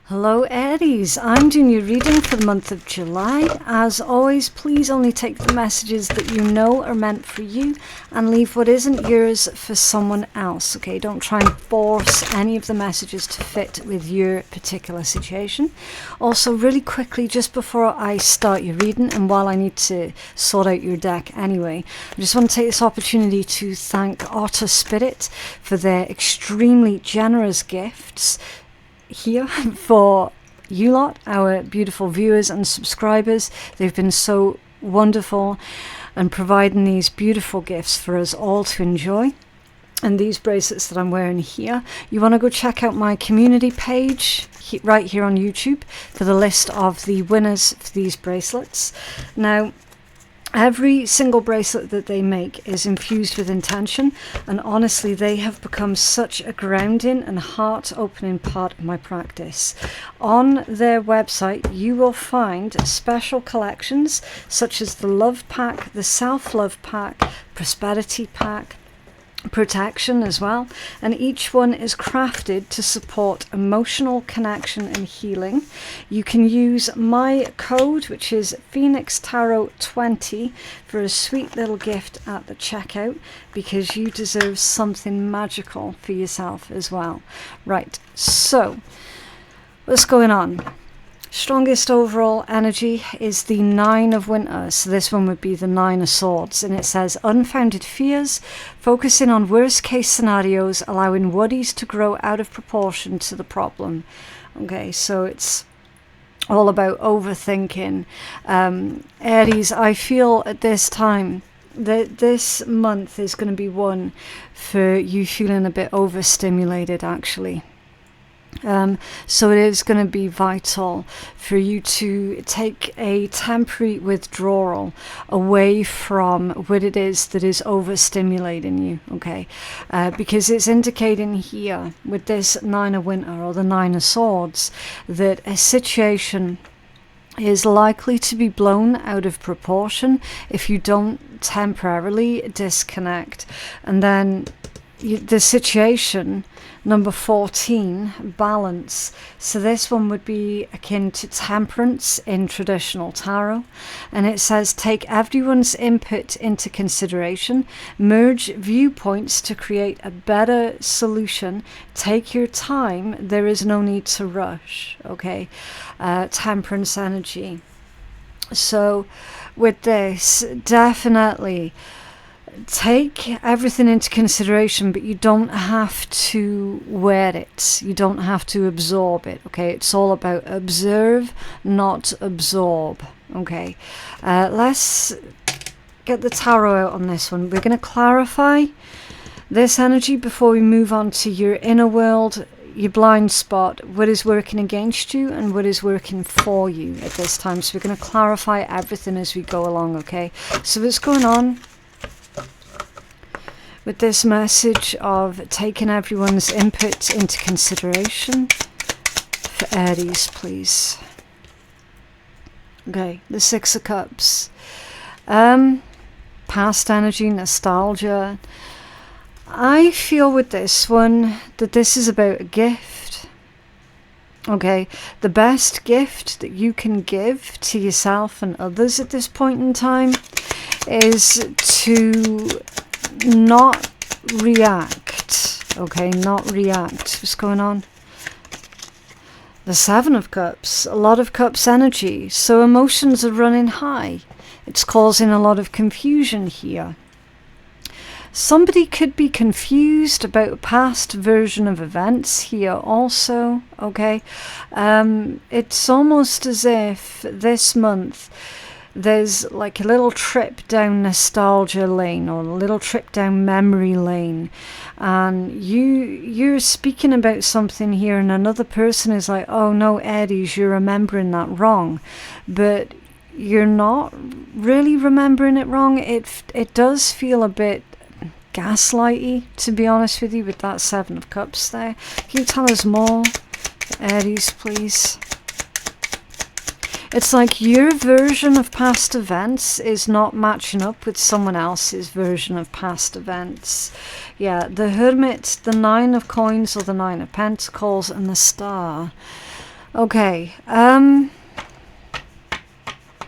Hello Aries, I'm doing your reading for the month of July. As always, please only take the messages that you know are meant for you and leave what isn't yours for someone else, okay? Don't try and force any of the messages to fit with your particular situation. Also, really quickly, just before I start your reading, and while I need to sort out your deck anyway, I just want to take this opportunity to thank Otter Spirit for their extremely generous gifts here for you lot, our beautiful viewers and subscribers. They've been so wonderful and providing these beautiful gifts for us all to enjoy. And these bracelets that I'm wearing here, you want to go check out my community page right here on YouTube for the list of the winners for these bracelets. Now, every single bracelet that they make is infused with intention, and honestly they have become such a grounding and heart-opening part of my practice. On their website you will find special collections such as the Love Pack, the Self-Love Pack, Prosperity Pack, Protection as well, and each one is crafted to support emotional connection and healing. You can use my code, which is Phoenix Tarot 20, for a sweet little gift at the checkout, because you deserve something magical for yourself as well. Right, so what's going on? Strongest overall energy is the Nine of Winter, so this one would be the Nine of Swords, and it says unfounded fears, focusing on worst case scenarios, allowing worries to grow out of proportion to the problem. Okay, so it's all about overthinking. Aries, I feel at this time that this month is going to be one for you feeling a bit overstimulated actually. So it is going to be vital for you to take a temporary withdrawal away from what it is that is overstimulating you, okay? Because it's indicating here with this Nine of Winter or the Nine of Swords that a situation is likely to be blown out of proportion if you don't temporarily disconnect. And then the situation number 14, balance. So this one would be akin to temperance in traditional tarot, and it says take everyone's input into consideration, merge viewpoints to create a better solution, take your time, there is no need to rush. Okay, temperance energy. So with this, definitely take everything into consideration, but you don't have to wear it, you don't have to absorb it, okay? It's all about observe, not absorb, okay? Let's get the tarot out on this one. We're going to clarify this energy before we move on to your inner world, your blind spot, what is working against you and what is working for you at this time. So we're going to clarify everything as we go along, okay? So what's going on with this message of taking everyone's input into consideration for Aries, please? Okay, the Six of Cups. Past energy, nostalgia. I feel with this one that this is about a gift. Okay, the best gift that you can give to yourself and others at this point in time is to not react. Okay, not react. What's going on? The Seven of Cups, a lot of Cups energy. So emotions are running high. It's causing a lot of confusion here. Somebody could be confused about a past version of events here also, okay? It's almost as if this month there's like a little trip down nostalgia lane or a little trip down memory lane, and you're speaking about something here and another person is like, oh no Aries, you're remembering that wrong, but you're not really remembering it wrong. It does feel a bit gaslighty, to be honest with you, with that Seven of Cups there. Can you tell us more, Aries, please? It's like your version of past events is not matching up with someone else's version of past events. Yeah, the Hermit, the Nine of Coins or the Nine of Pentacles, and the Star. Okay.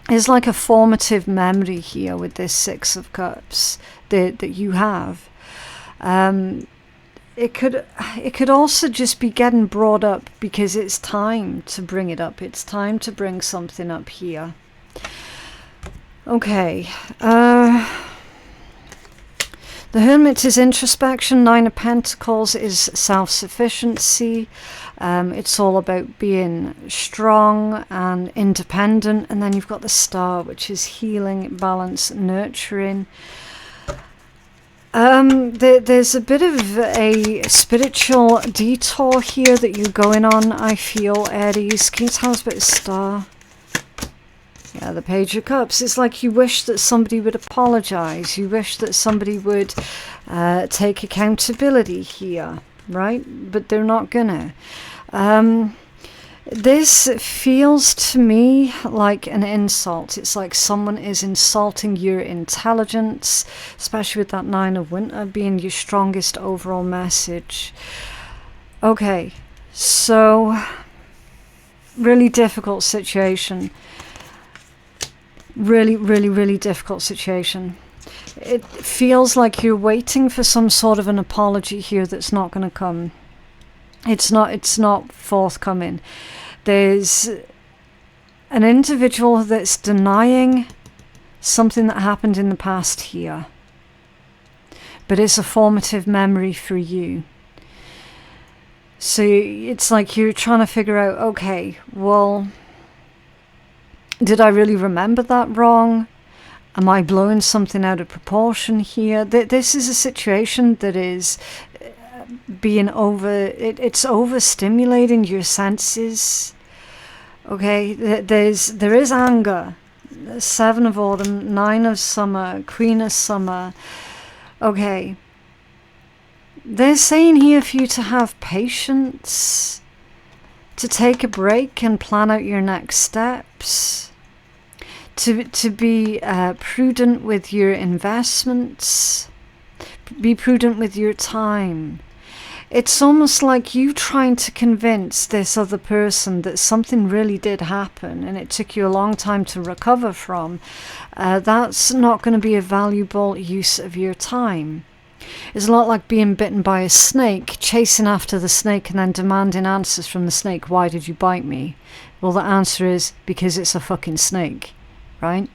It's like a formative memory here with this Six of Cups that you have. It could also just be getting brought up because it's time to bring it up. It's time to bring something up here. Okay. The Hermit is introspection. Nine of Pentacles is self-sufficiency. It's all about being strong and independent. And then you've got the Star, which is healing, balance, nurturing. There's a bit of a spiritual detour here that you're going on, I feel, Aries. Can you tell us about the Star? Yeah, the Page of Cups. It's like you wish that somebody would apologize. You wish that somebody would take accountability here, right? But they're not gonna. This feels to me like an insult. It's like someone is insulting your intelligence, especially with that Nine of Winter being your strongest overall message. Okay, so really difficult situation. Really difficult situation. It feels like you're waiting for some sort of an apology here that's not going to come. It's not forthcoming. There's an individual that's denying something that happened in the past here. But it's a formative memory for you. So it's like you're trying to figure out, okay, well, did I really remember that wrong? Am I blowing something out of proportion here? This is a situation that is being it's overstimulating your senses. Okay, there is anger. Seven of Autumn, Nine of Summer, Queen of Summer. Okay. They're saying here for you to have patience, to take a break and plan out your next steps. To be prudent with your investments, be prudent with your time. It's almost like you trying to convince this other person that something really did happen and it took you a long time to recover from. That's not going to be a valuable use of your time. It's a lot like being bitten by a snake, chasing after the snake and then demanding answers from the snake. Why did you bite me? Well, the answer is because it's a fucking snake. Right?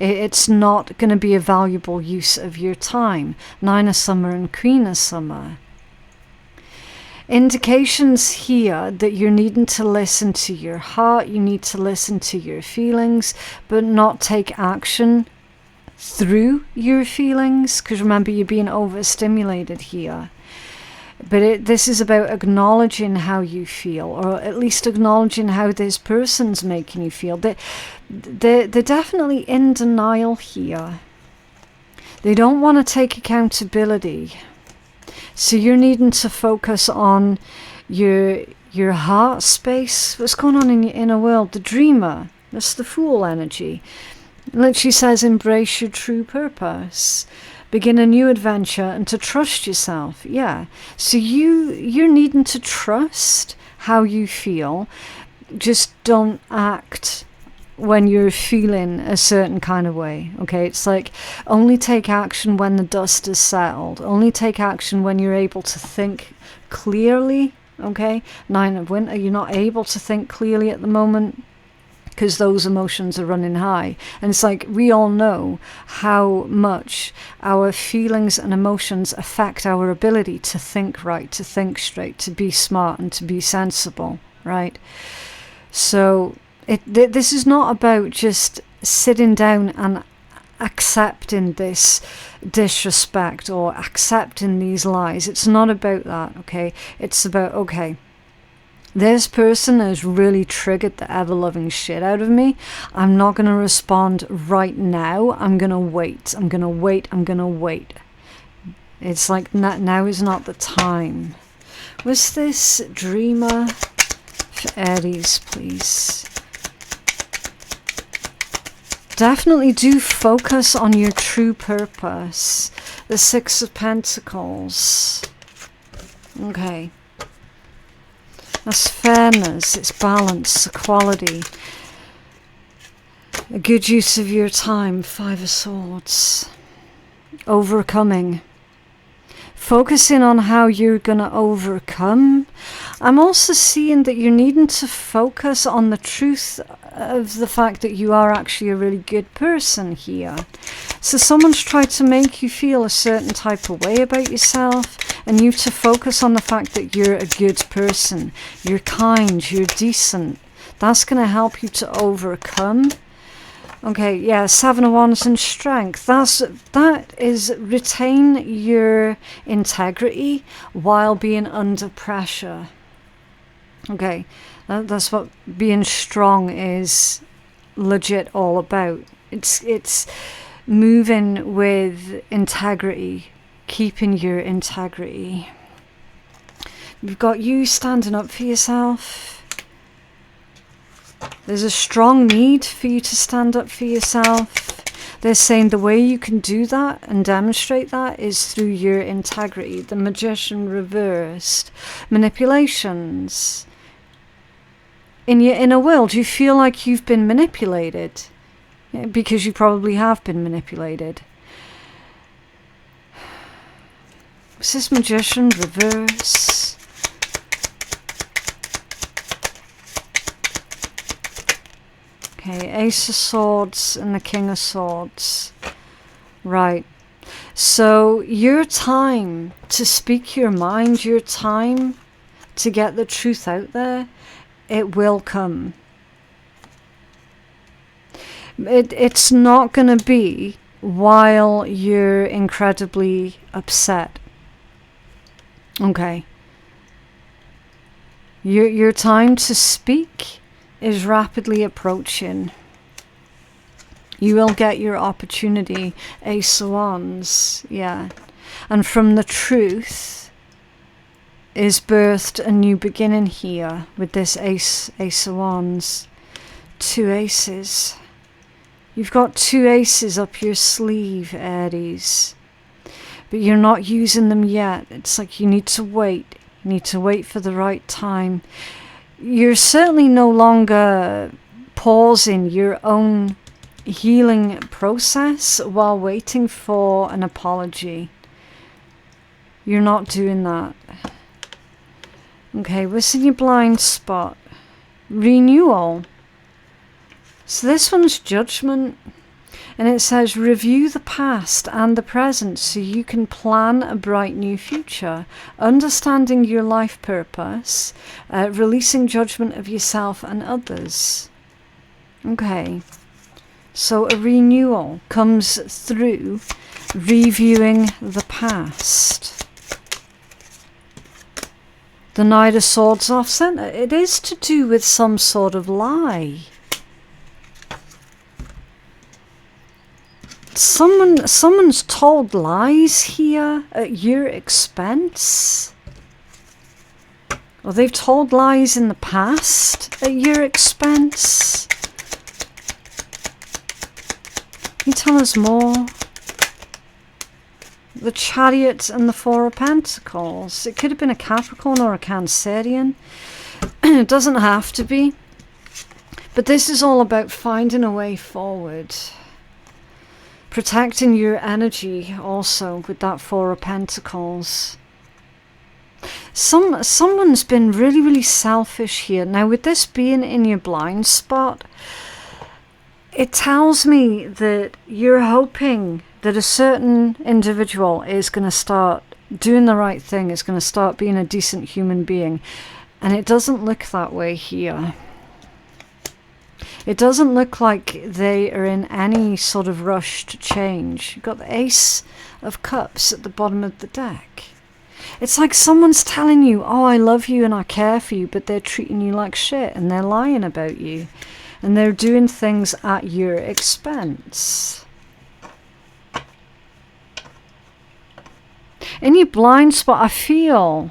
It's not going to be a valuable use of your time. Nine of Summer and Queen of Summer. Indications here that you're needing to listen to your heart, you need to listen to your feelings, but not take action through your feelings, because remember, you're being overstimulated here. But this is about acknowledging how you feel, or at least acknowledging how this person's making you feel. They're definitely in denial here. They don't want to take accountability. So you're needing to focus on your heart space. What's going on in your inner world? The dreamer. That's the Fool energy. Literally says, embrace your true purpose. Begin a new adventure and to trust yourself. Yeah. So you're needing to trust how you feel. Just don't act when you're feeling a certain kind of way. Okay. It's like only take action when the dust is settled. Only take action when you're able to think clearly. Okay. Nine of Winter. You're not able to think clearly at the moment, because those emotions are running high. And it's like we all know how much our feelings and emotions affect our ability to think right, to think straight, to be smart and to be sensible, right? So this is not about just sitting down and accepting this disrespect or accepting these lies. It's not about that, okay? It's about, okay, this person has really triggered the ever-loving shit out of me. I'm not going to respond right now. I'm going to wait. I'm going to wait. I'm going to wait. It's like now is not the time. Was this dreamer for Aries, please? Definitely do focus on your true purpose. The Six of Pentacles. Okay. That's fairness, it's balance, equality. A good use of your time, 5 of Swords. Overcoming. Focusing on how you're going to overcome. I'm also seeing that you're needing to focus on the truth of the fact that you are actually a really good person here. So someone's tried to make you feel a certain type of way about yourself, and you have to focus on the fact that you're a good person. You're kind, you're decent. That's going to help you to overcome. Okay, yeah, 7 of Wands and strength. That is retain your integrity while being under pressure. Okay, that's what being strong is legit all about. It's moving with integrity, keeping your integrity. You've got you standing up for yourself. There's a strong need for you to stand up for yourself. They're saying the way you can do that and demonstrate that is through your integrity. The Magician reversed. Manipulations. In your inner world, you feel like you've been manipulated. Because you probably have been manipulated. What's this Magician reverse? Okay, Ace of Swords and the King of Swords. Right. So your time to speak your mind, your time to get the truth out there, it will come. It's not going to be while you're incredibly upset. Okay. Your time to speak is rapidly approaching. You will get your opportunity. Ace of Wands, yeah. And from the truth is birthed a new beginning here with this Ace of Wands. 2 aces. You've got 2 aces up your sleeve, Aries. But you're not using them yet. It's like you need to wait. You need to wait for the right time. You're certainly no longer pausing your own healing process while waiting for an apology. You're not doing that. Okay, what's in your blind spot? Renewal. So this one's judgment. And it says, review the past and the present so you can plan a bright new future. Understanding your life purpose. Releasing judgment of yourself and others. Okay. So a renewal comes through reviewing the past. The Knight of Swords off center. It is to do with some sort of lie. Someone's told lies here at your expense. Or they've told lies in the past at your expense. Can you tell us more? The Chariot and the 4 of Pentacles. It could have been a Capricorn or a Cancerian. It doesn't have to be. But this is all about finding a way forward. Protecting your energy also with that 4 of Pentacles. Someone's been really, really selfish here. Now with this being in your blind spot, it tells me that you're hoping that a certain individual is going to start doing the right thing, is going to start being a decent human being. And it doesn't look that way here. It doesn't look like they are in any sort of rush to change. You've got the Ace of Cups at the bottom of the deck. It's like someone's telling you, oh, I love you and I care for you, but they're treating you like shit and they're lying about you. And they're doing things at your expense. In your blind spot, I feel,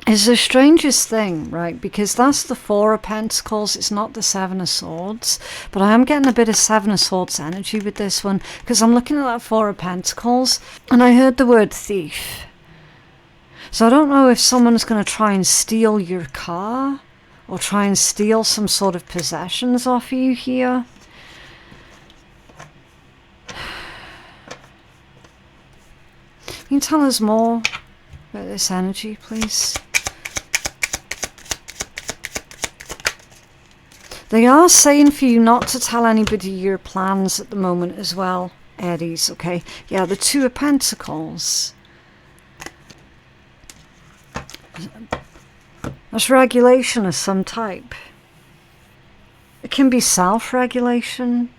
is the strangest thing, right? Because that's the 4 of Pentacles. It's not the 7 of Swords. But I am getting a bit of 7 of Swords energy with this one. Because I'm looking at that 4 of Pentacles. And I heard the word thief. So I don't know if someone's going to try and steal your car. or try and steal some sort of possessions off you here. Can you tell us more about this energy, please? They are saying for you not to tell anybody your plans at the moment as well, Aries, okay? Yeah, the Two of Pentacles. That's regulation of some type. It can be self-regulation.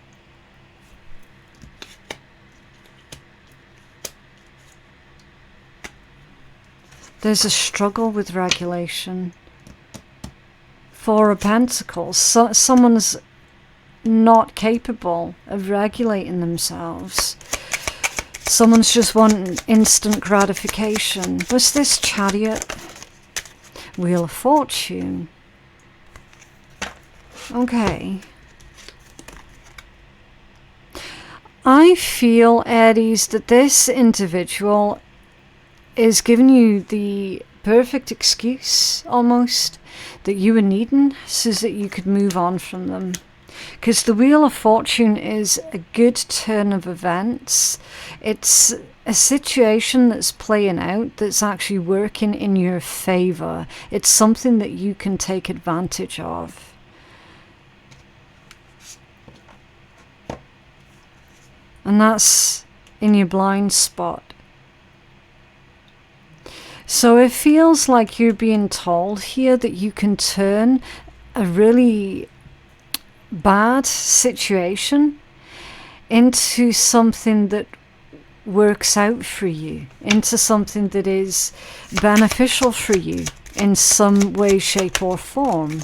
There's a struggle with regulation. Four of Pentacles. Someone's not capable of regulating themselves. Someone's just wanting instant gratification. What's this? Chariot? Wheel of Fortune. Okay. I feel, Aries, that this individual is giving you the perfect excuse, almost, that you were needing so that you could move on from them. Because the Wheel of Fortune is a good turn of events. It's a situation that's playing out that's actually working in your favor. It's something that you can take advantage of. And that's in your blind spot. So it feels like you're being told here that you can turn a really bad situation into something that works out for you, into something that is beneficial for you in some way, shape or form.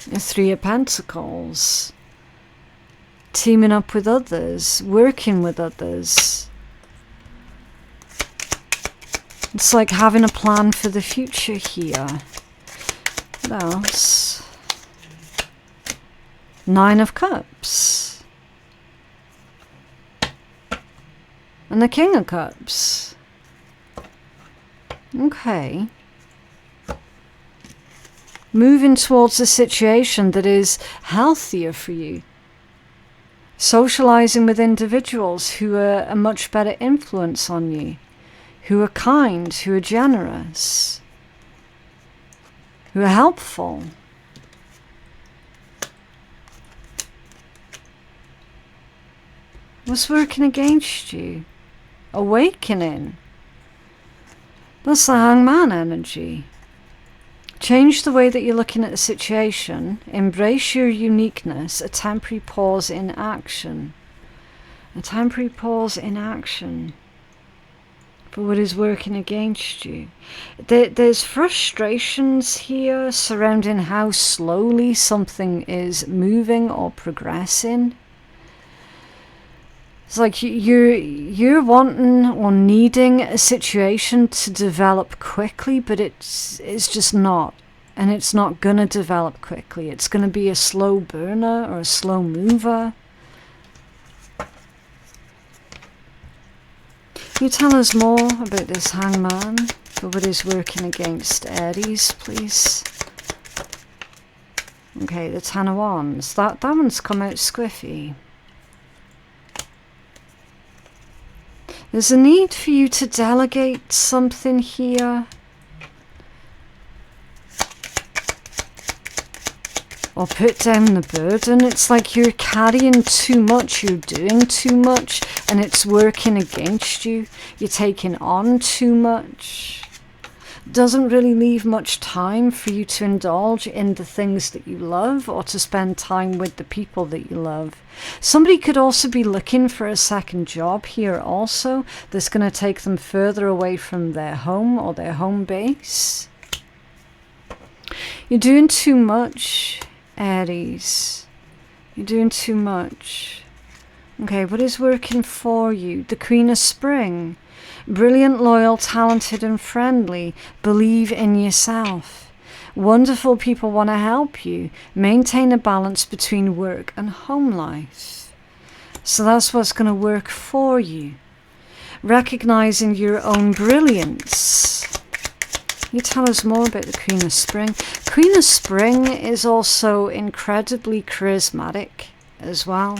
The Three of Pentacles. Teaming up with others, working with others. It's like having a plan for the future here. What else? Nine of Cups. And the King of Cups. Okay. Moving towards a situation that is healthier for you. Socializing with individuals who are a much better influence on you. Who are kind, who are generous, who are helpful. What's working against you? Awakening. That's the Hangman energy. Change the way that you're looking at the situation. Embrace your uniqueness. A temporary pause in action. A temporary pause in action. For what is working against you. There's frustrations here surrounding how slowly something is moving or progressing. It's like you're wanting or needing a situation to develop quickly, but it's just not. And it's not going to develop quickly. It's going to be a slow burner or a slow mover. Can you tell us more about this Hangman? For what is working against Aries, please? Okay, the Ten of Wands. That one's come out squiffy. There's a need for you to delegate something here. Or put down the burden. It's like you're carrying too much, you're doing too much, and it's working against you. You're taking on too much. Doesn't really leave much time for you to indulge in the things that you love or to spend time with the people that you love. Somebody could also be looking for a second job here also that's going to take them further away from their home or their home base. You're doing too much, Aries. You're doing too much. Okay, what is working for you? The Queen of Spring. Brilliant, loyal, talented and friendly. Believe in yourself. Wonderful people want to help you. Maintain a balance between work and home life. So that's what's going to work for you. Recognizing your own brilliance. You tell us more about the Queen of Spring. Queen of Spring is also incredibly charismatic as well.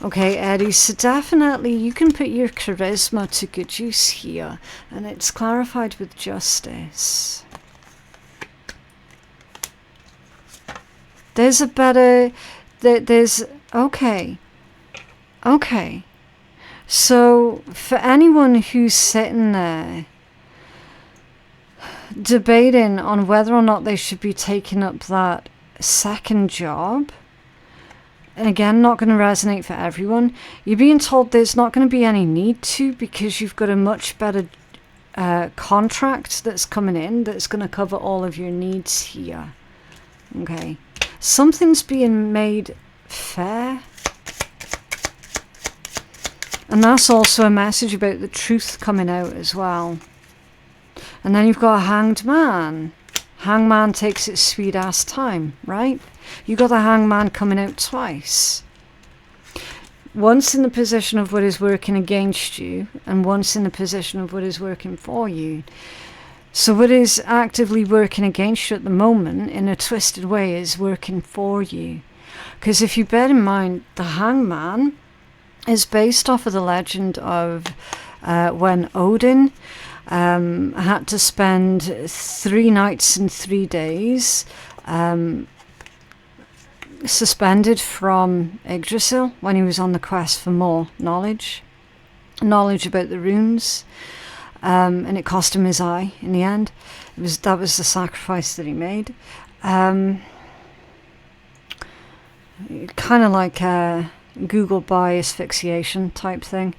Okay, Aries, so definitely you can put your charisma to good use here. And it's clarified with Justice. There's a better... There's... Okay. Okay. So, for anyone who's sitting there debating on whether or not they should be taking up that second job, and again, not going to resonate for everyone, you're being told there's not going to be any need to, because you've got a much better contract that's coming in that's going to cover all of your needs here. Okay. Something's being made fair. And that's also a message about the truth coming out as well. And then you've got a Hanged Man. Hangman takes its sweet ass time, right? You got the Hangman coming out twice. Once in the position of what is working against you, and once in the position of what is working for you. So what is actively working against you at the moment, in a twisted way, is working for you. Because if you bear in mind, the Hangman is based off of the legend of when Odin had to spend 3 nights and 3 days suspended from Yggdrasil when he was on the quest for more knowledge about the runes, and it cost him his eye in the end. That was the sacrifice that he made. Kind of like Google by asphyxiation type thing.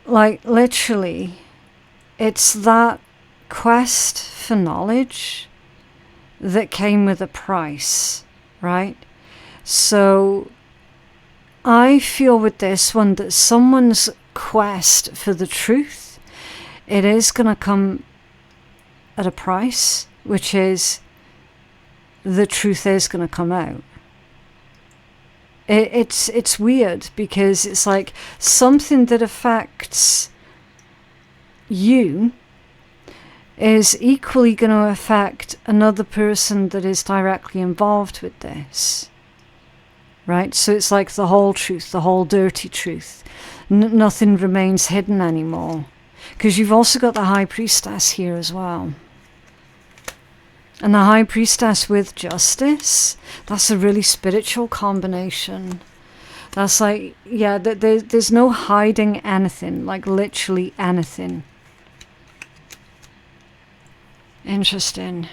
Like, literally, it's that quest for knowledge that came with a price, right? So I feel with this one that someone's quest for the truth, it is going to come at a price, which is the truth is going to come out. It's weird, because it's like something that affects you is equally going to affect another person that is directly involved with this, right? So it's like the whole truth, the whole dirty truth. Nothing remains hidden anymore, because you've also got the High Priestess here as well. And the High Priestess with Justice, that's a really spiritual combination. That's like, yeah, there's no hiding anything, like literally anything. Interesting.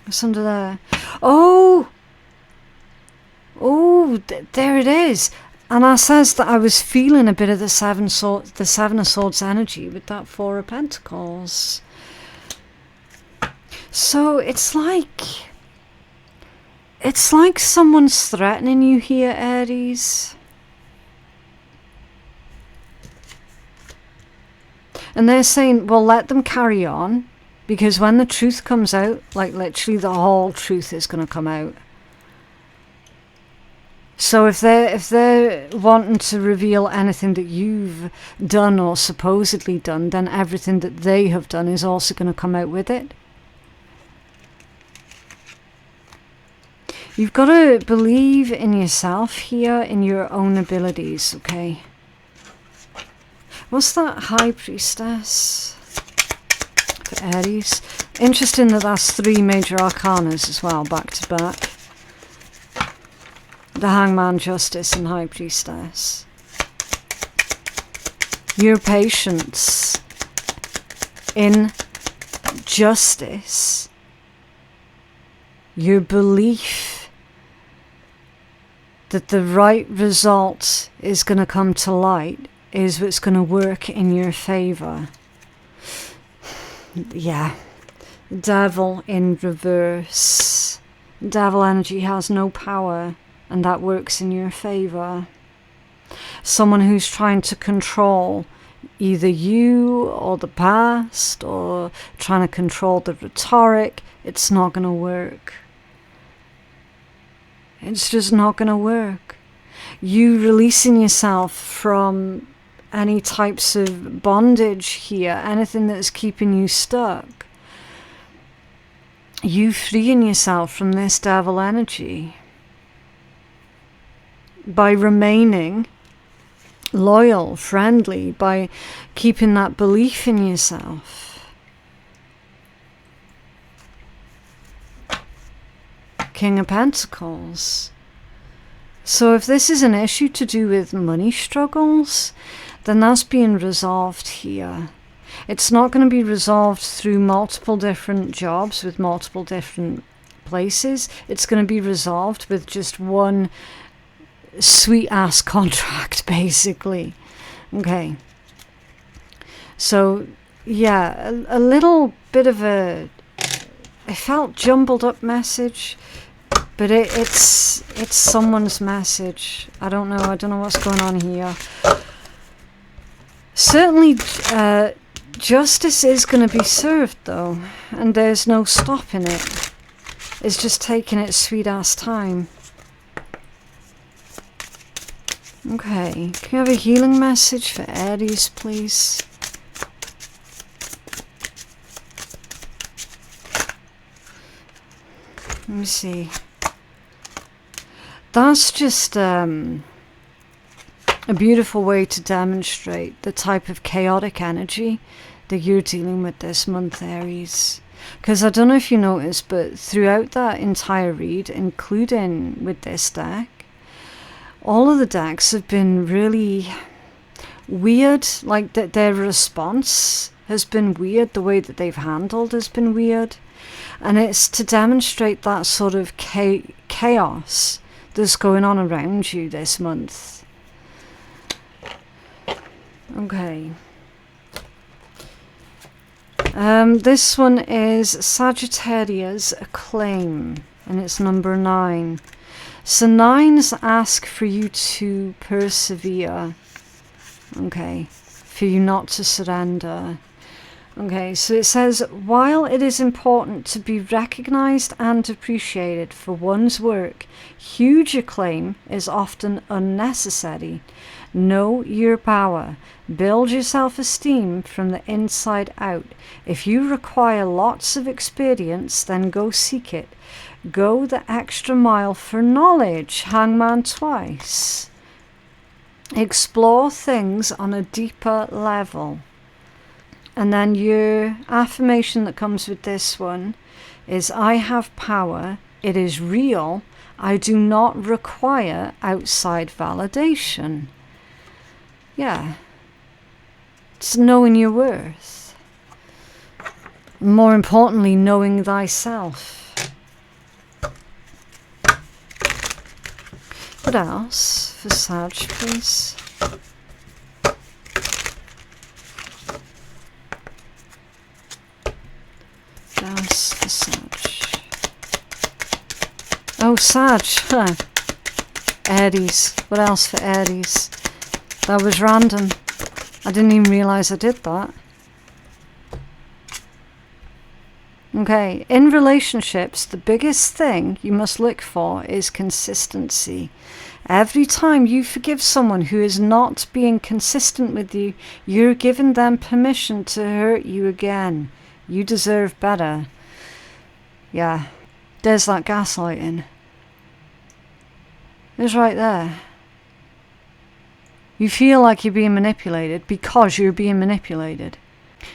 What's under there? Oh! Oh, there it is. And I says that I was feeling a bit of the Seven of Swords energy with that Four of Pentacles. So it's like someone's threatening you here, Aries. And they're saying, well, let them carry on, because when the truth comes out, like literally the whole truth is going to come out. So if they're wanting to reveal anything that you've done or supposedly done, then everything that they have done is also going to come out with it. You've got to believe in yourself here, in your own abilities, okay? What's that High Priestess for Aries? Interesting that that's 3 major arcanas as well, back to back. The Hangman, Justice, and High Priestess. Your patience in justice, your belief that the right result is going to come to light, is what's going to work in your favor. Yeah. Devil in reverse. Devil energy has no power, and that works in your favor. Someone who's trying to control either you or the past, or trying to control the rhetoric, it's not going to work. It's just not going to work. You releasing yourself from any types of bondage here, anything that's keeping you stuck. You freeing yourself from this devil energy by remaining loyal, friendly, by keeping that belief in yourself. King of Pentacles. So if this is an issue to do with money struggles, then that's being resolved here. It's not going to be resolved through multiple different jobs with multiple different places. It's going to be resolved with just one sweet ass contract, basically. Okay. So, yeah, a little bit of a, it felt jumbled up message, but it's someone's message. I don't know what's going on here. Certainly, justice is going to be served, though, and there's no stopping it. It's just taking its sweet ass time. Okay, can you have a healing message for Aries, please? Let me see. That's just a beautiful way to demonstrate the type of chaotic energy that you're dealing with this month, Aries. Because I don't know if you noticed, but throughout that entire read, including with this deck, all of the decks have been really weird. Like their response has been weird. The way that they've handled has been weird. And it's to demonstrate that sort of chaos that's going on around you this month. Okay. This one is Sagittarius Acclaim, and it's number 9. So 9s ask for you to persevere. Okay. For you not to surrender. Okay, so it says, while it is important to be recognized and appreciated for one's work, huge acclaim is often unnecessary. Know your power. Build your self-esteem from the inside out. If you require lots of experience, then go seek it. Go the extra mile for knowledge. Hangman twice. Explore things on a deeper level. And then your affirmation that comes with this one is, I have power. It is real. I do not require outside validation. Yeah. It's knowing your worth. More importantly, knowing thyself. What else for Sag, please? Else for Sag. Oh, Sag. Huh. Aries. What else for Aries? That was random. I didn't even realise I did that. Okay, in relationships, the biggest thing you must look for is consistency. Every time you forgive someone who is not being consistent with you, you're giving them permission to hurt you again. You deserve better. Yeah, there's that gaslighting. It's right there. You feel like you're being manipulated because you're being manipulated.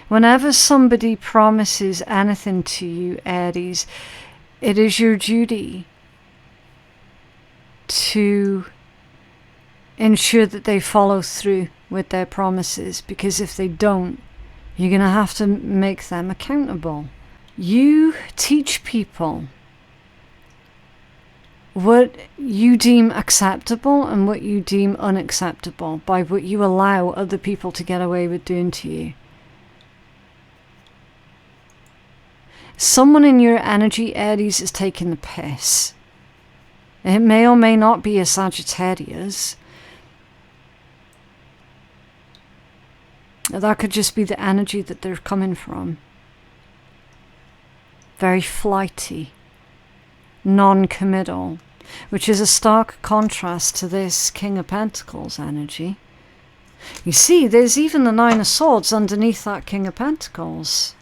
Whenever somebody promises anything to you, Aries, it is your duty to ensure that they follow through with their promises, because if they don't, you're going to have to make them accountable. You teach people what you deem acceptable and what you deem unacceptable by what you allow other people to get away with doing to you. Someone in your energy, Aries, is taking the piss. It may or may not be a Sagittarius. That could just be the energy that they're coming from. Very flighty. Non-committal, which is a stark contrast to this King of Pentacles energy. You see, there's even the Nine of Swords underneath that King of Pentacles.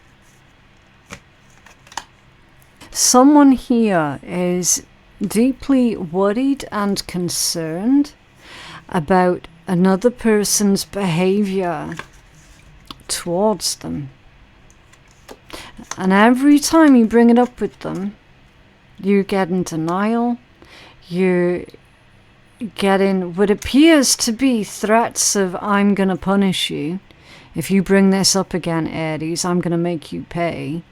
Someone here is deeply worried and concerned about another person's behavior towards them. And every time you bring it up with them, you get in denial, you get in what appears to be threats of, I'm going to punish you. If you bring this up again, Aries, I'm going to make you pay.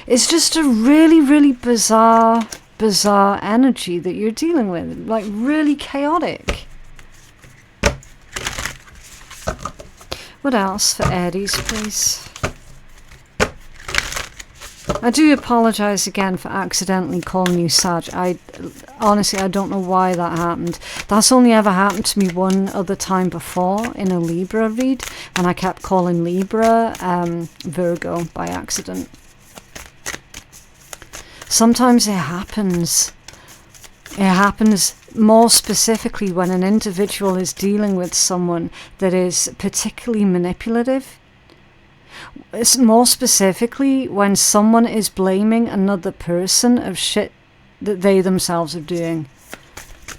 It's just a really, really bizarre energy that you're dealing with. Like, really chaotic. What else for Aries, please? I do apologise again for accidentally calling you Sag. Honestly, I don't know why that happened. That's only ever happened to me one other time before in a Libra read, and I kept calling Libra Virgo by accident. Sometimes it happens. It happens more specifically when an individual is dealing with someone that is particularly manipulative. It's more specifically when someone is blaming another person of shit that they themselves are doing.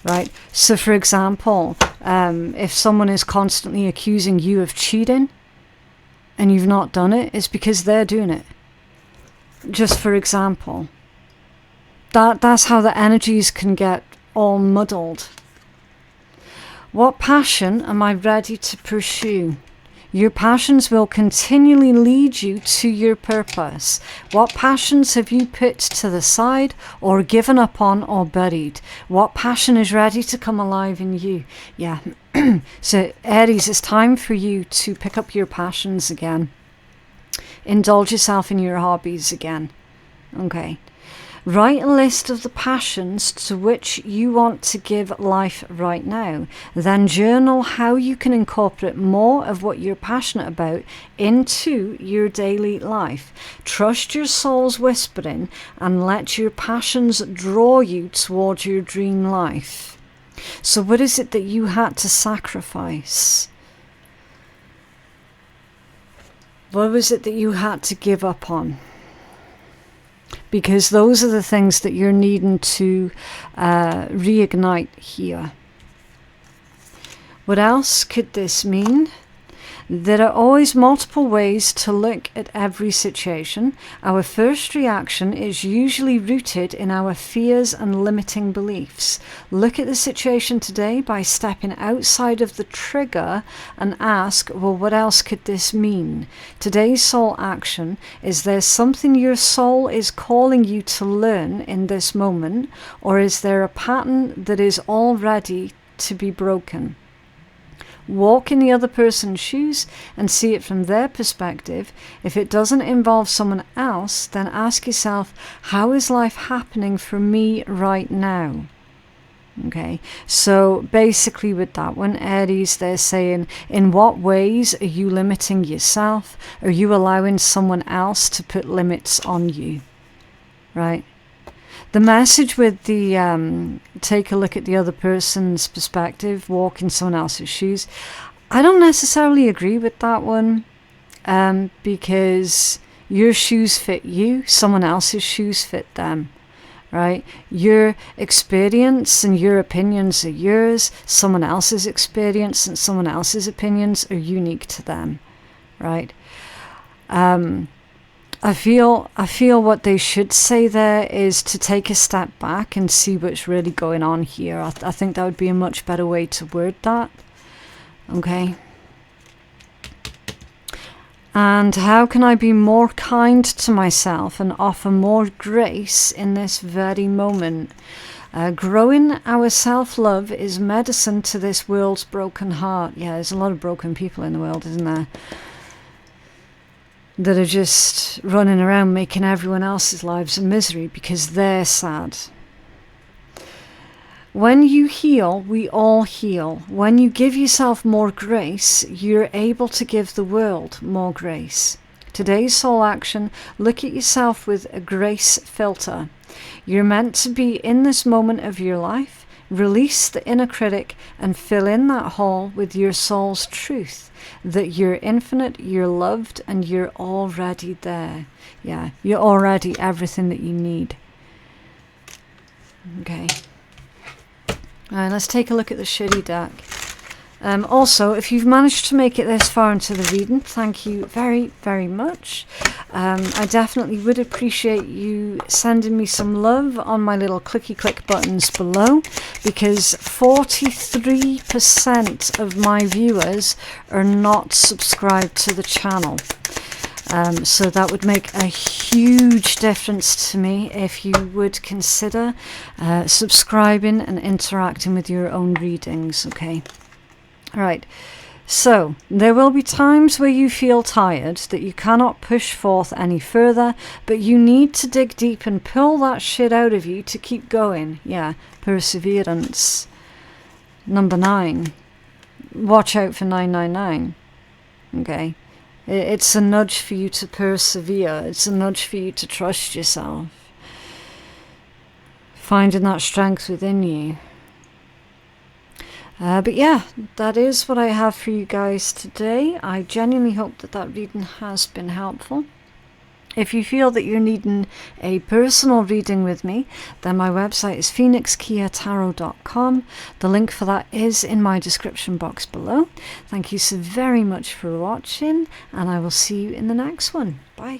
Right? So for example, if someone is constantly accusing you of cheating and you've not done it, it's because they're doing it. Just for example. That's how the energies can get all muddled. What passion am I ready to pursue? Your passions will continually lead you to your purpose. What passions have you put to the side or given up on or buried? What passion is ready to come alive in you? Yeah. So Aries, it's time for you to pick up your passions again. Indulge yourself in your hobbies again. Okay. Write a list of the passions to which you want to give life right now. Then journal how you can incorporate more of what you're passionate about into your daily life. Trust your soul's whispering and let your passions draw you towards your dream life. So what is it that you had to sacrifice? What was it that you had to give up on? Because those are the things that you're needing to reignite here. What else could this mean? There are always multiple ways to look at every situation. Our first reaction is usually rooted in our fears and limiting beliefs. Look at the situation today by stepping outside of the trigger and ask, well, what else could this mean? Today's soul action is there something your soul is calling you to learn in this moment, or is there a pattern that is all ready to be broken? Walk in the other person's shoes and see it from their perspective. If it doesn't involve someone else, then ask yourself, how is life happening for me right now? Okay, so basically with that one, Aries, they're saying, in what ways are you limiting yourself? Are you allowing someone else to put limits on you? Right? The message with the take a look at the other person's perspective, walk in someone else's shoes, I don't necessarily agree with that one, because your shoes fit you, someone else's shoes fit them, right? Your experience and your opinions are yours, someone else's experience and someone else's opinions are unique to them, right? I feel what they should say there is to take a step back and see what's really going on here. I think that would be a much better way to word that. Okay. And how can I be more kind to myself and offer more grace in this very moment? Growing our self-love is medicine to this world's broken heart. Yeah, there's a lot of broken people in the world, isn't there? That are just running around making everyone else's lives a misery because they're sad. When you heal, we all heal. When you give yourself more grace, you're able to give the world more grace. Today's soul action, look at yourself with a grace filter. You're meant to be in this moment of your life. Release the inner critic and fill in that hole with your soul's truth, that you're infinite, you're loved, and you're already there. Yeah, you're already everything that you need. Okay. Alright, let's take a look at the shitty deck. Also, if you've managed to make it this far into the reading, thank you very, very much. I definitely would appreciate you sending me some love on my little clicky click buttons below, because 43% of my viewers are not subscribed to the channel. So that would make a huge difference to me if you would consider subscribing and interacting with your own readings, okay? Right, so there will be times where you feel tired, that you cannot push forth any further, but you need to dig deep and pull that shit out of you to keep going. Yeah, perseverance. Number 9. Watch out for 999. Okay, it's a nudge for you to persevere. It's a nudge for you to trust yourself. Finding that strength within you. But yeah, that is what I have for you guys today. I genuinely hope that that reading has been helpful. If you feel that you're needing a personal reading with me, then my website is phoenixkeiatarot.com. The link for that is in my description box below. Thank you so very much for watching, and I will see you in the next one. Bye.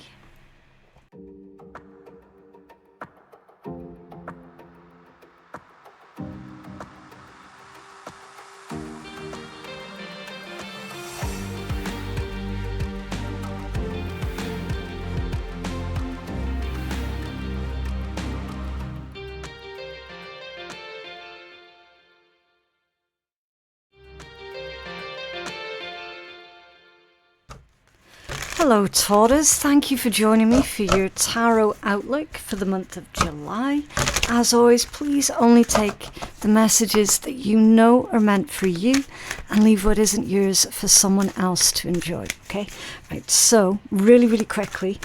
Hello Taurus, thank you for joining me for your tarot outlook for the month of July. As always, please only take the messages that you know are meant for you and leave what isn't yours for someone else to enjoy, okay? Right, so really quickly,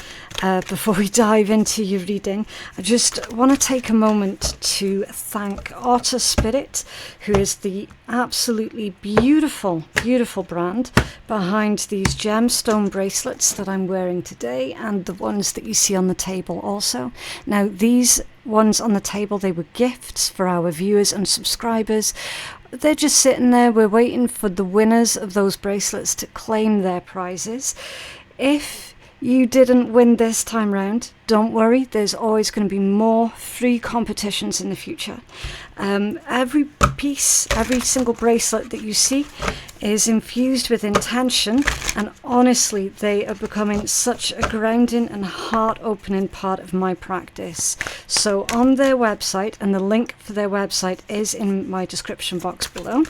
before we dive into your reading, I just want to take a moment to thank Otter Spirit, who is the absolutely beautiful brand behind these gemstone bracelets that I'm wearing today, and the ones that you see on the table also. Now, these ones on the table, they were gifts for our viewers and subscribers. They're just sitting there. We're waiting for the winners of those bracelets to claim their prizes. If you didn't win this time round, don't worry, there's always going to be more free competitions in the future. Every piece, every single bracelet that you see is infused with intention, and honestly, they are becoming such a grounding and heart-opening part of my practice. So on their website, and the link for their website is in my description box below,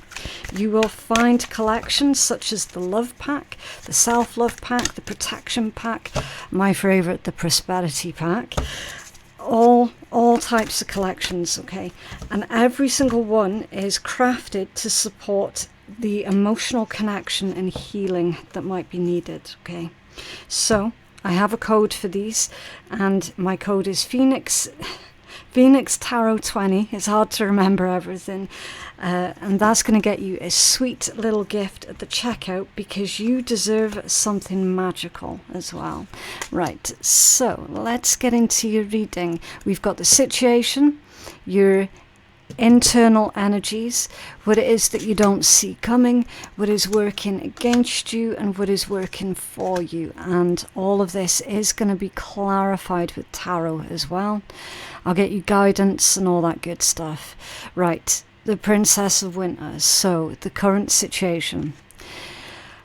you will find collections such as the Love Pack, the Self-Love Pack, the Protection Pack, my favourite, the Prosperity Pack. All types of collections, okay? And every single one is crafted to support the emotional connection and healing that might be needed, okay? So I have a code for these, and my code is Phoenix Tarot 20. It's hard to remember everything, and that's going to get you a sweet little gift at the checkout, because you deserve something magical as well. Right, so let's get into your reading. We've got the situation, your internal energies, what it is that you don't see coming, what is working against you, and what is working for you. And all of this is going to be clarified with tarot as well. I'll get you guidance and all that good stuff. Right, the Princess of Winter. So the current situation.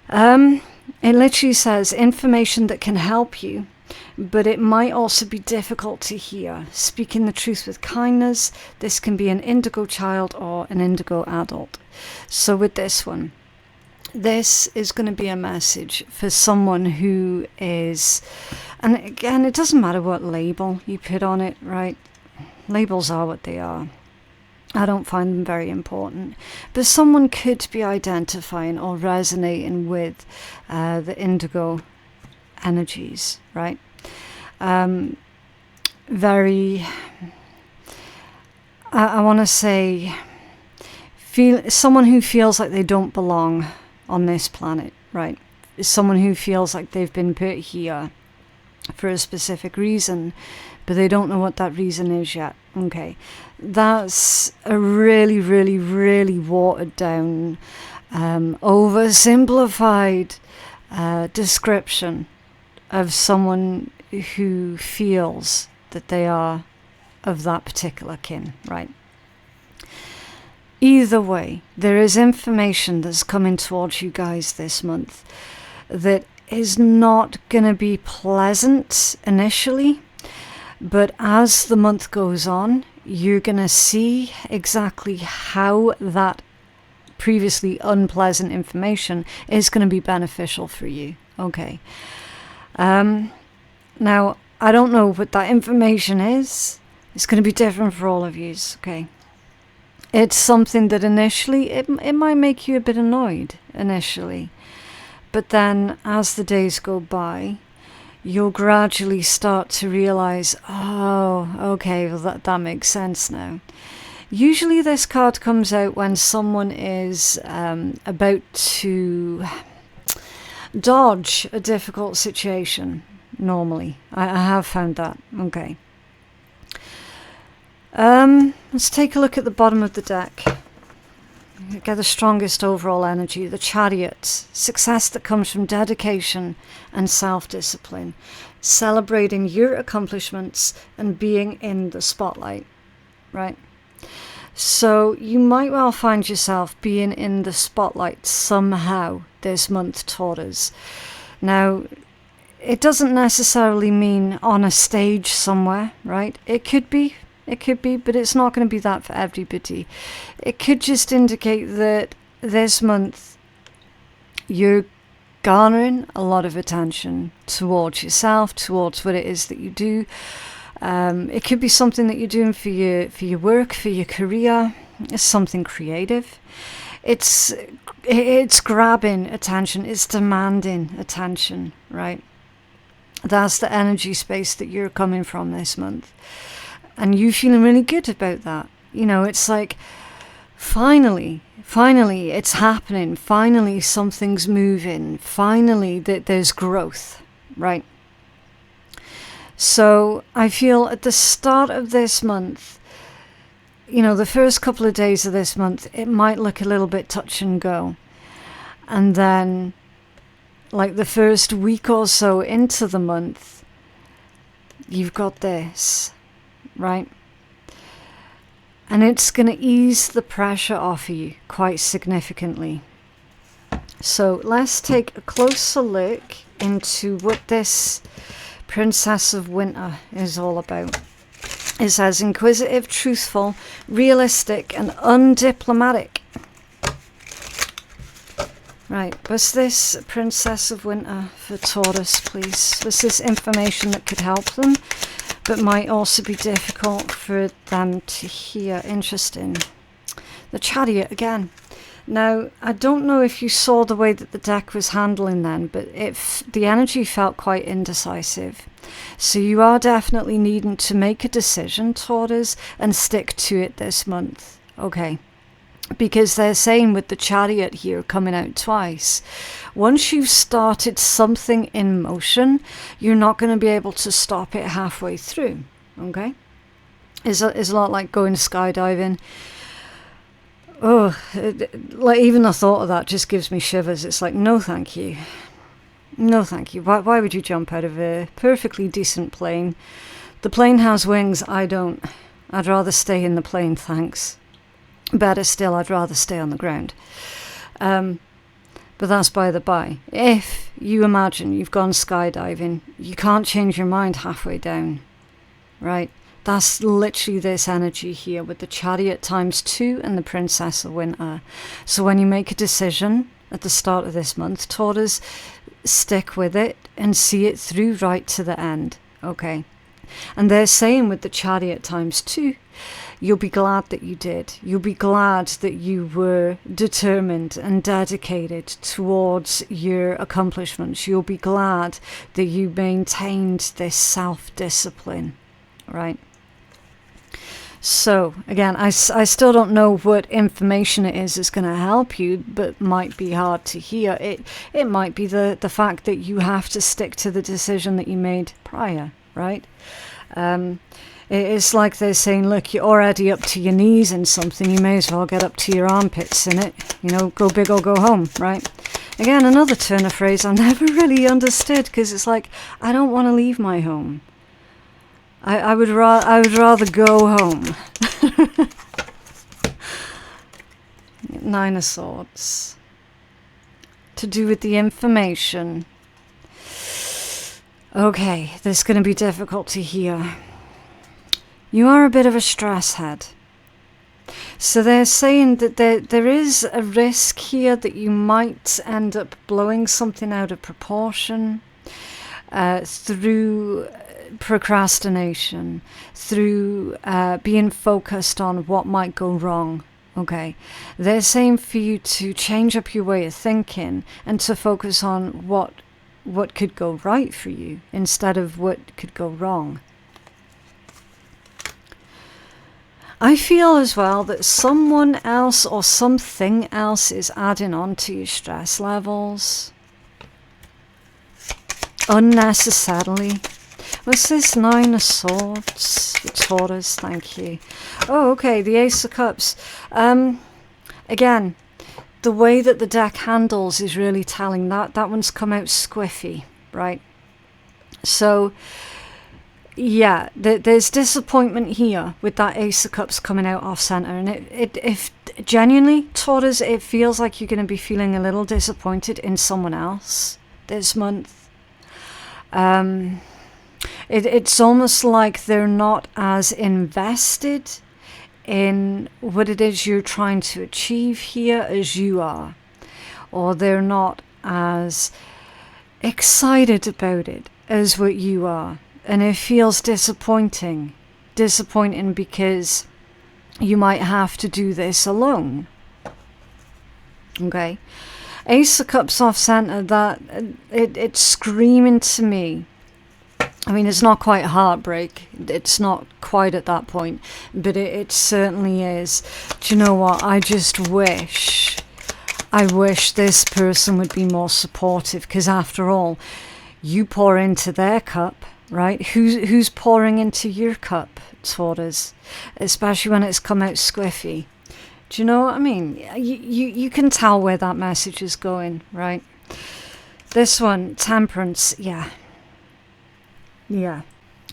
It literally says information that can help you, but it might also be difficult to hear. Speaking the truth with kindness. This can be an indigo child or an indigo adult. So with this one, this is going to be a message for someone who is, and again, it doesn't matter what label you put on it, right? Labels are what they are. I don't find them very important. But someone could be identifying or resonating with the indigo energies, right? Very, I want to say, someone who feels like they don't belong on this planet, right? Someone who feels like they've been put here for a specific reason, but they don't know what that reason is yet. Okay, that's a really, really, really watered down, oversimplified description of someone who feels that they are of that particular kin, right? Either way, there is information that's coming towards you guys this month that is not going to be pleasant initially, but as the month goes on, you're going to see exactly how that previously unpleasant information is going to be beneficial for you. Okay. Now, I don't know what that information is. It's going to be different for all of you, okay? It's something that initially, it might make you a bit annoyed initially. But then, as the days go by, you'll gradually start to realize, oh, okay, well that makes sense now. Usually this card comes out when someone is about to dodge a difficult situation, normally. I have found that. Okay. Let's take a look at the bottom of the deck. Get the strongest overall energy, the Chariot. Success that comes from dedication and self-discipline. Celebrating your accomplishments and being in the spotlight, right? So you might well find yourself being in the spotlight somehow this month, Taurus. Now, it doesn't necessarily mean on a stage somewhere, right? It could be, but it's not going to be that for everybody. It could just indicate that this month you're garnering a lot of attention towards yourself, towards what it is that you do. It could be something that you're doing for your work, for your career. It's something creative. It's grabbing attention. It's demanding attention, right? That's the energy space that you're coming from this month. And you feeling really good about that. You know, it's like, finally, it's happening. Finally, something's moving. Finally, there's growth, right? So I feel at the start of this month, you know, the first couple of days of this month, it might look a little bit touch and go. And then, like the first week or so into the month, you've got this, right? And it's going to ease the pressure off you quite significantly. So let's take a closer look into what this Princess of Winter is all about. It says inquisitive, truthful, realistic and undiplomatic. Right, what's this Princess of Winter for Taurus, please? What's this information that could help them, but might also be difficult for them to hear? Interesting. The Chariot again. Now, I don't know if you saw the way that the deck was handling then, but the energy felt quite indecisive. So you are definitely needing to make a decision, Taurus, and stick to it this month. Okay. Because they're saying with the Chariot here coming out twice, once you've started something in motion, you're not going to be able to stop it halfway through. Okay? It's a lot like going skydiving. Oh, like even the thought of that just gives me shivers. It's like, no thank you. No thank you. Why would you jump out of a perfectly decent plane? The plane has wings, I don't. I'd rather stay in the plane, thanks. Better still, I'd rather stay on the ground. But that's by the by. If you imagine you've gone skydiving, you can't change your mind halfway down, right? That's literally this energy here with the Chariot ×2 and the Princess of Winter. So when you make a decision at the start of this month, Taurus, stick with it and see it through right to the end, okay? And they're saying with the Chariot ×2, you'll be glad that you did. You'll be glad that you were determined and dedicated towards your accomplishments. You'll be glad that you maintained this self-discipline, right? So again, I still don't know what information it is that's going to help you, but might be hard to hear. It might be the fact that you have to stick to the decision that you made prior, right? It's like they're saying, look, you're already up to your knees in something, you may as well get up to your armpits in it. You know, go big or go home, right? Again, another turn of phrase I never really understood, because it's like, I don't want to leave my home. I would rather go home. Nine of Swords. To do with the information. Okay, this is going to be difficult to hear. You are a bit of a stress head. So they're saying that there is a risk here that you might end up blowing something out of proportion through procrastination, through being focused on what might go wrong. Okay, they're saying for you to change up your way of thinking and to focus on what could go right for you instead of what could go wrong. I feel as well that someone else or something else is adding on to your stress levels unnecessarily. What's this? Nine of Swords, Taurus, thank you. Oh, okay, the Ace of Cups. Again, the way that the deck handles is really telling. That one's come out squiffy, right? So, yeah, there's disappointment here with that Ace of Cups coming out off center. And if genuinely, Taurus, it feels like you're going to be feeling a little disappointed in someone else this month. It's almost like they're not as invested in what it is you're trying to achieve here as you are. Or they're not as excited about it as what you are. And it feels disappointing because you might have to do this alone. Okay. Ace of Cups off center, that it's screaming to me. I mean, it's not quite heartbreak. It's not quite at that point, but it certainly is. Do you know what? I wish this person would be more supportive, because after all, you pour into their cup, right? Who's pouring into your cup, Taurus? Especially when it's come out squiffy. Do you know what I mean? You can tell where that message is going, right? This one, Temperance, yeah.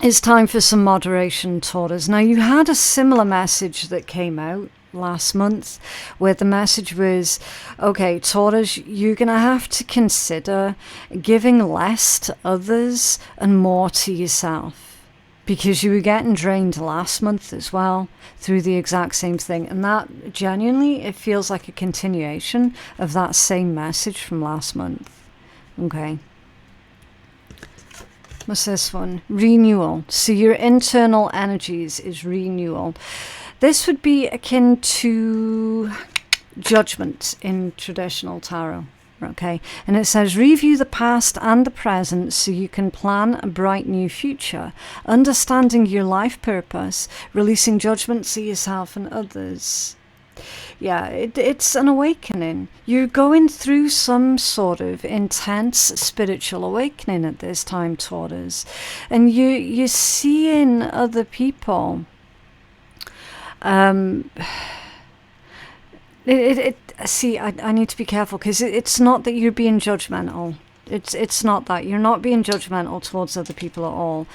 It's time for some moderation, Taurus. Now, you had a similar message that came out last month, where the message was, okay, Taurus, you're going to have to consider giving less to others and more to yourself. Because you were getting drained last month as well through the exact same thing. And that, genuinely, it feels like a continuation of that same message from last month. Okay. What's this one? Renewal. So your internal energies is renewal. This would be akin to judgment in traditional tarot. Okay, and it says review the past and the present so you can plan a bright new future, understanding your life purpose, releasing judgment to yourself and others. Yeah, it's an awakening. You're going through some sort of intense spiritual awakening at this time, Taurus, and you're seeing other people. See, I need to be careful, because it's not that you're being judgmental. It's not that. You're not being judgmental towards other people at all.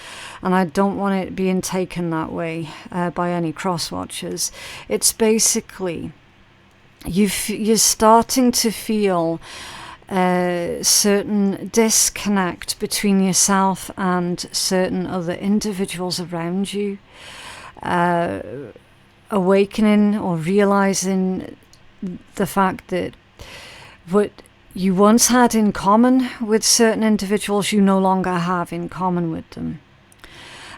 And I don't want it being taken that way by any cross-watchers. It's basically, you're starting to feel a certain disconnect between yourself and certain other individuals around you. Awakening or realizing the fact that what you once had in common with certain individuals, you no longer have in common with them.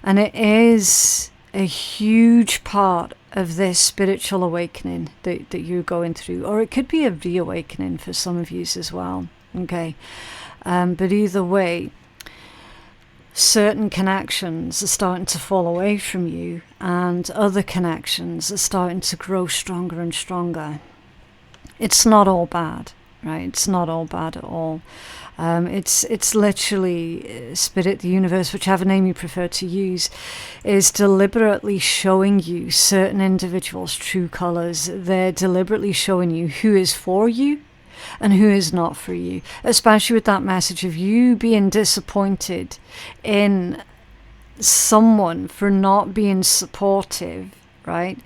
And it is a huge part of this spiritual awakening that you're going through. Or it could be a reawakening for some of you as well. Okay. But either way, certain connections are starting to fall away from you and other connections are starting to grow stronger and stronger. It's not all bad, right? It's not all bad at all. It's literally Spirit, the universe, whichever name you prefer to use, is deliberately showing you certain individuals' true colors. They're deliberately showing you who is for you and who is not for you, especially with that message of you being disappointed in someone for not being supportive, right?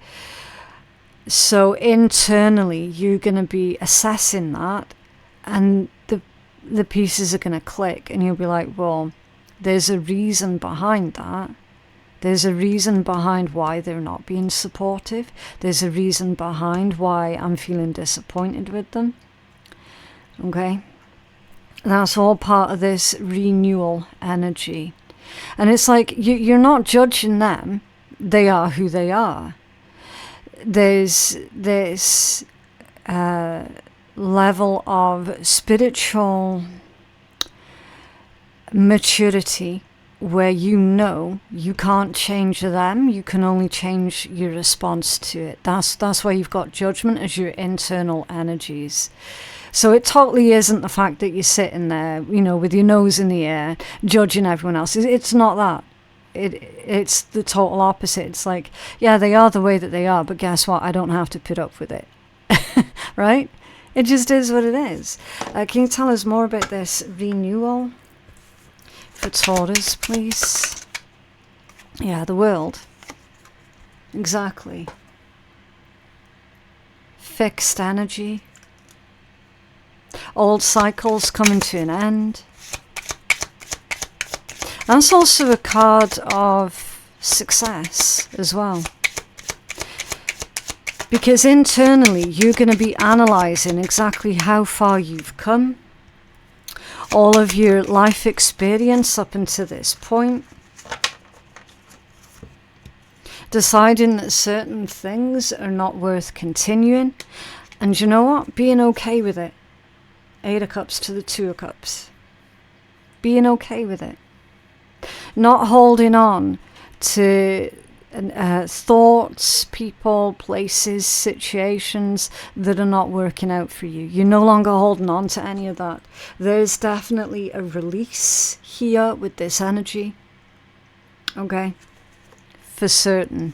So internally you're going to be assessing that, and the pieces are going to click, and you'll be like, well, there's a reason behind that. There's a reason behind why they're not being supportive. There's a reason behind why I'm feeling disappointed with them. Okay? That's all part of this renewal energy. And it's like, you're not judging them. They are who they are. There's this level of spiritual maturity where you know you can't change them, you can only change your response to it. That's why you've got judgment as your internal energies. So it totally isn't the fact that you're sitting there, you know, with your nose in the air, judging everyone else. It's not that. It's the total opposite. It's like, yeah, they are the way that they are, but guess what? I don't have to put up with it. Right? It just is what it is. Can you tell us more about this renewal for Taurus, please? Yeah, the world. Exactly. Fixed energy. Old cycles coming to an end. That's also a card of success as well. Because internally you're going to be analysing exactly how far you've come, all of your life experience up until this point, deciding that certain things are not worth continuing, and you know what? Being okay with it. 8 of Cups to the 2 of Cups. Being okay with it. Not holding on to thoughts, people, places, situations that are not working out for you. You're no longer holding on to any of that. There's definitely a release here with this energy. Okay? For certain.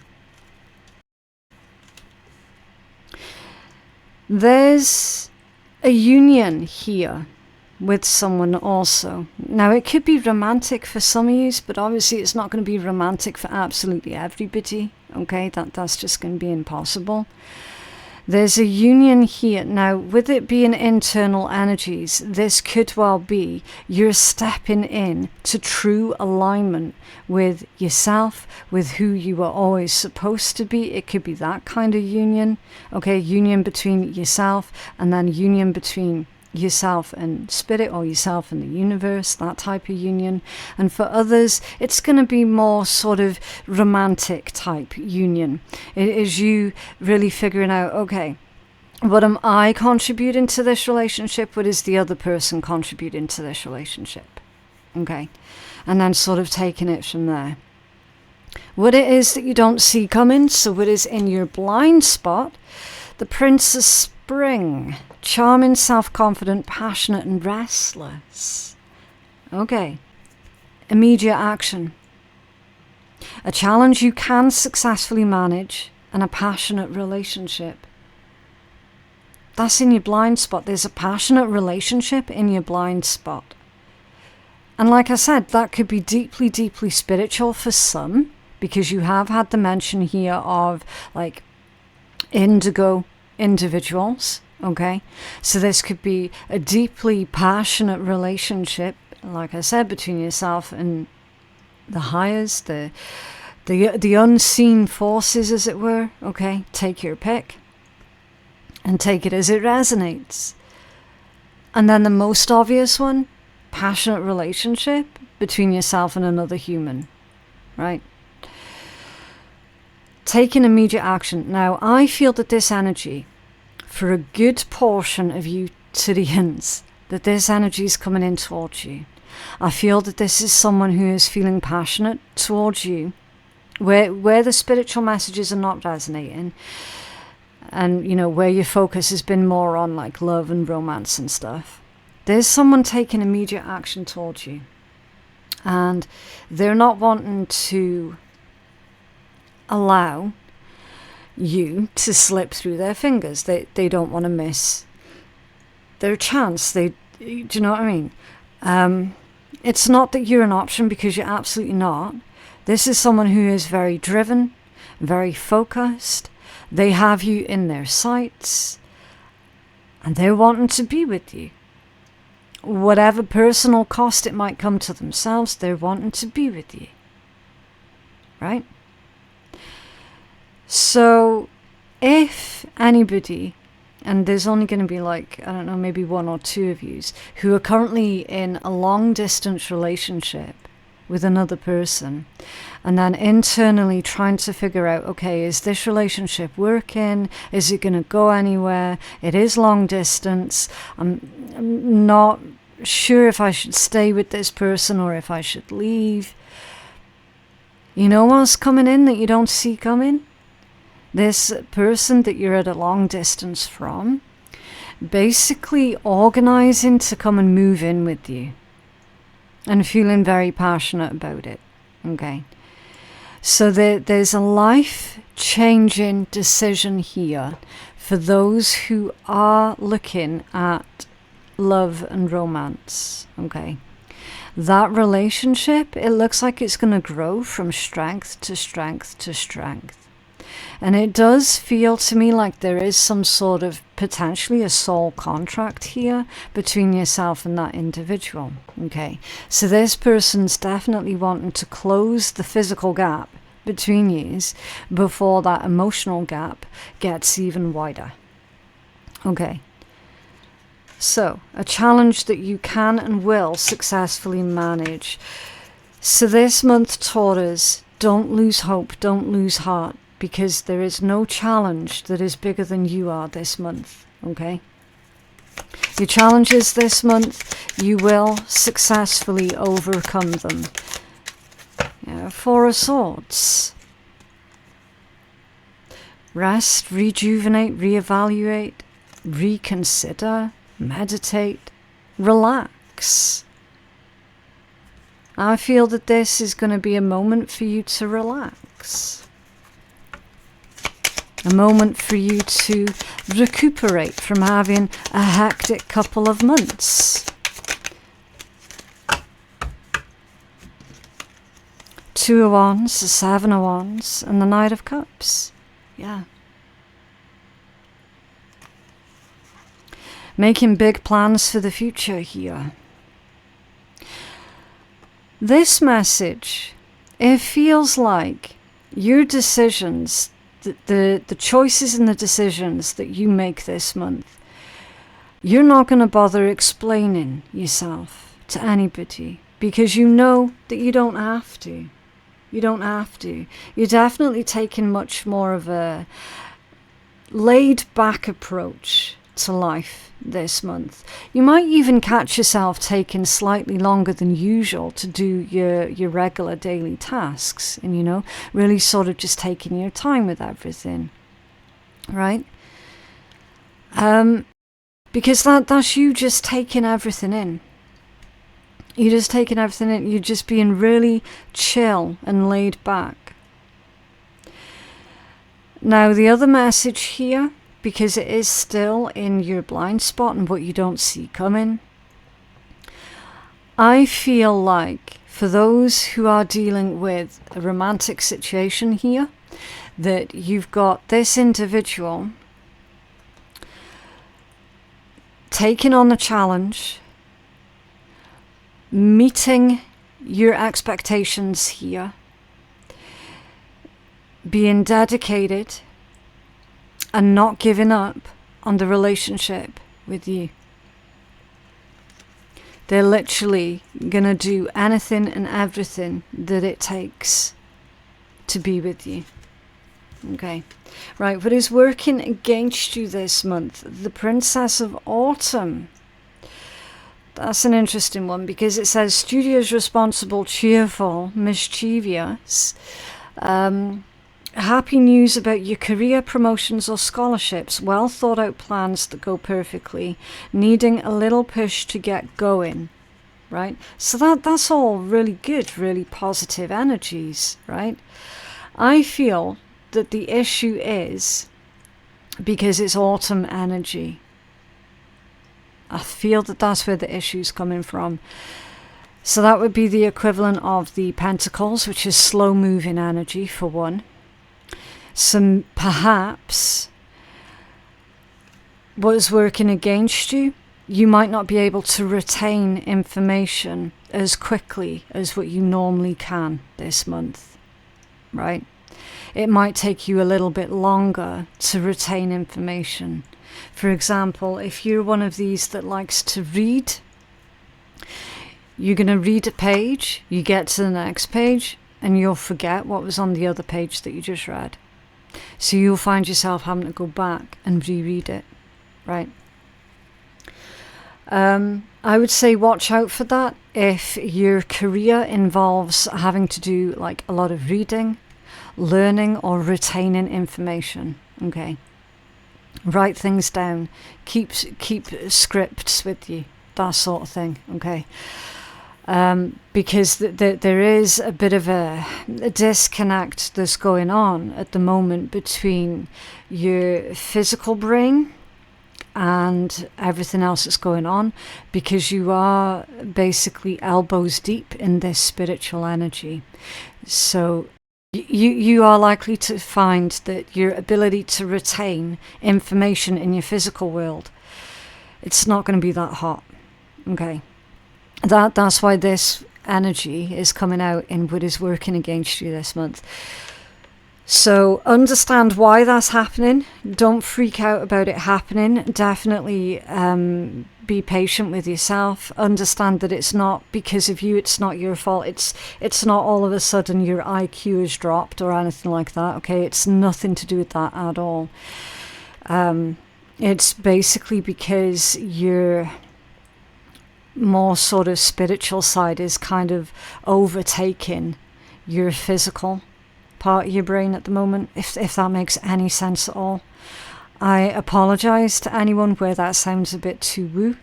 There's a union here with someone also. Now it could be romantic for some of you, but obviously it's not going to be romantic for absolutely everybody. Okay, that's just going to be impossible. There's a union here. Now with it being internal energies, this could well be you're stepping in to true alignment with yourself, with who you were always supposed to be. It could be that kind of union. Okay, union between yourself, and then union between yourself and spirit, or yourself and the universe, that type of union. And for others it's going to be more sort of romantic type union. It is you really figuring out, okay, what am I contributing to this relationship, what is the other person contributing to this relationship, okay, and then sort of taking it from there. What it is that you don't see coming, so what is in your blind spot, the Prince of Spring. Charming, self-confident, passionate and restless. Okay. Immediate action. A challenge you can successfully manage, and a passionate relationship. That's in your blind spot. There's a passionate relationship in your blind spot. And like I said, that could be deeply, deeply spiritual for some, because you have had the mention here of like indigo individuals. Okay, so this could be a deeply passionate relationship, like I said, between yourself and the highes, the unseen forces, as it were. Okay, take your pick and take it as it resonates. And then the most obvious one, passionate relationship between yourself and another human, right? Taking immediate action. Now, I feel that this energy, for a good portion of you Tyrians, that this energy is coming in towards you. I feel that this is someone who is feeling passionate towards you. Where the spiritual messages are not resonating, and you know, where your focus has been more on like love and romance and stuff, there's someone taking immediate action towards you, and they're not wanting to allow you to slip through their fingers. They don't want to miss their chance. Do you know what I mean? It's not that you're an option, because you're absolutely not. This is someone who is very driven, very focused. They have you in their sights, and they're wanting to be with you. Whatever personal cost it might come to themselves, they're wanting to be with you. Right? So, if anybody, and there's only going to be like, I don't know, maybe one or two of you who are currently in a long distance relationship with another person, and then internally trying to figure out, okay, is this relationship working? Is it going to go anywhere? It is long distance. I'm not sure if I should stay with this person or if I should leave. You know what's coming in that you don't see coming? This person that you're at a long distance from, basically organizing to come and move in with you, and feeling very passionate about it. Okay, so there's a life-changing decision here for those who are looking at love and romance. Okay, that relationship, it looks like it's going to grow from strength to strength to strength. And it does feel to me like there is some sort of potentially a soul contract here between yourself and that individual. Okay, so this person's definitely wanting to close the physical gap between you before that emotional gap gets even wider. Okay, so a challenge that you can and will successfully manage. So this month, Taurus, don't lose hope, don't lose heart, because there is no challenge that is bigger than you are this month, okay? Your challenges this month, you will successfully overcome them. Yeah, Four of Swords. Rest, rejuvenate, reevaluate, reconsider, meditate, relax. I feel that this is going to be a moment for you to relax. A moment for you to recuperate from having a hectic couple of months. Two of Wands, the Seven of Wands, and the Knight of Cups. Yeah. Making big plans for the future here. This message, it feels like your decisions, the choices and the decisions that you make this month, you're not going to bother explaining yourself to anybody, because you know that you don't have to. You don't have to. You're definitely taking much more of a laid back approach to life this month. You might even catch yourself taking slightly longer than usual to do your regular daily tasks, and you know, really sort of just taking your time with everything, right? Because that's you just taking everything in. You're just taking everything in. You're just being really chill and laid back. Now the other message here, because it is still in your blind spot and what you don't see coming, I feel like for those who are dealing with a romantic situation here, that you've got this individual taking on the challenge, meeting your expectations here, being dedicated, and not giving up on the relationship with you. They're literally going to do anything and everything that it takes to be with you. Okay. Right, what is working against you this month? The Princess of Autumn. That's an interesting one, because it says studious, responsible, cheerful, mischievous. Happy news about your career, promotions or scholarships. Well thought out plans that go perfectly. Needing a little push to get going. Right? So that's all really good, really positive energies, right? I feel that the issue is because it's autumn energy. I feel that that's where the issue's coming from. So that would be the equivalent of the Pentacles, which is slow moving energy for one. Some perhaps what is working against you, you might not be able to retain information as quickly as what you normally can this month, right? It might take you a little bit longer to retain information. For example, if you're one of these that likes to read, you're going to read a page, you get to the next page, and you'll forget what was on the other page that you just read. So you'll find yourself having to go back and reread it, right? I would say watch out for that if your career involves having to do like a lot of reading, learning or retaining information. Okay, write things down, keep scripts with you, that sort of thing. Okay, because there is a bit of a disconnect that's going on at the moment between your physical brain and everything else that's going on, because you are basically elbows deep in this spiritual energy. So you are likely to find that your ability to retain information in your physical world, it's not going to be that hot. Okay, that's why this energy is coming out in what is working against you this month. So understand why that's happening. Don't freak out about it happening. Definitely be patient with yourself. Understand that it's not because of you. It's not your fault. It's not all of a sudden your IQ has dropped or anything like that. Okay, it's nothing to do with that at all. It's basically because your more sort of spiritual side is kind of overtaking your physical part of your brain at the moment, if that makes any sense at all. I apologize to anyone where that sounds a bit too woo,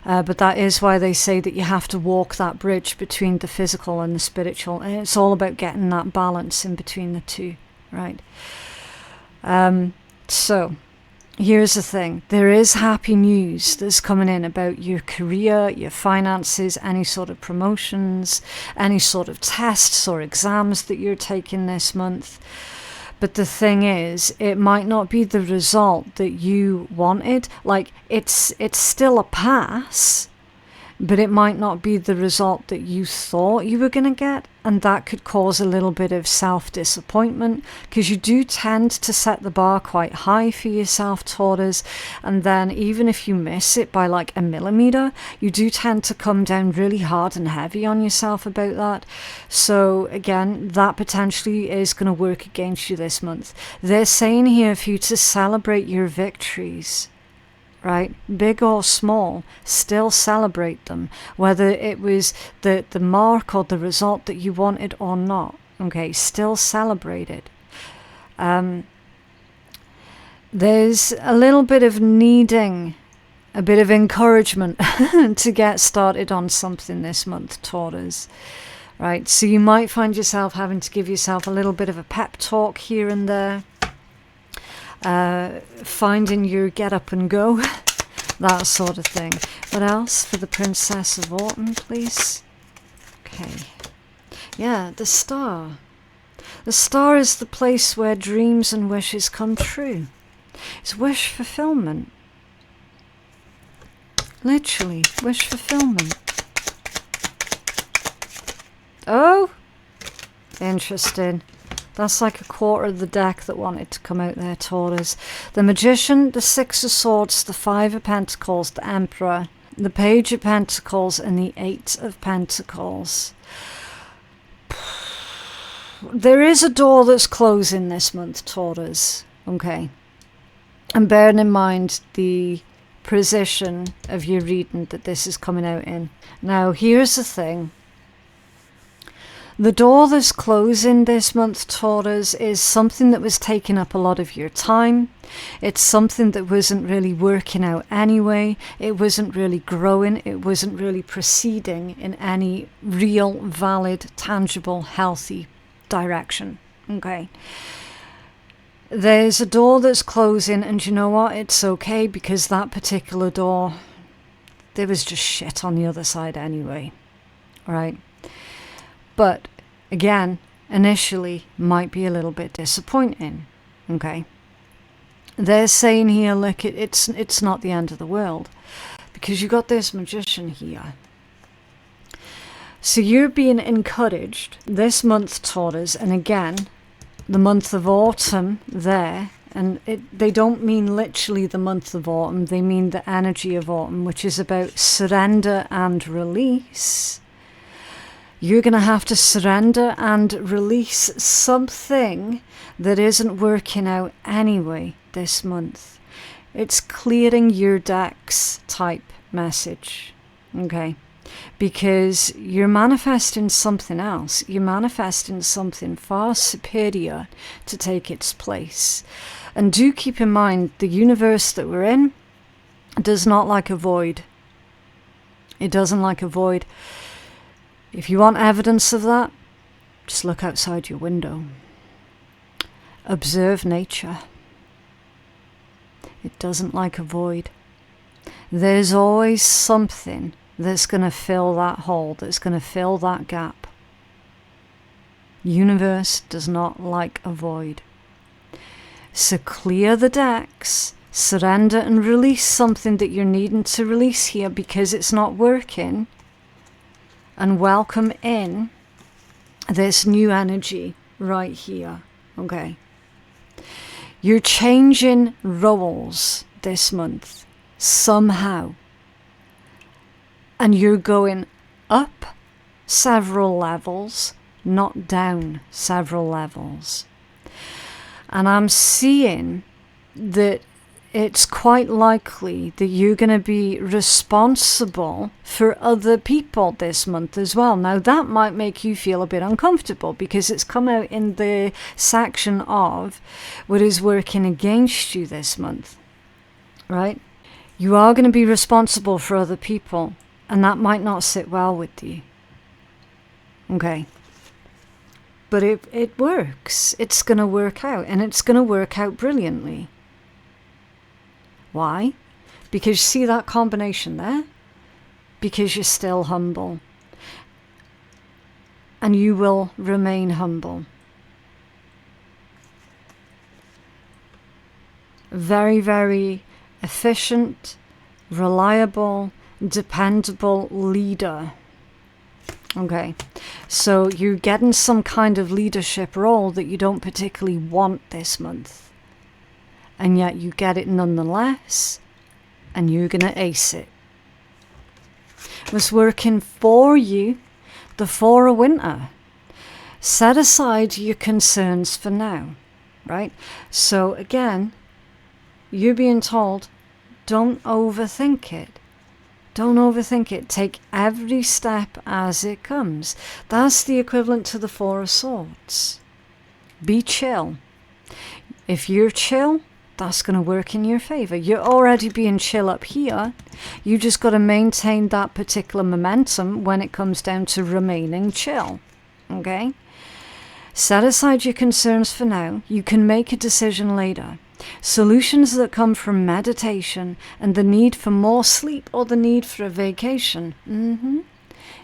but that is why they say that you have to walk that bridge between the physical and the spiritual, and it's all about getting that balance in between the two, right? So here's the thing, there is happy news that's coming in about your career, your finances, any sort of promotions, any sort of tests or exams that you're taking this month. But the thing is, it might not be the result that you wanted. Like, it's still a pass, but it might not be the result that you thought you were going to get, and that could cause a little bit of self-disappointment, because you do tend to set the bar quite high for yourself, Taurus, and then even if you miss it by like a millimeter, you do tend to come down really hard and heavy on yourself about that. So again, that potentially is going to work against you this month. They're saying here for you to celebrate your victories, right? Big or small, still celebrate them, whether it was the mark or the result that you wanted or not. Okay, still celebrate it. There's a little bit of needing a bit of encouragement to get started on something this month, Taurus. Right, so you might find yourself having to give yourself a little bit of a pep talk here and there. Finding your get up and go, that sort of thing. What else for the Princess of Autumn, please? Okay. Yeah, the star. The star is the place where dreams and wishes come true. It's wish fulfillment. Literally, wish fulfillment. Oh, interesting. That's like a quarter of the deck that wanted to come out there, Taurus. The Magician, the Six of Swords, the Five of Pentacles, the Emperor, the Page of Pentacles, and the Eight of Pentacles. There is a door that's closing this month, Taurus. Okay. And bearing in mind the position of your reading that this is coming out in. Now, here's the thing. The door that's closing this month, Taurus, is something that was taking up a lot of your time. It's something that wasn't really working out anyway. It wasn't really growing. It wasn't really proceeding in any real, valid, tangible, healthy direction. Okay. There's a door that's closing, and you know what? It's okay, because that particular door, there was just shit on the other side anyway. Right? But again, initially might be a little bit disappointing. Okay. They're saying here, look, it's not the end of the world, because you got this Magician here. So you're being encouraged this month, Taurus, and again, the month of autumn there, and they don't mean literally the month of autumn, they mean the energy of autumn, which is about surrender and release. You're going to have to surrender and release something that isn't working out anyway this month. It's clearing your decks type message, okay? Because you're manifesting something else. You're manifesting something far superior to take its place. And do keep in mind, the universe that we're in does not like a void. It doesn't like a void. If you want evidence of that, just look outside your window. Observe nature. It doesn't like a void. There's always something that's going to fill that hole, that's going to fill that gap. Universe does not like a void. So clear the decks, surrender and release something that you're needing to release here because it's not working. And welcome in this new energy right here, okay? You're changing roles this month, somehow. And you're going up several levels, not down several levels. And I'm seeing that it's quite likely that you're going to be responsible for other people this month as well. Now, that might make you feel a bit uncomfortable because it's come out in the section of what is working against you this month, right? You are going to be responsible for other people, and that might not sit well with you. Okay. But it works. It's going to work out, and it's going to work out brilliantly. Why? Because you see that combination there? Because you're still humble. And you will remain humble. Very, very efficient, reliable, dependable leader. Okay, so you're getting some kind of leadership role that you don't particularly want this month. And yet you get it nonetheless, and you're going to ace it. What's working for you, the Four of Winter. Set aside your concerns for now, right? So again, you're being told, don't overthink it. Don't overthink it. Take every step as it comes. That's the equivalent to the Four of Swords. Be chill. If you're chill, that's going to work in your favor. You're already being chill up here. You just got to maintain that particular momentum when it comes down to remaining chill. Okay? Set aside your concerns for now. You can make a decision later. Solutions that come from meditation and the need for more sleep or the need for a vacation.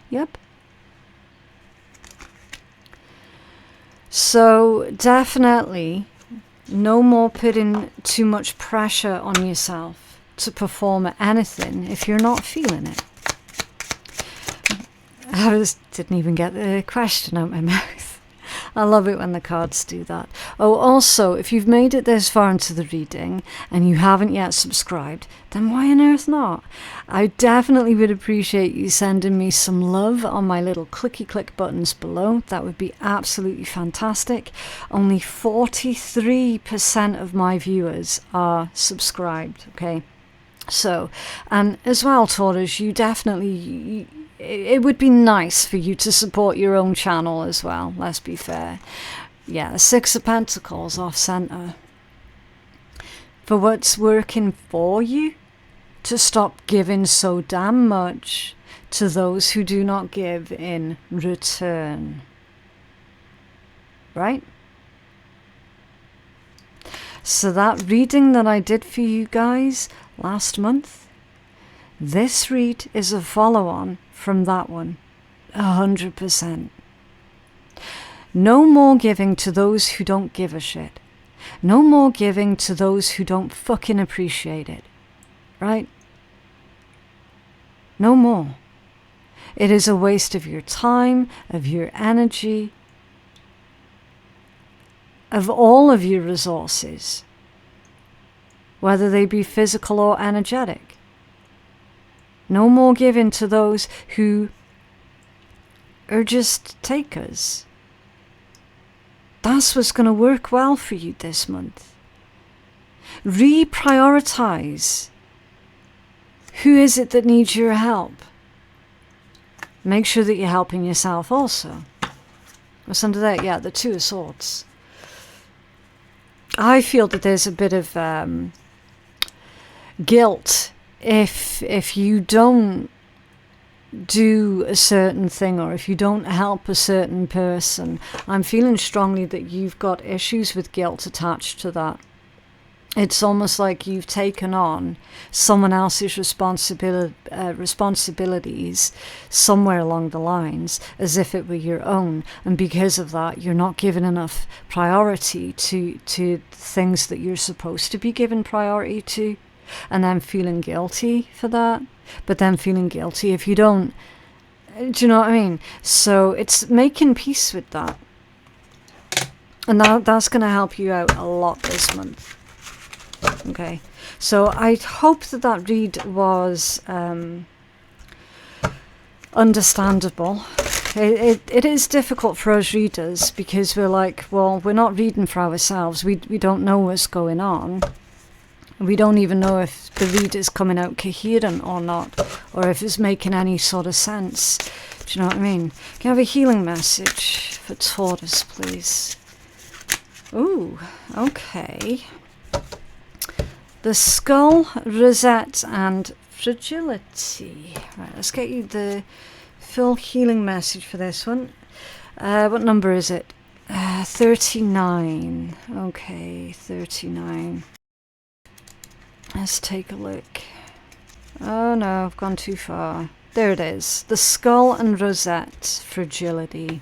Yep. So definitely no more putting too much pressure on yourself to perform at anything if you're not feeling it. I didn't even get the question out my mouth. I love it when the cards do that. Oh, also, if you've made it this far into the reading and you haven't yet subscribed, then why on earth not? I definitely would appreciate you sending me some love on my little clicky click buttons below. That would be absolutely fantastic. Only 43% of my viewers are subscribed, okay? So, and as well, Taurus, you definitely, it would be nice for you to support your own channel as well, let's be fair. Yeah, the Six of Pentacles off center. For what's working for you, to stop giving so damn much to those who do not give in return. Right? So that reading that I did for you guys last month, this read is a follow-on from that one, 100%. No more giving to those who don't give a shit. No more giving to those who don't fucking appreciate it. Right? No more. It is a waste of your time, of your energy, of all of your resources, whether they be physical or energetic. No more giving to those who are just takers. That's what's going to work well for you this month. Reprioritize. Who is it that needs your help? Make sure that you're helping yourself also. What's under that? Yeah, the Two of Swords. I feel that there's a bit of guilt if you don't do a certain thing, or if you don't help a certain person. I'm feeling strongly that you've got issues with guilt attached to that. It's almost like you've taken on someone else's responsibilities somewhere along the lines as if it were your own, and because of that you're not giving enough priority to things that you're supposed to be given priority to, and then feeling guilty for that, but then feeling guilty if you don't. Do you know what I mean? So it's making peace with that, and that's going to help you out a lot this month. Okay, so I hope that that read was understandable. It is difficult for us readers because we're like, well, we're not reading for ourselves. We don't know what's going on. We don't even know if the read is coming out coherent or not, or if it's making any sort of sense. Do you know what I mean? Can I have a healing message for Taurus, please? Ooh, okay. The Skull, Rosette, and Fragility. Right, let's get you the full healing message for this one. What number is it? 39. Okay, 39. Let's take a look. Oh no, I've gone too far. There it is. The Skull and Rosette, Fragility.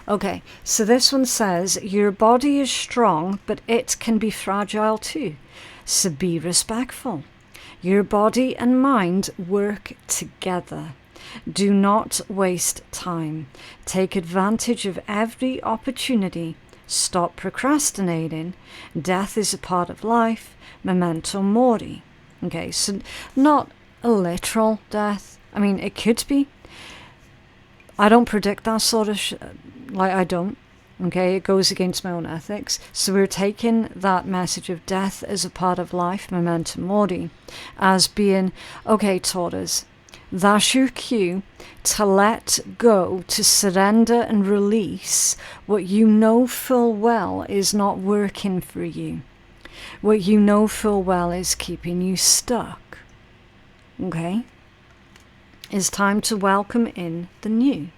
Okay, so this one says, your body is strong, but it can be fragile too. So be respectful. Your body and mind work together. Do not waste time. Take advantage of every opportunity. Stop procrastinating. Death is a part of life. Memento mori. Okay, so not a literal death. I mean, it could be. I don't predict that sort of I don't. Okay, it goes against my own ethics. So we're taking that message of death as a part of life, memento mori, as being, okay, Taurus, that's your cue to let go, to surrender and release what you know full well is not working for you. What you know full well is keeping you stuck. Okay? It's time to welcome in the new.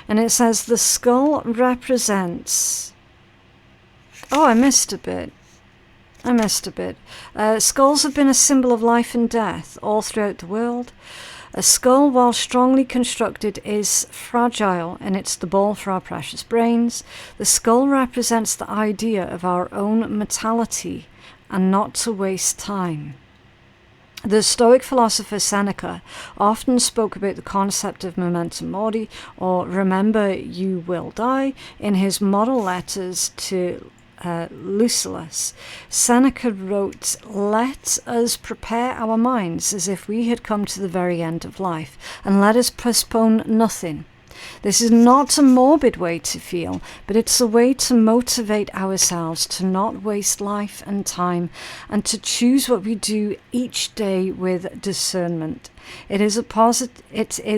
And it says the skull represents... Oh, I missed a bit. Skulls have been a symbol of life and death all throughout the world. A skull, while strongly constructed, is fragile, and it's the ball for our precious brains. The skull represents the idea of our own mortality and not to waste time. The Stoic philosopher Seneca often spoke about the concept of memento mori, or remember you will die, in his moral letters to Lucullus. Seneca wrote, let us prepare our minds as if we had come to the very end of life, and let us postpone nothing. This is not a morbid way to feel, but it's a way to motivate ourselves to not waste life and time and to choose what we do each day with discernment. It is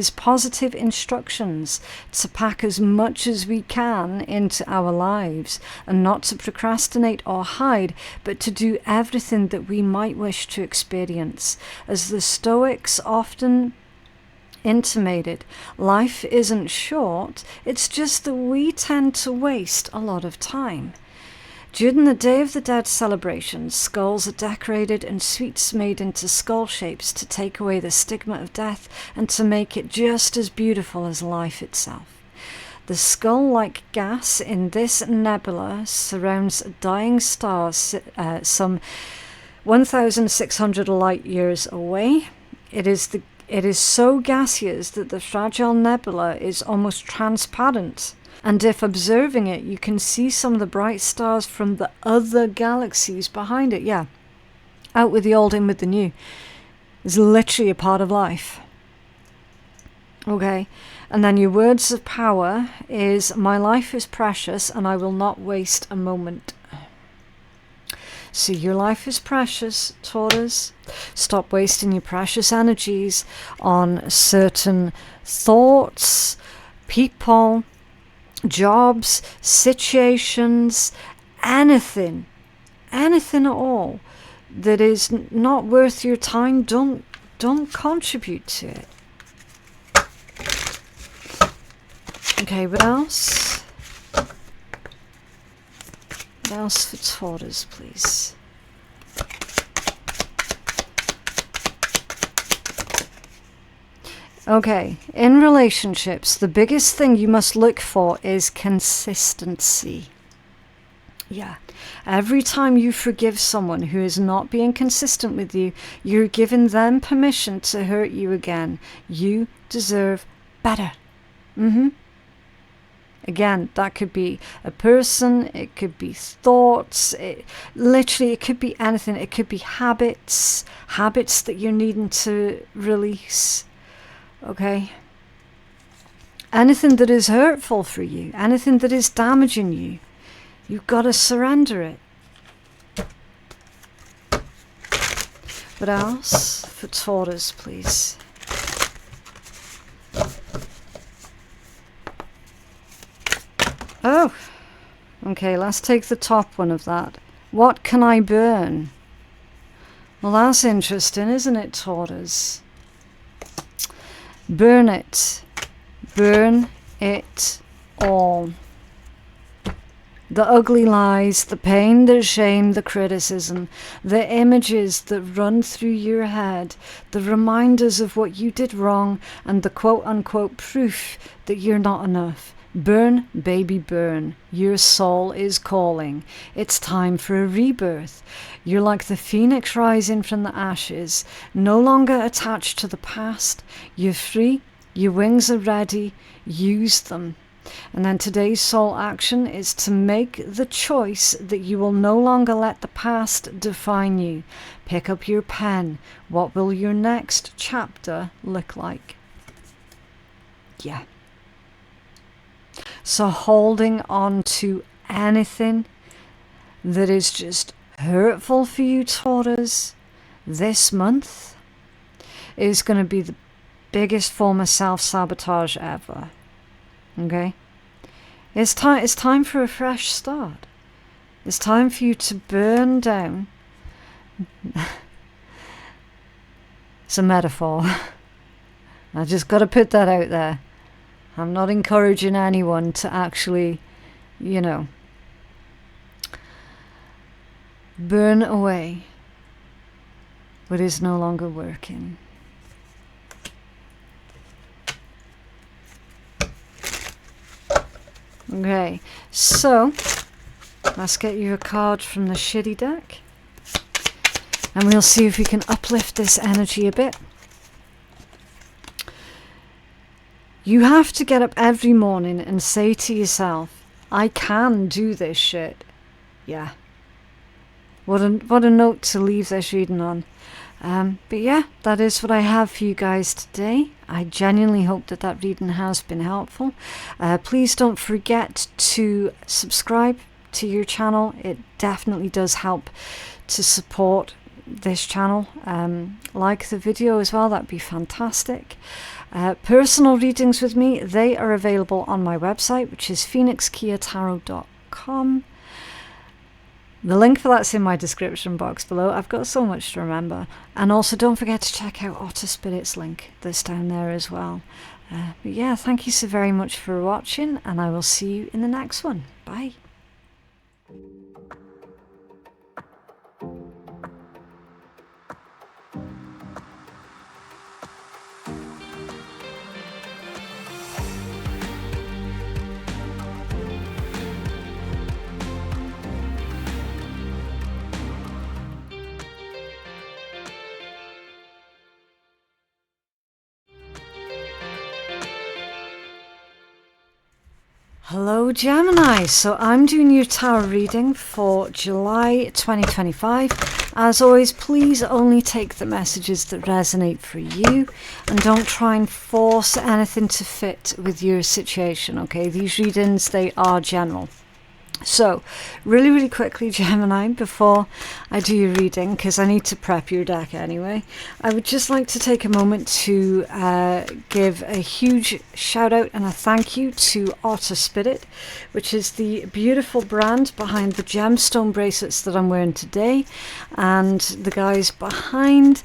positive instructions to pack as much as we can into our lives and not to procrastinate or hide, but to do everything that we might wish to experience. As the Stoics often intimated, life isn't short, it's just that we tend to waste a lot of time. During the Day of the Dead celebrations, skulls are decorated and sweets made into skull shapes to take away the stigma of death and to make it just as beautiful as life itself. The skull-like gas in this nebula surrounds a dying star some 1,600 light years away. It is so gaseous that the fragile nebula is almost transparent. And if observing it, you can see some of the bright stars from the other galaxies behind it. Yeah, out with the old, in with the new. It's literally a part of life. Okay, and then your words of power is, my life is precious and I will not waste a moment. So your life is precious, Taurus. Stop wasting your precious energies on certain thoughts, people, jobs, situations, anything at all that is not worth your time. Don't contribute to it. Okay, what else? What else for Taurus, please? Okay, in relationships, the biggest thing you must look for is consistency. Yeah, every time you forgive someone who is not being consistent with you, you're giving them permission to hurt you again. You deserve better. Again, that could be a person, it could be thoughts, it could be anything. It could be habits that you're needing to release. Okay? Anything that is hurtful for you, anything that is damaging you, you've got to surrender it. What else for Taurus, please? Oh, okay, let's take the top one of that. What can I burn? Well, that's interesting, isn't it, Taurus? Burn it. Burn it all. The ugly lies, the pain, the shame, the criticism, the images that run through your head, the reminders of what you did wrong, and the quote-unquote proof that you're not enough. Burn, baby, burn. Your soul is calling. It's time for a rebirth. You're like the phoenix rising from the ashes, no longer attached to the past. You're free. Your wings are ready. Use them. And then today's soul action is to make the choice that you will no longer let the past define you. Pick up your pen. What will your next chapter look like? Yeah. So holding on to anything that is just hurtful for you, Taurus, this month is going to be the biggest form of self-sabotage ever. Okay? It's time for a fresh start. It's time for you to burn down. It's a metaphor. I just got to put that out there. I'm not encouraging anyone to actually, burn away what is no longer working. Okay, so let's get you a card from the shitty deck. And we'll see if we can uplift this energy a bit. You have to get up every morning and say to yourself, I can do this shit. Yeah. What a note to leave this reading on. But yeah, that is what I have for you guys today. I genuinely hope that that reading has been helpful. Please don't forget to subscribe to your channel. It definitely does help to support this channel. Like the video as well, that'd be fantastic. Personal readings with me, they are available on my website, which is phoenixkeiatarot.com. The link for that's in my description box below. I've got so much to remember. And also don't forget to check out Otter Spirit's link that's down there as well. But yeah, thank you so very much for watching, and I will see you in the next one. Bye. Hello Gemini, so I'm doing your tarot reading for July 2025. As always, please only take the messages that resonate for you, and don't try and force anything to fit with your situation, okay? These readings, they are general. So, really quickly, Gemini, before I do your reading, because I need to prep your deck anyway, I would just like to take a moment to give a huge shout out and a thank you to Otter Spirit, which is the beautiful brand behind the gemstone bracelets that I'm wearing today, and the guys behind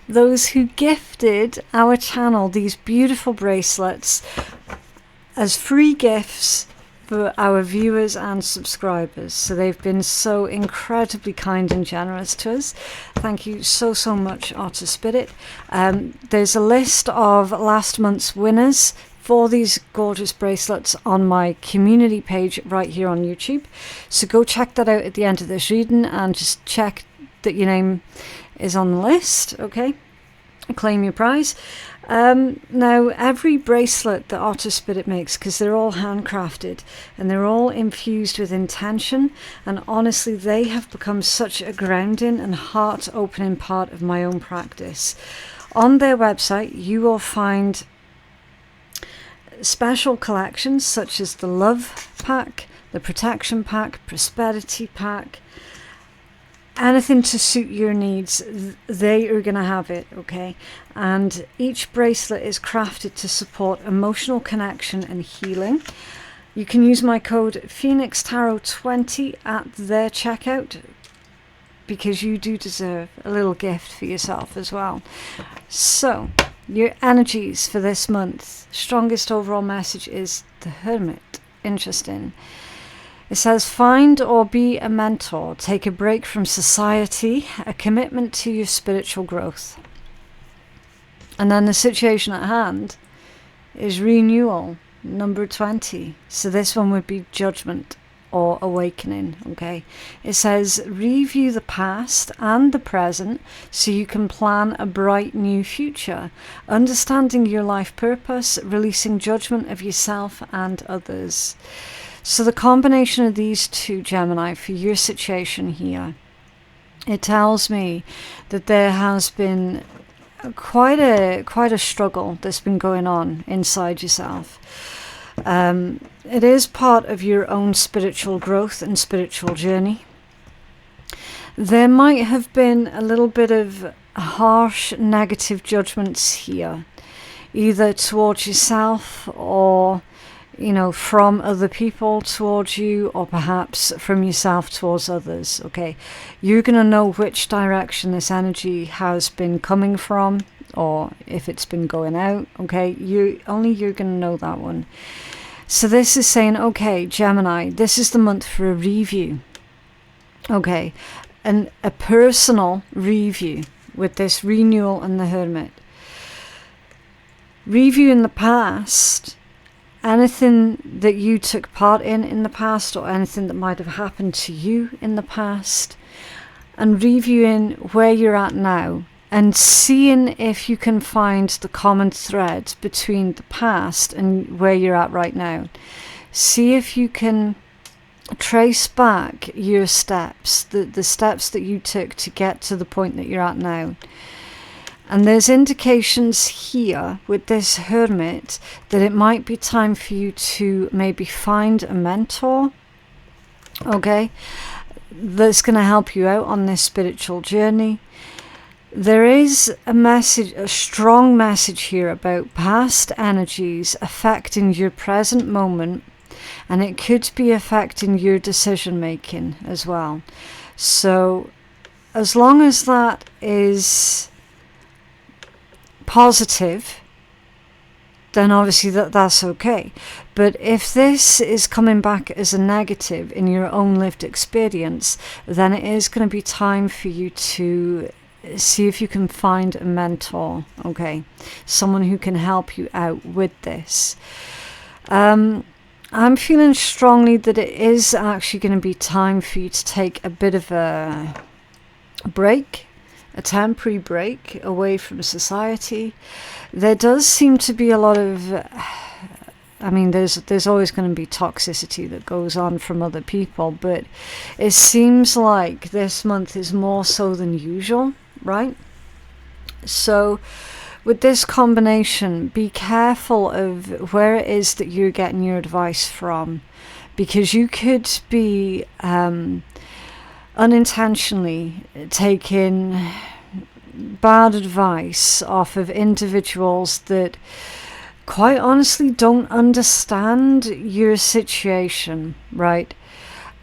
those who gifted our channel these beautiful bracelets as free gifts for our viewers and subscribers. So they've been so incredibly kind and generous to us. Thank you so much, Otter Spirit. There's a list of last month's winners for these gorgeous bracelets on my community page right here on YouTube. So go check that out at the end of this reading and just check that your name is on the list, okay? Claim your prize. Now, every bracelet that Otter Spirit makes, because they're all handcrafted and they're all infused with intention, and honestly they have become such a grounding and heart-opening part of my own practice. On their website you will find special collections such as the Love Pack, the Protection Pack, Prosperity Pack. Anything to suit your needs, they are going to have it, okay? And each bracelet is crafted to support emotional connection and healing. You can use my code PhoenixTarot20 at their checkout, because you do deserve a little gift for yourself as well. So, your energies for this month. Strongest overall message is the Hermit. Interesting. It says, find or be a mentor, take a break from society, a commitment to your spiritual growth. And then the situation at hand is renewal, number 20. So this one would be judgment or awakening, okay? It says, review the past and the present so you can plan a bright new future, understanding your life purpose, releasing judgment of yourself and others. So the combination of these two, Gemini, for your situation here, it tells me that there has been quite a struggle that's been going on inside yourself. It is part of your own spiritual growth and spiritual journey. There might have been a little bit of harsh negative judgments here, either towards yourself or from other people towards you, or perhaps from yourself towards others, okay? You're going to know which direction this energy has been coming from, or if it's been going out, okay? You're going to know that one. So this is saying, okay, Gemini, this is the month for a review, okay? And a personal review with this renewal and the Hermit. Review in the past, anything that you took part in the past, or anything that might have happened to you in the past, and reviewing where you're at now and seeing if you can find the common thread between the past and where you're at right now. See if you can trace back your steps, the steps that you took to get to the point that you're at now. And there's indications here with this Hermit that it might be time for you to maybe find a mentor, okay, that's going to help you out on this spiritual journey. There is a message, a strong message here about past energies affecting your present moment, and it could be affecting your decision making as well. So as long as that is positive, then obviously that's okay. But if this is coming back as a negative in your own lived experience, then it is going to be time for you to see if you can find a mentor, okay, someone who can help you out with this. I'm feeling strongly that it is actually going to be time for you to take a bit of a break, a temporary break away from society. There does seem to be a lot of, I mean, there's always going to be toxicity that goes on from other people, but it seems like this month is more so than usual, right? So with this combination, be careful of where it is that you're getting your advice from, because you could be unintentionally taking bad advice off of individuals that quite honestly don't understand your situation, right?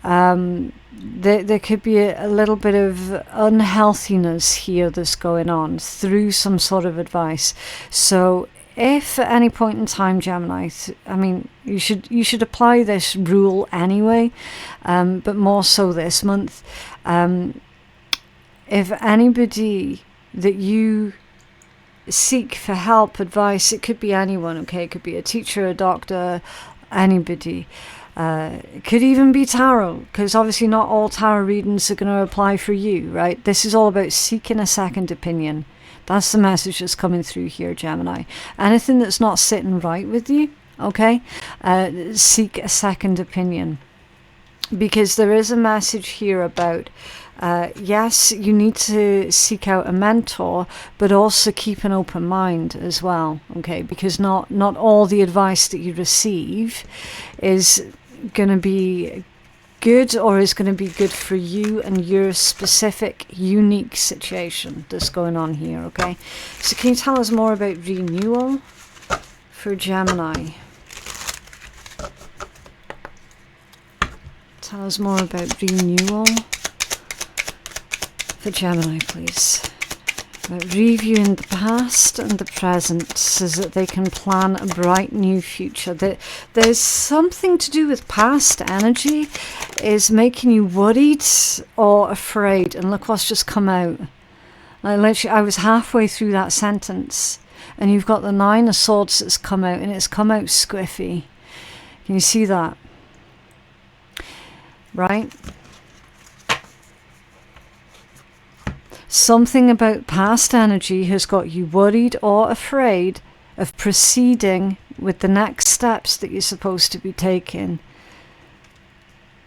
There could be a little bit of unhealthiness here that's going on through some sort of advice. So if at any point in time, Gemini, I mean, you should apply this rule anyway, but more so this month. If anybody that you seek for help, advice, it could be anyone, okay? It could be a teacher, a doctor, anybody. It could even be tarot, because obviously not all tarot readings are going to apply for you, right? This is all about seeking a second opinion. That's the message that's coming through here, Gemini. Anything that's not sitting right with you, okay? Seek a second opinion. Because there is a message here about, yes, you need to seek out a mentor, but also keep an open mind as well, okay? Because not all the advice that you receive is going to be good, or is going to be good for you and your specific unique situation that's going on here, okay? So can you tell us more about renewal for Gemini? Tell us more about renewal for Gemini, please. About reviewing the past and the present so that they can plan a bright new future. There's something to do with past energy is making you worried or afraid. And look what's just come out. Like literally, I was halfway through that sentence and you've got the 9 of Swords that's come out, and it's come out squiffy. Can you see that? Right? Something about past energy has got you worried or afraid of proceeding with the next steps that you're supposed to be taking.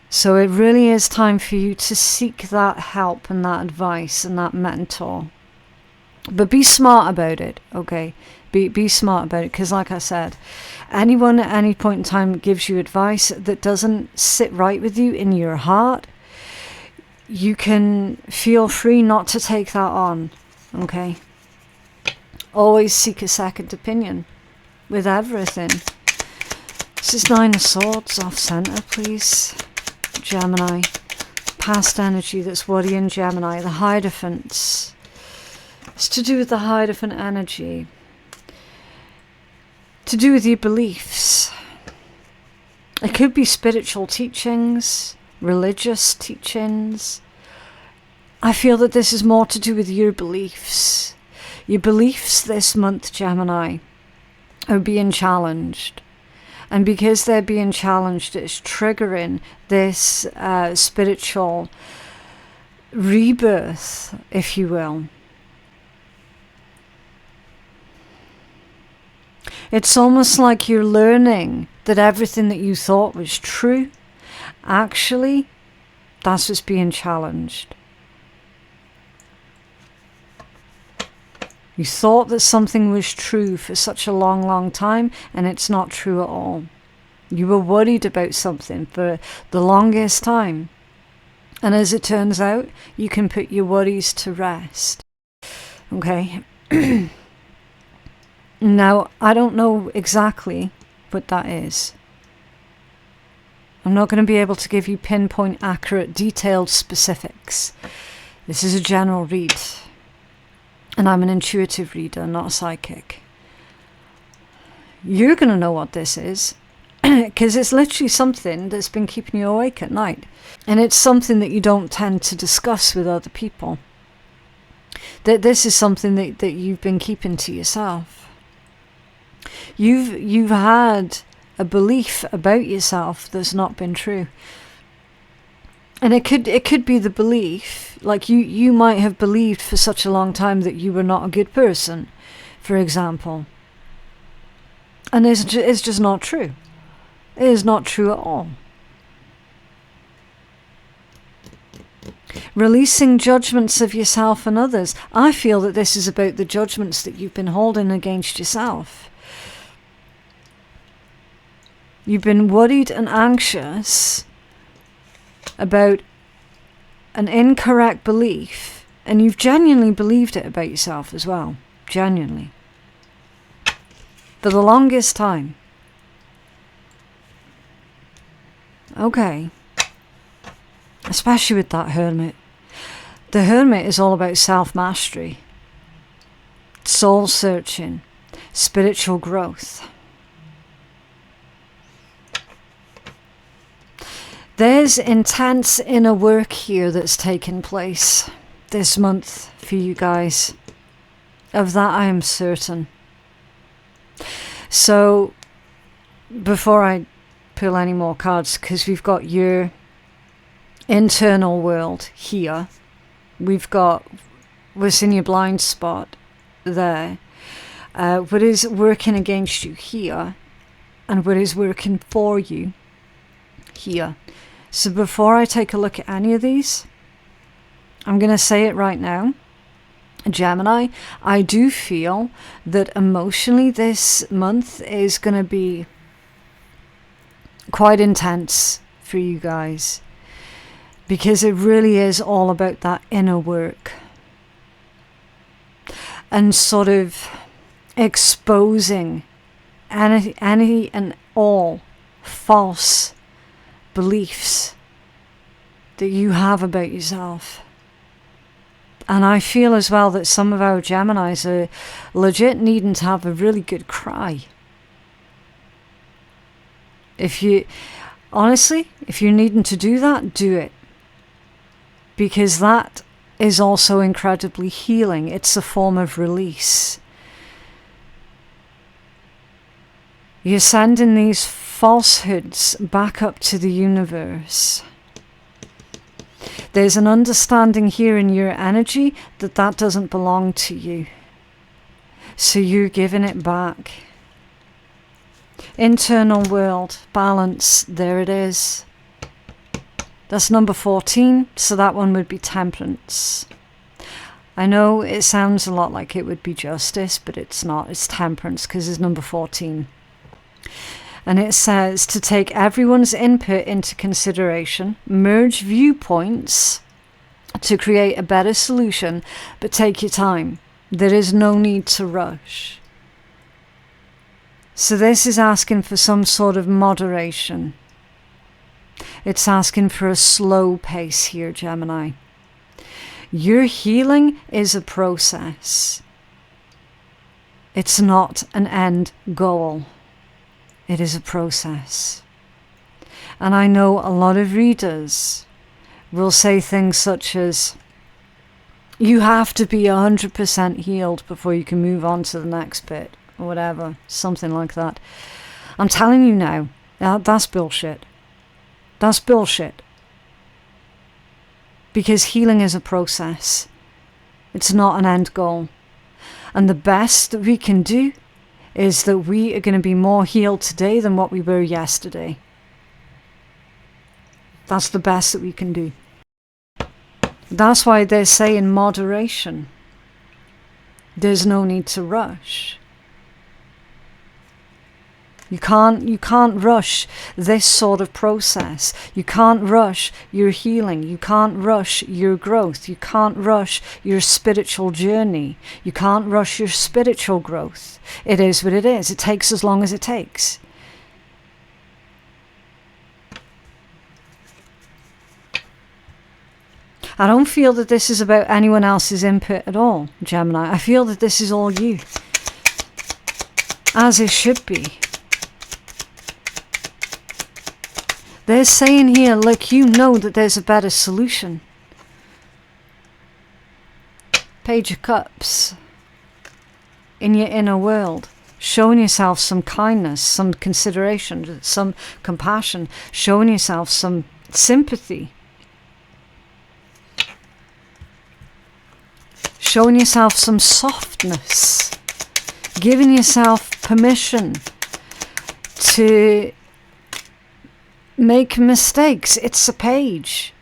So it really is time for you to seek that help and that advice and that mentor. But be smart about it, okay? Be smart about it, because like I said, anyone at any point in time gives you advice that doesn't sit right with you in your heart, you can feel free not to take that on, okay? Always seek a second opinion with everything. This is 9 of Swords off center, please. Gemini. Past energy that's worrying Gemini. The Hierophants. It's to do with the Hierophant energy. To do with your beliefs. It could be spiritual teachings, religious teachings. I feel that this is more to do with your beliefs. Your beliefs this month, Gemini, are being challenged. And because they're being challenged, it's triggering this spiritual rebirth, if you will. It's almost like you're learning that everything that you thought was true, actually, that's what's being challenged. You thought that something was true for such a long, long time, and it's not true at all. You were worried about something for the longest time. And as it turns out, you can put your worries to rest. Okay? Now, I don't know exactly what that is. I'm not going to be able to give you pinpoint, accurate, detailed specifics. This is a general read. And I'm an intuitive reader, not a psychic. You're going to know what this is. Because it's literally something that's been keeping you awake at night. And it's something that you don't tend to discuss with other people. That this is something that you've been keeping to yourself. You've had a belief about yourself that's not been true. And it could be the belief, like you might have believed for such a long time that you were not a good person, for example. And it's just not true. It is not true at all. Releasing judgments of yourself and others. I feel that this is about the judgments that you've been holding against yourself. You've been worried and anxious about an incorrect belief, and you've genuinely believed it about yourself as well. Genuinely. For the longest time. Okay. Especially with that hermit. The hermit is all about self-mastery, soul-searching, spiritual growth. There's intense inner work here that's taken place this month for you guys. Of that I am certain. So, before I pull any more cards, because we've got your internal world here. We've got what's in your blind spot there. What is working against you here, and what is working for you here. So before I take a look at any of these, I'm going to say it right now. Gemini, I do feel that emotionally this month is going to be quite intense for you guys. Because it really is all about that inner work. And sort of exposing any and all false beliefs that you have about yourself. And I feel as well that some of our Geminis are legit needing to have a really good cry. Honestly, if you're needing to do that, do it. Because that is also incredibly healing. It's a form of release. You're sending these falsehoods back up to the universe. There's an understanding here in your energy that that doesn't belong to you. So you're giving it back. Internal world, balance, there it is. That's number 14, so that one would be temperance. I know it sounds a lot like it would be justice, but it's not. It's temperance, because it's number 14. And it says to take everyone's input into consideration, merge viewpoints to create a better solution, but take your time. There is no need to rush. So this is asking for some sort of moderation. It's asking for a slow pace here, Gemini. Your healing is a process. It's not an end goal. It is a process. And I know a lot of readers will say things such as, you have to be 100% healed before you can move on to the next bit, or whatever, something like that. I'm telling you now, that's bullshit. That's bullshit. Because healing is a process. It's not an end goal. And the best that we can do is that we are going to be more healed today than what we were yesterday. That's the best that we can do. That's why they're saying moderation. There's no need to rush. You can't rush this sort of process. You can't rush your healing. You can't rush your growth. You can't rush your spiritual journey. You can't rush your spiritual growth. It is what it is. It takes as long as it takes. I don't feel that this is about anyone else's input at all, Gemini. I feel that this is all you. As it should be. They're saying here, look, you know that there's a better solution. Page of Cups. In your inner world. Showing yourself some kindness, some consideration, some compassion. Showing yourself some sympathy. Showing yourself some softness. Giving yourself permission to make mistakes. It's a page.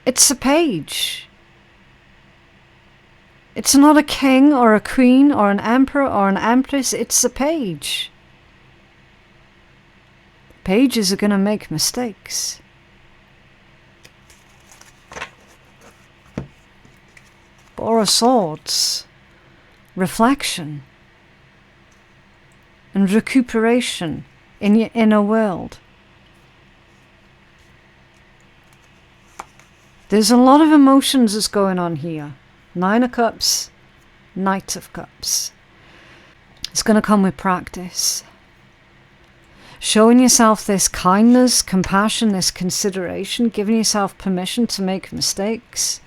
It's a page. It's not a king or a queen or an emperor or an empress. It's a page. Pages are going to make mistakes. Four of Swords. Reflection. And recuperation. In your inner world. There's a lot of emotions that's going on here. Nine of Cups, Knight of Cups. It's going to come with practice. Showing yourself this kindness, compassion, this consideration, giving yourself permission to make mistakes.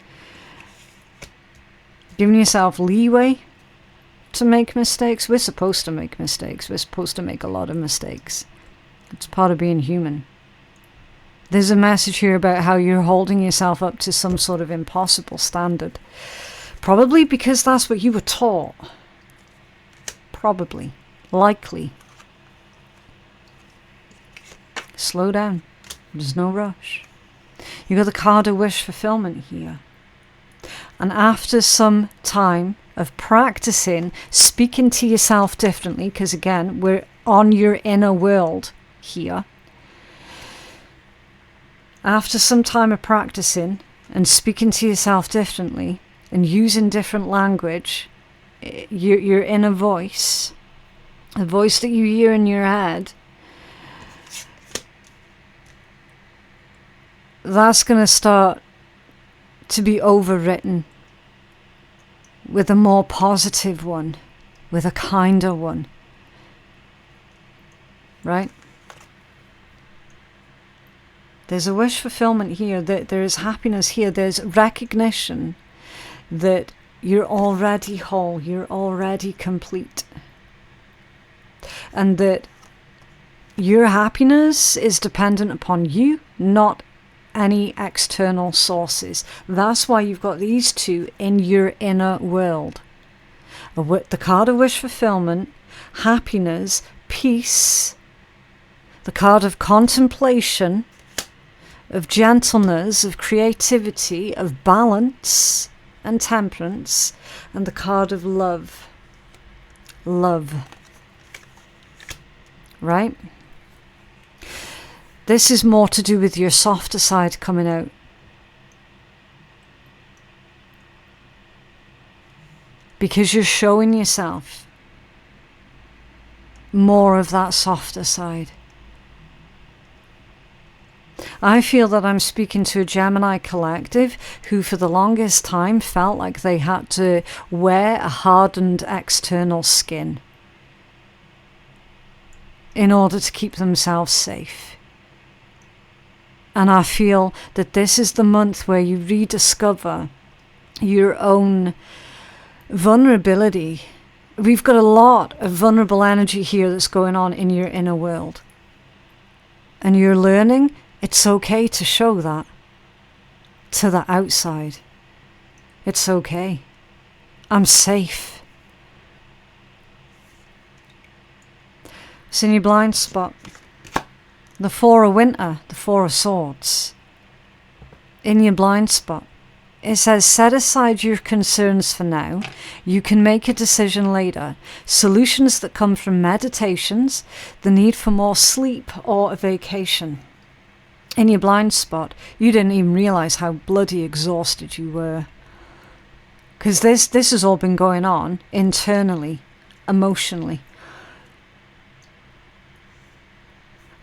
Giving yourself leeway to make mistakes. We're supposed to make mistakes. We're supposed to make a lot of mistakes. It's part of being human. There's a message here about how you're holding yourself up to some sort of impossible standard. Probably because that's what you were taught. Probably. Likely. Slow down. There's no rush. You got the card of wish fulfillment here. And after some time of practicing speaking to yourself differently, because again, we're on your inner world here. After some time of practicing and speaking to yourself differently and using different language, your inner voice, the voice that you hear in your head, that's going to start to be overwritten with a more positive one, with a kinder one. Right? There's a wish fulfillment here, that there is happiness here. There's recognition that you're already whole, you're already complete. And that your happiness is dependent upon you, not any external sources. That's why you've got these two in your inner world. The card of wish fulfillment, happiness, peace, the card of contemplation, of gentleness, of creativity, of balance and temperance, and the card of love. Love. Right? This is more to do with your softer side coming out. Because you're showing yourself more of that softer side. I feel that I'm speaking to a Gemini collective who for the longest time felt like they had to wear a hardened external skin in order to keep themselves safe. And I feel that this is the month where you rediscover your own vulnerability. We've got a lot of vulnerable energy here that's going on in your inner world. And you're learning it's okay to show that to the outside. It's okay. I'm safe. It's in your blind spot. The Four of Winter, the Four of Swords. In your blind spot. it says, set aside your concerns for now. You can make a decision later. Solutions that come from meditations, the need for more sleep, or a vacation. In your blind spot, you didn't even realize how bloody exhausted you were. Because this has all been going on internally, emotionally.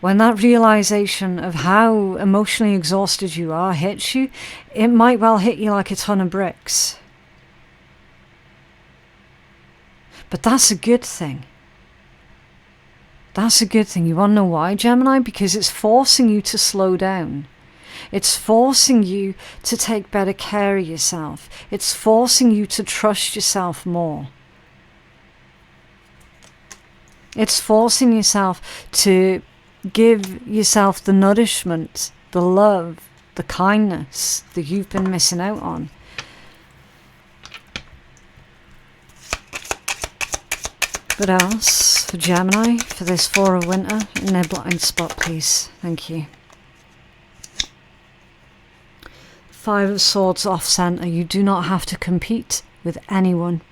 When that realization of how emotionally exhausted you are hits you, it might well hit you like a ton of bricks. But that's a good thing. That's a good thing. You want to know why, Gemini? Because it's forcing you to slow down. It's forcing you to take better care of yourself. It's forcing you to trust yourself more. It's forcing yourself to give yourself the nourishment, the love, the kindness that you've been missing out on. What else for Gemini for this 4 of winter in their blind spot, please? Thank you. 5 of Swords off center. You do not have to compete with anyone.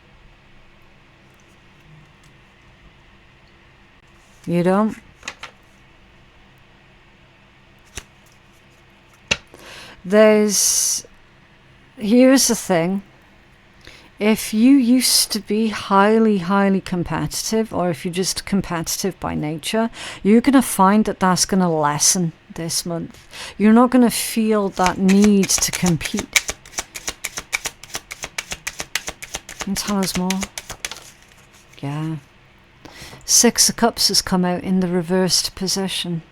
You don't. Here's the thing. If you used to be highly, highly competitive, or if you're just competitive by nature, you're going to find that that's going to lessen this month. You're not going to feel that need to compete. Can you tell us more? Yeah. 6 of Cups has come out in the reversed position.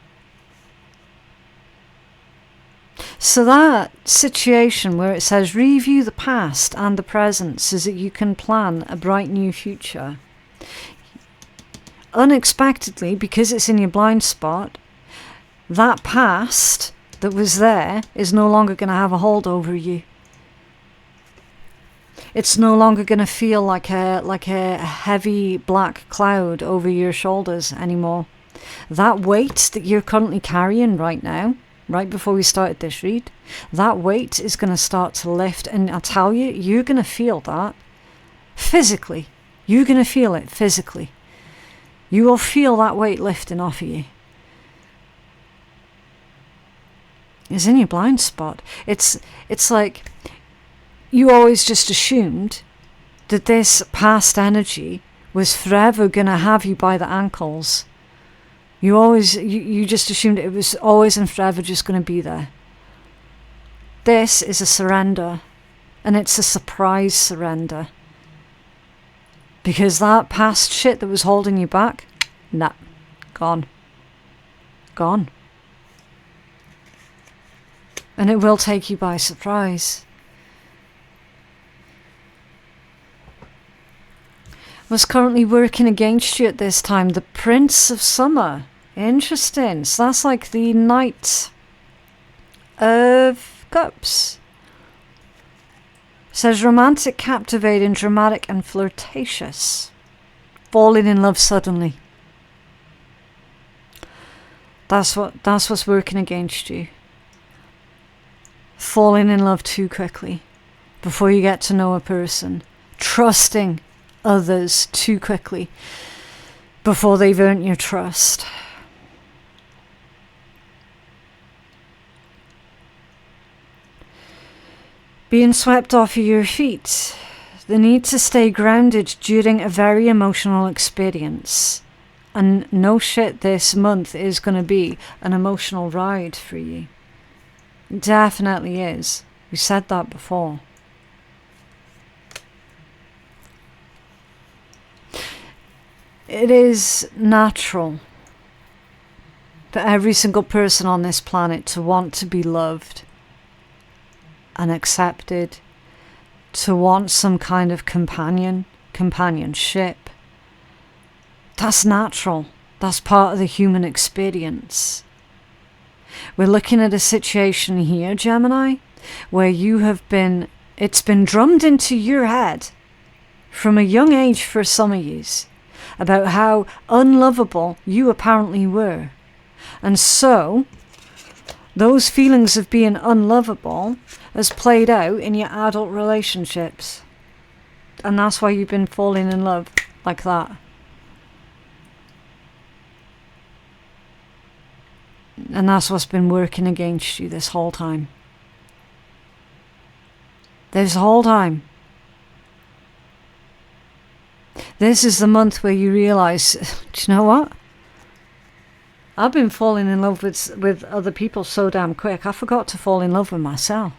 So that situation where it says review the past and the present so that you can plan a bright new future. Unexpectedly, because it's in your blind spot, that past that was there is no longer going to have a hold over you. It's no longer going to feel like a heavy black cloud over your shoulders anymore. That weight that you're currently carrying right now, right before we started this read, that weight is going to start to lift, and I tell you, you're going to feel that physically. You're going to feel it physically. You will feel that weight lifting off of you. It's in your blind spot. It's like you always just assumed that this past energy was forever going to have you by the ankles. You just assumed it was always and forever just going to be there. This is a surrender, and it's a surprise surrender. Because that past shit that was holding you back, nah, gone. Gone. And it will take you by surprise. What's currently working against you at this time? The Prince of Summer. Interesting. So that's like the Knight of Cups. It says romantic, captivating, dramatic and flirtatious. Falling in love suddenly. That's what's working against you. Falling in love too quickly before you get to know a person. Trusting others too quickly before they've earned your trust. Being swept off of your feet. The need to stay grounded during a very emotional experience. And no shit, this month is going to be an emotional ride for you. It definitely is. We said that before. It is natural for every single person on this planet to want to be loved and accepted, to want some kind of companionship. That's natural. That's part of the human experience. We're looking at a situation here, Gemini, where it's been drummed into your head from a young age for some of yous about how unlovable you apparently were. And so, Those feelings of being unlovable has played out in your adult relationships. And that's why you've been falling in love like that. And that's what's been working against you this whole time. This whole time. This is the month where you realise, do you know what? I've been falling in love with other people so damn quick, I forgot to fall in love with myself.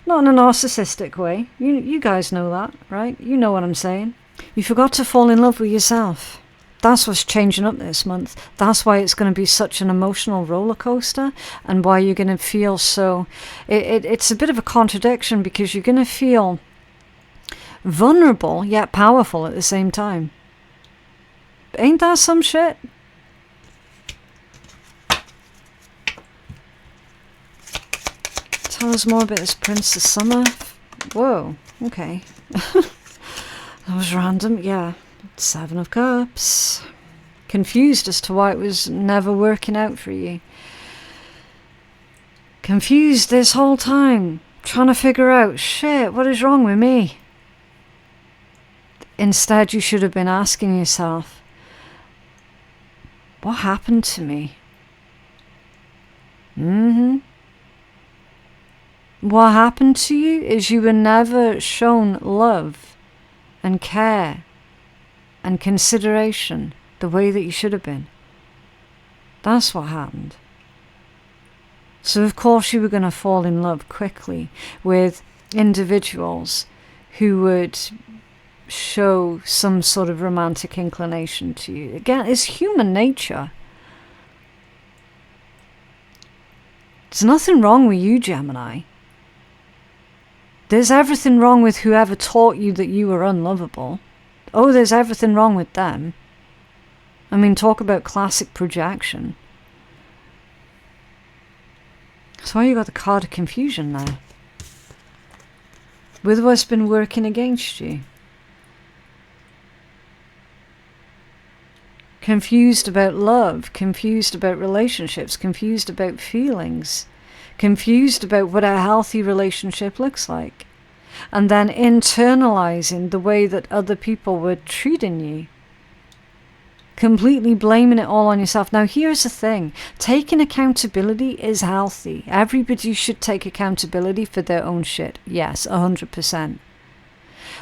Not in a narcissistic way. You guys know that, right? You know what I'm saying. You forgot to fall in love with yourself. That's what's changing up this month. That's why it's going to be such an emotional roller coaster, and why you're going to feel so... It's a bit of a contradiction, because you're going to feel vulnerable yet powerful at the same time. Ain't that some shit? Tell us more about this Princess Summer. Whoa, okay. That was random, yeah. 7 of Cups. Confused as to why it was never working out for you. Confused this whole time. Trying to figure out, shit, what is wrong with me? Instead, you should have been asking yourself, what happened to me? What happened to you is you were never shown love and care and consideration the way that you should have been. That's what happened. So of course you were going to fall in love quickly with individuals who would show some sort of romantic inclination to you. Again, it's human nature. There's nothing wrong with you, Gemini. There's everything wrong with whoever taught you that you were unlovable. Oh, there's everything wrong with them. I mean, talk about classic projection. That's why you got the card of confusion there. With what's been working against you. Confused about love, confused about relationships, confused about feelings, confused about what a healthy relationship looks like, and then internalizing the way that other people were treating you, completely blaming it all on yourself. Now here's the thing, taking accountability is healthy. Everybody should take accountability for their own shit, yes, 100%.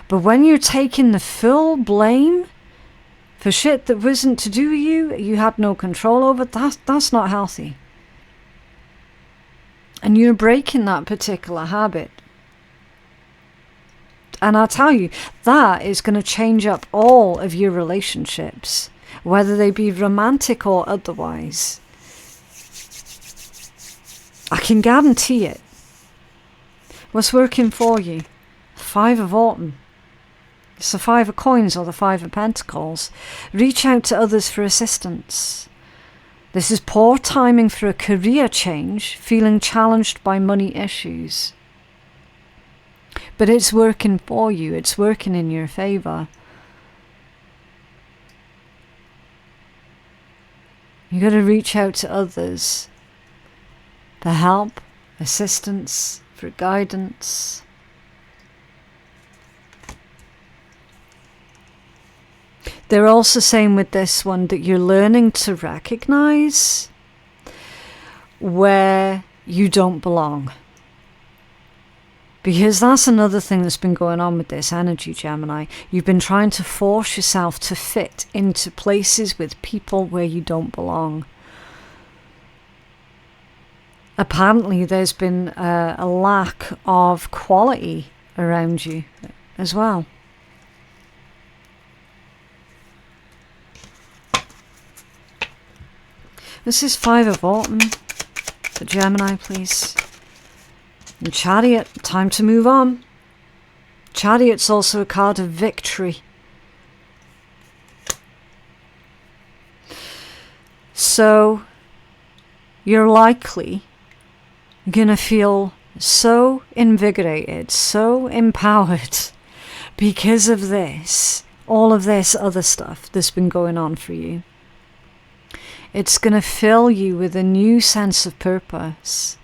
But when you're taking the full blame for shit that wasn't to do with you, you had no control over, that's not healthy. And you're breaking that particular habit. And I'll tell you, that is going to change up all of your relationships, whether they be romantic or otherwise. I can guarantee it. What's working for you? 5 of Autumn. It's the 5 of Coins or the 5 of Pentacles. Reach out to others for assistance. This is poor timing for a career change, feeling challenged by money issues. But it's working for you. It's working in your favour. You got to reach out to others for help, assistance, for guidance. They're also saying with this one that you're learning to recognize where you don't belong. Because that's another thing that's been going on with this energy, Gemini. You've been trying to force yourself to fit into places with people where you don't belong. Apparently there's been a lack of quality around you as well. This is 5 of Autumn for Gemini, please. And Chariot, time to move on. Chariot's also a card of victory. So, you're likely going to feel so invigorated, so empowered because of this, all of this other stuff that's been going on for you. It's going to fill you with a new sense of purpose.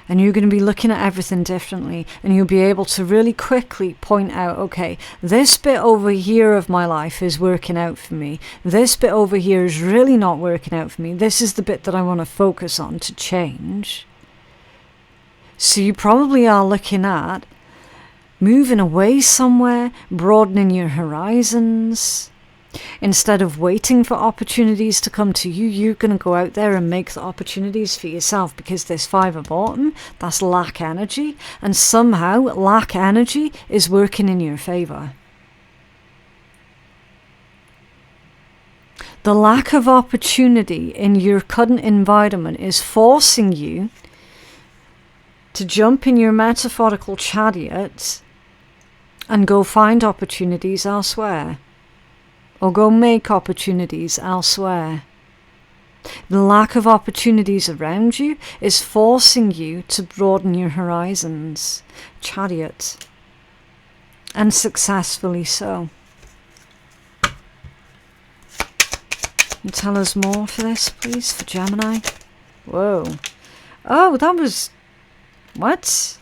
And you're going to be looking at everything differently. And you'll be able to really quickly point out, okay, this bit over here of my life is working out for me. This bit over here is really not working out for me. This is the bit that I want to focus on to change. So you probably are looking at moving away somewhere, broadening your horizons. Instead of waiting for opportunities to come to you, you're going to go out there and make the opportunities for yourself, because this 5 of autumn, that's lack energy, and somehow lack energy is working in your favor. The lack of opportunity in your current environment is forcing you to jump in your metaphorical chariot and go find opportunities elsewhere. Or go make opportunities elsewhere. The lack of opportunities around you is forcing you to broaden your horizons. Chariot. And successfully so. Can you tell us more for this, please, for Gemini? Whoa. Oh, that was... What?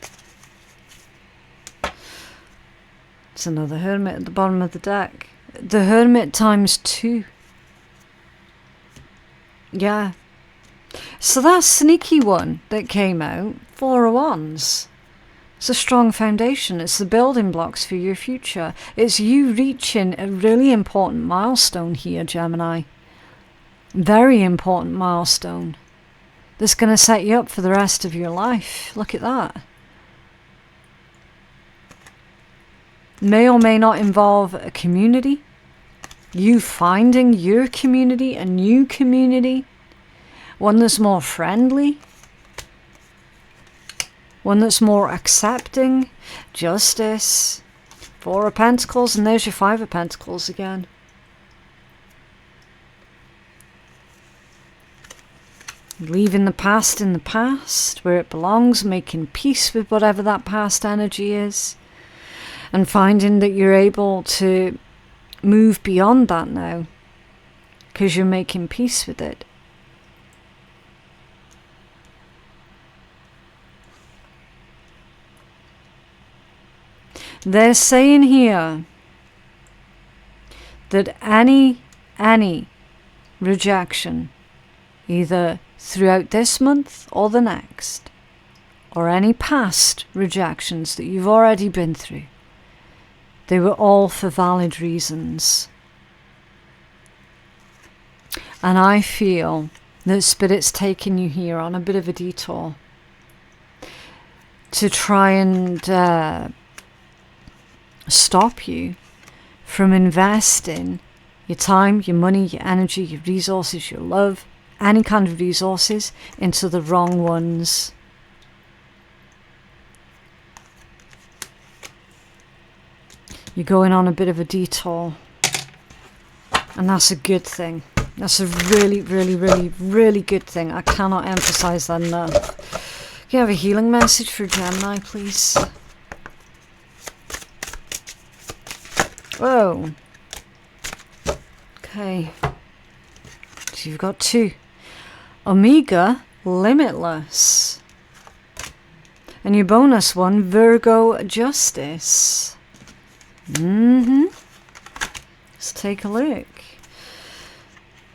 It's another Hermit at the bottom of the deck. The Hermit times 2. Yeah. So that sneaky one that came out, 4 of Wands. It's a strong foundation. It's the building blocks for your future. It's you reaching a really important milestone here, Gemini. Very important milestone. That's going to set you up for the rest of your life. Look at that. May or may not involve a community. You finding your community, a new community. One that's more friendly. One that's more accepting. Justice. 4 of Pentacles, and there's your 5 of Pentacles again. Leaving the past in the past, where it belongs, making peace with whatever that past energy is. And finding that you're able to move beyond that now, because you're making peace with it. They're saying here that any rejection, either throughout this month or the next, or any past rejections that you've already been through, they were all for valid reasons. And I feel that Spirit's taking you here on a bit of a detour to try and stop you from investing your time, your money, your energy, your resources, your love, any kind of resources into the wrong ones. You're going on a bit of a detour. And that's a good thing. That's a really, really, really, really good thing. I cannot emphasize that enough. Can you have a healing message for Gemini, please? Whoa. Okay. So you've got 2. Omega, Limitless. And your bonus one, Virgo, Justice. Let's take a look.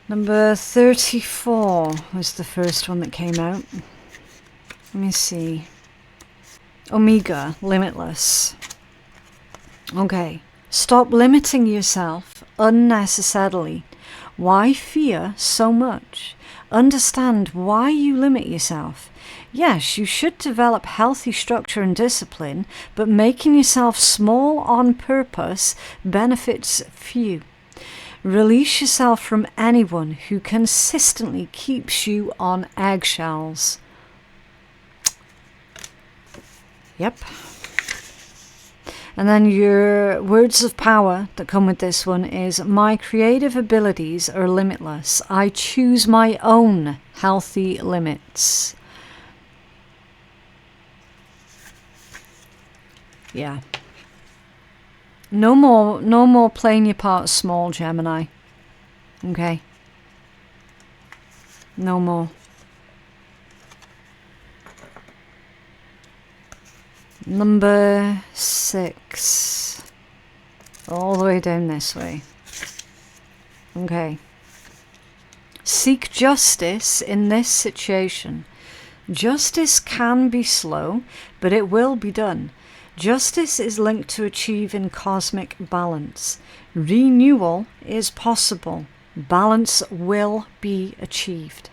Number 34 was the first one that came out. Let me see. Omega, Limitless. Okay. Stop limiting yourself unnecessarily. Why fear so much? Understand why you limit yourself. Yes, you should develop healthy structure and discipline, but making yourself small on purpose benefits few. Release yourself from anyone who consistently keeps you on eggshells. Yep. And then your words of power that come with this one is, my creative abilities are limitless. I choose my own healthy limits. Yeah. No more playing your part small, Gemini. Okay. No more. Number 6. All the way down this way. Okay. Seek justice in this situation. Justice can be slow, but it will be done. Justice is linked to achieving cosmic balance. Renewal is possible. Balance will be achieved.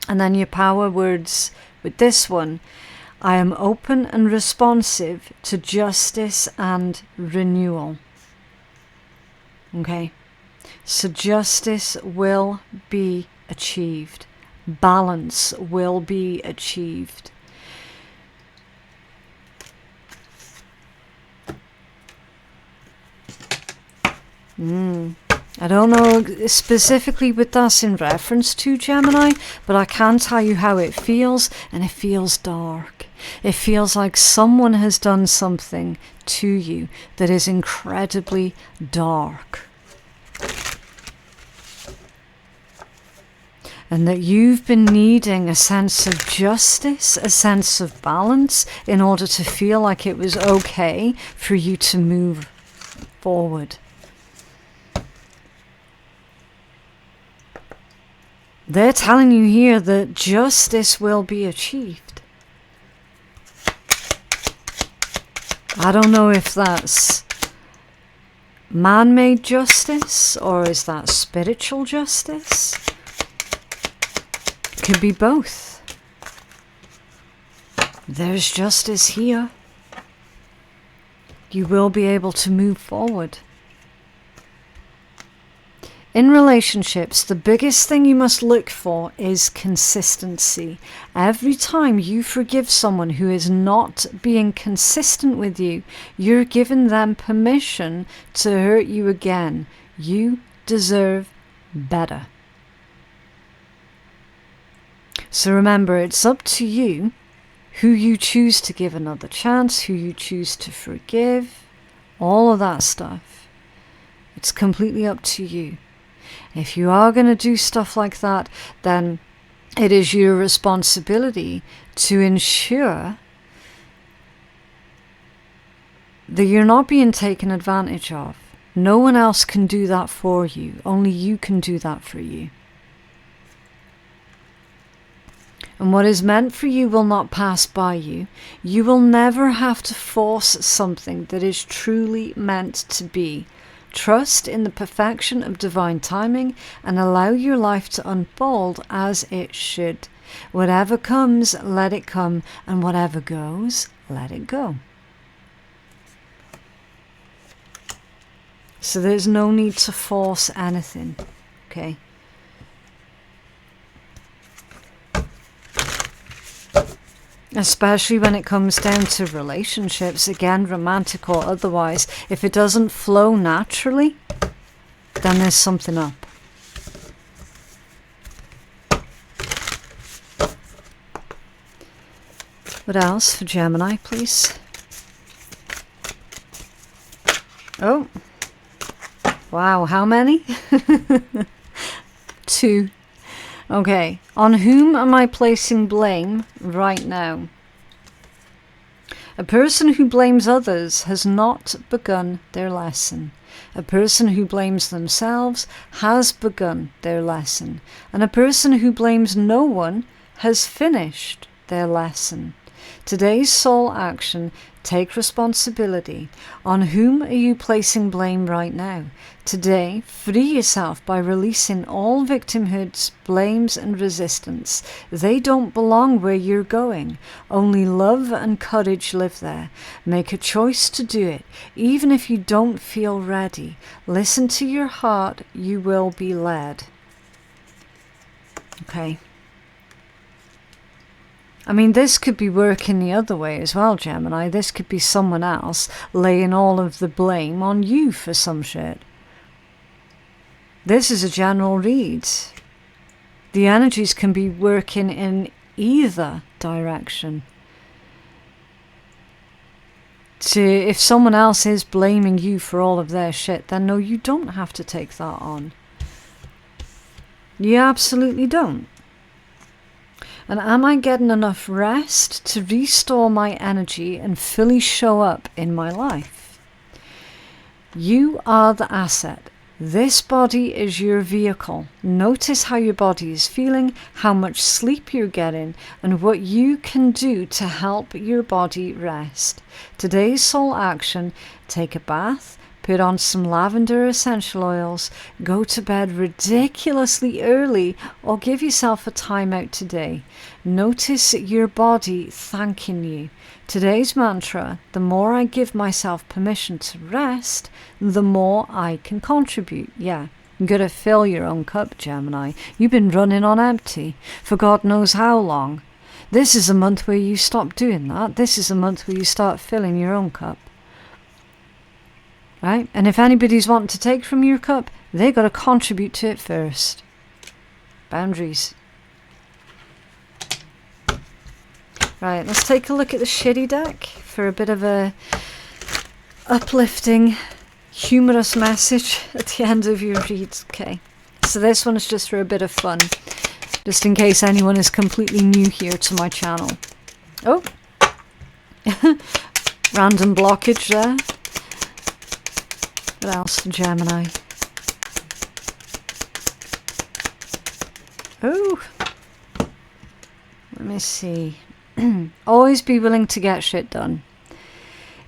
And then your power words with this one. I am open and responsive to justice and renewal. Okay. So justice will be achieved. Balance will be achieved. I don't know specifically what that's in reference to, Gemini, but I can tell you how it feels, and it feels dark. It feels like someone has done something to you that is incredibly dark. And that you've been needing a sense of justice, a sense of balance, in order to feel like it was okay for you to move forward. They're telling you here that justice will be achieved. I don't know if that's man-made justice or is that spiritual justice. Could be both. There's justice here. You will be able to move forward. In relationships, the biggest thing you must look for is consistency. Every time you forgive someone who is not being consistent with you, you're giving them permission to hurt you again. You deserve better. So remember, it's up to you who you choose to give another chance, who you choose to forgive, all of that stuff. It's completely up to you. If you are going to do stuff like that, then it is your responsibility to ensure that you're not being taken advantage of. No one else can do that for you. Only you can do that for you. And what is meant for you will not pass by you. You will never have to force something that is truly meant to be. Trust in the perfection of divine timing and allow your life to unfold as it should. Whatever comes, let it come, and whatever goes, let it go. So there's no need to force anything, okay? Especially when it comes down to relationships, again, romantic or otherwise. If it doesn't flow naturally, then there's something up. What else for Gemini, please? Oh. Wow, how many? 2. Okay, on whom am I placing blame right now? A person who blames others has not begun their lesson. A person who blames themselves has begun their lesson. And a person who blames no one has finished their lesson. Today's soul action, take responsibility. On whom are you placing blame right now? Today, free yourself by releasing all victimhoods, blames and resistance. They don't belong where you're going. Only love and courage live there. Make a choice to do it, even if you don't feel ready. Listen to your heart, you will be led. Okay. I mean, this could be working the other way as well, Gemini. This could be someone else laying all of the blame on you for some shit. This is a general read. The energies can be working in either direction. So if someone else is blaming you for all of their shit, then no, you don't have to take that on. You absolutely don't. And am I getting enough rest to restore my energy and fully show up in my life? You are the asset. This body is your vehicle. Notice how your body is feeling, how much sleep you're getting, and what you can do to help your body rest. Today's soul action: take a bath, put on some lavender essential oils, go to bed ridiculously early, or give yourself a time out today. Notice your body thanking you. Today's mantra: the more I give myself permission to rest, the more I can contribute. Yeah, you gotta fill your own cup, Gemini. You've been running on empty for God knows how long. This is a month where you stop doing that. This is a month where you start filling your own cup. Right? And if anybody's wanting to take from your cup, they got to contribute to it first. Boundaries. Right, let's take a look at the shitty deck for a bit of a uplifting, humorous message at the end of your read. Okay, so this one is just for a bit of fun, just in case anyone is completely new here to my channel. Oh, random blockage there. What else for Gemini? Oh, let me see. Always be willing to get shit done.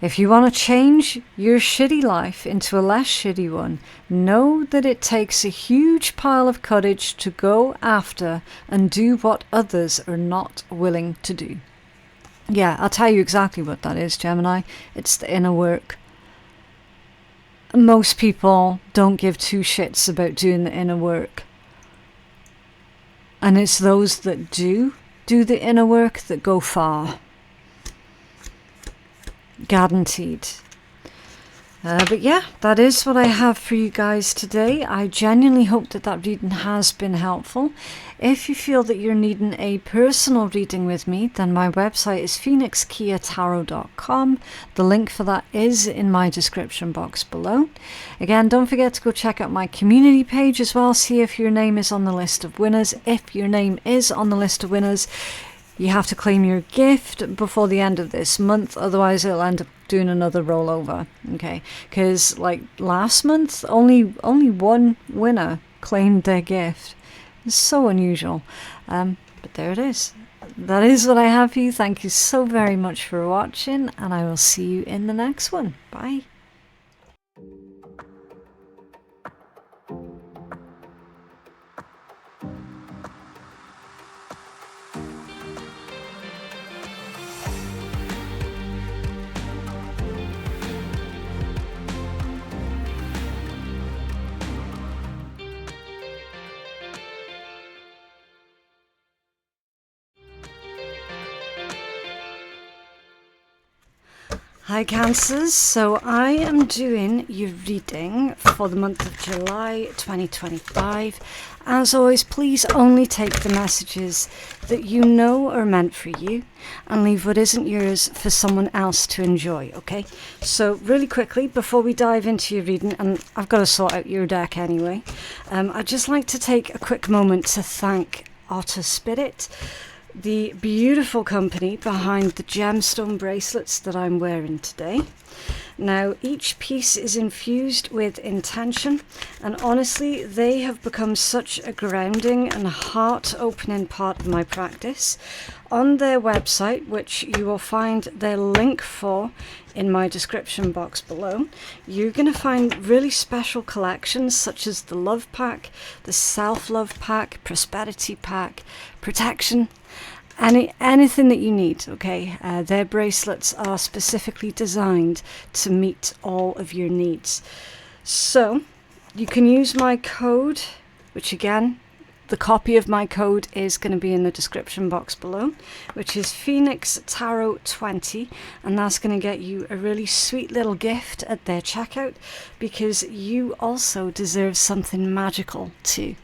If you want to change your shitty life into a less shitty one, know that it takes a huge pile of courage to go after and do what others are not willing to do. Yeah, I'll tell you exactly what that is, Gemini. It's the inner work. Most people don't give two shits about doing the inner work. And it's those that do the inner work that go far. Guaranteed. But yeah, that is what I have for you guys today. I genuinely hope that that reading has been helpful. If you feel that you're needing a personal reading with me, then my website is phoenixkeiatarot.com. The link for that is in my description box below. Again, don't forget to go check out my community page as well. See if your name is on the list of winners. If your name is on the list of winners, you have to claim your gift before the end of this month, otherwise it'll end up doing another rollover. Okay, because like last month, only one winner claimed their gift. It's so unusual, but there it is. That is what I have for you. Thank you so very much for watching, and I will see you in the next one. Bye. Hi Cancers, so I am doing your reading for the month of July 2025. As always, please only take the messages that you know are meant for you and leave what isn't yours for someone else to enjoy, okay? So really quickly, before we dive into your reading, and I've got to sort out your deck anyway, I'd just like to take a quick moment to thank Otter Spirit, the beautiful company behind the gemstone bracelets that I'm wearing today. Now, each piece is infused with intention, and honestly, they have become such a grounding and heart-opening part of my practice. On their website, which you will find their link for in my description box below, you're going to find really special collections such as the Love Pack, the Self-Love Pack, Prosperity Pack, Protection, anything that you need, okay? Their bracelets are specifically designed to meet all of your needs. So you can use my code, which again, the copy of my code is going to be in the description box below, which is Phoenix Tarot 20, and that's going to get you a really sweet little gift at their checkout, because you also deserve something magical too.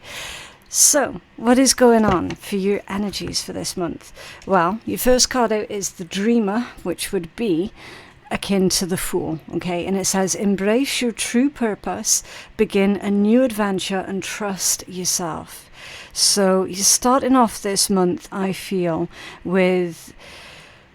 So, what is going on for your energies for this month? Well, your first card out is the Dreamer, which would be akin to the Fool, okay? And it says, embrace your true purpose, begin a new adventure, and trust yourself. So you're starting off this month, I feel, with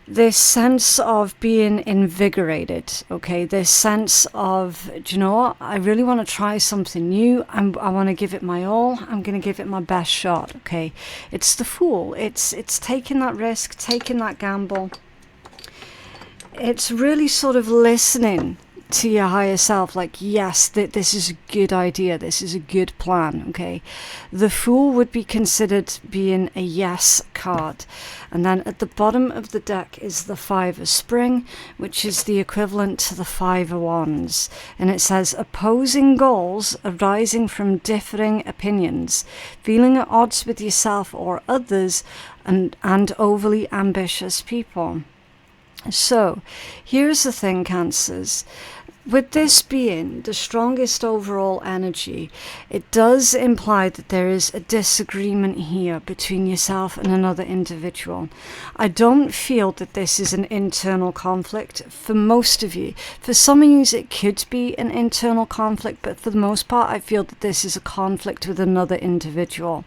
this sense of being invigorated, okay? This sense of, do you know what? I really want to try something new. I want to give it my all. I'm going to give it my best shot, okay? It's the Fool. It's taking that risk, taking that gamble. It's really sort of listening to your higher self, like, yes, this is a good idea, this is a good plan, okay? The Fool would be considered being a yes card. And then at the bottom of the deck is the Five of Spring, which is the equivalent to the Five of Wands. And it says, opposing goals arising from differing opinions, feeling at odds with yourself or others, and overly ambitious people. So, here's the thing, Cancers. With this being the strongest overall energy, it does imply that there is a disagreement here between yourself and another individual. I don't feel that this is an internal conflict for most of you. For some of you, it could be an internal conflict, but for the most part, I feel that this is a conflict with another individual.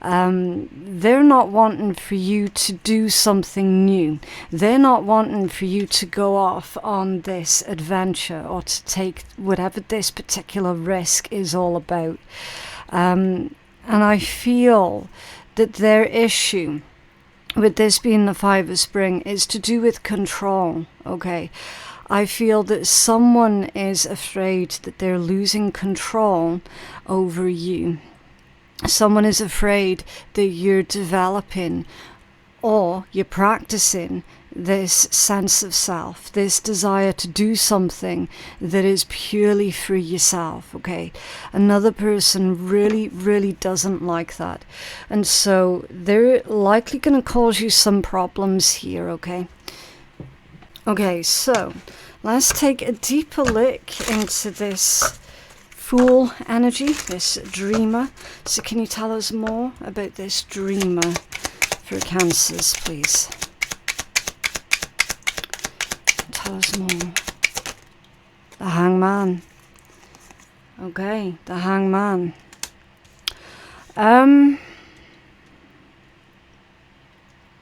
They're not wanting for you to do something new. They're not wanting for you to go off on this adventure or to take whatever this particular risk is all about. And I feel that their issue with this being the Five of Spring is to do with control, okay? I feel that someone is afraid that they're losing control over you. Someone is afraid that you're developing or you're practicing this sense of self, this desire to do something that is purely for yourself, okay? Another person really, really doesn't like that. And so they're likely going to cause you some problems here, okay? Okay, so let's take a deeper look into this Fool energy, this dreamer. So can you tell us more about this dreamer for Cancers, please? Tell us more. The Hangman. Okay, the Hangman.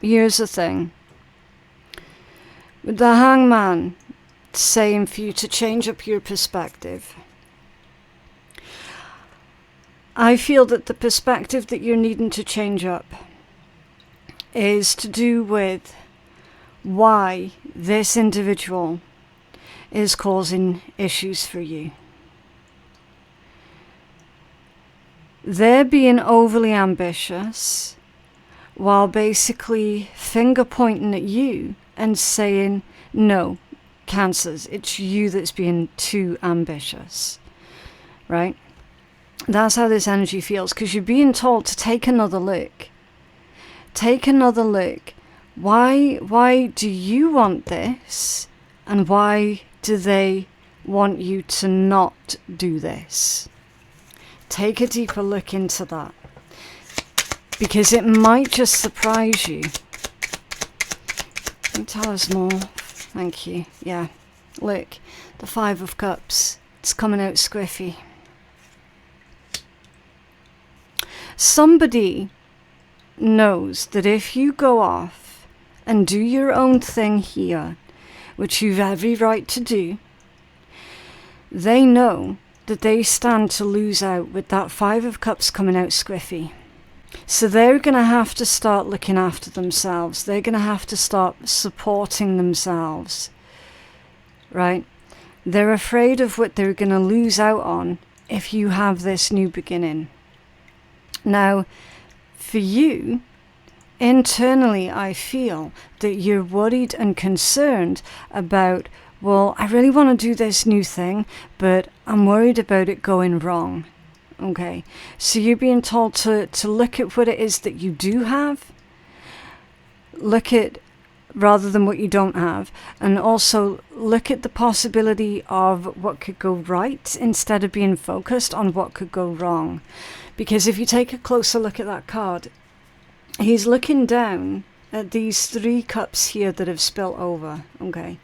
Here's the thing. With the Hangman, it's saying for you to change up your perspective. I feel that the perspective that you're needing to change up is to do with why this individual is causing issues for you. They're being overly ambitious while basically finger pointing at you and saying, no, Cancers, it's you that's being too ambitious, right? That's how this energy feels, because you're being told to take another look. Take another look. Why do you want this? And why do they want you to not do this? Take a deeper look into that, because it might just surprise you. Can you tell us more? Thank you. Yeah. Look, the Five of Cups. It's coming out squiffy. Somebody knows that if you go off and do your own thing here, which you've every right to do, they know that they stand to lose out with that Five of Cups coming out squiffy. So they're going to have to start looking after themselves. They're going to have to start supporting themselves, right? They're afraid of what they're going to lose out on if you have this new beginning. Now, for you, internally, I feel that you're worried and concerned about, well, I really want to do this new thing, but I'm worried about it going wrong. Okay, so you're being told to look at what it is that you do have, look at rather than what you don't have, and also look at the possibility of what could go right instead of being focused on what could go wrong. Because if you take a closer look at that card, he's looking down at these 3 cups here that have spilt over, okay?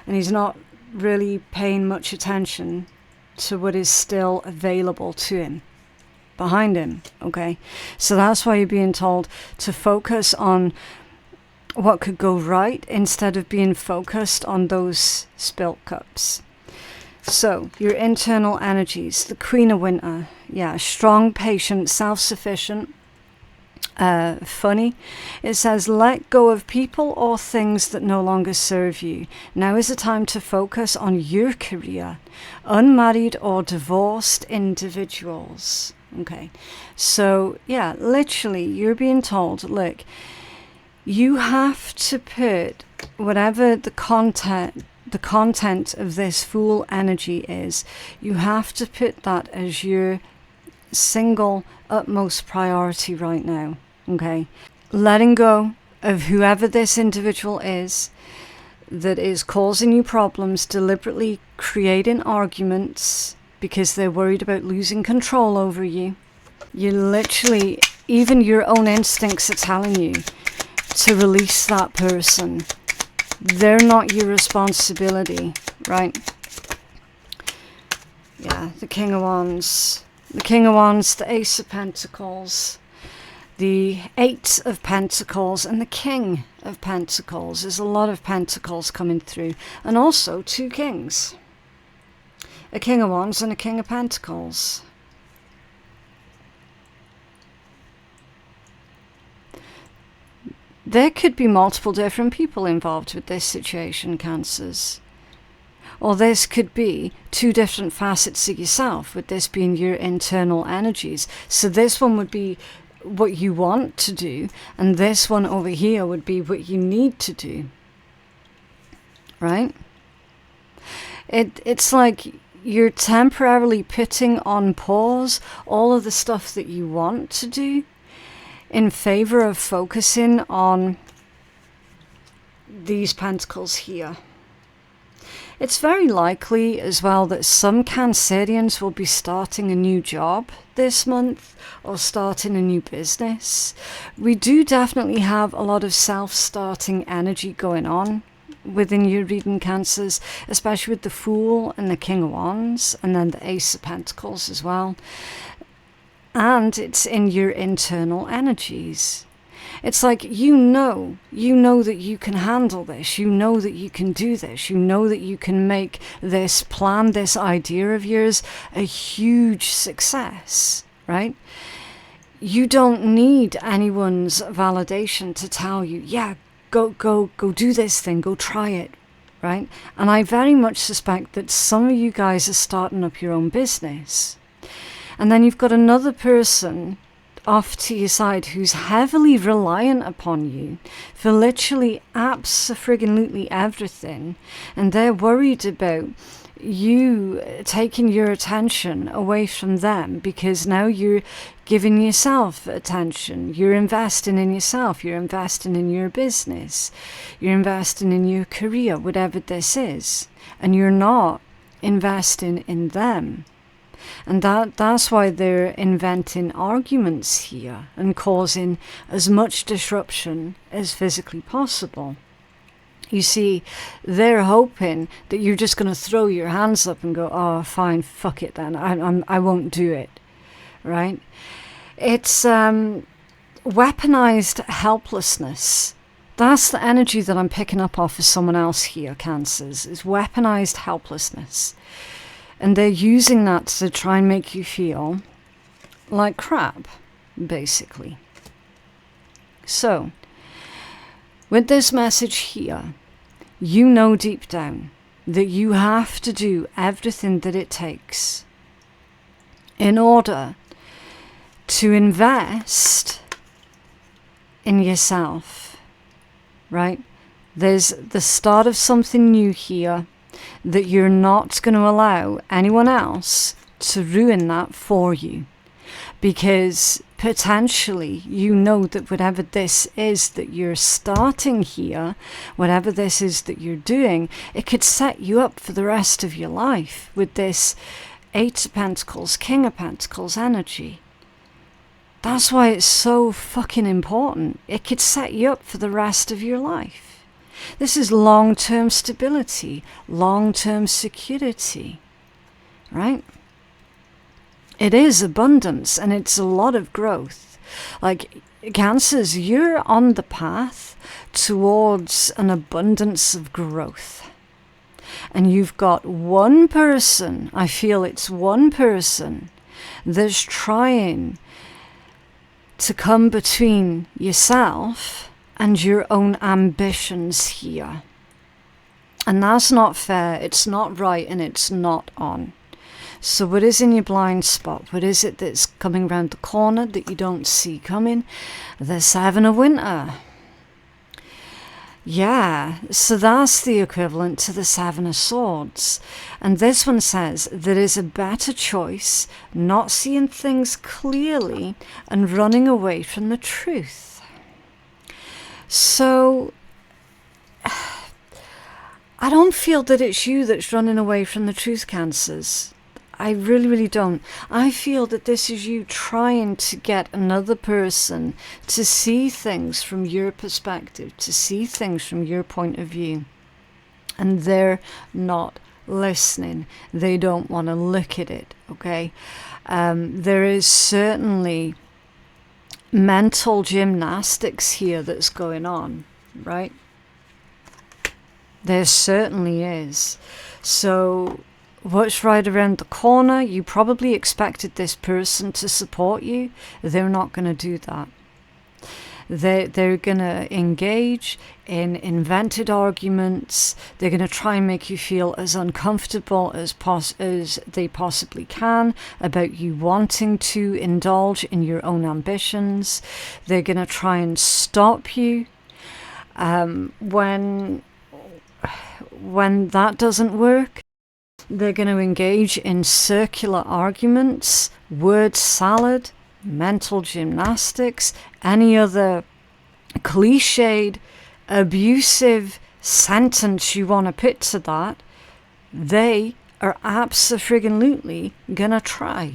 and he's not really paying much attention to what is still available to him behind him. Okay, so that's why you're being told to focus on what could go right instead of being focused on those spilt cups. So your internal energies, the Queen of Winter, yeah, strong, patient, self-sufficient, funny. It says, let go of people or things that no longer serve you. Now is the time to focus on your career. Unmarried or divorced individuals. Okay, so yeah, literally you're being told, look, you have to put whatever the content of this Fool energy is, you have to put that as your single utmost priority right now. Okay, letting go of whoever this individual is that is causing you problems, deliberately creating arguments because they're worried about losing control over you. You literally, even your own instincts are telling you to release that person. They're not your responsibility, right? Yeah, the King of Wands. The King of Wands, the Ace of Pentacles, the Eight of Pentacles, and the King of Pentacles. There's a lot of Pentacles coming through. And also 2 Kings. A King of Wands and a King of Pentacles. There could be multiple different people involved with this situation, Cancers. Or this could be 2 different facets of yourself, with this being your internal energies. So this one would be what you want to do, and this one over here would be what you need to do. Right? It's like you're temporarily putting on pause all of the stuff that you want to do in favor of focusing on these pentacles here. It's very likely as well that some Cancerians will be starting a new job this month or starting a new business. We do definitely have a lot of self-starting energy going on within your reading, Cancers, especially with the Fool and the King of Wands and then the Ace of Pentacles as well. And it's in your internal energies. It's like you know that you can handle this, you know that you can do this, you know that you can make this plan, this idea of yours a huge success, right? You don't need anyone's validation to tell you, yeah, go do this thing, go try it, right? And I very much suspect that some of you guys are starting up your own business. And then you've got another person off to your side who's heavily reliant upon you for literally abso-friggin-lutely everything, and they're worried about you taking your attention away from them because now you're giving yourself attention, you're investing in yourself, you're investing in your business, you're investing in your career, whatever this is, and you're not investing in them. And that's why they're inventing arguments here and causing as much disruption as physically possible. You see, they're hoping that you're just going to throw your hands up and go, oh, fine, fuck it then, I won't do it, right? It's weaponized helplessness. That's the energy that I'm picking up off of someone else here, Cancers, is weaponized helplessness. And they're using that to try and make you feel like crap, basically. So, with this message here, you know deep down that you have to do everything that it takes in order to invest in yourself, right? There's the start of something new here, that you're not going to allow anyone else to ruin that for you. Because potentially you know that whatever this is that you're starting here, whatever this is that you're doing, it could set you up for the rest of your life with this Eight of Pentacles, King of Pentacles energy. That's why it's so fucking important. It could set you up for the rest of your life. This is long-term stability, long-term security, right? It is abundance, and it's a lot of growth. Like, Cancers, you're on the path towards an abundance of growth. And you've got one person, I feel it's one person, that's trying to come between yourself and your own ambitions here. And that's not fair, it's not right, and it's not on. So what is in your blind spot? What is it that's coming around the corner that you don't see coming? The Seven of Winter. Yeah, so that's the equivalent to the Seven of Swords. And this one says there is a better choice, not seeing things clearly and running away from the truth. So I don't feel that it's you that's running away from the truth, Cancers. I really, really don't. I feel that this is you trying to get another person to see things from your perspective, to see things from your point of view. And they're not listening. They don't want to look at it, okay? There is certainly mental gymnastics here that's going on, right? There certainly is. So what's right around the corner? You probably expected this person to support you. They're not going to do that. They're going to engage in invented arguments. They're going to try and make you feel as uncomfortable as they possibly can about you wanting to indulge in your own ambitions. They're going to try and stop you. When that doesn't work, they're going to engage in circular arguments, word salad, mental gymnastics, any other cliched, abusive sentence you want to put to that. They are abso-friggin-lutely going to try.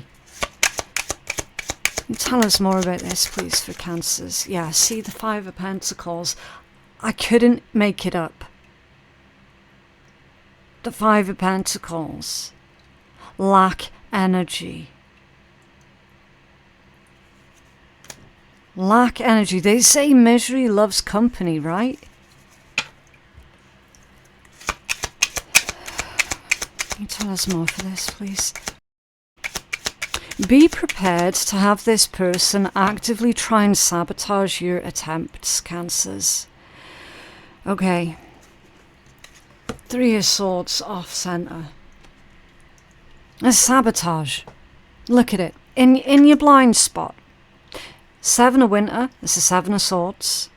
Tell us more about this, please, for Cancers. Yeah, see the Five of Pentacles. I couldn't make it up. The Five of Pentacles. Lack energy. Lack energy. They say misery loves company, right? Can you tell us more for this, please? Be prepared to have this person actively try and sabotage your attempts, Cancers. Okay. Three of Swords off center. A sabotage. Look at it. In your blind spot. Seven of Winter. This is Seven of Swords.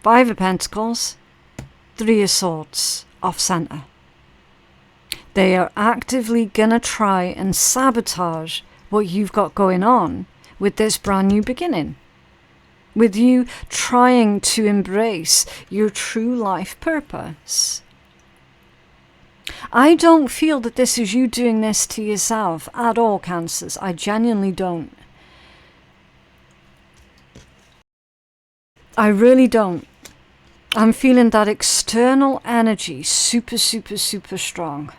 Five of Pentacles. Three of Swords off center. They are actively gonna try and sabotage what you've got going on with this brand new beginning. With you trying to embrace your true life purpose. I don't feel that this is you doing this to yourself at all, Cancers. I genuinely don't. I really don't. I'm feeling that external energy super, super, super strong.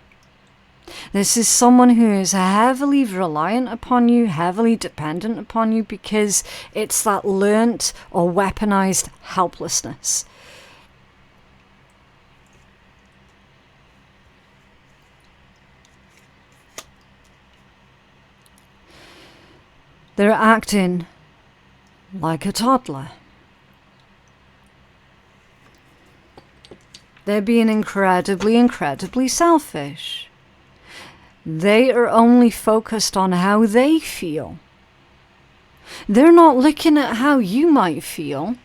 This is someone who is heavily reliant upon you, heavily dependent upon you, because it's that learnt or weaponized helplessness. They're acting like a toddler. They're being incredibly, incredibly selfish. They are only focused on how they feel. They're not looking at how you might feel.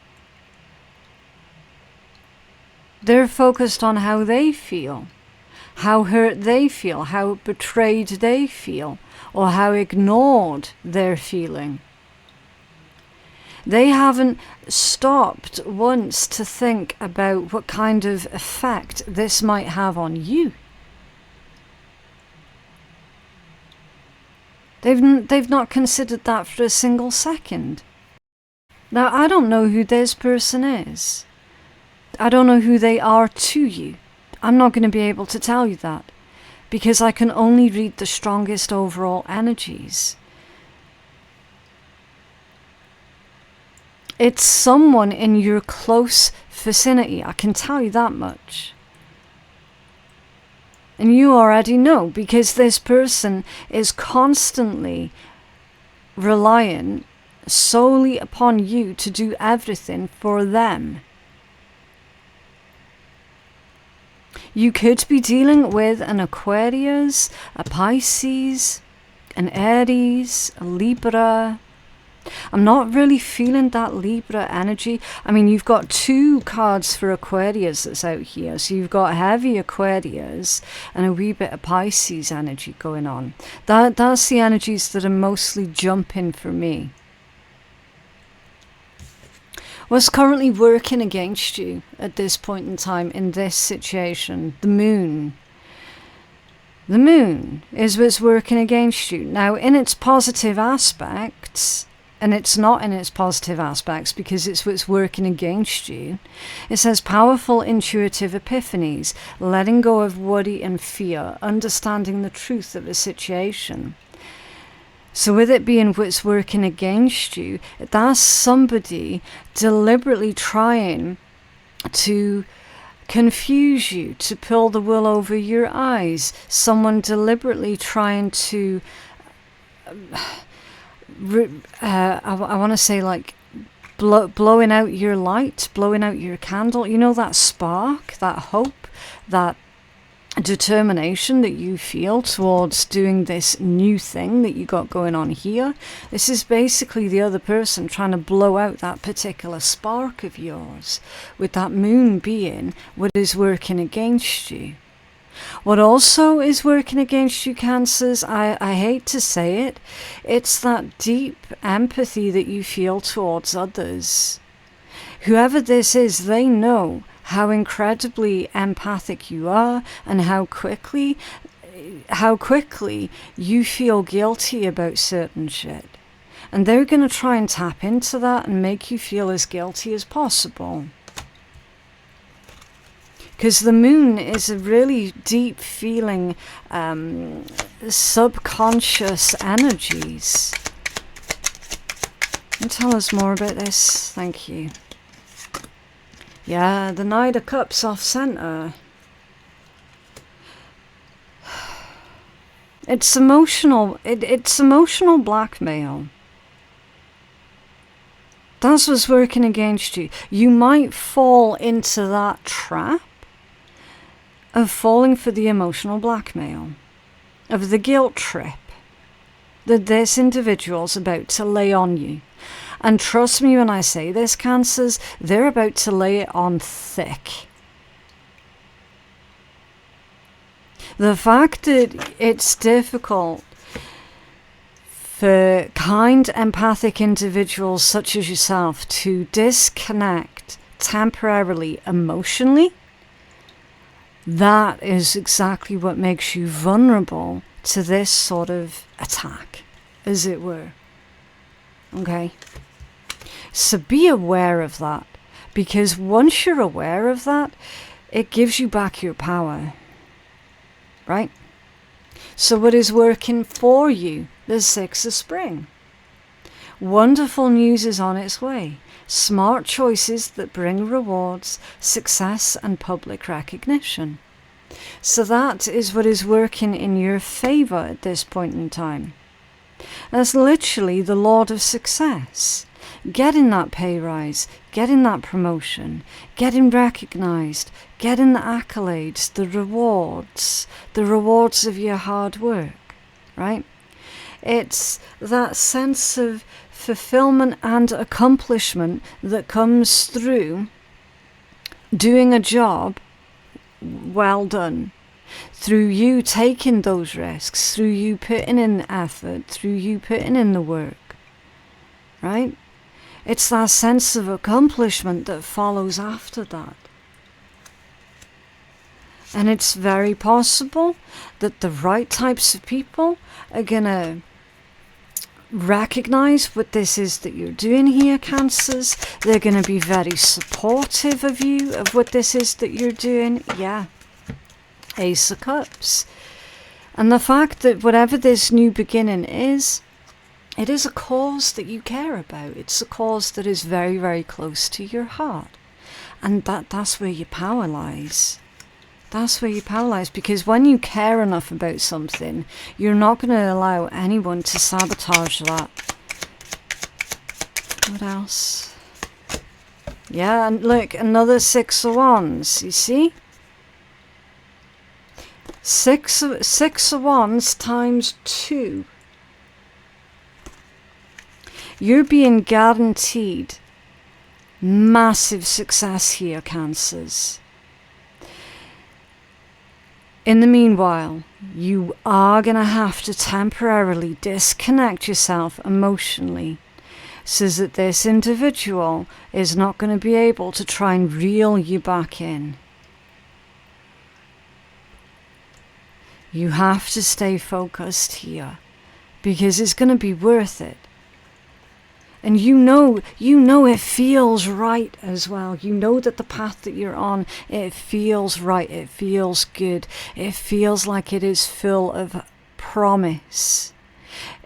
They're focused on how they feel. How hurt they feel, how betrayed they feel, or how ignored they're feeling. They haven't stopped once to think about what kind of effect this might have on you. They've not considered that for a single second. Now, I don't know who this person is. I don't know who they are to you. I'm not going to be able to tell you that, because I can only read the strongest overall energies. It's someone in your close vicinity, I can tell you that much. And you already know, because this person is constantly reliant solely upon you to do everything for them. You could be dealing with an Aquarius, a Pisces, an Aries, a Libra. I'm not really feeling that Libra energy. I mean, you've got 2 cards for Aquarius that's out here. So you've got heavy Aquarius and a wee bit of Pisces energy going on. That's the energies that are mostly jumping for me. What's currently working against you at this point in time in this situation? The moon. The moon is what's working against you. Now, in its positive aspects, and it's not in its positive aspects because it's what's working against you. It says powerful intuitive epiphanies, letting go of worry and fear, understanding the truth of a situation. So with it being what's working against you, that's somebody deliberately trying to confuse you, to pull the wool over your eyes. Someone deliberately trying to I want to say like blowing out your light, blowing out your candle. You know, that spark, that hope, that determination that you feel towards doing this new thing that you got going on here. This is basically the other person trying to blow out that particular spark of yours, with that moon being what is working against you. What also is working against you, Cancers, I hate to say it, it's that deep empathy that you feel towards others. Whoever this is, they know how incredibly empathic you are and how quickly you feel guilty about certain shit. And they're going to try and tap into that and make you feel as guilty as possible. Because the moon is a really deep feeling, subconscious energies. Can you tell us more about this? Thank you. Yeah, the Knight of Cups off center. It's emotional. It's emotional blackmail. That's what's working against you. You might fall into that trap of falling for the emotional blackmail, of the guilt trip that this individual's about to lay on you. And trust me when I say this, Cancers, they're about to lay it on thick. The fact that it's difficult for kind, empathic individuals such as yourself to disconnect temporarily emotionally, that is exactly what makes you vulnerable to this sort of attack, as it were. Okay? So be aware of that, because once you're aware of that, it gives you back your power. Right? So what is working for you? The 6 of Spring. Wonderful news is on its way. Smart choices that bring rewards, success and public recognition. So that is what is working in your favor at this point in time. That's literally the Lord of Success. Getting that pay rise, getting that promotion, getting recognized, getting the accolades, the rewards of your hard work, right? It's that sense of fulfillment and accomplishment that comes through doing a job well done, through you taking those risks, through you putting in the effort, through you putting in the work, right? It's that sense of accomplishment that follows after that. And it's very possible that the right types of people are gonna recognize what this is that you're doing here, Cancers. They're going to be very supportive of you, of what this is that you're doing. Yeah. Ace of Cups. And the fact that whatever this new beginning is, it is a cause that you care about. It's a cause that is very, very close to your heart. And that's where your power lies. That's where your power lies. Because when you care enough about something, you're not going to allow anyone to sabotage that. What else? Yeah, and look, another 6 of Wands, you see? 6 of Wands times 2. You're being guaranteed massive success here, Cancers. In the meanwhile, you are going to have to temporarily disconnect yourself emotionally so that this individual is not going to be able to try and reel you back in. You have to stay focused here because it's going to be worth it. And you know it feels right as well. You know that the path that you're on, it feels right. It feels good. It feels like it is full of promise.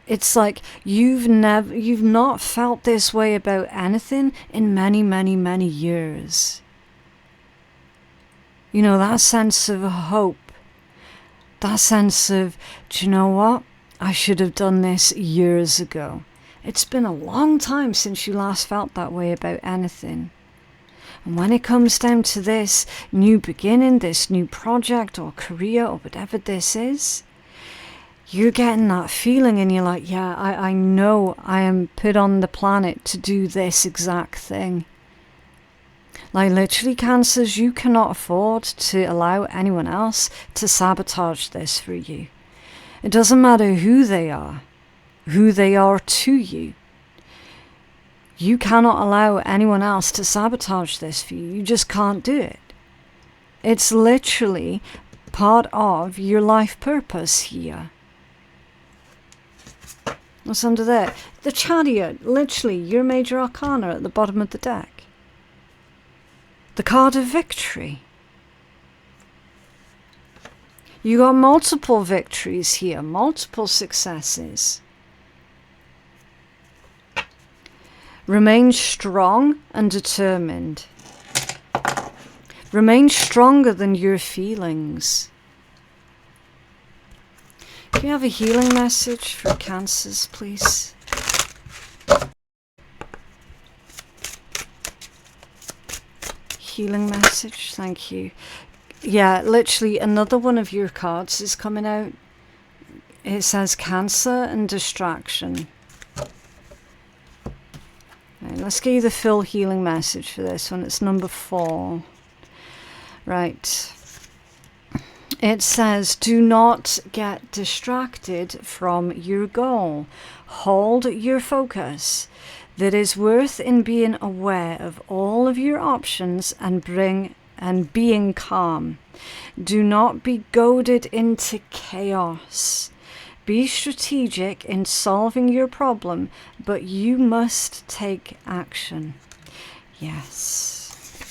It's like you've not felt this way about anything in many, many, many years. You know, that sense of hope. That sense of, do you know what? I should have done this years ago. It's been a long time since you last felt that way about anything. And when it comes down to this new beginning, this new project or career or whatever this is, you're getting that feeling and you're like, yeah, I know I am put on the planet to do this exact thing. Like literally, Cancers, you cannot afford to allow anyone else to sabotage this for you. It doesn't matter who they are to you. You cannot allow anyone else to sabotage this for you. You just can't do it. It's literally part of your life purpose here. What's under there? The Chariot, literally your major arcana at the bottom of the deck. The card of victory. You got multiple victories here, multiple successes. Remain strong and determined. Remain stronger than your feelings. Can you have a healing message for Cancers, please? Healing message, thank you. Yeah, literally another one of your cards is coming out. It says Cancer and distraction. Right, let's give you the full healing message for this one. It's number 4. Right. It says, do not get distracted from your goal. Hold your focus. That is worth in being aware of all of your options and being calm. Do not be goaded into chaos. Be strategic in solving your problem, but you must take action. Yes.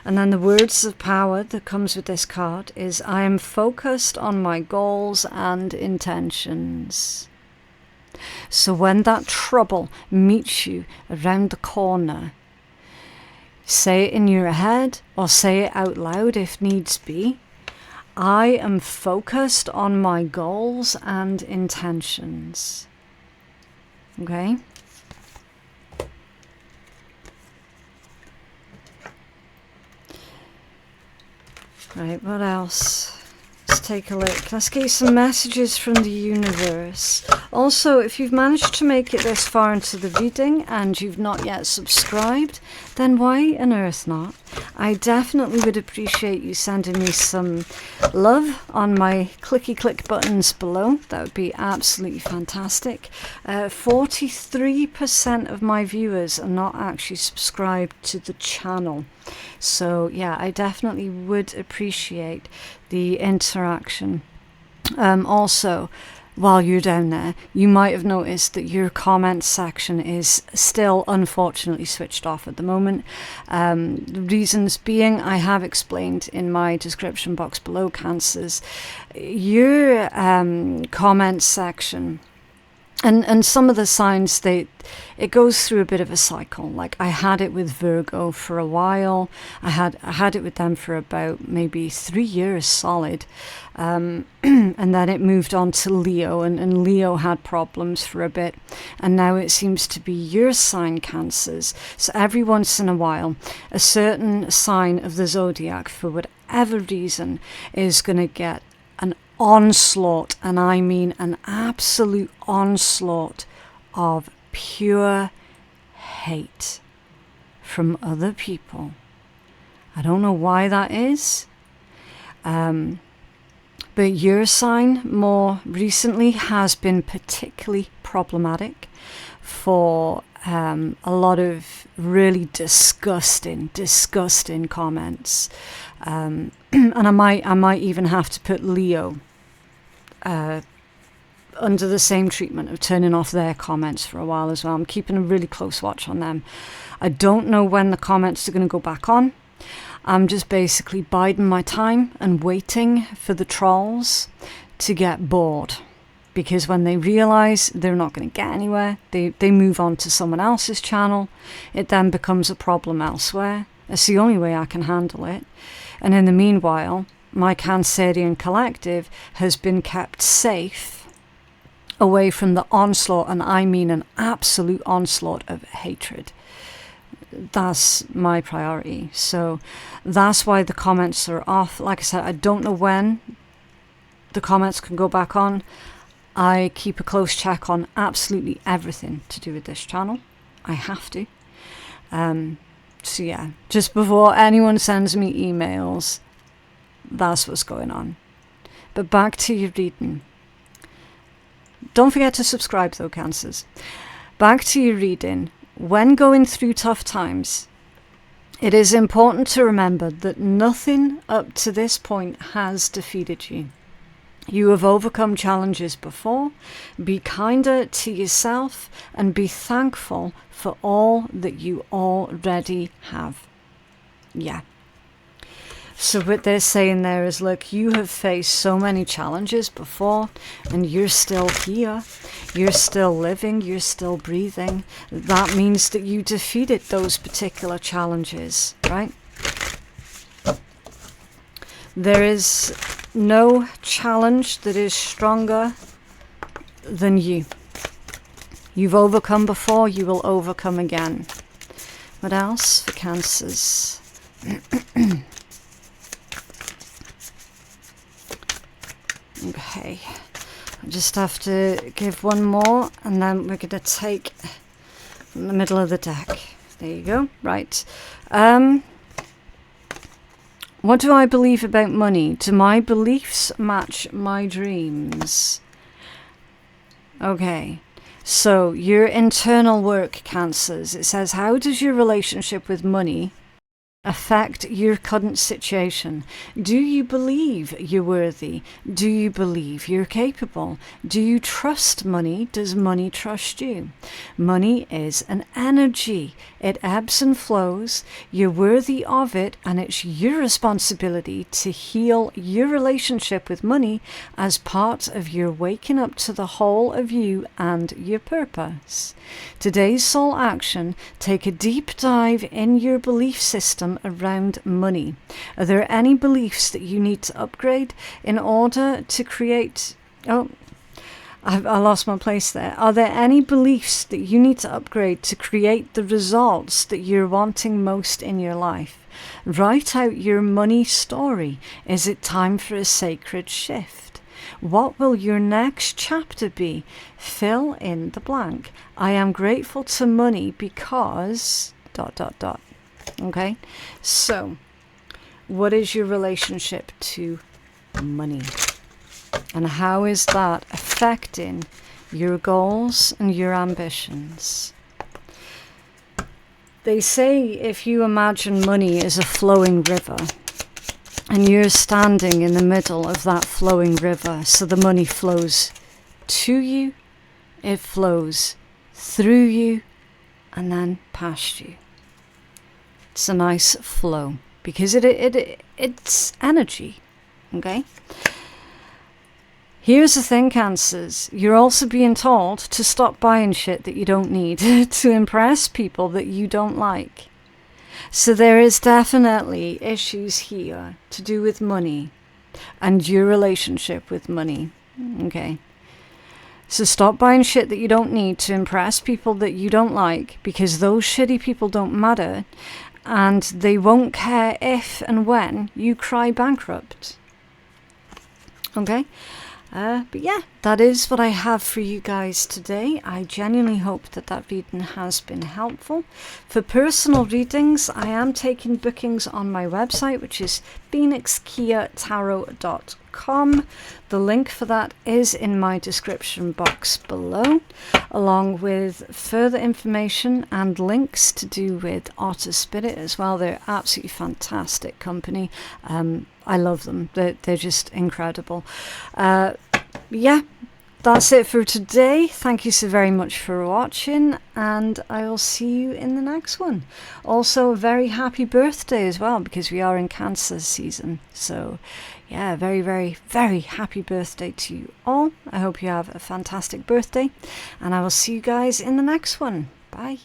And then the words of power that comes with this card is, I am focused on my goals and intentions. So when that trouble meets you around the corner, say it in your head or say it out loud if needs be. I am focused on my goals and intentions. Okay? Right, what else? Let's take a look. Let's get some messages from the universe. Also, if you've managed to make it this far into the reading and you've not yet subscribed, then why on earth not? I definitely would appreciate you sending me some love on my clicky click buttons below. That would be absolutely fantastic. 43% of my viewers are not actually subscribed to the channel. So yeah, I definitely would appreciate the interaction. Also, while you're down there, you might have noticed that your comment section is still unfortunately switched off at the moment. The reasons being, I have explained in my description box below, Cancers. Your comment section and some of the signs, it goes through a bit of a cycle. Like I had it with Virgo for a while. I had it with them for about maybe 3 years solid. And then it moved on to Leo, and Leo had problems for a bit. And now it seems to be your sign, Cancers. So every once in a while, a certain sign of the zodiac, for whatever reason, is going to get an onslaught, and I mean an absolute onslaught of pure hate from other people. I don't know why that is, but your sign more recently has been particularly problematic for a lot of really disgusting comments, and I might even have to put Leo under the same treatment of turning off their comments for a while as well. I'm keeping a really close watch on them. I don't know when the comments are going to go back on. I'm just basically biding my time and waiting for the trolls to get bored, because when they realize they're not going to get anywhere, they move on to someone else's channel. It then becomes a problem elsewhere. It's the only way I can handle it. And in the meanwhile, my Cancerian collective has been kept safe away from the onslaught, and I mean an absolute onslaught of hatred. That's my priority. So that's why the comments are off. Like I said, I don't know when the comments can go back on. I keep a close check on absolutely everything to do with this channel. I have to. So yeah, just before anyone sends me emails, that's what's going on. But back to your reading. Don't forget to subscribe though, Cancers. Back to your reading. When going through tough times, it is important to remember that nothing up to this point has defeated you. You have overcome challenges before. Be kinder to yourself and be thankful for all that you already have. Yeah. So what they're saying there is, look, you have faced so many challenges before and you're still here. You're still living. You're still breathing. That means that you defeated those particular challenges, right? There is no challenge that is stronger than you. You've overcome before, you will overcome again. What else for Cancers? Okay, I just have to give one more, and then we're going to take from the middle of the deck. There you go. Right. What do I believe about money? Do my beliefs match my dreams? Okay, so your internal work, Cancers. It says, how does your relationship with money affect your current situation? Do you believe you're worthy? Do you believe you're capable? Do you trust money? Does money trust you? Money is an energy. It ebbs and flows. You're worthy of it, and it's your responsibility to heal your relationship with money as part of your waking up to the whole of you and your purpose. Today's soul action: take a deep dive in your belief system around money. Are there any beliefs that you need to upgrade in order to create... Oh, I lost my place there. Are there any beliefs that you need to upgrade to create the results that you're wanting most in your life? Write out your money story. Is it time for a sacred shift? What will your next chapter be? Fill in the blank. I am grateful to money because... ... Okay, so what is your relationship to money? And how is that affecting your goals and your ambitions? They say if you imagine money as a flowing river, and you're standing in the middle of that flowing river, so the money flows to you, it flows through you, and then past you. It's a nice flow because it's energy, okay? Here's the thing, Cancers. You're also being told to stop buying shit that you don't need to impress people that you don't like. So there is definitely issues here to do with money and your relationship with money, okay? So stop buying shit that you don't need to impress people that you don't like, because those shitty people don't matter and they won't care if and when you cry bankrupt. Okay? But yeah, that is what I have for you guys today. I genuinely hope that that reading has been helpful. For personal readings, I am taking bookings on my website, which is phoenixkeiatarot.com. The link for that is in my description box below, along with further information and links to do with Otter Spirit as well. They're absolutely fantastic company. I love them. They're just incredible. Yeah, that's it for today. Thank you so very much for watching, and I will see you in the next one. Also, a very happy birthday as well, because we are in Cancer season. So yeah, very, very, very happy birthday to you all. I hope you have a fantastic birthday, and I will see you guys in the next one. Bye.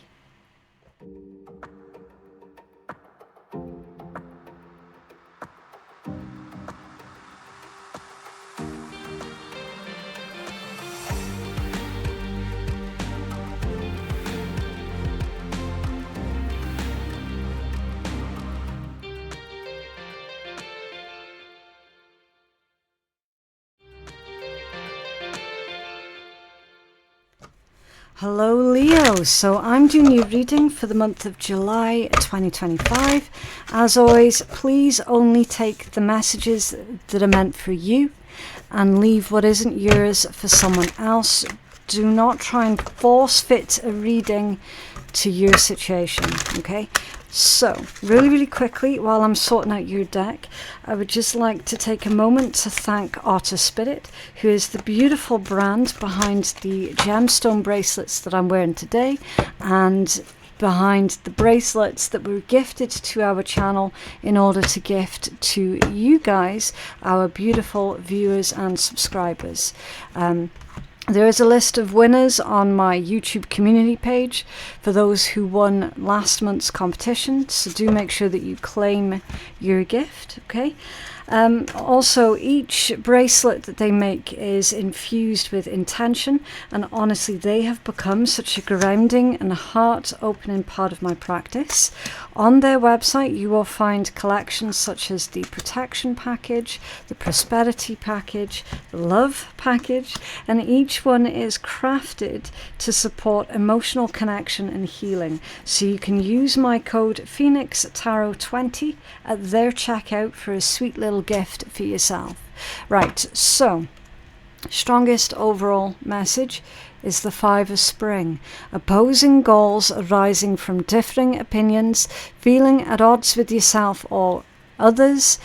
Hello Leo, so I'm doing your reading for the month of July 2025. As always, please only take the messages that are meant for you and leave what isn't yours for someone else. Do not try and force fit a reading to your situation, okay? So, really quickly, while I'm sorting out your deck, I would just like to take a moment to thank Otter Spirit, who is the beautiful brand behind the gemstone bracelets that I'm wearing today, and behind the bracelets that were gifted to our channel in order to gift to you guys, our beautiful viewers and subscribers. There is a list of winners on my YouTube community page for those who won last month's competition, so do make sure that you claim your gift, okay? Also, each bracelet that they make is infused with intention, and honestly they have become such a grounding and heart-opening part of my practice. On their website you will find collections such as the protection package, the prosperity package, the love package, and each one is crafted to support emotional connection and healing. So you can use my code PhoenixTarot20 at their checkout for a sweet little gift for yourself. Right, so strongest overall message is the Five of Spring. Opposing goals arising from differing opinions, feeling at odds with yourself or others,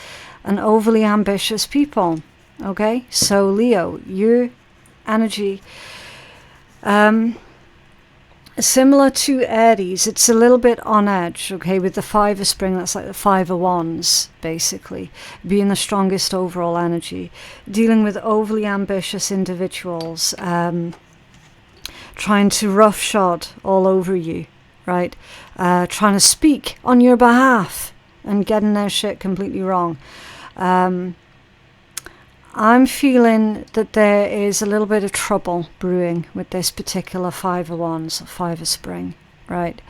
and overly ambitious people. Okay, so Leo, your energy, similar to Aries, it's a little bit on edge, okay, with the Five of Spring. That's like the Five of Wands, basically, being the strongest overall energy, dealing with overly ambitious individuals, trying to roughshod all over you, right, trying to speak on your behalf and getting their shit completely wrong. I'm feeling that there is a little bit of trouble brewing with this particular Five of Wands, Five of Spring, right?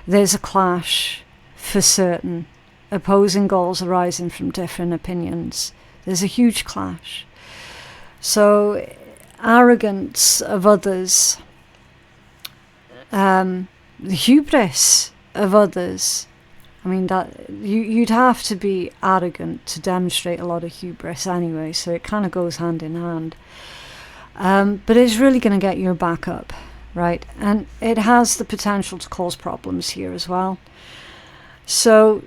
There's a clash for certain. Opposing goals arising from different opinions. There's a huge clash. So, arrogance of others, the hubris of others. I mean, that you'd have to be arrogant to demonstrate a lot of hubris anyway, so it kind of goes hand in hand. But it's really going to get your back up, right? And it has the potential to cause problems here as well. So,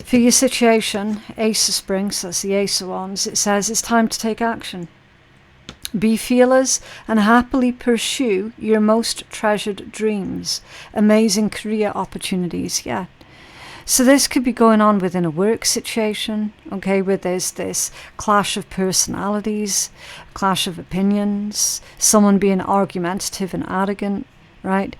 for your situation, Ace of Spring, so that's the Ace of Wands, it says it's time to take action. Be fearless and happily pursue your most treasured dreams. Amazing career opportunities, yeah. So this could be going on within a work situation, okay, where there's this clash of personalities, clash of opinions, someone being argumentative and arrogant, right?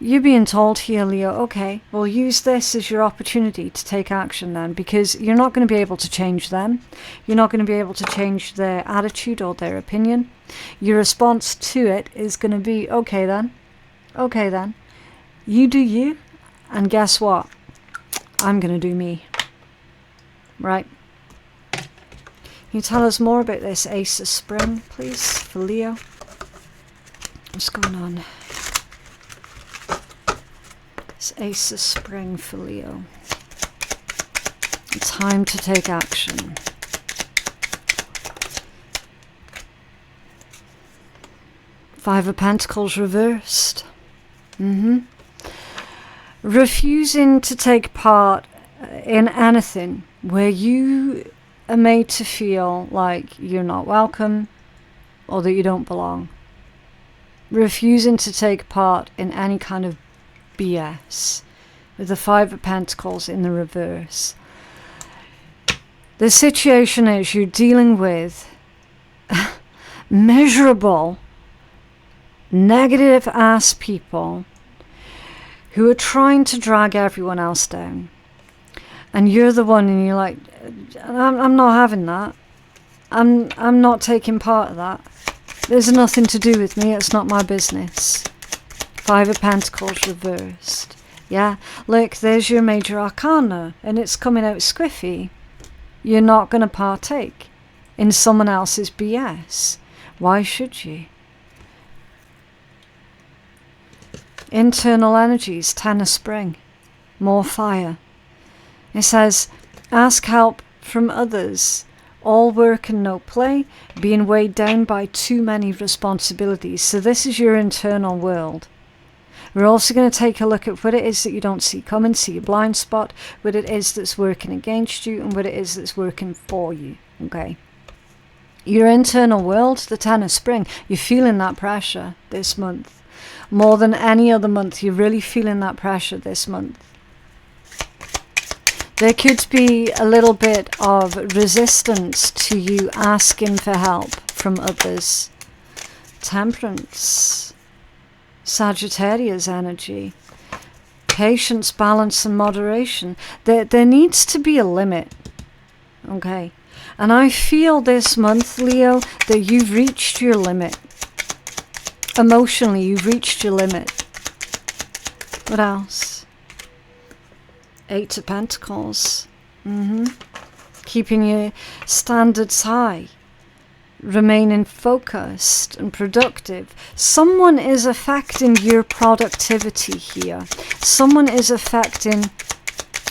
You're being told here, Leo, okay, well, use this as your opportunity to take action then, because you're not going to be able to change them. You're not going to be able to change their attitude or their opinion. Your response to it is going to be, okay then, you do you, and guess what? I'm going to do me. Right? Can you tell us more about this Ace of Spring, please, for Leo? What's going on? This Ace of Spring for Leo. Time to take action. Five of Pentacles reversed. Refusing to take part in anything where you are made to feel like you're not welcome or that you don't belong. Refusing to take part in any kind of BS with the Five of Pentacles in the reverse. The situation is you're dealing with miserable, negative ass people who are trying to drag everyone else down. And you're the one and you're like, I'm not having that. I'm not taking part of that. There's nothing to do with me. It's not my business. Five of Pentacles reversed. Yeah, look, there's your major arcana and it's coming out squiffy. You're not going to partake in someone else's BS. Why should you? Internal energies, Ten of Spring, more fire. It says, ask help from others, all work and no play, being weighed down by too many responsibilities. So this is your internal world. We're also going to take a look at what it is that you don't see coming, see your blind spot, what it is that's working against you, and what it is that's working for you, okay? Your internal world, the Ten of Spring, you're feeling that pressure this month. More than any other month, you're really feeling that pressure this month. There could be a little bit of resistance to you asking for help from others. Temperance. Sagittarius energy. Patience, balance and moderation. There needs to be a limit. Okay. And I feel this month, Leo, that you've reached your limit. Emotionally, you've reached your limit. What else? Eight of Pentacles. Keeping your standards high. Remaining focused and productive. Someone is affecting your productivity here. Someone is affecting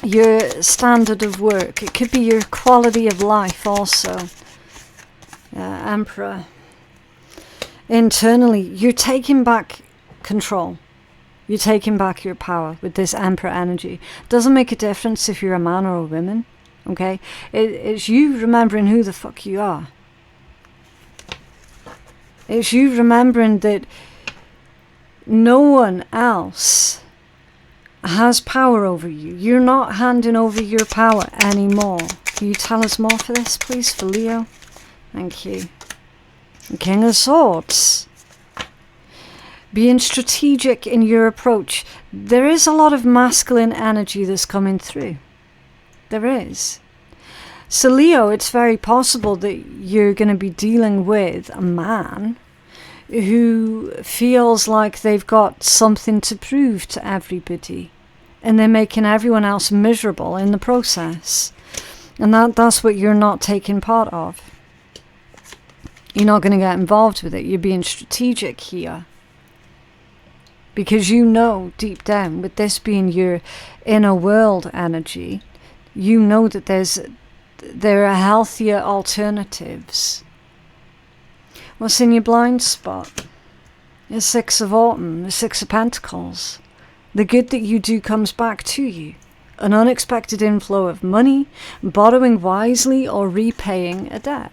your standard of work. It could be your quality of life also. Emperor. Internally, you're taking back control. You're taking back your power with this Emperor energy. Doesn't make a difference if you're a man or a woman. Okay? It's you remembering who the fuck you are. It's you remembering that no one else has power over you. You're not handing over your power anymore. Can you tell us more for this, please, for Leo? Thank you. King of Swords. Being strategic in your approach. There is a lot of masculine energy that's coming through. There is. So Leo, it's very possible that you're going to be dealing with a man who feels like they've got something to prove to everybody. And they're making everyone else miserable in the process. And that's what you're not taking part of. You're not going to get involved with it. You're being strategic here. Because you know deep down, with this being your inner world energy, you know that there are healthier alternatives. What's in your blind spot? The Six of Autumn, the Six of Pentacles. The good that you do comes back to you. An unexpected inflow of money, borrowing wisely or repaying a debt.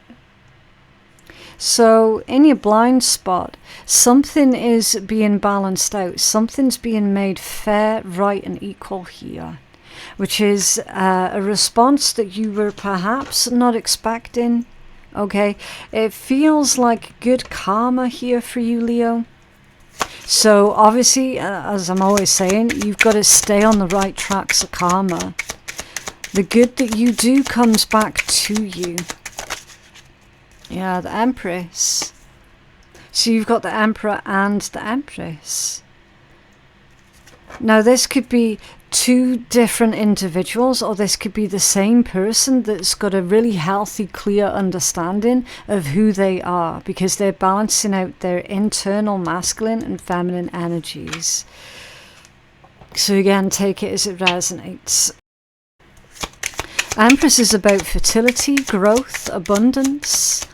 So in your blind spot, something is being balanced out. Something's being made fair, right, and equal here, which is a response that you were perhaps not expecting. Okay, it feels like good karma here for you, Leo. So obviously, as I'm always saying, you've got to stay on the right tracks of karma. The good that you do comes back to you. Yeah, the Empress. So you've got the Emperor and the Empress. Now this could be two different individuals, or this could be the same person that's got a really healthy, clear understanding of who they are, because they're balancing out their internal masculine and feminine energies. So again, take it as it resonates. Empress is about fertility, growth, abundance.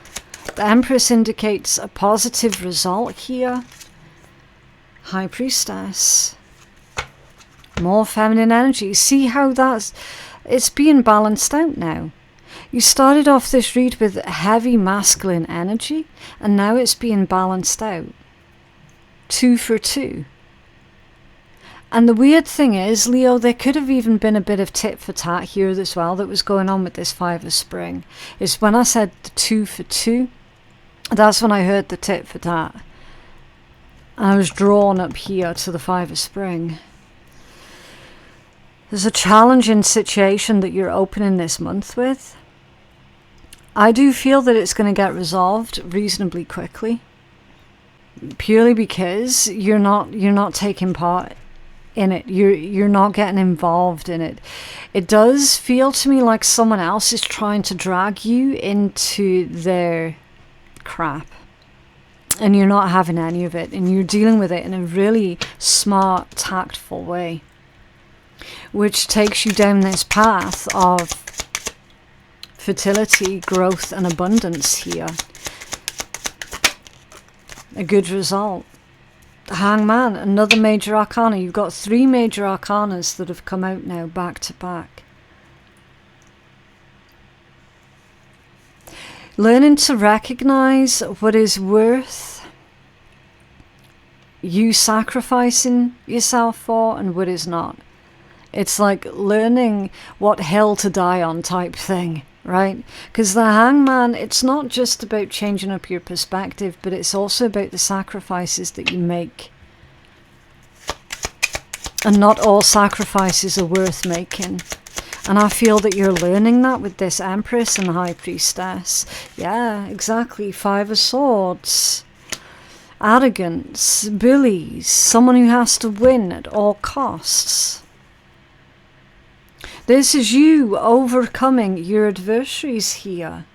The Empress indicates a positive result here. High Priestess. More feminine energy. See how it's being balanced out now. You started off this read with heavy masculine energy, and now it's being balanced out. 2 for 2. And the weird thing is, Leo, there could have even been a bit of tit for tat here as well that was going on with this 5 of Spring. Is when I said the 2 for 2, that's when I heard the tit for tat. And I was drawn up here to the 5 of Spring. There's a challenging situation that you're opening this month with. I do feel that it's going to get resolved reasonably quickly, purely because you're not taking part in it. You're not getting involved in it. It does feel to me like someone else is trying to drag you into their crap, and you're not having any of it, and you're dealing with it in a really smart, tactful way, which takes you down this path of fertility, growth, and abundance here. A good result. The Hangman, another major arcana. You've got 3 major arcanas that have come out now back to back. Learning to recognize what is worth you sacrificing yourself for and what is not. It's like learning what hill to die on type thing, right? Because the Hangman, it's not just about changing up your perspective, but it's also about the sacrifices that you make. And not all sacrifices are worth making. And I feel that you're learning that with this Empress and High Priestess. Yeah, exactly. 5 of Swords. Arrogance, bullies, someone who has to win at all costs. This is you overcoming your adversaries here.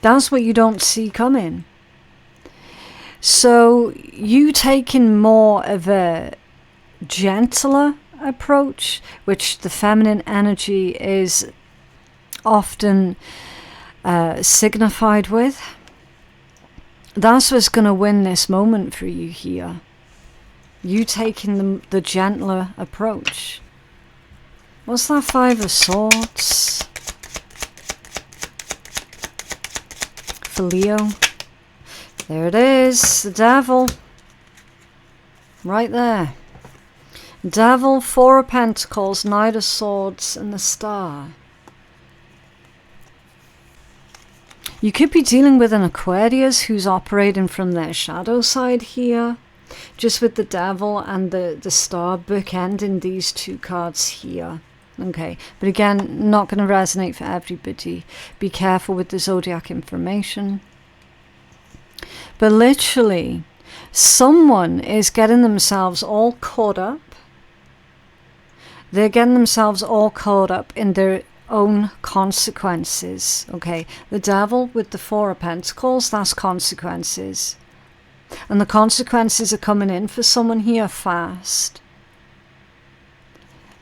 That's what you don't see coming. So you taking more of a gentler approach, which the feminine energy is often signified with. That's what's going to win this moment for you here. You taking the gentler approach. What's that 5 of Swords? For Leo. There it is, the Devil. Right there. Devil, 4 of Pentacles, Knight of Swords, and the Star. You could be dealing with an Aquarius who's operating from their shadow side here. Just with the Devil and the Star bookending these 2 cards here. Okay, but again, not going to resonate for everybody. Be careful with the zodiac information. But literally, someone is getting themselves all caught up. They're getting themselves all caught up in their own consequences. Okay, the Devil with the 4 of Pentacles, that's consequences. And the consequences are coming in for someone here fast.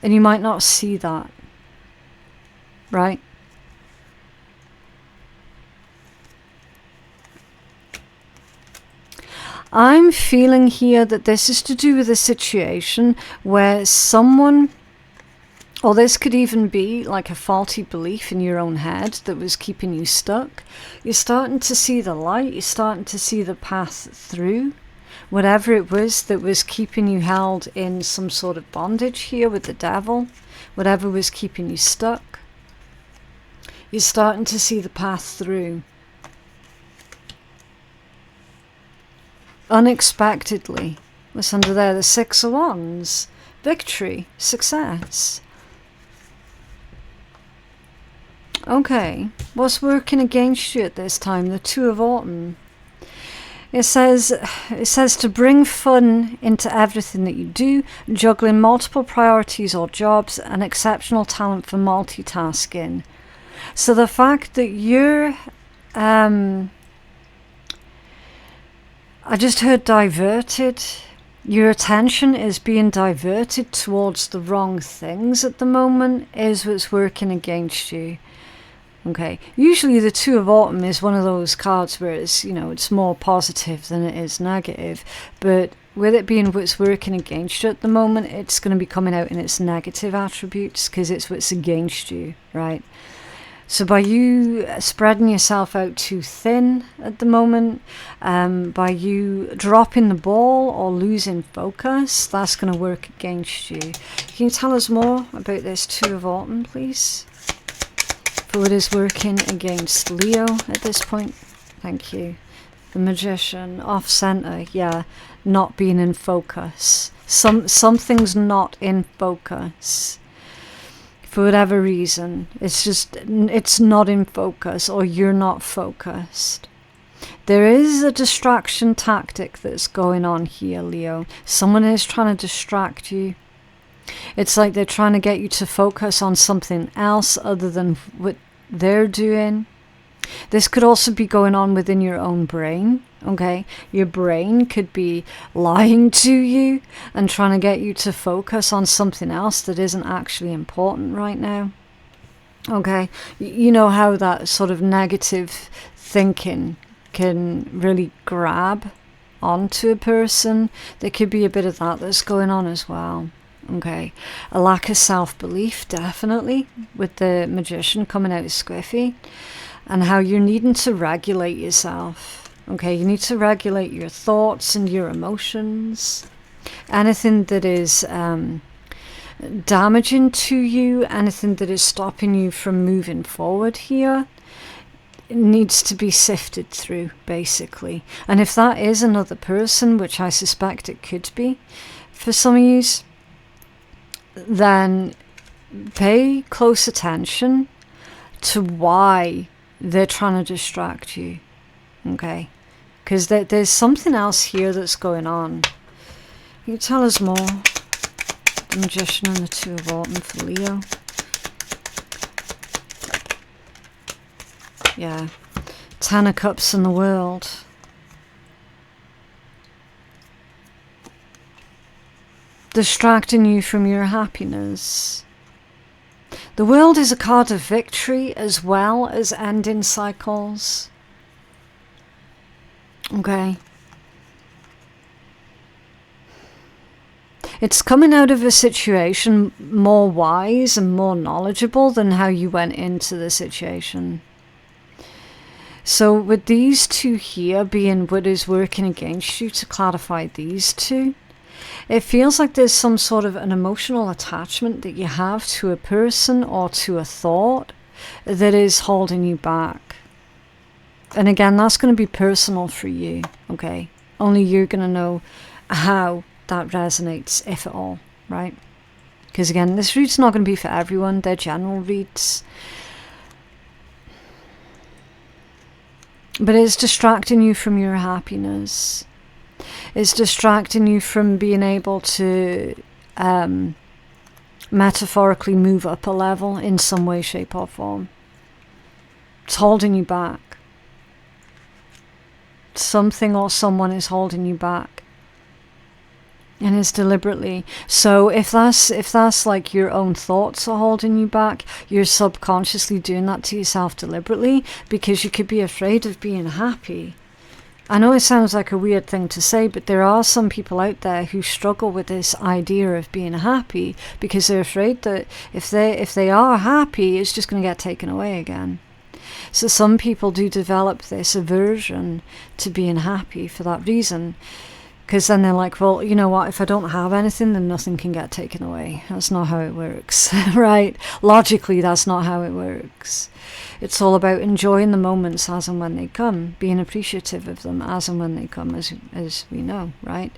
And you might not see that, right? I'm feeling here that this is to do with a situation where someone Or this could even be like a faulty belief in your own head that was keeping you stuck. You're starting to see the light. You're starting to see the path through whatever it was that was keeping you held in some sort of bondage here with the devil. Whatever was keeping you stuck. You're starting to see the path through. Unexpectedly. What's under there? The Six of Wands. Victory. Success. Okay, what's working against you at this time? The Two of Autumn. It says to bring fun into everything that you do, juggling multiple priorities or jobs, and exceptional talent for multitasking. So the fact that you're, I just heard diverted. Your attention is being diverted towards the wrong things at the moment is what's working against you. Okay, usually the Two of Autumn is one of those cards where it's, you know, it's more positive than it is negative. But with it being what's working against you at the moment, it's going to be coming out in its negative attributes because it's what's against you, right? So by you spreading yourself out too thin at the moment, by you dropping the ball or losing focus, that's going to work against you. Can you tell us more about this Two of Autumn, please? For what is working against Leo at this point? Thank you. The Magician, off center, yeah, not being in focus. Something's not in focus. For whatever reason, it's not in focus, or you're not focused. There is a distraction tactic that's going on here, Leo. Someone is trying to distract you. It's like they're trying to get you to focus on something else other than what they're doing. This could also be going on within your own brain, okay? Your brain could be lying to you and trying to get you to focus on something else that isn't actually important right now, okay? You know how that sort of negative thinking can really grab onto a person? There could be a bit of that that's going on as well. Okay, a lack of self-belief, definitely, with the Magician coming out squiffy, and how you're needing to regulate yourself. Okay, you need to regulate your thoughts and your emotions. Anything that is damaging to you, anything that is stopping you from moving forward here, it needs to be sifted through, basically. And if that is another person, which I suspect it could be, for some of you, then pay close attention to why they're trying to distract you, okay? Because there's something else here that's going on. Can you tell us more? The Magician and the Two of Autumn for Leo. Yeah. Ten of Cups in the World. Distracting you from your happiness. The World is a card of victory as well as ending cycles. Okay. It's coming out of a situation more wise and more knowledgeable than how you went into the situation. So with these two here being what is working against you, to clarify these two, it feels like there's some sort of an emotional attachment that you have to a person or to a thought that is holding you back. And again, that's going to be personal for you, okay? Only you're going to know how that resonates, if at all, right? Because again, this read's not going to be for everyone. They're general reads. But it's distracting you from your happiness. It's distracting you from being able to metaphorically move up a level in some way, shape or form. It's holding you back. Something or someone is holding you back. And it's deliberately. So if that's like your own thoughts are holding you back, you're subconsciously doing that to yourself deliberately, because you could be afraid of being happy. I know it sounds like a weird thing to say, but there are some people out there who struggle with this idea of being happy because they're afraid that if they are happy, it's just going to get taken away again. So some people do develop this aversion to being happy for that reason. Because then they're like, well, you know what, if I don't have anything, then nothing can get taken away. That's not how it works, right? Logically, that's not how it works. It's all about enjoying the moments as and when they come, being appreciative of them as and when they come, as we know, right?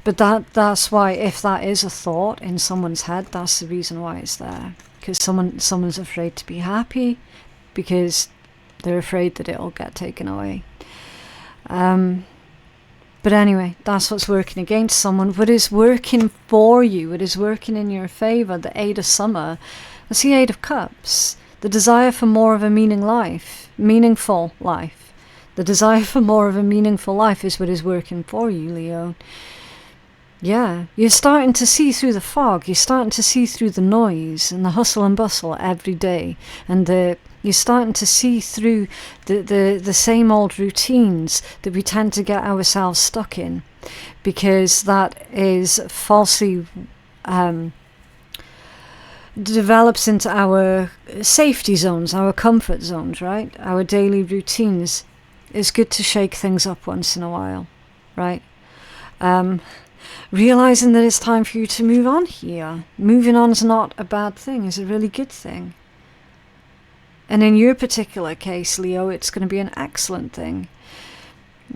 But that's why, if that is a thought in someone's head, that's the reason why it's there. Because someone's afraid to be happy, because they're afraid that it'll get taken away. But anyway, that's what's working against someone. What is working for you, what is working in your favour, the 8 of summer, that's the 8 of cups. The desire for more of a meaningful life. The desire for more of a meaningful life is what is working for you, Leo. Yeah, you're starting to see through the fog. You're starting to see through the noise and the hustle and bustle every day. And you're starting to see through the same old routines that we tend to get ourselves stuck in. Because that is falsely develops into our safety zones, our comfort zones, right? Our daily routines. It's good to shake things up once in a while, right? Realizing that it's time for you to move on here. Moving on is not a bad thing, it's a really good thing. And in your particular case, Leo, it's going to be an excellent thing.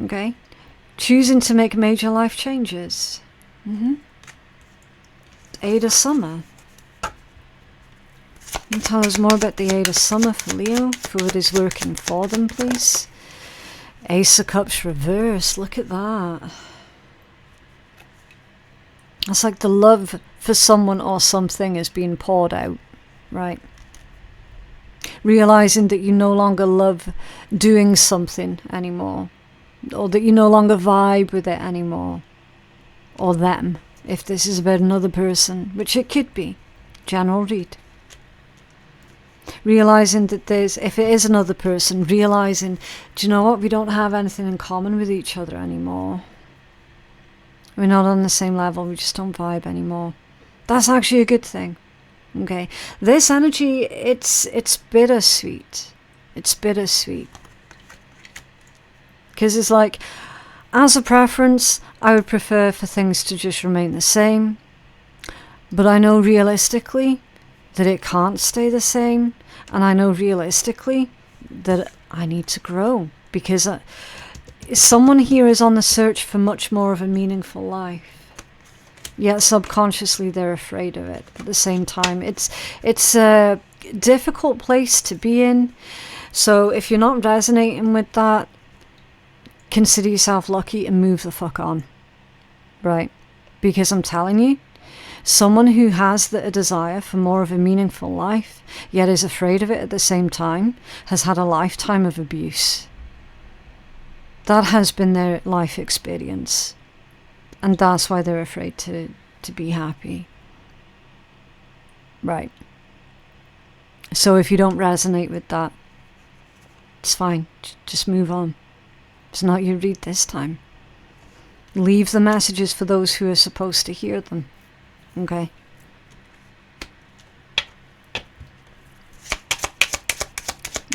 Okay? Choosing to make major life changes. 8 of summer. Can you tell us more about the 8 of summer for Leo, for what is working for them, please? Ace of Cups reverse, look at that. It's like the love for someone or something is being poured out, right? Realizing that you no longer love doing something anymore, or that you no longer vibe with it anymore, or them, if this is about another person, which it could be. General read. Realizing that if it is another person, realizing, do you know what, we don't have anything in common with each other anymore. We're not on the same level, we just don't vibe anymore. That's actually a good thing. Okay, this energy, it's bittersweet. It's bittersweet. Because it's like, as a preference, I would prefer for things to just remain the same. But I know realistically that it can't stay the same. And I know realistically that I need to grow. Because someone here is on the search for much more of a meaningful life. Yet subconsciously they're afraid of it at the same time. It's a difficult place to be in. So if you're not resonating with that, consider yourself lucky and move the fuck on. Right? Because I'm telling you, someone who has a desire for more of a meaningful life, yet is afraid of it at the same time, has had a lifetime of abuse. That has been their life experience. And that's why they're afraid to be happy. Right. So if you don't resonate with that, it's fine. Just move on. It's not your read this time. Leave the messages for those who are supposed to hear them. Okay?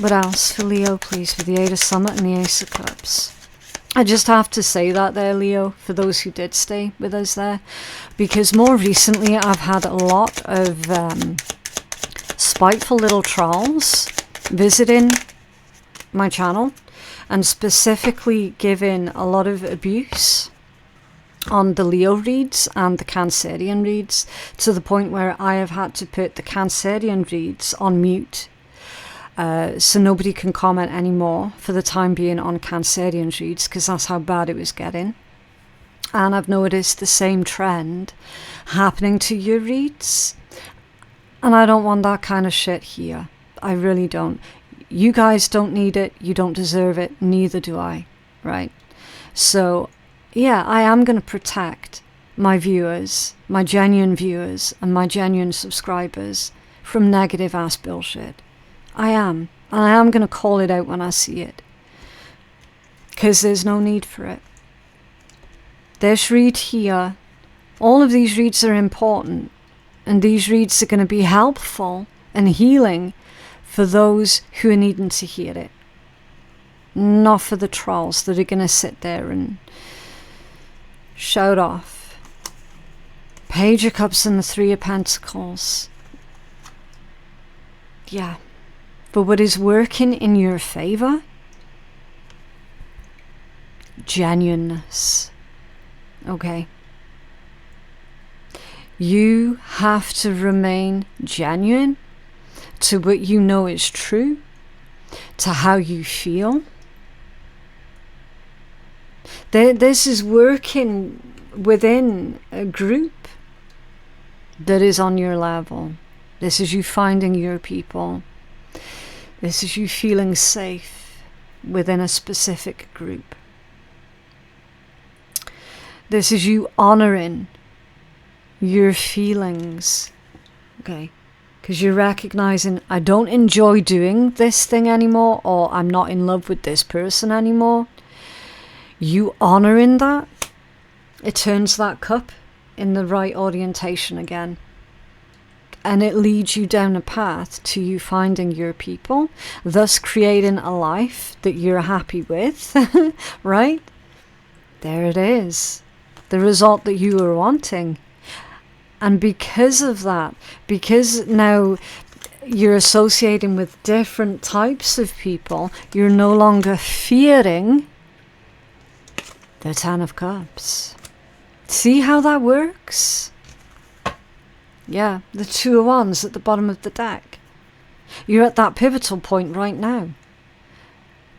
What else for Leo, please, with the 8 of Summer and the Ace of Cups? I just have to say that there, Leo, for those who did stay with us there, because more recently I've had a lot of spiteful little trolls visiting my channel and specifically giving a lot of abuse on the Leo reads and the Cancerian reads, to the point where I have had to put the Cancerian reads on mute. So nobody can comment anymore for the time being on Cancerian reads, because that's how bad it was getting. And I've noticed the same trend happening to your reads. And I don't want that kind of shit here. I really don't. You guys don't need it. You don't deserve it. Neither do I. Right? So, yeah, I am going to protect my viewers, my genuine viewers, and my genuine subscribers from negative ass bullshit. I am. And I am going to call it out when I see it. because there's no need for it. This read here, all of these reads are important, and these reads are going to be helpful and healing for those who are needing to hear it. Not for the trolls that are going to sit there and shout off. Page of Cups and the Three of Pentacles. Yeah. But what is working in your favor? Genuineness. Okay. You have to remain genuine to what you know is true, to how you feel. This is working within a group that is on your level. This is you finding your people. This is you feeling safe within a specific group. This is you honoring your feelings. Okay. Because you're recognizing, I don't enjoy doing this thing anymore, or I'm not in love with this person anymore. You honoring that, it turns that cup in the right orientation again. And it leads you down a path to you finding your people, thus creating a life that you're happy with, right? There it is. The result that you were wanting. And because of that, because now you're associating with different types of people, you're no longer fearing the Ten of Cups. See how that works? Yeah, the Two of Wands at the bottom of the deck. You're at that pivotal point right now,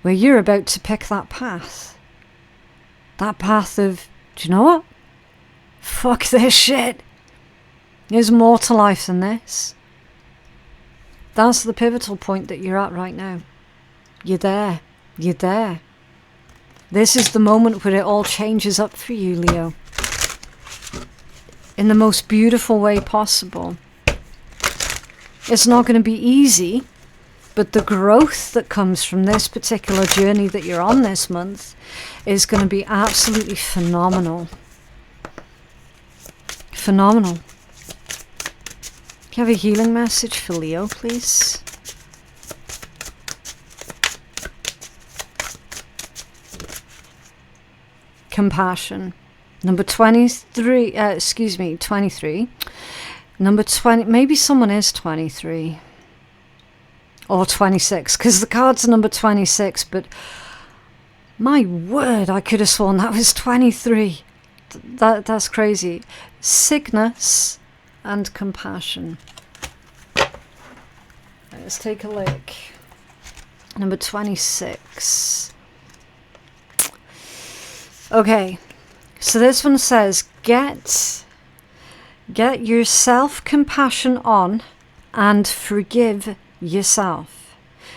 where you're about to pick that path. That path of, do you know what? Fuck this shit. There's more to life than this. That's the pivotal point that you're at right now. You're there. You're there. This is the moment where it all changes up for you, Leo. In the most beautiful way possible. It's not going to be easy, but the growth that comes from this particular journey that you're on this month is going to be absolutely phenomenal. Phenomenal. Can you have a healing message for Leo, please? Compassion. Number 23, 23. Number 20, maybe someone is 23. Or 26, because the card's number 26, but my word, I could have sworn that was 23. That's crazy. Sickness and compassion. Let's take a look. Number 26. Okay, so this one says, get your self-compassion on and forgive yourself.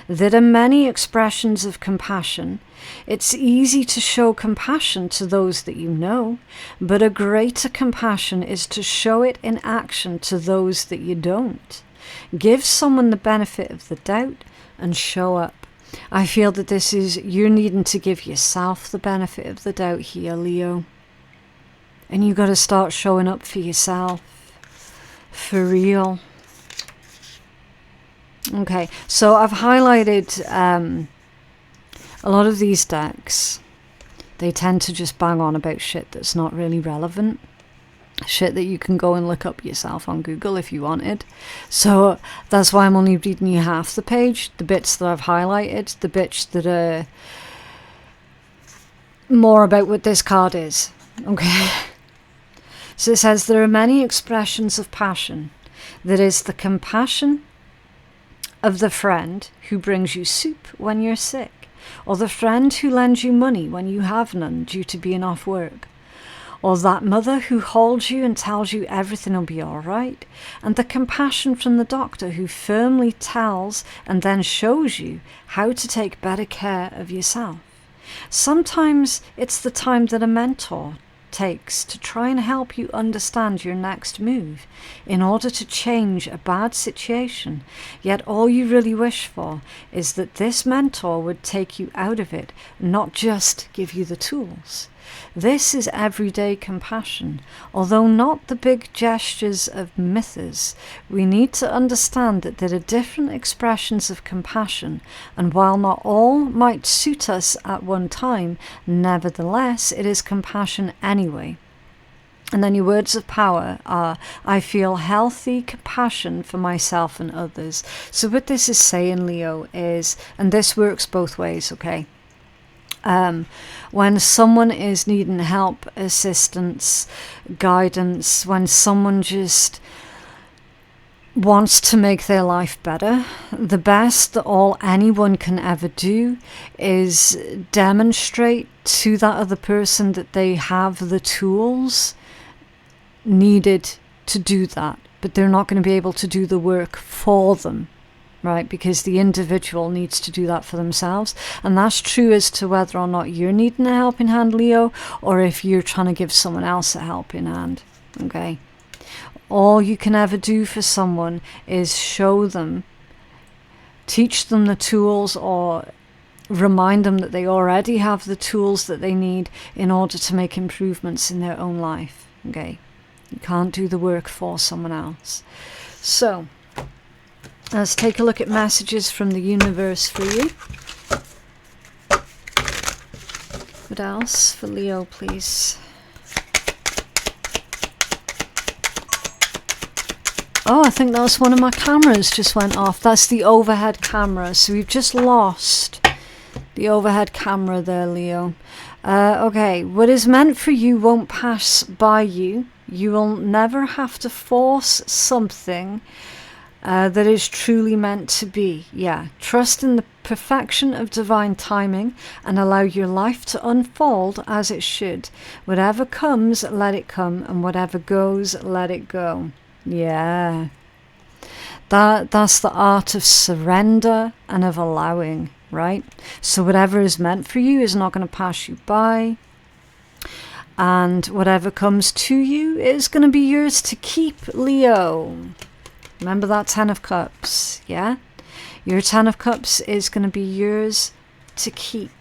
There are many expressions of compassion. It's easy to show compassion to those that you know, but a greater compassion is to show it in action to those that you don't. Give someone the benefit of the doubt and show up. I feel that this is, you're needing to give yourself the benefit of the doubt here, Leo. And you got to start showing up for yourself. For real. Okay, so I've highlighted a lot of these decks. They tend to just bang on about shit that's not really relevant. Shit that you can go and look up yourself on Google if you wanted. So that's why I'm only reading you half the page. The bits that I've highlighted, the bits that are more about what this card is. Okay. So it says, there are many expressions of passion. There is the compassion of the friend who brings you soup when you're sick, or the friend who lends you money when you have none due to being off work, or that mother who holds you and tells you everything will be all right, and the compassion from the doctor who firmly tells and then shows you how to take better care of yourself. Sometimes it's the time that a mentor takes to try and help you understand your next move in order to change a bad situation, yet all you really wish for is that this mentor would take you out of it, not just give you the tools. This is everyday compassion. Although not the big gestures of myths, we need to understand that there are different expressions of compassion, and while not all might suit us at one time, nevertheless it is compassion anyway. And then your words of power are, I feel healthy compassion for myself and others. So what this is saying, Leo, is, and this works both ways, okay? When someone is needing help, assistance, guidance, when someone just wants to make their life better, the best that anyone can ever do is demonstrate to that other person that they have the tools needed to do that, but they're not going to be able to do the work for them. Right, because the individual needs to do that for themselves. And that's true as to whether or not you're needing a helping hand, Leo, or if you're trying to give someone else a helping hand. Okay. All you can ever do for someone is show them, teach them the tools, or remind them that they already have the tools that they need in order to make improvements in their own life. Okay. You can't do the work for someone else. So let's take a look at messages from the universe for you. What else for Leo, please? Oh, I think that was one of my cameras just went off. That's the overhead camera. So we've just lost the overhead camera there, Leo. Okay, what is meant for you won't pass by you. You will never have to force something that is truly meant to be. Yeah, trust in the perfection of divine timing and allow your life to unfold as it should. Whatever comes, let it come, and whatever goes, let it go. Yeah, that's the art of surrender and of allowing, right? So whatever is meant for you is not going to pass you by, and whatever comes to you is going to be yours to keep, Leo. Remember that 10 of Cups, yeah? Your 10 of Cups is going to be yours to keep.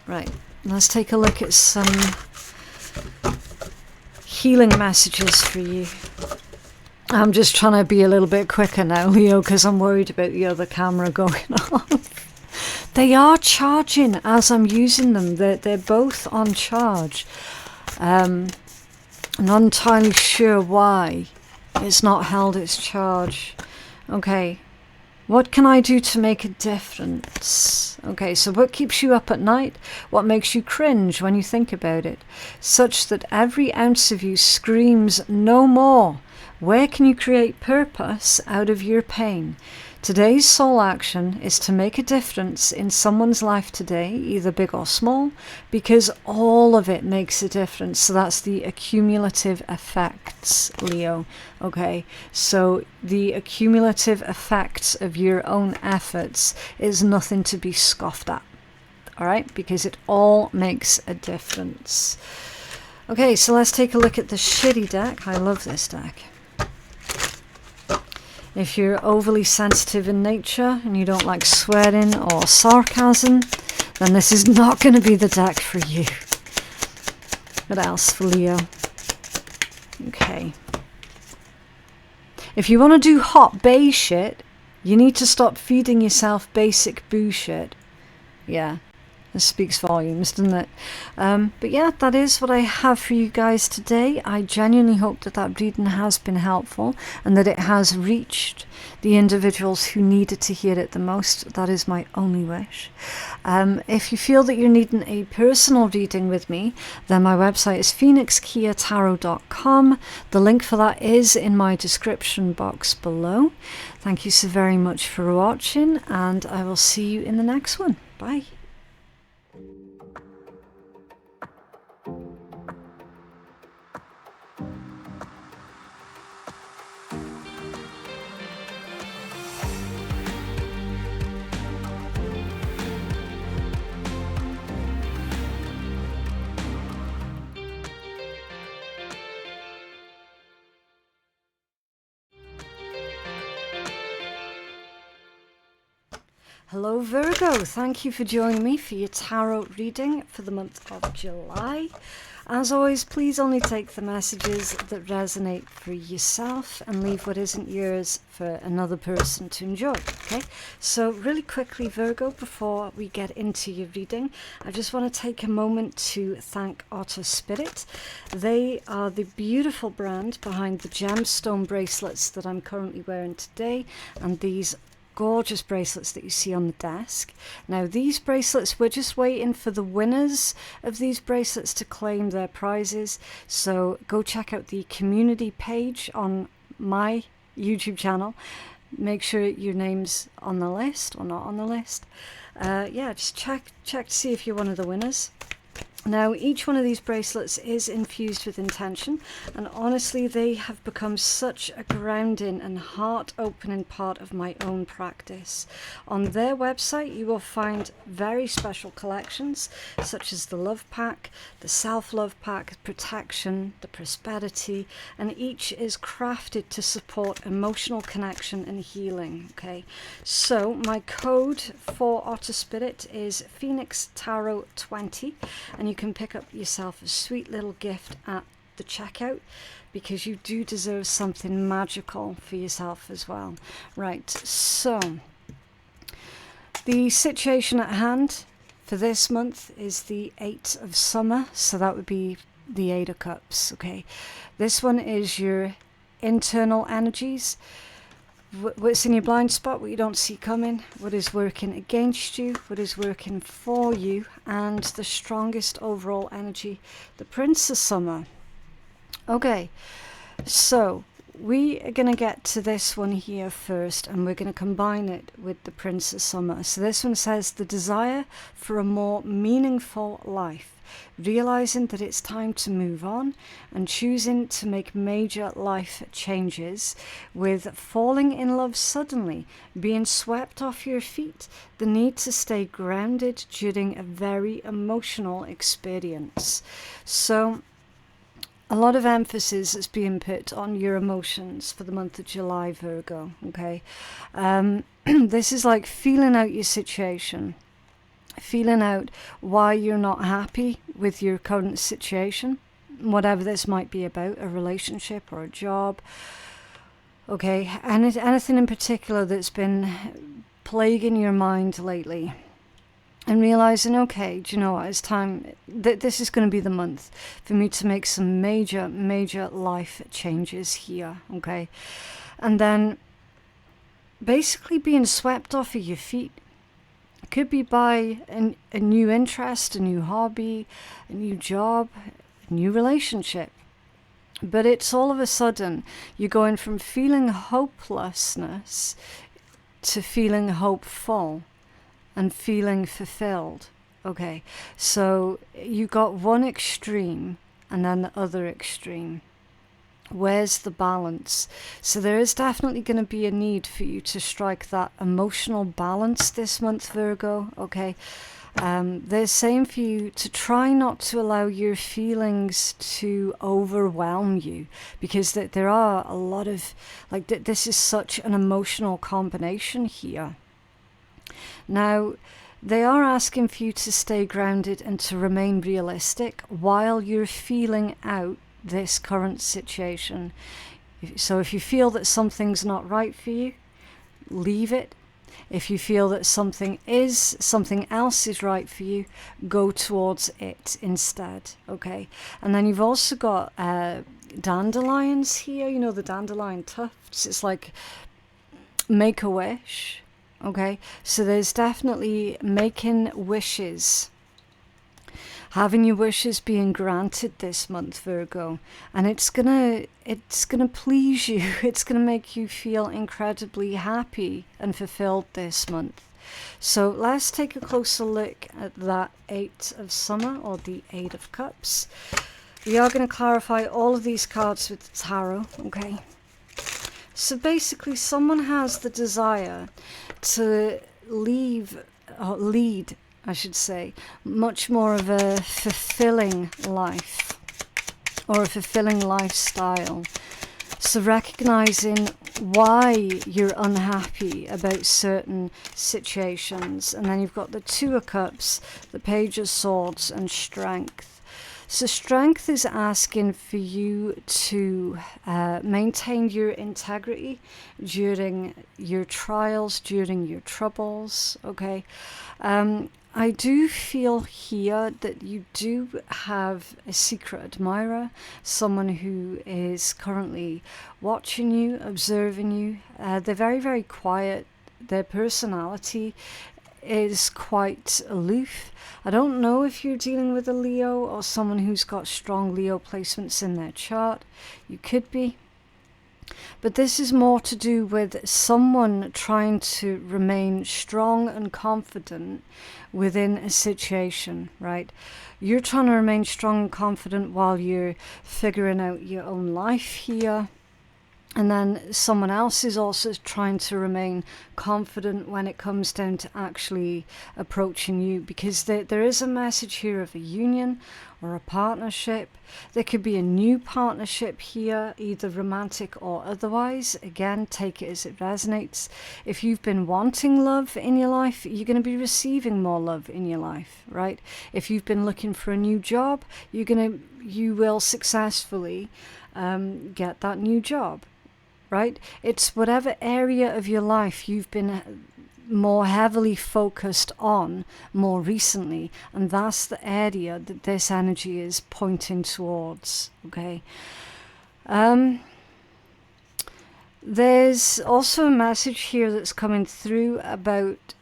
Right, let's take a look at some healing messages for you. I'm just trying to be a little bit quicker now, Leo, because I'm worried about the other camera going off. They are charging as I'm using them. They're both on charge. Not entirely sure why it's not held its charge. Okay, what can I do to make a difference? Okay, so what keeps you up at night? What makes you cringe when you think about it? Such that every ounce of you screams no more. Where can you create purpose out of your pain? Today's soul action is to make a difference in someone's life today, either big or small, because all of it makes a difference. So that's the accumulative effects, Leo. Okay, so the accumulative effects of your own efforts is nothing to be scoffed at. All right, because it all makes a difference. Okay, so let's take a look at the shitty deck. I love this deck. If you're overly sensitive in nature and you don't like swearing or sarcasm, then this is not going to be the deck for you. What else for Leo? Okay. If you want to do hot bae shit, you need to stop feeding yourself basic boo shit. Yeah. This speaks volumes, doesn't it? But yeah, that is what I have for you guys today. I genuinely hope that that reading has been helpful and that it has reached the individuals who needed to hear it the most. That is my only wish. If you feel that you're needing a personal reading with me, then my website is phoenixkeiatarot.com. The link for that is in my description box below. Thank you so very much for watching, and I will see you in the next one. Bye. Hello Virgo, thank you for joining me for your tarot reading for the month of July. As always, please only take the messages that resonate for yourself and leave what isn't yours for another person to enjoy, okay? So really quickly, Virgo, before we get into your reading, I just want to take a moment to thank Otter Spirit. They are the beautiful brand behind the gemstone bracelets that I'm currently wearing today, and these gorgeous bracelets that you see on the desk. Now these bracelets, we're just waiting for the winners of these bracelets to claim their prizes, so go check out the community page on my YouTube channel. Make sure your name's on the list or not on the list. Yeah, just check to see if you're one of the winners. Now, each one of these bracelets is infused with intention, and honestly, they have become such a grounding and heart-opening part of my own practice. On their website, you will find very special collections, such as the Love Pack, the Self-Love Pack, Protection, the Prosperity, and each is crafted to support emotional connection and healing, okay? So, my code for Otter Spirit is Phoenix Tarot 20, and you can pick up yourself a sweet little gift at the checkout, because you do deserve something magical for yourself as well. Right, so the situation at hand for this month is the 8 of Summer, so that would be the 8 of Cups, okay? This one is your internal energies, what's in your blind spot, what you don't see coming, what is working against you, what is working for you, and the strongest overall energy, the Prince of Summer. Okay, so we are going to get to this one here first, and we're going to combine it with the Prince of Summer. So this one says the desire for a more meaningful life, realizing that it's time to move on and choosing to make major life changes, with falling in love suddenly, being swept off your feet, the need to stay grounded during a very emotional experience. So a lot of emphasis is being put on your emotions for the month of July, Virgo, okay? This is like feeling out your situation, feeling out why you're not happy with your current situation, whatever this might be about, a relationship or a job, okay? And anything in particular that's been plaguing your mind lately. And realizing, okay, do you know what, it's time, this is going to be the month for me to make some major life changes here, okay? And then basically being swept off of your feet. It could be by a new interest, a new hobby, a new job, a new relationship. But it's all of a sudden, you're going from feeling hopelessness to feeling hopeful and feeling fulfilled. Okay, so you got one extreme and then the other extreme. Where's the balance? So there is definitely going to be a need for you to strike that emotional balance this month, Virgo, okay? They're saying for you to try not to allow your feelings to overwhelm you, because there are a lot of, like, this is such an emotional combination here. Now, they are asking for you to stay grounded and to remain realistic while you're feeling out this current situation. So if you feel that something's not right for you, leave it. If you feel that something else is right for you, go towards it instead, okay? And then you've also got dandelions here, you know, the dandelion tufts. It's like make a wish. Okay, so there's definitely making wishes, having your wishes being granted this month, Virgo, and it's gonna please you. It's gonna make you feel incredibly happy and fulfilled this month. So let's take a closer look at that 8 of Summer, or the 8 of Cups. We are going to clarify all of these cards with the tarot, okay? So basically, someone has the desire to lead, I should say, much more of a fulfilling life, or a fulfilling lifestyle. So recognizing why you're unhappy about certain situations. And then you've got the Two of Cups, the Page of Swords, and Strength. So strength is asking for you to maintain your integrity during your trials, during your troubles, okay? I do feel here that you do have a secret admirer, someone who is currently watching you, observing you. They're very, very quiet. Their personality is quite aloof. I don't know if you're dealing with a Leo or someone who's got strong Leo placements in their chart. You could be. But this is more to do with someone trying to remain strong and confident within a situation, right? You're trying to remain strong and confident while you're figuring out your own life here. And then someone else is also trying to remain confident when it comes down to actually approaching you, because there is a message here of a union or a partnership. There could be a new partnership here, either romantic or otherwise. Again, take it as it resonates. If you've been wanting love in your life, you're going to be receiving more love in your life, right? If you've been looking for a new job, you will successfully get that new job. Right? It's whatever area of your life you've been more heavily focused on more recently, and that's the area that this energy is pointing towards, okay? There's also a message here that's coming through about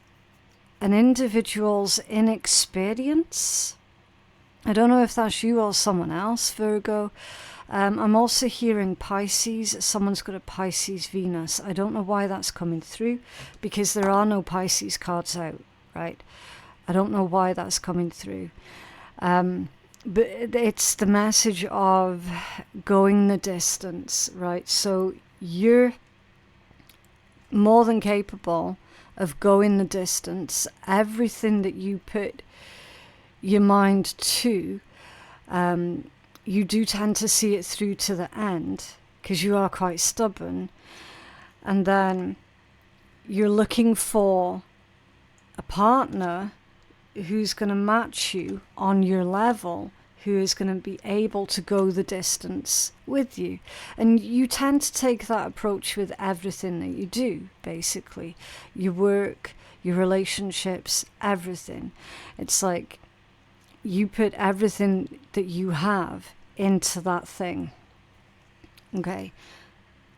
an individual's inexperience. I don't know if that's you or someone else, Virgo. I'm also hearing Pisces. Someone's got a Pisces Venus. I don't know why that's coming through, because there are no Pisces cards out, right? I don't know why that's coming through. But it's the message of going the distance, right? So you're more than capable of going the distance. Everything that you put your mind to, you do tend to see it through to the end, because you are quite stubborn. And then you're looking for a partner who's going to match you on your level, who is going to be able to go the distance with you. And you tend to take that approach with everything that you do, basically. Your work, your relationships, everything. It's like you put everything that you have into that thing. Okay,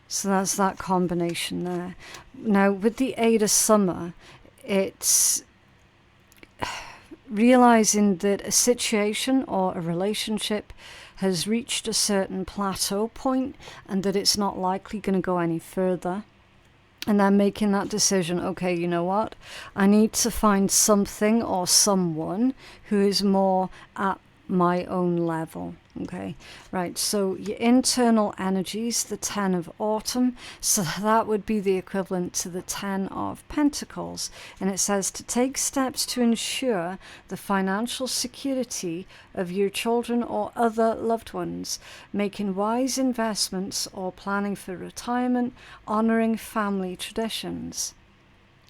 so that's that combination there. Now with the Eight of Summer, it's realizing that a situation or a relationship has reached a certain plateau point and that it's not likely going to go any further. And then making that decision, okay, you know what? I need to find something or someone who is more at my own level. Okay, right, so your internal energies, the 10 of Autumn, so that would be the equivalent to the 10 of Pentacles, and it says to take steps to ensure the financial security of your children or other loved ones, making wise investments or planning for retirement, honoring family traditions.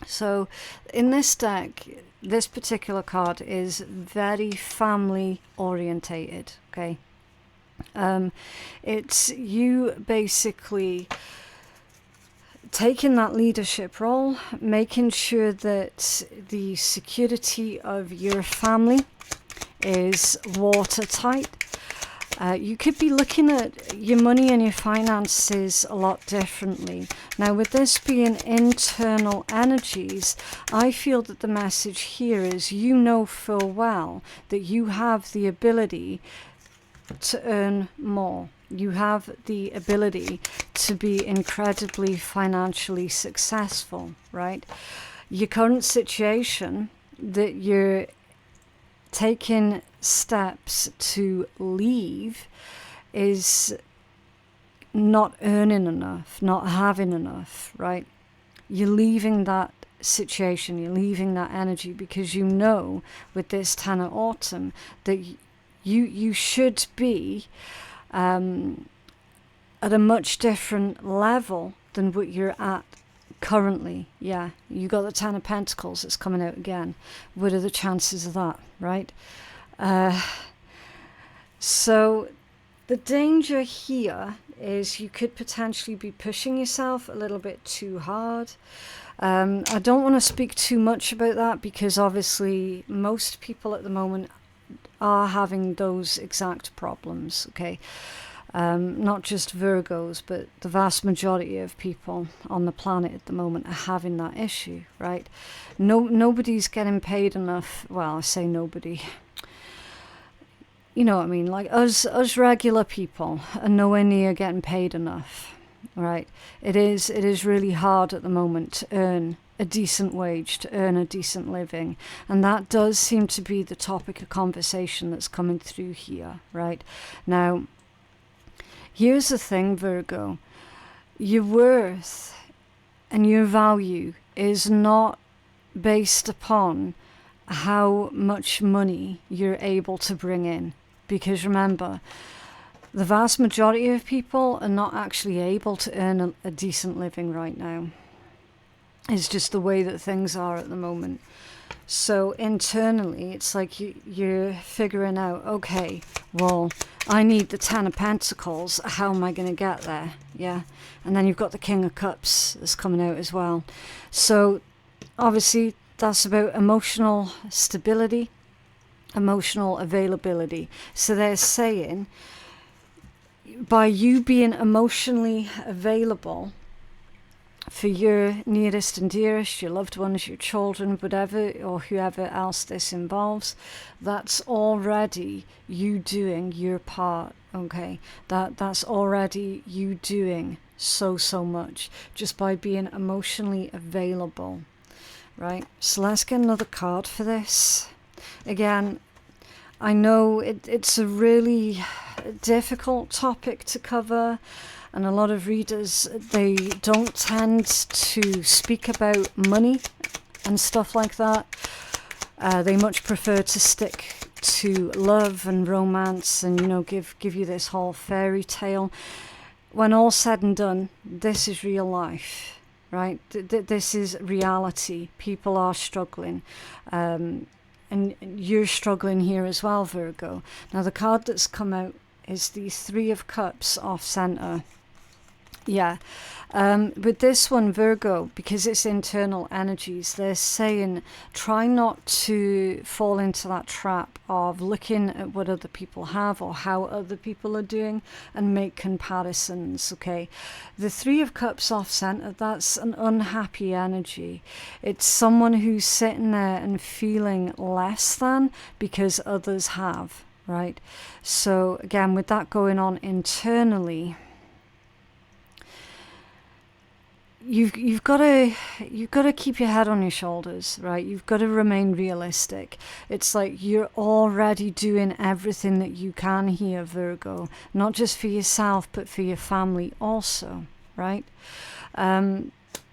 So in this deck, this particular card is very family orientated, okay? It's you basically taking that leadership role, making sure that the security of your family is watertight. You could be looking at your money and your finances a lot differently. Now, with this being internal energies, I feel that the message here is you know full well that you have the ability to earn more. You have the ability to be incredibly financially successful, right? Your current situation that you're taking steps to leave is not earning enough, not having enough, right? You're leaving that situation, you're leaving that energy, because you know with this 10 of Autumn that you should be at a much different level than what you're at currently. Yeah, you got the Ten of Pentacles that's coming out again. What are the chances of that, right? So the danger here is you could potentially be pushing yourself a little bit too hard. I don't want to speak too much about that because obviously most people at the moment are having those exact problems, okay? Not just Virgos, but the vast majority of people on the planet at the moment are having that issue, right? Nobody's getting paid enough. Well, I say nobody. You know what I mean? Like us regular people are nowhere near getting paid enough, right? It is really hard at the moment to earn a decent wage, to earn a decent living. And that does seem to be the topic of conversation that's coming through here, right? Now, here's the thing, Virgo. Your worth and your value is not based upon how much money you're able to bring in. Because remember, the vast majority of people are not actually able to earn a decent living right now. It's just the way that things are at the moment. So internally, it's like you're figuring out, okay, well, I need the Ten of Pentacles. How am I going to get there? Yeah. And then you've got the King of Cups that's coming out as well. So obviously, that's about emotional stability, emotional availability. So they're saying, by you being emotionally available for your nearest and dearest, your loved ones, your children, whatever, or whoever else this involves, that's already you doing your part, okay? That's already you doing so much just by being emotionally available, right? So let's get another card for this. Again, I know it's a really difficult topic to cover, and a lot of readers, they don't tend to speak about money and stuff like that. They much prefer to stick to love and romance and, you know, give you this whole fairy tale. When all's said and done, this is real life, right? This is reality. People are struggling. And you're struggling here as well, Virgo. Now, the card that's come out is the Three of Cups off center. Yeah. With this one, Virgo, because it's internal energies, they're saying try not to fall into that trap of looking at what other people have or how other people are doing and make comparisons, okay? The Three of Cups off center, that's an unhappy energy. It's someone who's sitting there and feeling less than because others have, right? So again, with that going on internally, you've got to keep your head on your shoulders, right? You've got to remain realistic. It's like you're already doing everything that you can here, Virgo, not just for yourself but for your family also, right?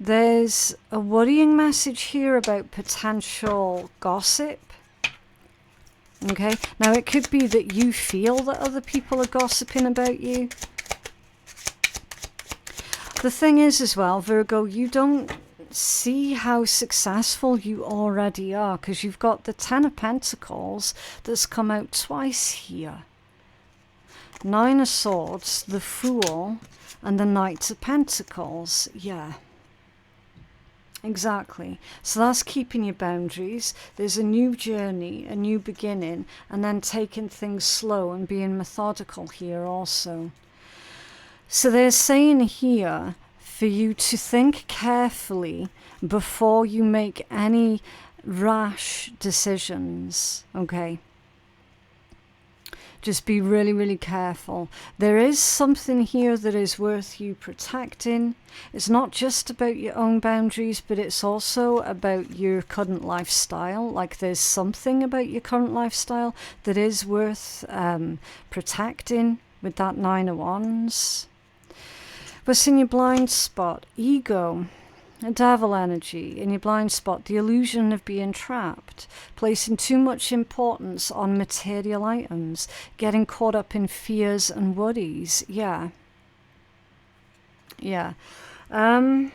There's a worrying message here about potential gossip. Okay, now it could be that you feel that other people are gossiping about you. The thing is as well, Virgo, you don't see how successful you already are because you've got the Ten of Pentacles that's come out twice here. Nine of Swords, the Fool, and the Knight of Pentacles. Yeah, exactly. So that's keeping your boundaries. There's a new journey, a new beginning, and then taking things slow and being methodical here also. So they're saying here for you to think carefully before you make any rash decisions, okay? Just be really, really careful. There is something here that is worth you protecting. It's not just about your own boundaries, but it's also about your current lifestyle. Like there's something about your current lifestyle that is worth protecting with that Nine of Wands. What's in your blind spot? Ego, a devil energy. In your blind spot, the illusion of being trapped, placing too much importance on material items, getting caught up in fears and worries. Yeah. Yeah. And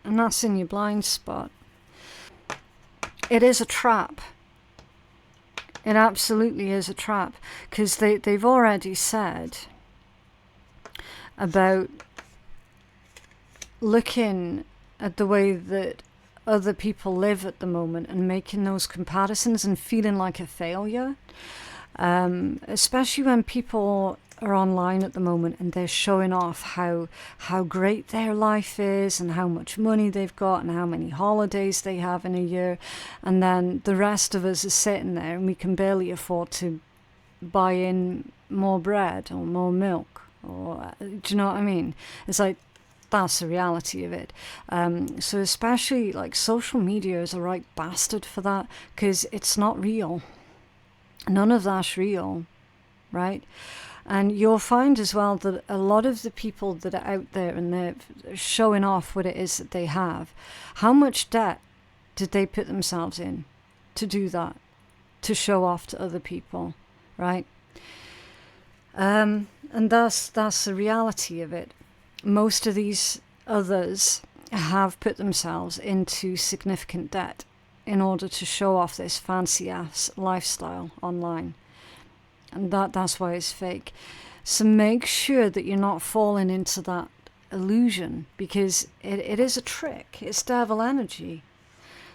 that's in your blind spot. It is a trap. It absolutely is a trap, because they've already said about looking at the way that other people live at the moment and making those comparisons and feeling like a failure, especially when people are online at the moment and they're showing off how great their life is and how much money they've got and how many holidays they have in a year, and then the rest of us are sitting there and we can barely afford to buy in more bread or more milk, or do you know what I mean? It's like, that's the reality of it. So especially like social media is a right bastard for that, because it's not real. None of that's real, right? And you'll find as well that a lot of the people that are out there and they're showing off what it is that they have, how much debt did they put themselves in to do that, to show off to other people, right? And that's the reality of it. Most of these others have put themselves into significant debt in order to show off this fancy-ass lifestyle online. And that's why it's fake. So make sure that you're not falling into that illusion, because it is a trick. It's devil energy.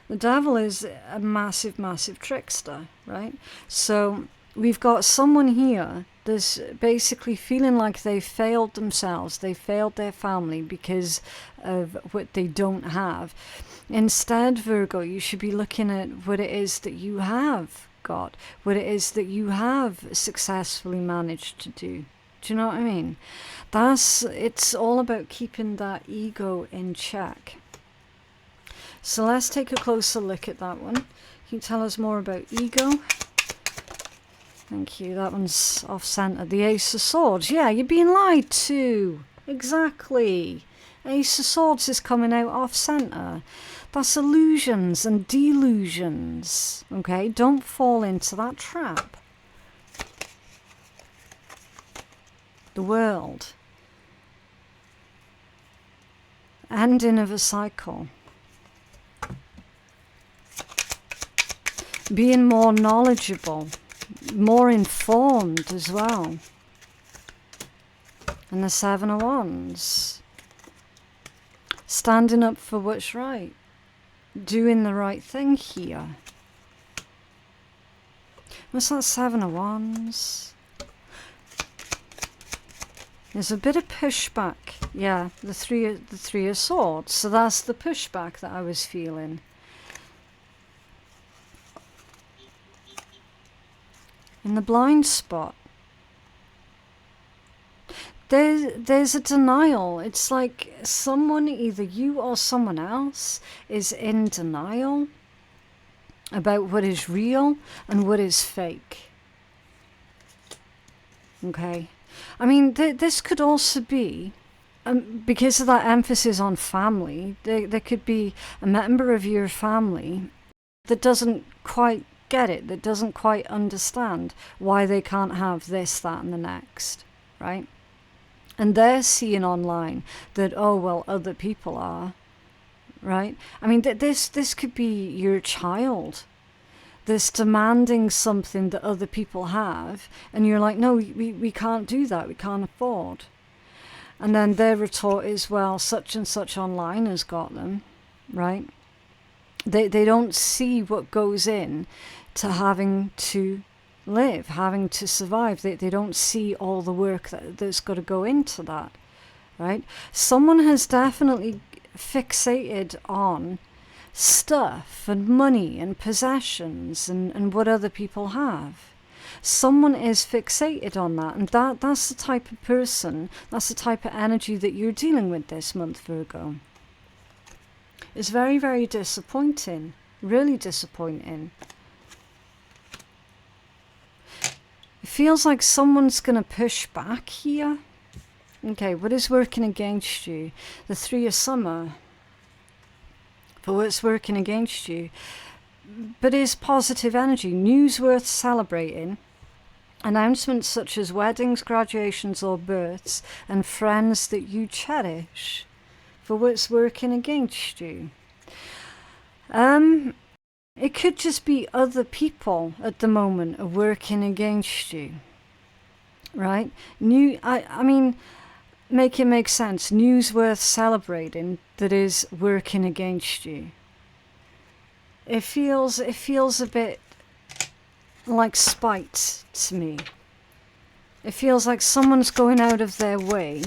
The devil is a massive, massive trickster, right? So we've got someone here that's basically feeling like they failed themselves. They failed their family because of what they don't have. Instead, Virgo, you should be looking at what it is that you have got, what it is that you have successfully managed to do. Do you know what I mean? It's all about keeping that ego in check. So let's take a closer look at that one. Can you tell us more about ego? Thank you. That one's off center. The Ace of Swords. Yeah, you're being lied to. Exactly. Ace of Swords is coming out off center. That's illusions and delusions. Okay, don't fall into that trap. The World. Ending of a cycle. Being more knowledgeable, more informed as well. And the Seven of Wands. Standing up for what's right. Doing the right thing here. What's that Seven of Wands? There's a bit of pushback. Yeah, the three of Swords. So that's the pushback that I was feeling. In the blind spot, there's a denial. It's like someone, either you or someone else, is in denial about what is real and what is fake. Okay, I mean, this could also be, because of that emphasis on family, there could be a member of your family that doesn't quite get it, that doesn't quite understand why they can't have this, that, and the next, right? And they're seeing online that, oh, well, other people are, right? I mean, this could be your child that's demanding something that other people have, and you're like, no, we can't do that, we can't afford. And then their retort is, well, such and such online has got them, right? They don't see what goes in to having to live, having to survive. They don't see all the work that's got to go into that, right? Someone has definitely fixated on stuff and money and possessions and what other people have. Someone is fixated on that, and that's the type of person, that's the type of energy that you're dealing with this month, Virgo. It's very, very disappointing, really disappointing. It feels like someone's going to push back here. Okay, what is working against you? The Three of Summer. For what's working against you. But is positive energy. News worth celebrating. Announcements such as weddings, graduations or births, and friends that you cherish for what's working against you. It could just be other people at the moment are working against you, right? I mean, make it make sense. News worth celebrating that is working against you. It feels a bit like spite to me. It feels like someone's going out of their way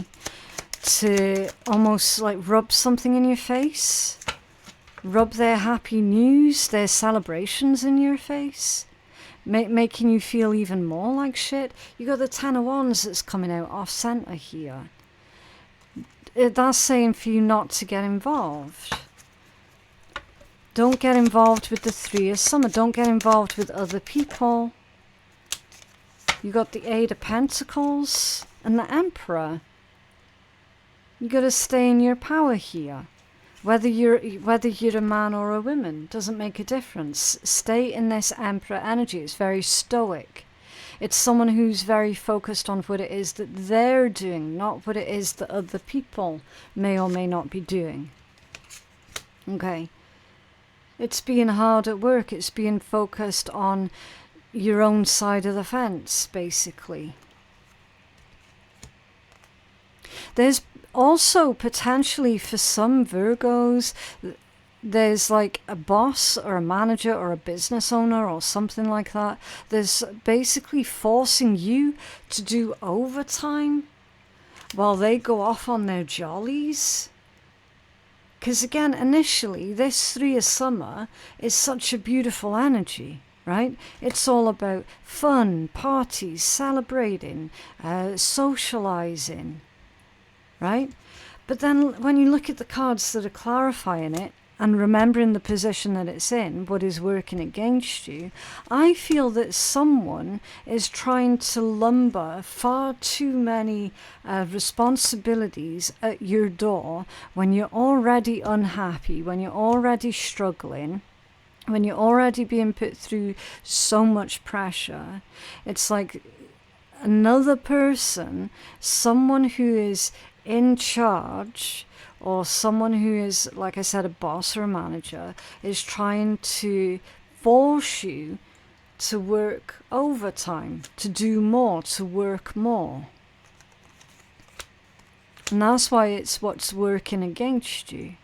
to almost like rub something in your face. Rub their happy news, their celebrations in your face, making you feel even more like shit. You got the Ten of Wands that's coming out off center here. That's saying for you not to get involved. Don't get involved with the Three of Summer. Don't get involved with other people. You got the Eight of Pentacles and the Emperor. You got to stay in your power here. Whether you're a man or a woman, doesn't make a difference. Stay in this Emperor energy. It's very stoic. It's someone who's very focused on what it is that they're doing, not what it is that other people may or may not be doing. Okay. It's being hard at work. It's being focused on your own side of the fence, basically. There's also potentially for some Virgos, there's like a boss or a manager or a business owner or something like that. There's basically forcing you to do overtime while they go off on their jollies. Because again, initially, this Three of Summer is such a beautiful energy, right? It's all about fun, parties, celebrating, socializing. Right? But then when you look at the cards that are clarifying it and remembering the position that it's in, what is working against you, I feel that someone is trying to lumber far too many responsibilities at your door when you're already unhappy, when you're already struggling, when you're already being put through so much pressure. It's like another person, someone who is in charge, or someone who is, like I said, a boss or a manager, is trying to force you to work overtime, to do more, to work more. And that's why it's what's working against you.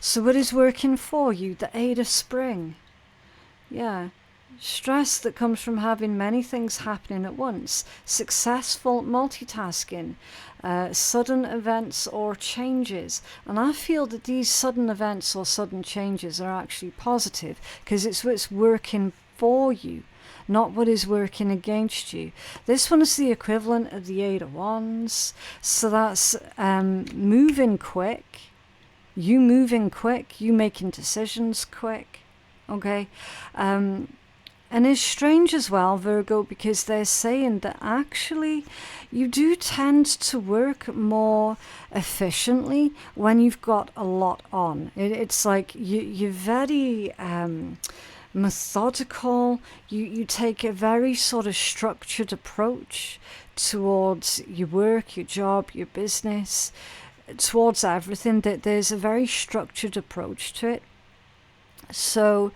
So what is working for you? The Eight of Spring. Yeah. Stress that comes from having many things happening at once. Successful multitasking. Sudden events or changes. And I feel that these sudden events or sudden changes are actually positive, because it's what's working for you, not what is working against you. This one is the equivalent of the Eight of Wands. So that's moving quick. You moving quick. You making decisions quick. Okay? And it's strange as well, Virgo, because they're saying that actually you do tend to work more efficiently when you've got a lot on. It's like you're very methodical. You take a very sort of structured approach towards your work, your job, your business, towards everything. That there's a very structured approach to it. So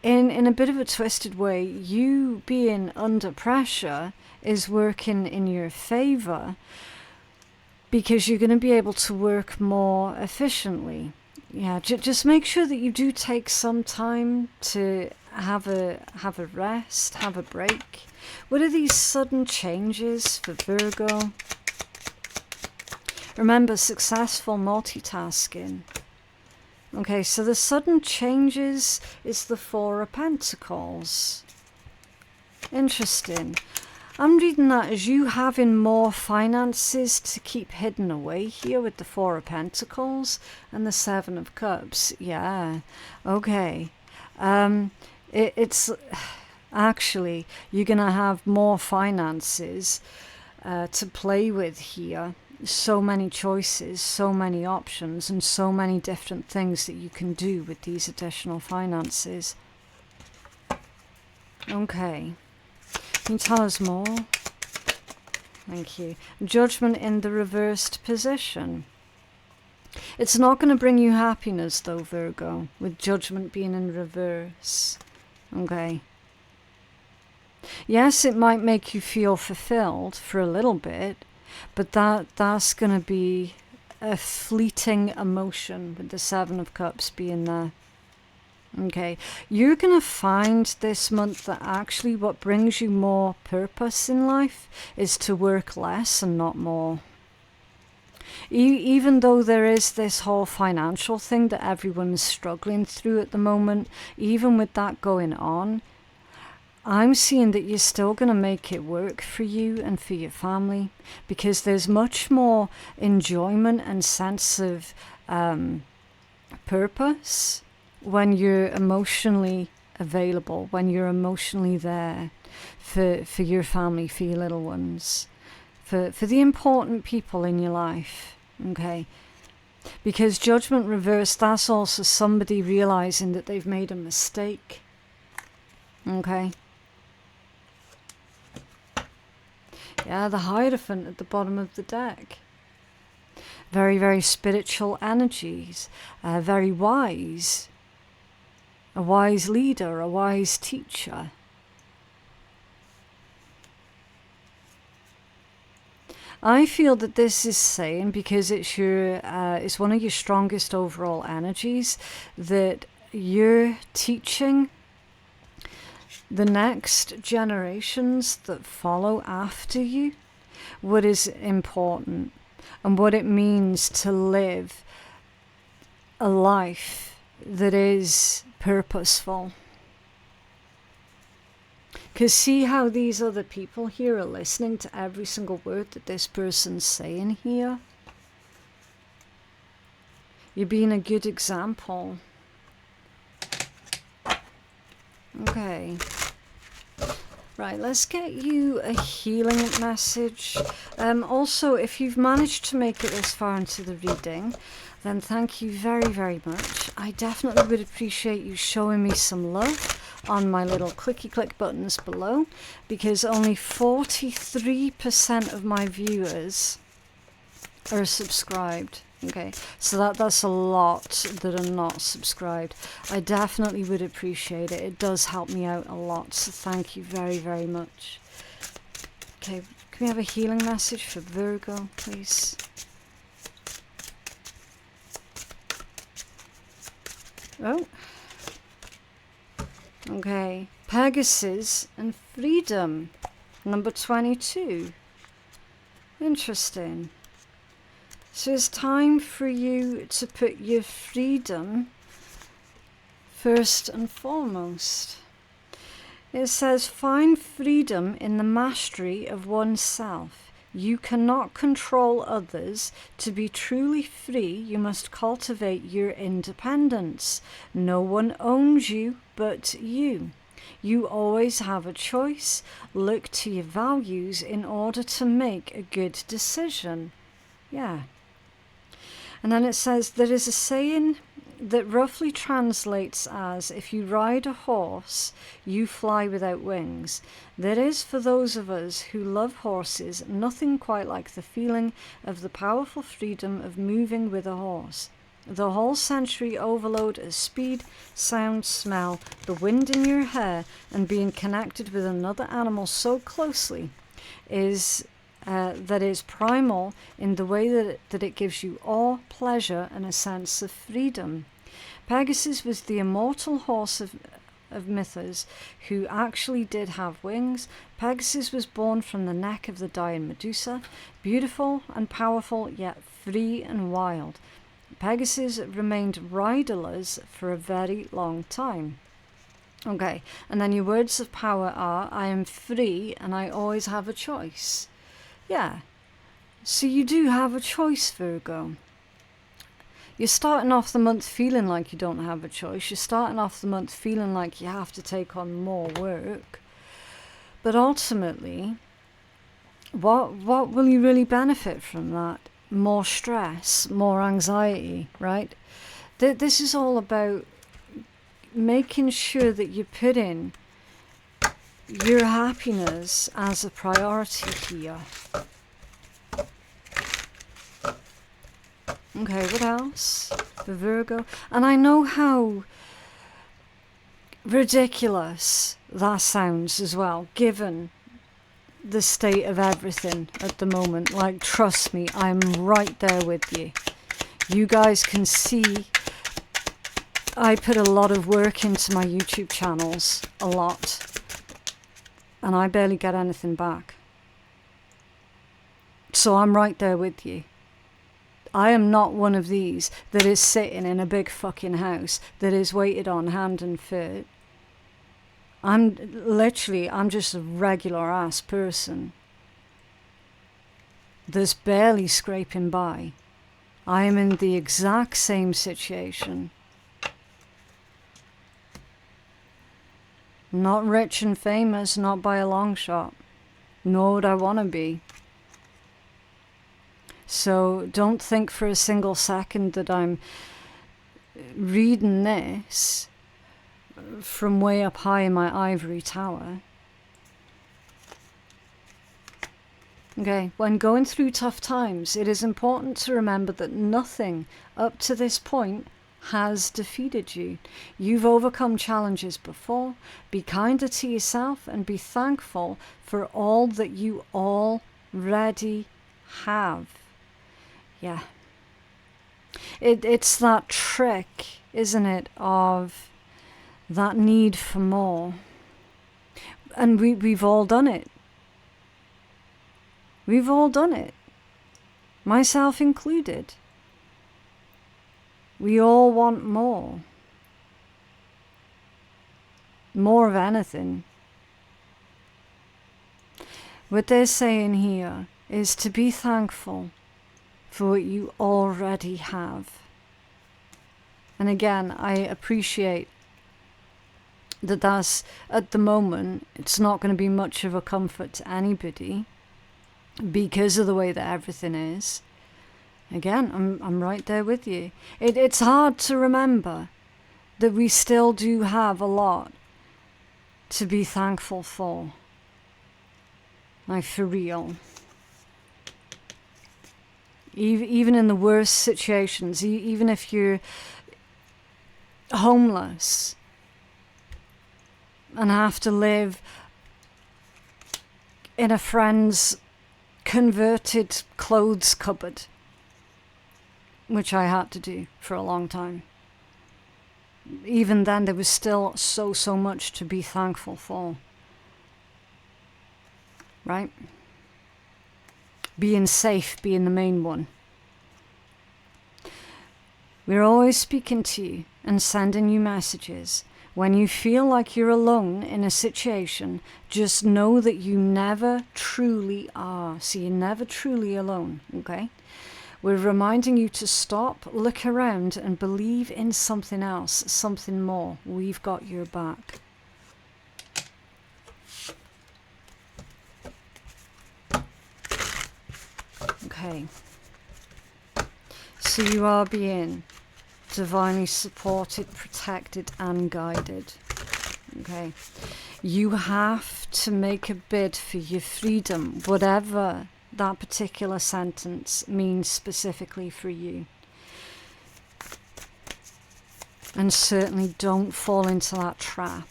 in a bit of a twisted way, you being under pressure is working in your favor, because you're going to be able to work more efficiently. Yeah, just make sure that you do take some time to have a rest, have a break. What are these sudden changes for Virgo? Remember, successful multitasking. Okay, so the sudden changes is the Four of Pentacles. Interesting. I'm reading that as you having more finances to keep hidden away here with the Four of Pentacles and the Seven of Cups. Yeah, okay. It's actually, you're going to have more finances to play with here. So many choices, so many options, and so many different things that you can do with these additional finances. Okay. Can you tell us more? Thank you. Judgment in the reversed position. It's not going to bring you happiness though, Virgo, with Judgment being in reverse. Okay. Yes, it might make you feel fulfilled for a little bit, but that's going to be a fleeting emotion with the Seven of Cups being there. Okay, you're going to find this month that actually what brings you more purpose in life is to work less and not more. Even though there is this whole financial thing that everyone's struggling through at the moment, even with that going on, I'm seeing that you're still going to make it work for you and for your family, because there's much more enjoyment and sense of purpose when you're emotionally available, when you're emotionally there for your family, for your little ones, for the important people in your life, okay? Because Judgment reversed, that's also somebody realizing that they've made a mistake, okay? Yeah, the Hierophant at the bottom of the deck. Very, very spiritual energies, very wise. A wise leader, a wise teacher. I feel that this is saying, because it's it's one of your strongest overall energies, that you're teaching the next generations that follow after you what is important and what it means to live a life that is purposeful. Because see how these other people here are listening to every single word that this person's saying here? You're being a good example. Okay. Right, let's get you a healing message. Also, if you've managed to make it this far into the reading, then thank you very, very much. I definitely would appreciate you showing me some love on my little clicky click buttons below, because only 43% of my viewers are subscribed. Okay, so that's a lot that are not subscribed. I definitely would appreciate it. It does help me out a lot, so thank you very, very much. Okay, can we have a healing message for Virgo, please? Oh. Okay, Pegasus and freedom, number 22. Interesting. So it's time for you to put your freedom first and foremost. It says, find freedom in the mastery of oneself. You cannot control others. To be truly free, you must cultivate your independence. No one owns you but you. You always have a choice. Look to your values in order to make a good decision. Yeah. And then it says, there is a saying that roughly translates as, if you ride a horse, you fly without wings. There is, for those of us who love horses, nothing quite like the feeling of the powerful freedom of moving with a horse. The whole sensory overload of speed, sound, smell, the wind in your hair, and being connected with another animal so closely is that is primal in the way that it gives you awe, pleasure, and a sense of freedom. Pegasus was the immortal horse of mythos who actually did have wings. Pegasus was born from the neck of the dying Medusa, beautiful and powerful, yet free and wild. Pegasus remained riderless for a very long time. Okay, and then your words of power are, I am free and I always have a choice. Yeah, so you do have a choice, Virgo. You're starting off the month feeling like you don't have a choice. You're starting off the month feeling like you have to take on more work. But ultimately, what will you really benefit from that? More stress, more anxiety, right? This is all about making sure that you're putting your happiness as a priority here. Okay, what else? The Virgo. And I know how ridiculous that sounds as well, given the state of everything at the moment. Like, trust me, I'm right there with you. You guys can see I put a lot of work into my YouTube channels, a lot, and I barely get anything back. So I'm right there with you. I am not one of these that is sitting in a big fucking house that is waited on hand and foot. I'm just a regular ass person that's barely scraping by. I am in the exact same situation. Not rich and famous, not by a long shot. Nor would I want to be. So don't think for a single second that I'm reading this from way up high in my ivory tower. Okay, when going through tough times, it is important to remember that nothing up to this point has defeated you. You've overcome challenges before. Be kinder to yourself and be thankful for all that you already have. Yeah. It's that trick, isn't it, of that need for more. And we've all done it. We've all done it. Myself included. We all want more. More of anything. What they're saying here is to be thankful for what you already have. And again, I appreciate that that's, at the moment, it's not going to be much of a comfort to anybody because of the way that everything is. Again, I'm right there with you. It's hard to remember that we still do have a lot to be thankful for. Like, for real. Even in the worst situations, even if you're homeless and have to live in a friend's converted clothes cupboard, which I had to do for a long time. Even then, there was still so much to be thankful for. Right? Being safe being the main one. We're always speaking to you and sending you messages. When you feel like you're alone in a situation, just know that you never truly are. So you're never truly alone, okay? We're reminding you to stop, look around, and believe in something else, something more. We've got your back. Okay. So you are being divinely supported, protected, and guided. Okay. You have to make a bid for your freedom, whatever that particular sentence means specifically for you. And certainly don't fall into that trap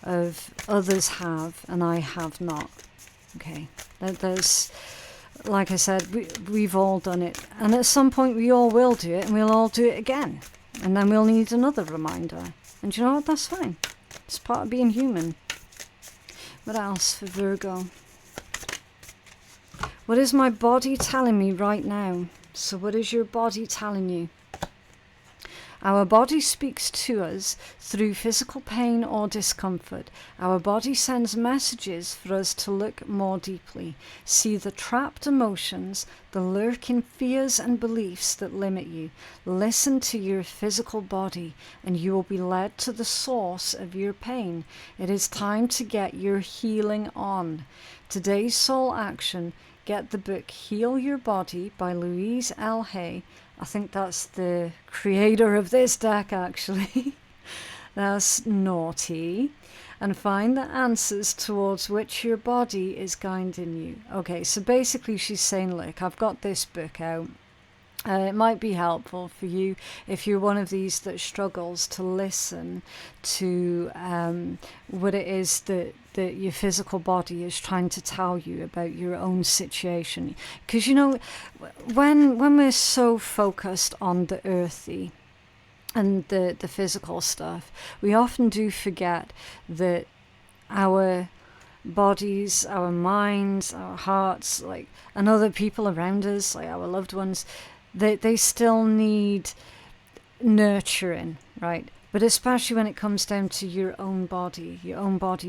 of others have and I have not. Okay. There's, like I said, we've all done it. And at some point we all will do it, and we'll all do it again. And then we'll need another reminder. And you know what? That's fine. It's part of being human. What else for Virgo? What is my body telling me right now? So what is your body telling you? Our body speaks to us through physical pain or discomfort. Our body sends messages for us to look more deeply, see the trapped emotions, the lurking fears and beliefs that limit you. Listen to your physical body and you will be led to the source of your pain. It is time to get your healing on. Today's soul action: get the book Heal Your Body by Louise L. Hay. I think that's the creator of this deck, actually. That's naughty. and find the answers towards which your body is guiding you. Okay, so basically she's saying, look, I've got this book out. It might be helpful for you if you're one of these that struggles to listen to what it is that your physical body is trying to tell you about your own situation. Because, you know, when we're so focused on the earthy and the physical stuff, we often do forget that our bodies, our minds, our hearts, like, and other people around us, like our loved ones, they still need nurturing, right? But especially when it comes down to your own body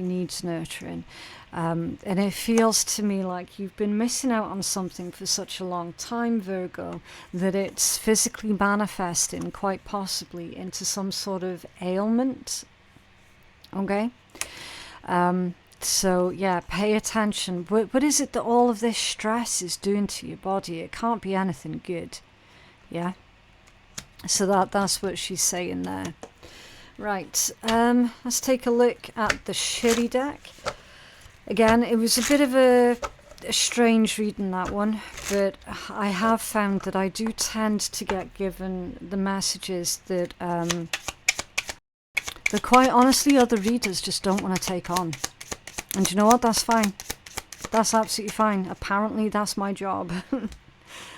needs nurturing. And it feels to me like you've been missing out on something for such a long time, Virgo, that it's physically manifesting, quite possibly, into some sort of ailment. Okay? So, yeah, pay attention. What is it that all of this stress is doing to your body? It can't be anything good. Yeah? So that's what she's saying there. Right, let's take a look at the Shitty deck. Again, it was a bit of a strange reading, that one, but I have found that I do tend to get given the messages that quite honestly other readers just don't want to take on. And you know what? That's fine. That's absolutely fine. Apparently that's my job.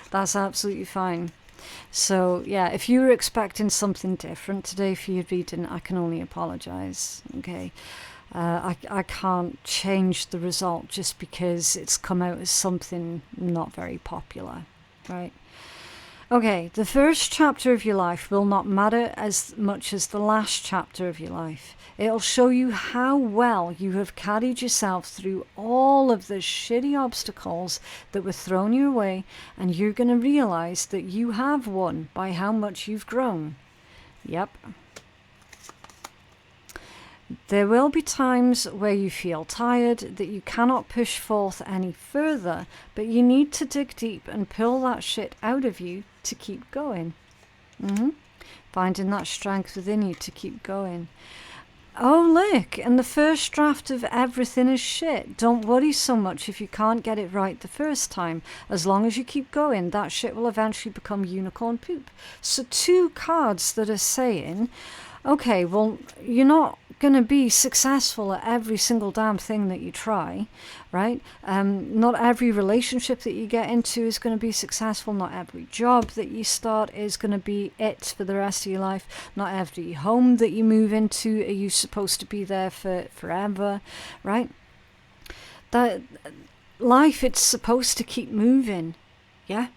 That's absolutely fine. So, yeah, if you were expecting something different today for your reading, I can only apologise, okay? I can't change the result just because it's come out as something not very popular, right? Okay, the first chapter of your life will not matter as much as the last chapter of your life. It'll show you how well you have carried yourself through all of the shitty obstacles that were thrown your way, and you're going to realise that you have won by how much you've grown. Yep. There will be times where you feel tired, that you cannot push forth any further, but you need to dig deep and pull that shit out of you to keep going. Finding that strength within you to keep going. Oh, look, and the first draft of everything is shit. Don't worry so much if you can't get it right the first time. As long as you keep going, that shit will eventually become unicorn poop. So 2 cards that are saying, okay, well, you're not going to be successful at every single damn thing that you try, right? Not every relationship that you get into is going to be successful. Not every job that you start is going to be it for the rest of your life. Not every home that you move into are you supposed to be there for forever, right? That life, it's supposed to keep moving, yeah?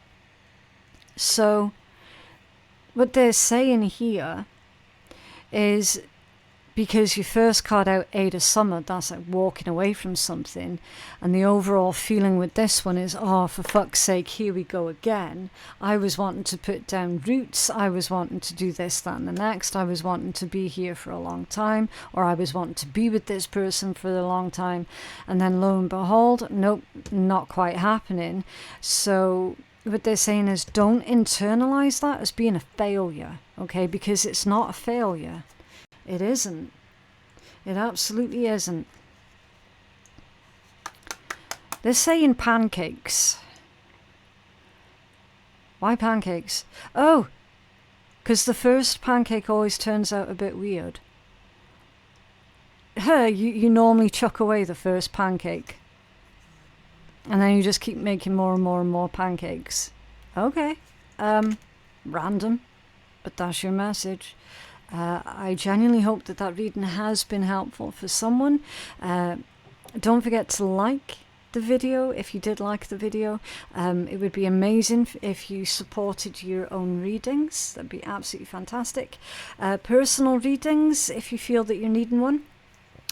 So what they're saying here is, because your first card out, 8 of Summer, that's like walking away from something, and the overall feeling with this one is, oh, for fuck's sake, here we go again. I was wanting to put down roots, I was wanting to do this, that and the next, I was wanting to be here for a long time, or I was wanting to be with this person for a long time, and then lo and behold, nope, not quite happening. So what they're saying is, don't internalize that as being a failure, okay? Because it's not a failure. It isn't. It absolutely isn't. They're saying pancakes. Why pancakes? Oh, because the first pancake always turns out a bit weird. You normally chuck away the first pancake. And then you just keep making more and more and more pancakes. Okay. Random. But that's your message. I genuinely hope that reading has been helpful for someone. Don't forget to like the video if you did like the video. It would be amazing if you supported your own readings. That'd be absolutely fantastic. Personal readings, if you feel that you're needing one,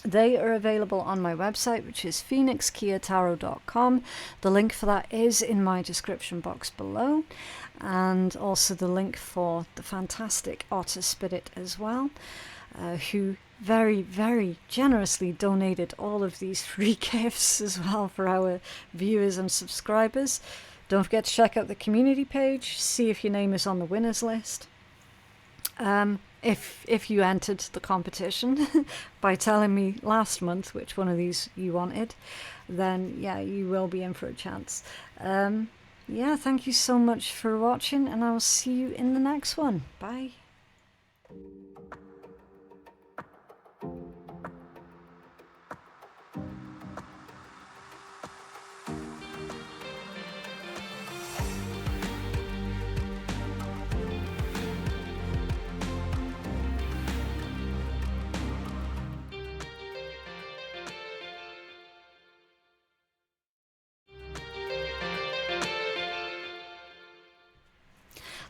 they are available on my website, which is phoenixkeiatarot.com. The link for that is in my description box below, and also the link for the fantastic Otter Spirit as well, who very, very generously donated all of these free gifts as well for our viewers and subscribers. Don't forget to check out the community page, see if your name is on the winners list. if you entered the competition by telling me last month which one of these you wanted, then yeah, you will be in for a chance. Yeah, thank you so much for watching, and I will see you in the next one. Bye.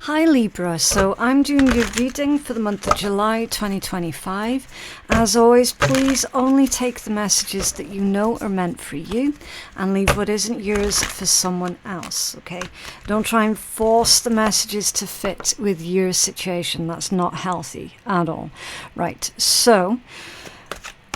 Hi Libra, so I'm doing your reading for the month of July 2025. As always, please only take the messages that you know are meant for you and leave what isn't yours for someone else, okay? Don't try and force the messages to fit with your situation. That's not healthy at all. Right, so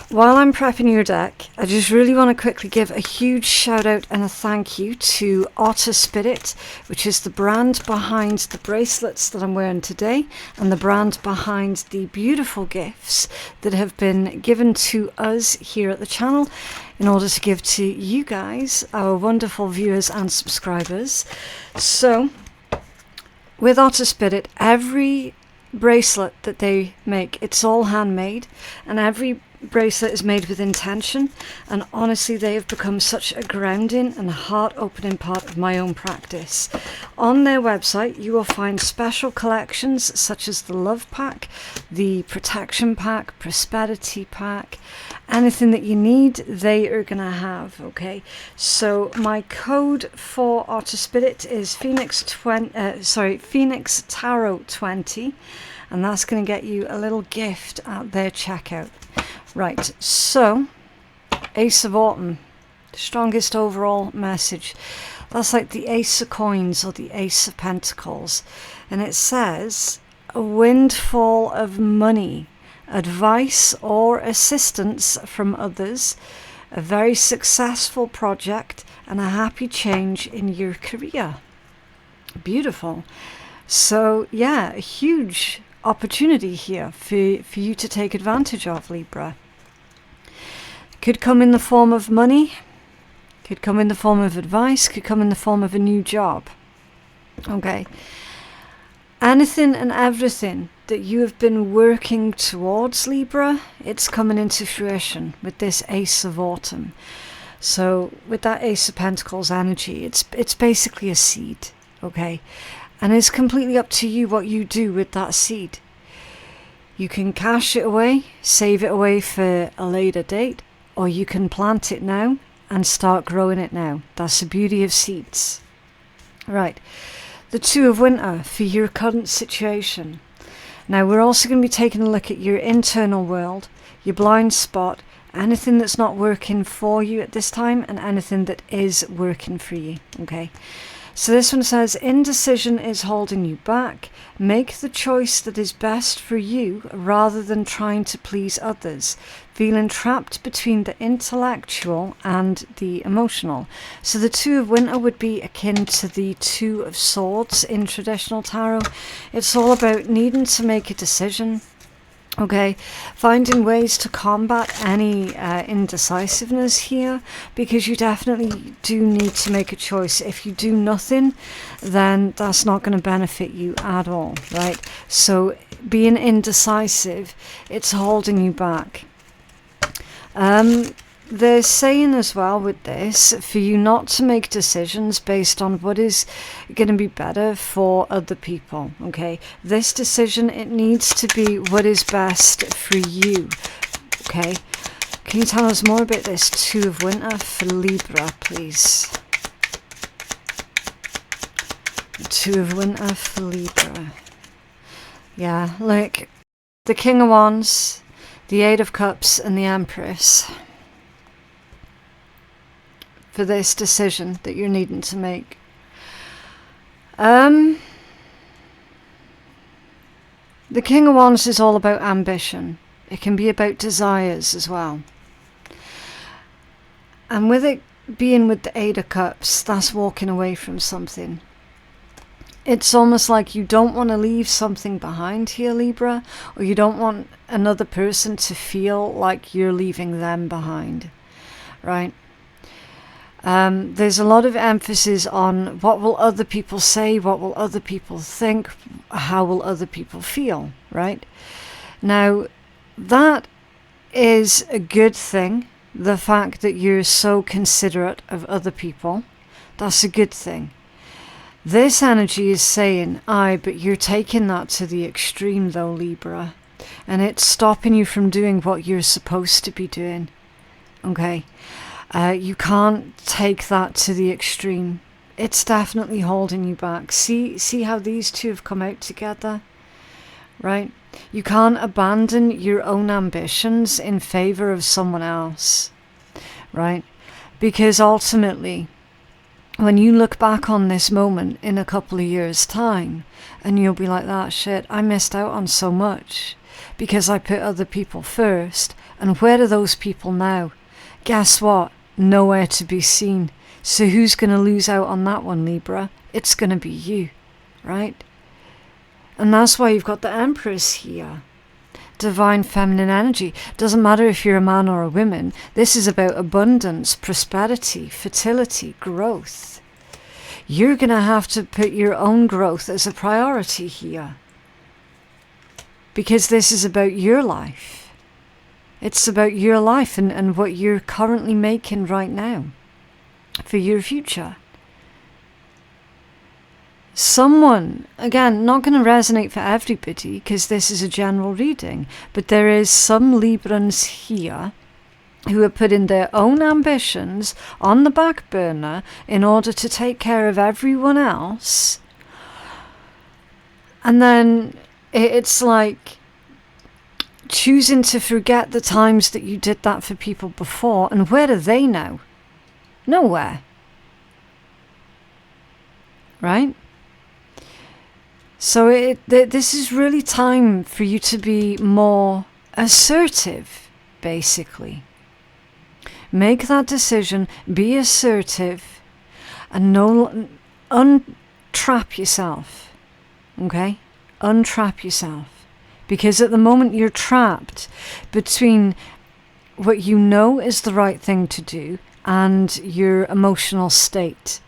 while I'm prepping your deck, I just really want to quickly give a huge shout out and a thank you to Otter Spirit, which is the brand behind the bracelets that I'm wearing today and the brand behind the beautiful gifts that have been given to us here at the channel in order to give to you guys, our wonderful viewers and subscribers. So with Otter Spirit, every bracelet that they make, it's all handmade, and every bracelet is made with intention, and honestly they have become such a grounding and heart-opening part of my own practice. On their website you will find special collections such as the Love Pack, the Protection Pack, Prosperity Pack, anything that you need they are gonna have, okay? So my code for Otter Spirit is Phoenix Tarot 20, and that's going to get you a little gift at their checkout. Right, so Ace of Autumn, the strongest overall message. That's like the Ace of Coins or the Ace of Pentacles. And it says, a windfall of money, advice or assistance from others, a very successful project, and a happy change in your career. Beautiful. So yeah, a huge opportunity here for you to take advantage of, Libra. Could come in the form of money, could come in the form of advice, could come in the form of a new job. Okay. Anything and everything that you have been working towards, Libra, it's coming into fruition with this Ace of Autumn. So with that Ace of Pentacles energy, it's basically a seed, okay? And it's completely up to you what you do with that seed. You can cash it away, save it away for a later date, or you can plant it now and start growing it now. That's the beauty of seeds. Right, the Two of Winter for your current situation. Now we're also going to be taking a look at your internal world, your blind spot, anything that's not working for you at this time and anything that is working for you, okay? So this one says, indecision is holding you back. Make the choice that is best for you rather than trying to please others. Feeling trapped between the intellectual and the emotional. So the Two of Winter would be akin to the Two of Swords in traditional tarot. It's all about needing to make a decision. Okay, finding ways to combat any indecisiveness here, because you definitely do need to make a choice. If you do nothing, then that's not going to benefit you at all, right? So being indecisive, it's holding you back. They're saying as well with this, for you not to make decisions based on what is going to be better for other people, okay? This decision, it needs to be what is best for you, okay? Can you tell us more about this Two of Winter for Libra, please? Two of Winter for Libra. Yeah, like the King of Wands, the Eight of Cups, and the Empress. For this decision that you're needing to make. The King of Wands is all about ambition. It can be about desires as well. And with it being with the Eight of Cups, that's walking away from something. It's almost like you don't want to leave something behind here, Libra, or you don't want another person to feel like you're leaving them behind, right? There's a lot of emphasis on what will other people say, what will other people think, how will other people feel, right? Now, that is a good thing. The fact that you're so considerate of other people, that's a good thing. This energy is saying, aye, but you're taking that to the extreme though, Libra. And it's stopping you from doing what you're supposed to be doing. Okay? You can't take that to the extreme. It's definitely holding you back. See how these two have come out together? Right? You can't abandon your own ambitions in favor of someone else. Right? Because ultimately, when you look back on this moment in a couple of years' time, and you'll be like, that shit, I missed out on so much because I put other people first. And where are those people now? Guess what? Nowhere to be seen. So who's going to lose out on that one, Libra? It's going to be you, right? And that's why you've got the Empress here. Divine feminine energy. Doesn't matter if you're a man or a woman. This is about abundance, prosperity, fertility, growth. You're going to have to put your own growth as a priority here. Because this is about your life. It's about your life and what you're currently making right now for your future. Someone, again, not going to resonate for everybody because this is a general reading, but there is some Librans here who are putting their own ambitions on the back burner in order to take care of everyone else. And then it's like choosing to forget the times that you did that for people before. And where are they now? Nowhere. Right? So this is really time for you to be more assertive, basically. Make that decision, be assertive, and untrap yourself. Okay? Untrap yourself. Because at the moment you're trapped between what you know is the right thing to do and your emotional state.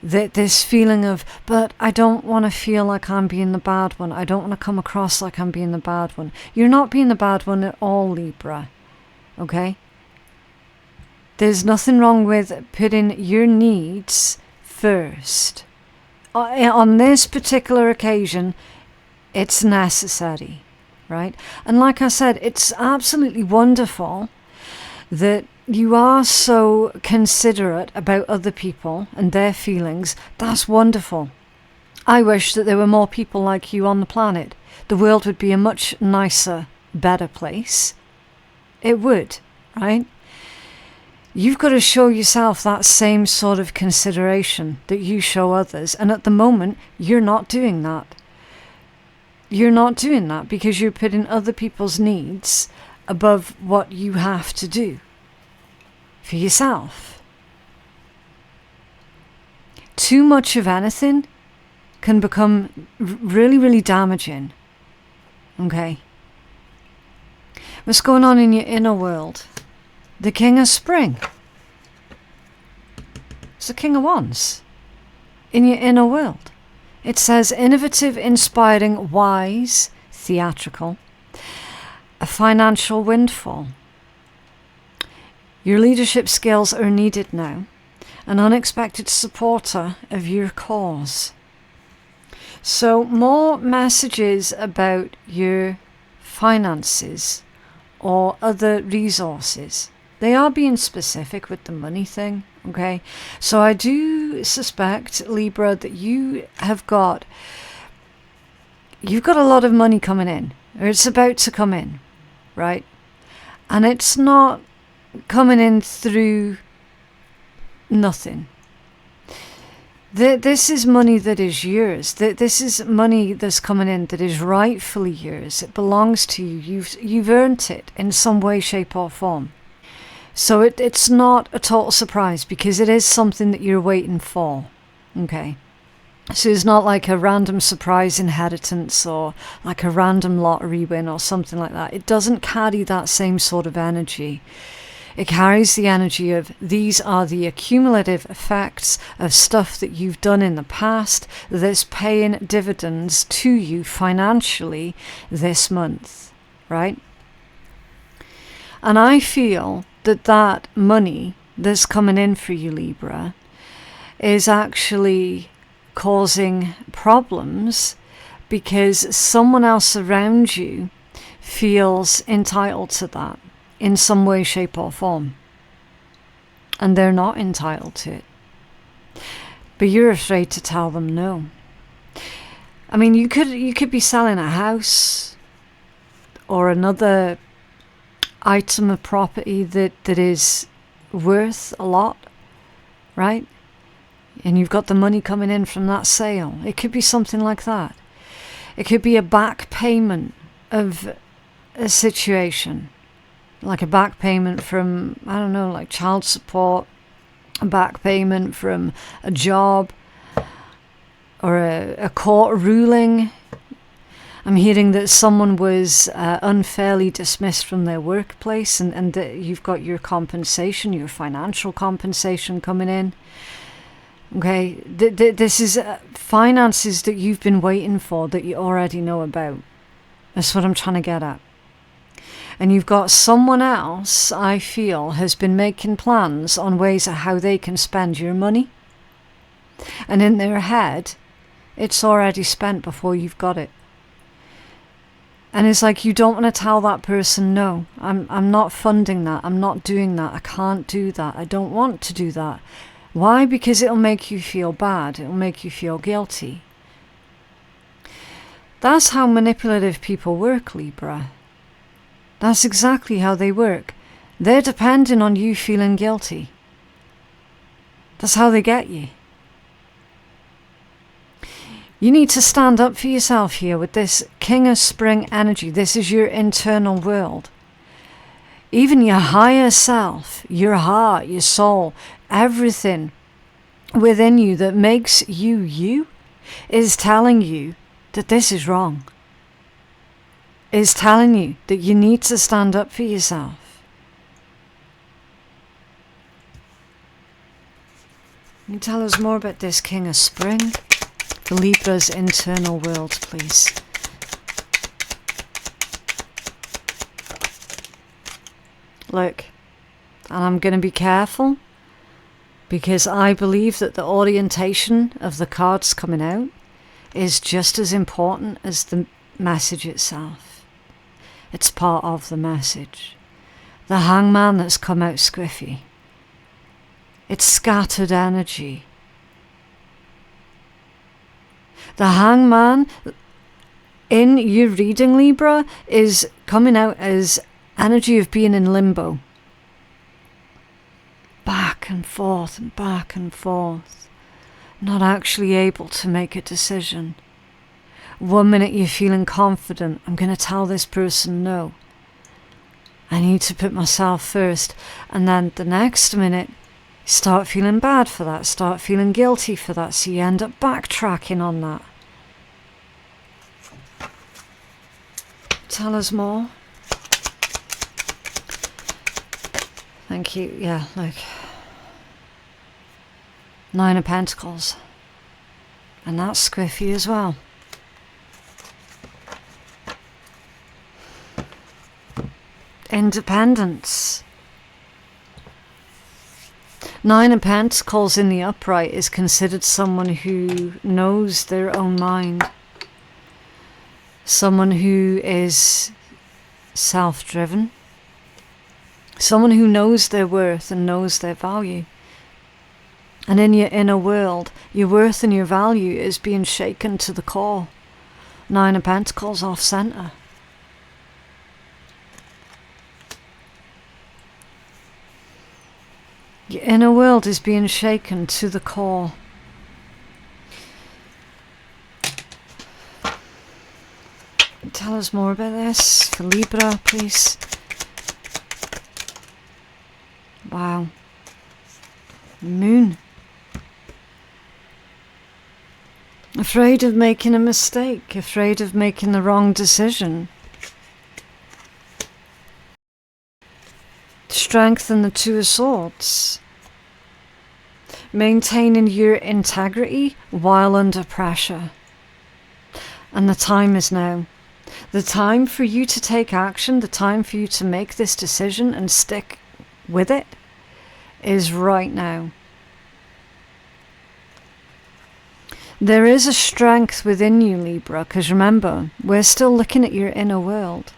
This feeling of, but I don't want to feel like I'm being the bad one. I don't want to come across like I'm being the bad one. You're not being the bad one at all, Libra. Okay? There's nothing wrong with putting your needs first. On this particular occasion, it's necessary, right? And like I said, it's absolutely wonderful that you are so considerate about other people and their feelings. That's wonderful. I wish that there were more people like you on the planet. The world would be a much nicer, better place. It would, right? You've got to show yourself that same sort of consideration that you show others. And at the moment, you're not doing that. You're not doing that because you're putting other people's needs above what you have to do for yourself. Too much of anything can become really, really damaging. Okay? What's going on in your inner world? The King of Spring. It's the King of Wands. In your inner world. It says innovative, inspiring, wise, theatrical. A financial windfall. Your leadership skills are needed now. An unexpected supporter of your cause. So more messages about your finances or other resources. They are being specific with the money thing, okay? So I do suspect, Libra, that you've got a lot of money coming in, or it's about to come in, right? And it's not coming in through nothing. This is money that is yours. This is money that's coming in that is rightfully yours. It belongs to you. You've earned it in some way, shape or form. So it's not a total surprise because it is something that you're waiting for. Okay. So it's not like a random surprise inheritance or like a random lottery win or something like that. It doesn't carry that same sort of energy. It carries the energy of these are the accumulative effects of stuff that you've done in the past that's paying dividends to you financially this month, right? And I feel that that money that's coming in for you, Libra, is actually causing problems because someone else around you feels entitled to that in some way, shape or form. And they're not entitled to it. But you're afraid to tell them no. I mean, you could be selling a house or another item of property that is worth a lot, right? And you've got the money coming in from that sale. It could be something like that. It could be a back payment of a situation. Like a back payment from, I don't know, like child support, a back payment from a job, or a court ruling. I'm hearing that someone was unfairly dismissed from their workplace, and that you've got your compensation, your financial compensation coming in. Okay, this is finances that you've been waiting for, that you already know about. That's what I'm trying to get at. And you've got someone else, I feel, has been making plans on ways of how they can spend your money. And in their head, it's already spent before you've got it. And it's like you don't want to tell that person, no, I'm not funding that, I'm not doing that, I can't do that, I don't want to do that. Why? Because it'll make you feel bad, it'll make you feel guilty. That's how manipulative people work, Libra. That's exactly how they work. They're depending on you feeling guilty. That's how they get you. You need to stand up for yourself here with this King of Spring energy. This is your internal world. Even your higher self, your heart, your soul, everything within you that makes you you is telling you that this is wrong. Is telling you that you need to stand up for yourself. Can you tell us more about this King of Spring? The Libra's internal world, please. Look, and I'm going to be careful because I believe that the orientation of the cards coming out is just as important as the message itself. It's part of the message. The Hangman that's come out squiffy. It's scattered energy. The Hangman in your reading, Libra, is coming out as energy of being in limbo. Back and forth and back and forth. Not actually able to make a decision. One minute you're feeling confident, I'm going to tell this person no. I need to put myself first. And then the next minute, you start feeling bad for that, start feeling guilty for that, so you end up backtracking on that. Tell us more. Thank you. Yeah, look. 9 of Pentacles. And that's squiffy as well. Independence. 9 of Pentacles in the upright is considered someone who knows their own mind. Someone who is self-driven. Someone who knows their worth and knows their value. And in your inner world, your worth and your value is being shaken to the core. 9 of Pentacles off center. Your inner world is being shaken to the core. Tell us more about this for Libra, please. Wow. Moon. Afraid of making a mistake, afraid of making the wrong decision. Strength and the Two of Swords. Maintaining your integrity while under pressure. And the time is now. The time for you to take action, the time for you to make this decision and stick with it is right now. There is a strength within you, Libra, because remember, we're still looking at your inner world.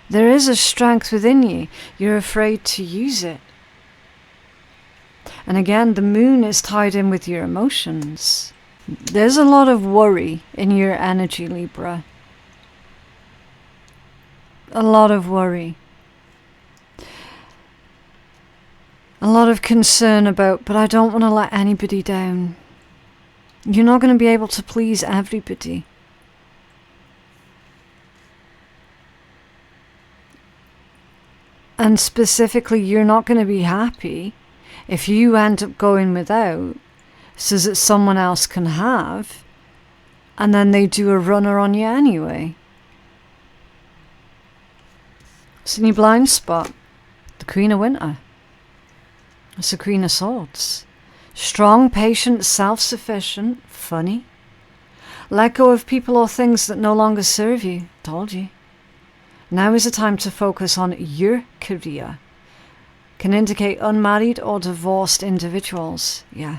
There is a strength within you. You're afraid to use it. And again, the moon is tied in with your emotions. There's a lot of worry in your energy, Libra. A lot of worry. A lot of concern about, but I don't want to let anybody down. You're not going to be able to please everybody. And specifically, you're not going to be happy if you end up going without so that someone else can have, and then they do a runner on you anyway. It's in your blind spot. The Queen of Winter. It's the Queen of Swords. Strong, patient, self-sufficient, funny. Let go of people or things that no longer serve you. Told you. Now is the time to focus on your career. Can indicate unmarried or divorced individuals. Yeah.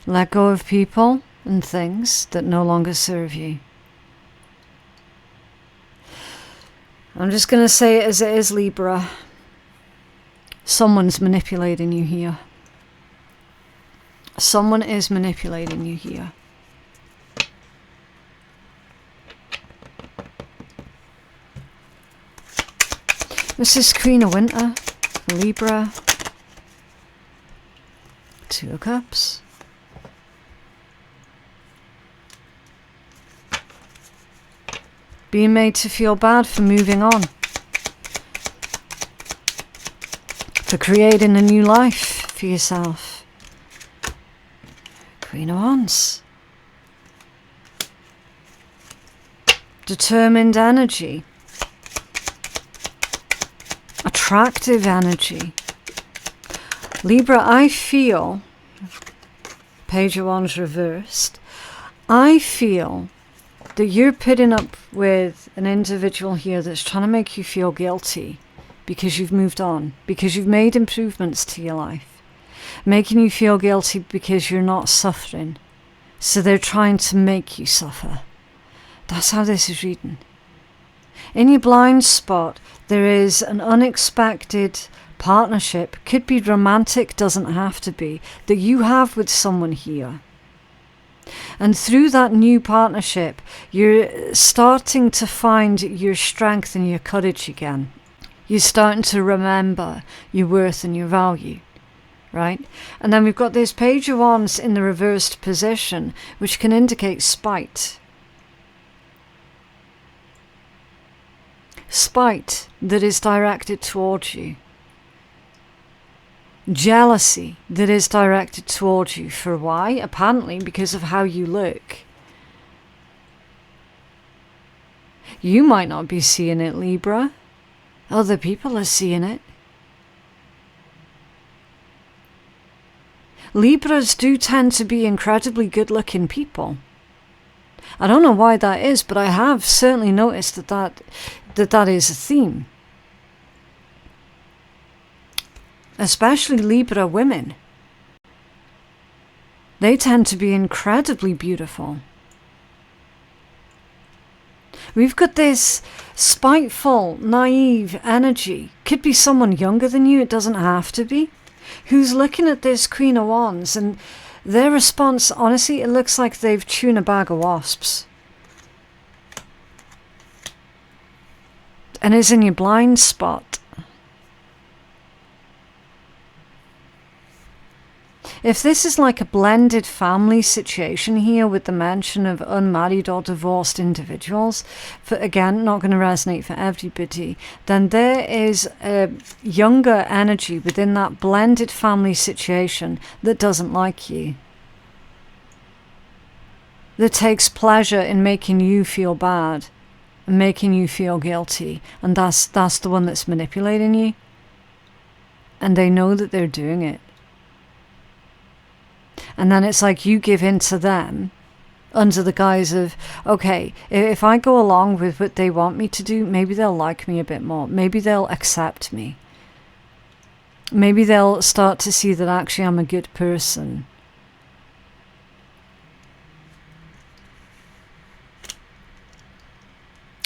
Let go of people and things that no longer serve you. I'm just going to say it as it is, Libra. Someone's manipulating you here. Someone is manipulating you here. This is Queen of Winter, Libra, Two of Cups. Being made to feel bad for moving on. For creating a new life for yourself. Queen of Wands. Determined energy. Attractive energy. Libra, I feel, Page of Wands reversed, I feel that you're putting up with an individual here that's trying to make you feel guilty because you've moved on, because you've made improvements to your life, making you feel guilty because you're not suffering. So they're trying to make you suffer. That's how this is reading. In your blind spot, there is an unexpected partnership, could be romantic, doesn't have to be, that you have with someone here. And through that new partnership, you're starting to find your strength and your courage again. You're starting to remember your worth and your value, right? And then we've got this Page of Wands in the reversed position, which can indicate spite. Spite that is directed towards you. Jealousy that is directed towards you. For why? Apparently because of how you look. You might not be seeing it, Libra. Other people are seeing it. Libras do tend to be incredibly good-looking people. I don't know why that is, but I have certainly noticed that is a theme. Especially Libra women. They tend to be incredibly beautiful. We've got this spiteful, naive energy. Could be someone younger than you, it doesn't have to be. Who's looking at this Queen of Wands, and their response, honestly, it looks like they've chewed a bag of wasps. And it's in your blind spot. If this is like a blended family situation here with the mention of unmarried or divorced individuals, for again, not going to resonate for everybody, then there is a younger energy within that blended family situation that doesn't like you, that takes pleasure in making you feel bad and making you feel guilty, and that's the one that's manipulating you, and they know that they're doing it. And then it's like you give in to them under the guise of, okay, if I go along with what they want me to do, maybe they'll like me a bit more. Maybe they'll accept me. Maybe they'll start to see that actually I'm a good person.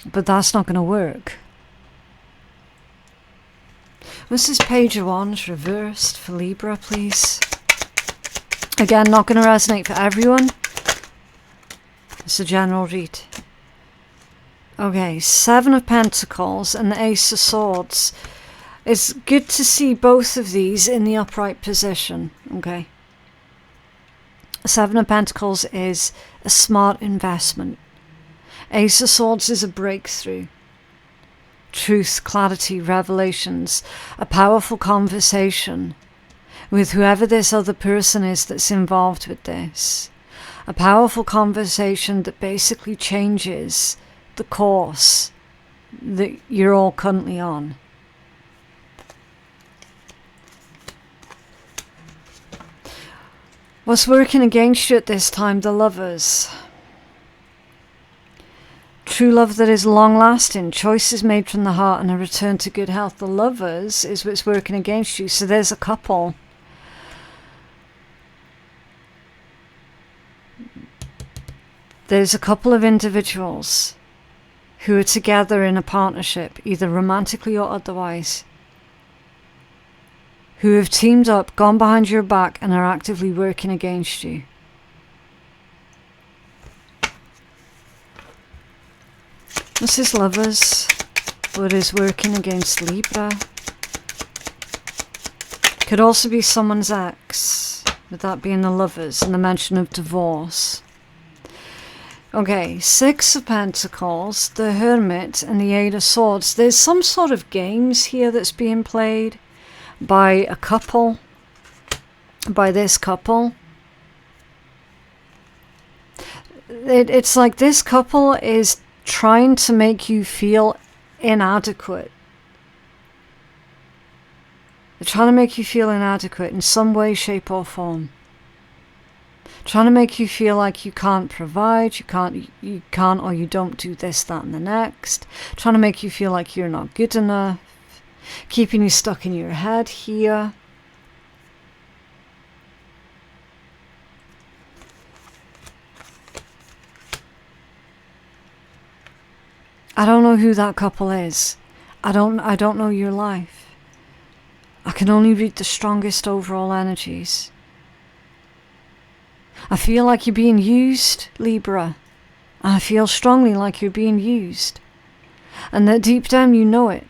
But that's not going to work. This is Page of Wands reversed for Libra, please. Again, not going to resonate for everyone. It's a general read. Okay, 7 of Pentacles and the Ace of Swords. It's good to see both of these in the upright position. Okay. 7 of Pentacles is a smart investment. Ace of Swords is a breakthrough. Truth, clarity, revelations, a powerful conversation with whoever this other person is that's involved with this. A powerful conversation that basically changes the course that you're all currently on. What's working against you at this time? The Lovers. True love that is long-lasting, choices made from the heart and a return to good health. The Lovers is what's working against you. So there's a couple. There's a couple of individuals who are together in a partnership, either romantically or otherwise, who have teamed up, gone behind your back and are actively working against you. This is Lovers, what is working against Libra. Could also be someone's ex, with that being the Lovers and the mention of divorce. Okay, 6 of Pentacles, the Hermit and the 8 of Swords. There's some sort of games here that's being played by a couple, by this couple. It's like this couple is trying to make you feel inadequate. They're trying to make you feel inadequate in some way, shape or form. Trying to make you feel like you can't provide, you can't or you don't do this, that and the next. Trying to make you feel like you're not good enough. Keeping you stuck in your head here. I don't know who that couple is. I don't know your life. I can only read the strongest overall energies. I feel like you're being used, Libra. I feel strongly like you're being used. And that deep down you know it.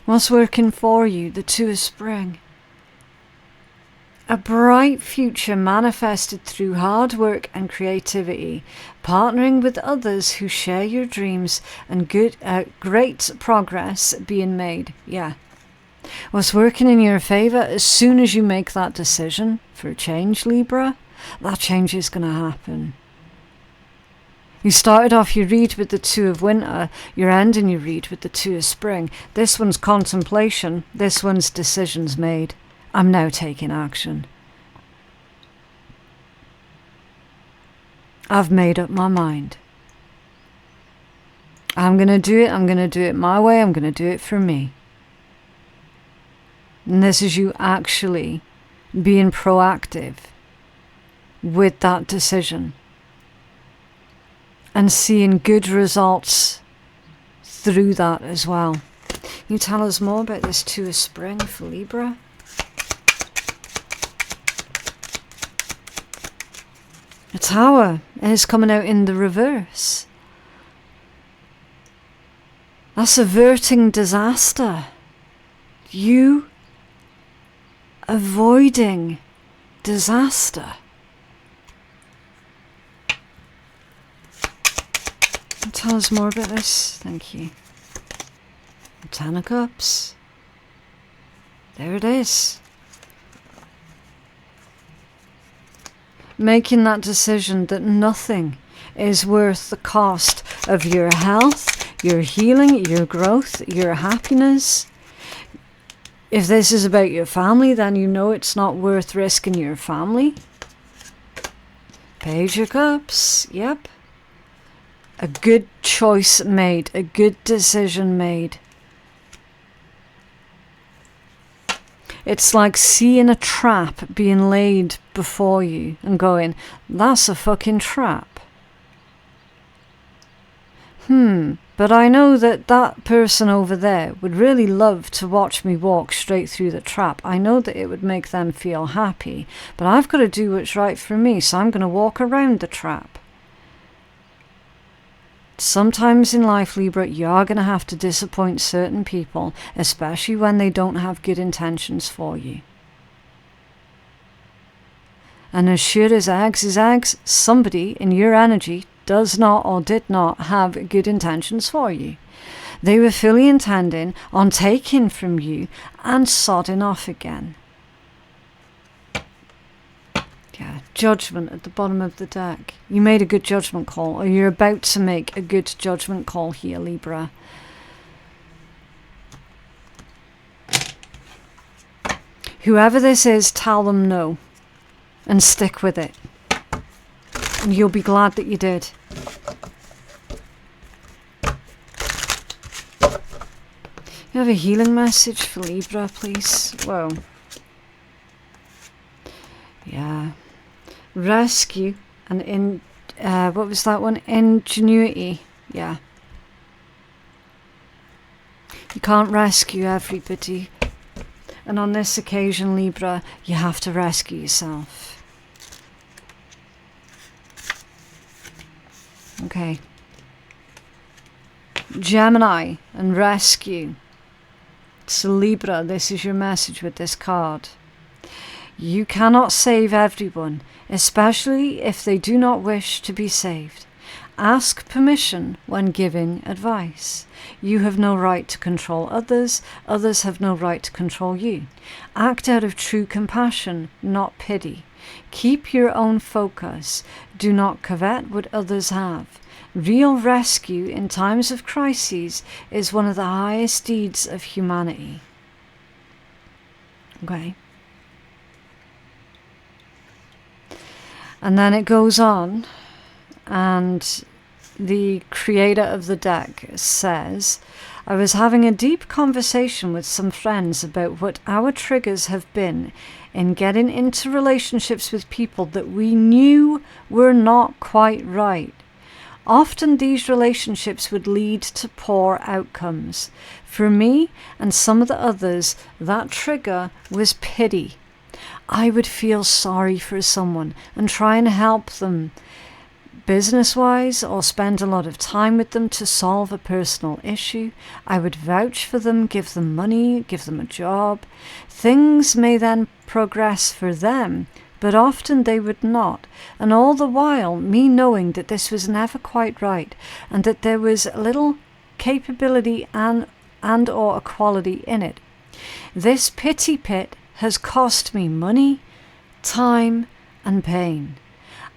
What's working for you? The 2 of Spring. A bright future manifested through hard work and creativity, partnering with others who share your dreams and great progress being made. Yeah. What's working in your favour, as soon as you make that decision for a change, Libra, that change is going to happen. You started off your read with the 2 of Winter, you're ending your read with the 2 of Spring. This one's contemplation, this one's decisions made. I'm now taking action. I've made up my mind. I'm going to do it my way, I'm going to do it for me. And this is you actually being proactive with that decision and seeing good results through that as well. Can you tell us more about this 2 of Spring for Libra? A Tower is coming out in the reverse. That's averting disaster. You avoiding disaster. Tell us more about this. Thank you. 10 of Cups. There it is. Making that decision that nothing is worth the cost of your health, your healing, your growth, your happiness. If this is about your family, then you know it's not worth risking your family. Page of Cups. Yep. A good choice made, a good decision made. It's like seeing a trap being laid before you and going, that's a fucking trap. But I know that that person over there would really love to watch me walk straight through the trap. I know that it would make them feel happy, but I've got to do what's right for me, so I'm going to walk around the trap. Sometimes in life, Libra, you are going to have to disappoint certain people, especially when they don't have good intentions for you. And as sure as eggs is eggs, somebody in your energy does not or did not have good intentions for you. They were fully intending on taking from you and sodding off again. Yeah, Judgment at the bottom of the deck. You made a good judgment call, or you're about to make a good judgment call here, Libra. Whoever this is, tell them no. And stick with it. And you'll be glad that you did. You have a healing message for Libra, please? Whoa. Yeah. Rescue and what was that one? Ingenuity. Yeah. You can't rescue everybody. And on this occasion, Libra, you have to rescue yourself. Okay. Gemini and rescue. So Libra, this is your message with this card. You cannot save everyone, especially if they do not wish to be saved. Ask permission when giving advice. You have no right to control others. Others have no right to control you. Act out of true compassion, not pity. Keep your own focus. Do not covet what others have. Real rescue in times of crises is one of the highest deeds of humanity. Okay. And then it goes on, and the creator of the deck says, I was having a deep conversation with some friends about what our triggers have been in getting into relationships with people that we knew were not quite right. Often these relationships would lead to poor outcomes. For me and some of the others, that trigger was pity. I would feel sorry for someone and try and help them business-wise, or spend a lot of time with them to solve a personal issue. I would vouch for them, give them money, give them a job. Things may then progress for them, but often they would not. And all the while, me knowing that this was never quite right, and that there was little capability and or equality in it. This pity pit has cost me money, time, and pain.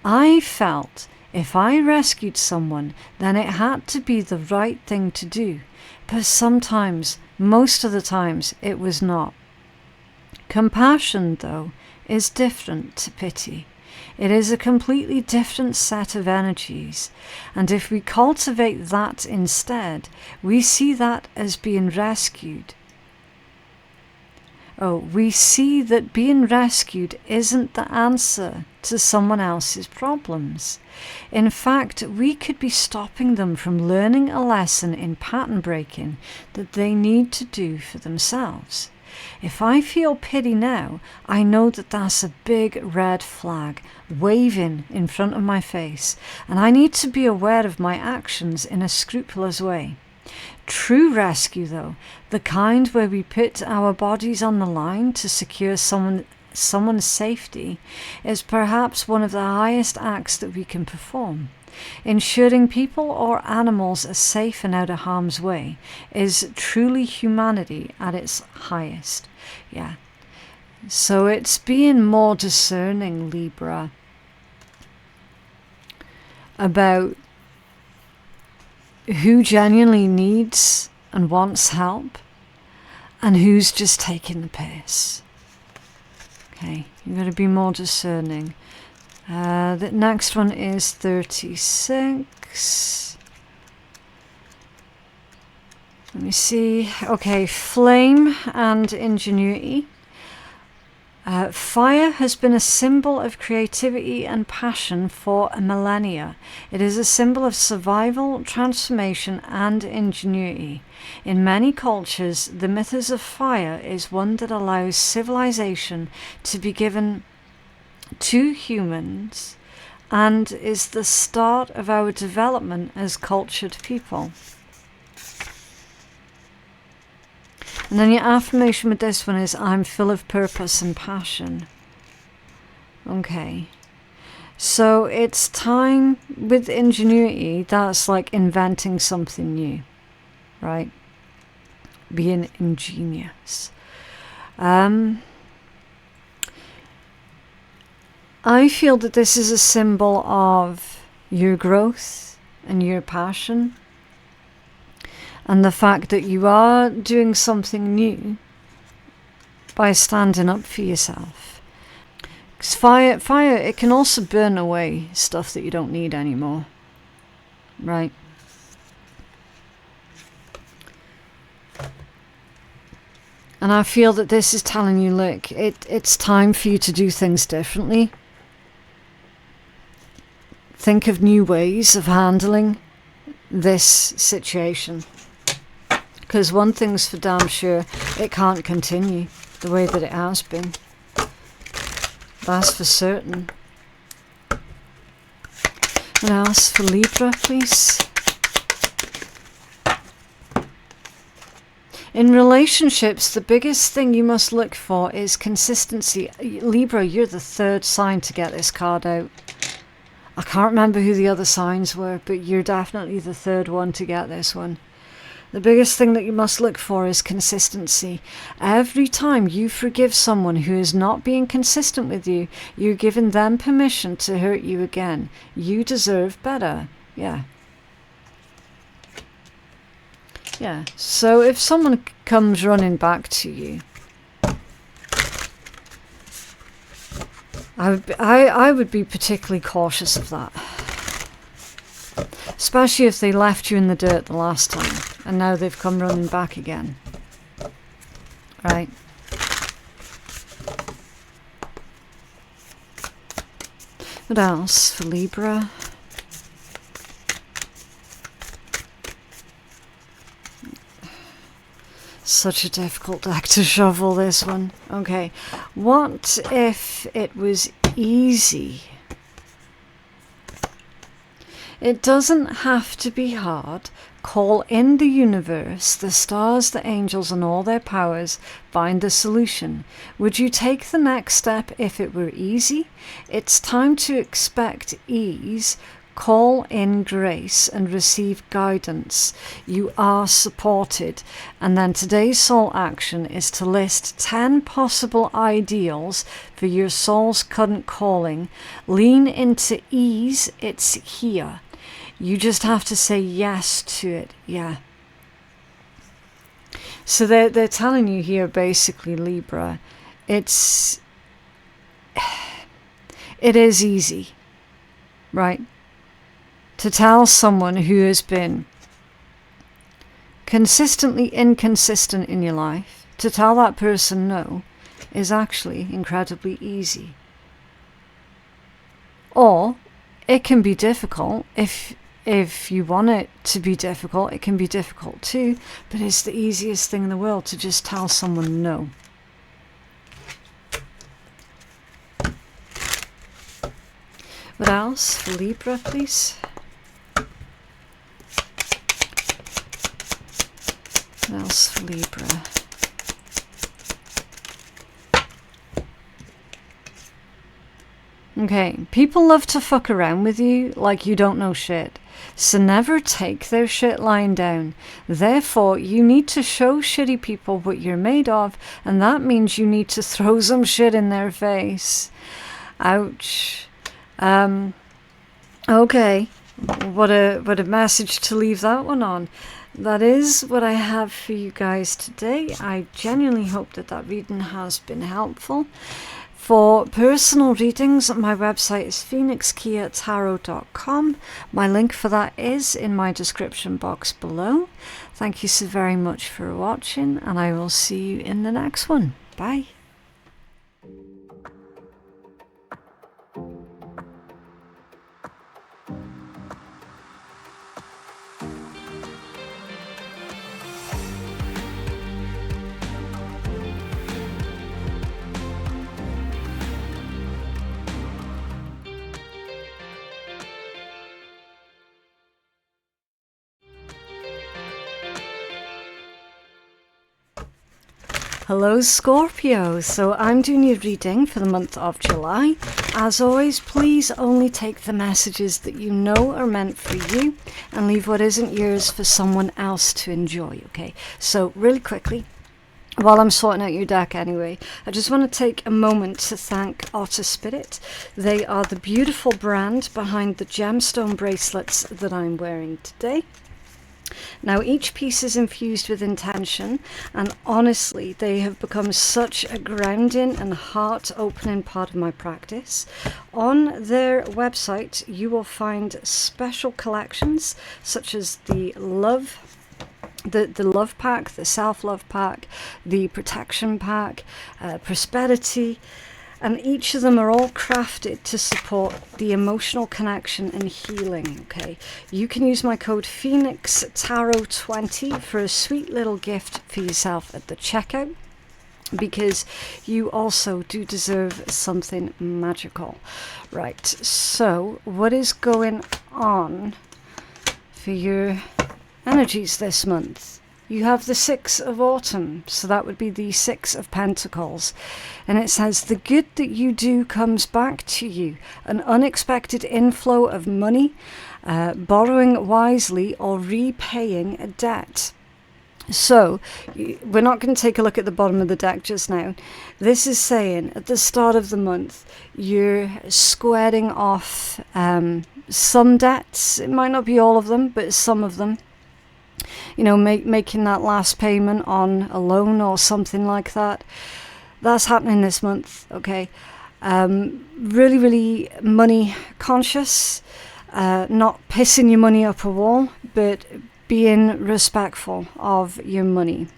I felt if I rescued someone, then it had to be the right thing to do, but sometimes, most of the times, it was not. Compassion, though, is different to pity. It is a completely different set of energies, and if we cultivate that instead, we see that as being rescued. We see that being rescued isn't the answer to someone else's problems. In fact, we could be stopping them from learning a lesson in pattern breaking that they need to do for themselves. If I feel pity now, I know that that's a big red flag waving in front of my face, and I need to be aware of my actions in a scrupulous way. True rescue, though, the kind where we put our bodies on the line to secure someone someone's safety is perhaps one of the highest acts that we can perform. Ensuring people or animals are safe and out of harm's way is truly humanity at its highest. Yeah. So it's being more discerning, Libra, about who genuinely needs and wants help and who's just taking the piss. Okay, you've got to be more discerning. The next one is 36. Let me see. Okay, flame and ingenuity. Fire has been a symbol of creativity and passion for millennia. It is a symbol of survival, transformation, and ingenuity. In many cultures, the mythos of fire is one that allows civilization to be given to humans and is the start of our development as cultured people. And then your affirmation with this one is, I'm full of purpose and passion. Okay. So it's time with ingenuity, that's like inventing something new, right? Being ingenious. I feel that this is a symbol of your growth and your passion. And the fact that you are doing something new by standing up for yourself. Because fire, it can also burn away stuff that you don't need anymore. Right? And I feel that this is telling you, look, it's time for you to do things differently. Think of new ways of handling this situation. Because one thing's for damn sure, it can't continue the way that it has been. That's for certain. What else for Libra, please? In relationships, the biggest thing you must look for is consistency. Libra, you're the third sign to get this card out. I can't remember who the other signs were, but you're definitely the third one to get this one. The biggest thing that you must look for is consistency. Every time you forgive someone who is not being consistent with you, you're giving them permission to hurt you again. You deserve better. Yeah. Yeah. So if someone comes running back to you, I would be particularly cautious of that. Especially if they left you in the dirt the last time and now they've come running back again. Right? What else for Libra? Such a difficult deck to shuffle, this one. Okay. What if it was easy? It doesn't have to be hard. Call in the universe, the stars, the angels, and all their powers. Find the solution. Would you take the next step if it were easy? It's time to expect ease. Call in grace and receive guidance. You are supported. And then today's soul action is to list 10 possible ideals for your soul's current calling. Lean into ease. It's here. You just have to say yes to it. Yeah. So they're telling you here, basically, Libra, it is easy, right? To tell someone who has been consistently inconsistent in your life, to tell that person no, is actually incredibly easy. Or it can be difficult. If you want it to be difficult, it can be difficult too, but it's the easiest thing in the world to just tell someone no. What else for Libra, please? What else for Libra? Okay, people love to fuck around with you like you don't know shit. So never take their shit lying down. Therefore, you need to show shitty people what you're made of, and that means you need to throw some shit in their face. Ouch. Okay, what a message to leave that one on. That is what I have for you guys today. I genuinely hope that that reading has been helpful. For personal readings, my website is phoenixkeiatarot.com. My link for that is in my description box below. Thank you so very much for watching, and I will see you in the next one. Bye. Hello Scorpio, so I'm doing your reading for the month of July. As always, please only take the messages that you know are meant for you and leave what isn't yours for someone else to enjoy, okay? So really quickly, while I'm sorting out your deck anyway, I just want to take a moment to thank Otter Spirit. They are the beautiful brand behind the gemstone bracelets that I'm wearing today. Now each piece is infused with intention, and honestly they have become such a grounding and heart-opening part of my practice. On their website you will find special collections such as the love pack, the self-love pack, the protection pack, prosperity, and each of them are all crafted to support the emotional connection and healing, okay? You can use my code PhoenixTarot20 for a sweet little gift for yourself at the checkout, because you also do deserve something magical. Right, so what is going on for your energies this month? You have the Six of Autumn, so that would be the Six of Pentacles. And it says, the good that you do comes back to you. An unexpected inflow of money, borrowing wisely, or repaying a debt. So, we're not going to take a look at the bottom of the deck just now. This is saying, at the start of the month, you're squaring off some debts. It might not be all of them, but some of them. You know, making that last payment on a loan or something like that. That's happening this month, okay? Really, really money conscious. Not pissing your money up a wall, but being respectful of your money.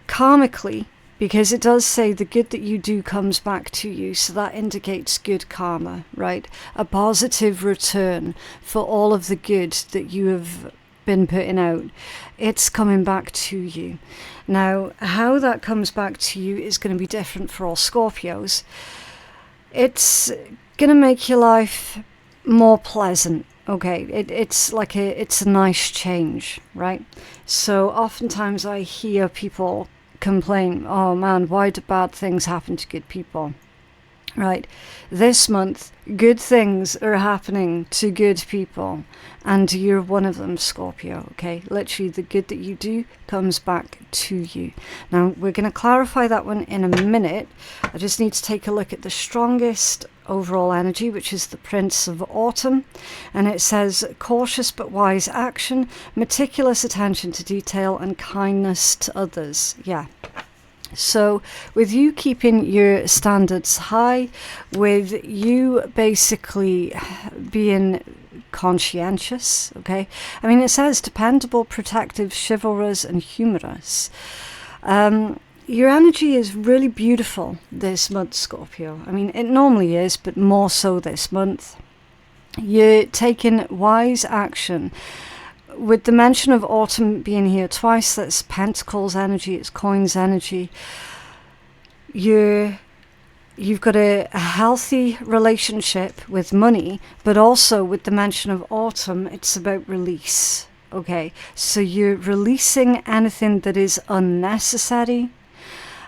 Karmically, because it does say the good that you do comes back to you, so that indicates good karma, right? A positive return for all of the good that you have been putting out. It's coming back to you. Now, how that comes back to you is going to be different for all Scorpios. It's going to make your life more pleasant. Okay, it's like it's a nice change, right? So oftentimes I hear people complain, oh man, why do bad things happen to good people? Right, this month good things are happening to good people, and you're one of them, Scorpio. Okay, literally the good that you do comes back to you. Now we're going to clarify that one in a minute. I just need to take a look at the strongest overall energy, which is the Prince of Autumn, and it says cautious but wise action, meticulous attention to detail, and kindness to others. Yeah, so with you keeping your standards high, with you basically being conscientious, okay? I mean, it says dependable, protective, chivalrous, and humorous. Your energy is really beautiful this month, Scorpio. I mean, it normally is, but more so this month. You're taking wise action. With the mention of autumn being here twice, that's Pentacles energy, it's Coins energy. You've got a healthy relationship with money, but also with the mention of autumn, it's about release. Okay, so you're releasing anything that is unnecessary.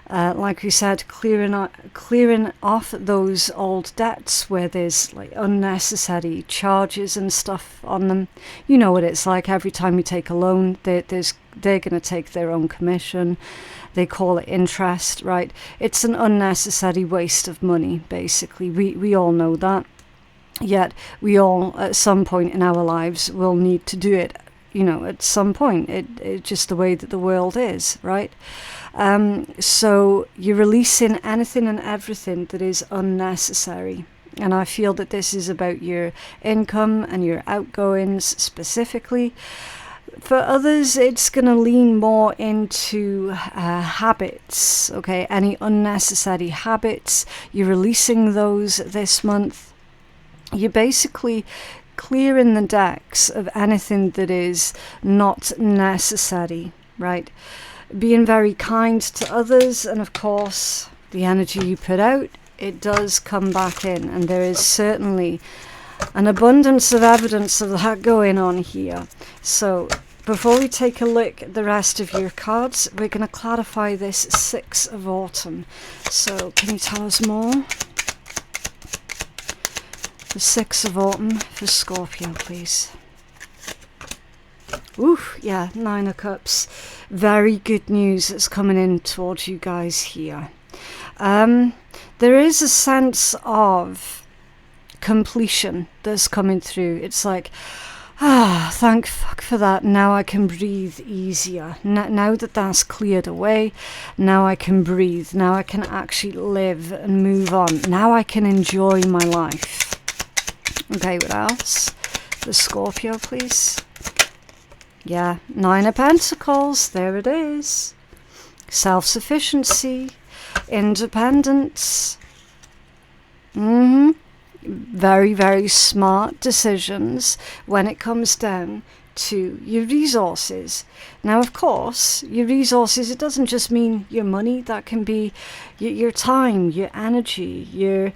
Like we said, clearing off those old debts where there's like unnecessary charges and stuff on them. You know what it's like. Every time you take a loan, they're going to take their own commission. They call it interest, right? It's an unnecessary waste of money, basically. We all know that. Yet we all, at some point in our lives, will need to do it. You know, at some point. It's just the way that the world is, right? So you're releasing anything and everything that is unnecessary. And I feel that this is about your income and your outgoings specifically. For others, it's going to lean more into habits, okay? Any unnecessary habits, you're releasing those this month. You're basically clearing the decks of anything that is not necessary, right? Being very kind to others, and of course, the energy you put out, it does come back in, and there is certainly an abundance of evidence of that going on here. So before we take a look at the rest of your cards, we're going to clarify this 6 of Autumn. So can you tell us more? The 6 of Autumn for Scorpio, please. Ooh, yeah, 9 of Cups. Very good news that's coming in towards you guys here. There is a sense of completion that's coming through. It's like, thank fuck for that. Now I can breathe easier. Now that that's cleared away, now I can breathe. Now I can actually live and move on. Now I can enjoy my life. Okay, what else? The Scorpio, please. Yeah, 9 of Pentacles. There it is. Self-sufficiency. Independence. Very, very smart decisions when it comes down to your resources. Now, of course, your resources, it doesn't just mean your money. That can be your time, your energy, your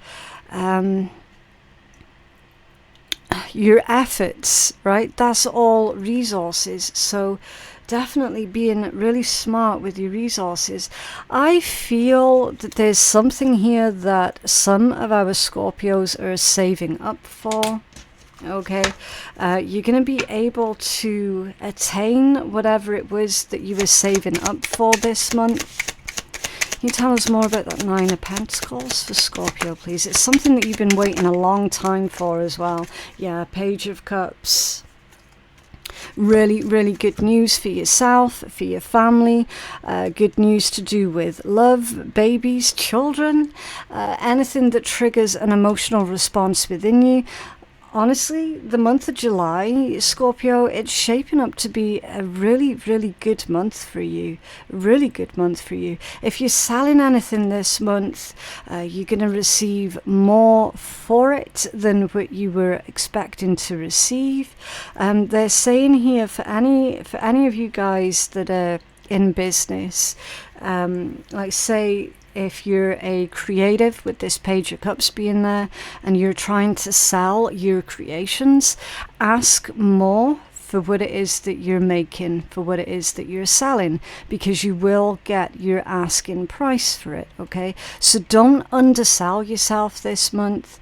efforts, right? That's all resources. So definitely being really smart with your resources. I feel that there's something here that some of our Scorpios are saving up for. Okay, you're going to be able to attain whatever it was that you were saving up for this month. Can you tell us more about that 9 of Pentacles for Scorpio, please? It's something that you've been waiting a long time for as well. Yeah, Page of Cups. Really, really good news for yourself, for your family. Good news to do with love, babies, children. Anything that triggers an emotional response within you. Honestly, the month of July, Scorpio, it's shaping up to be a really, really good month for you. Really good month for you. If you're selling anything this month, you're going to receive more for it than what you were expecting to receive. They're saying here for any of you guys that are in business, like say, if you're a creative with this Page of Cups being there and you're trying to sell your creations, ask more for what it is that you're making, for what it is that you're selling, because you will get your asking price for it, okay? So don't undersell yourself this month.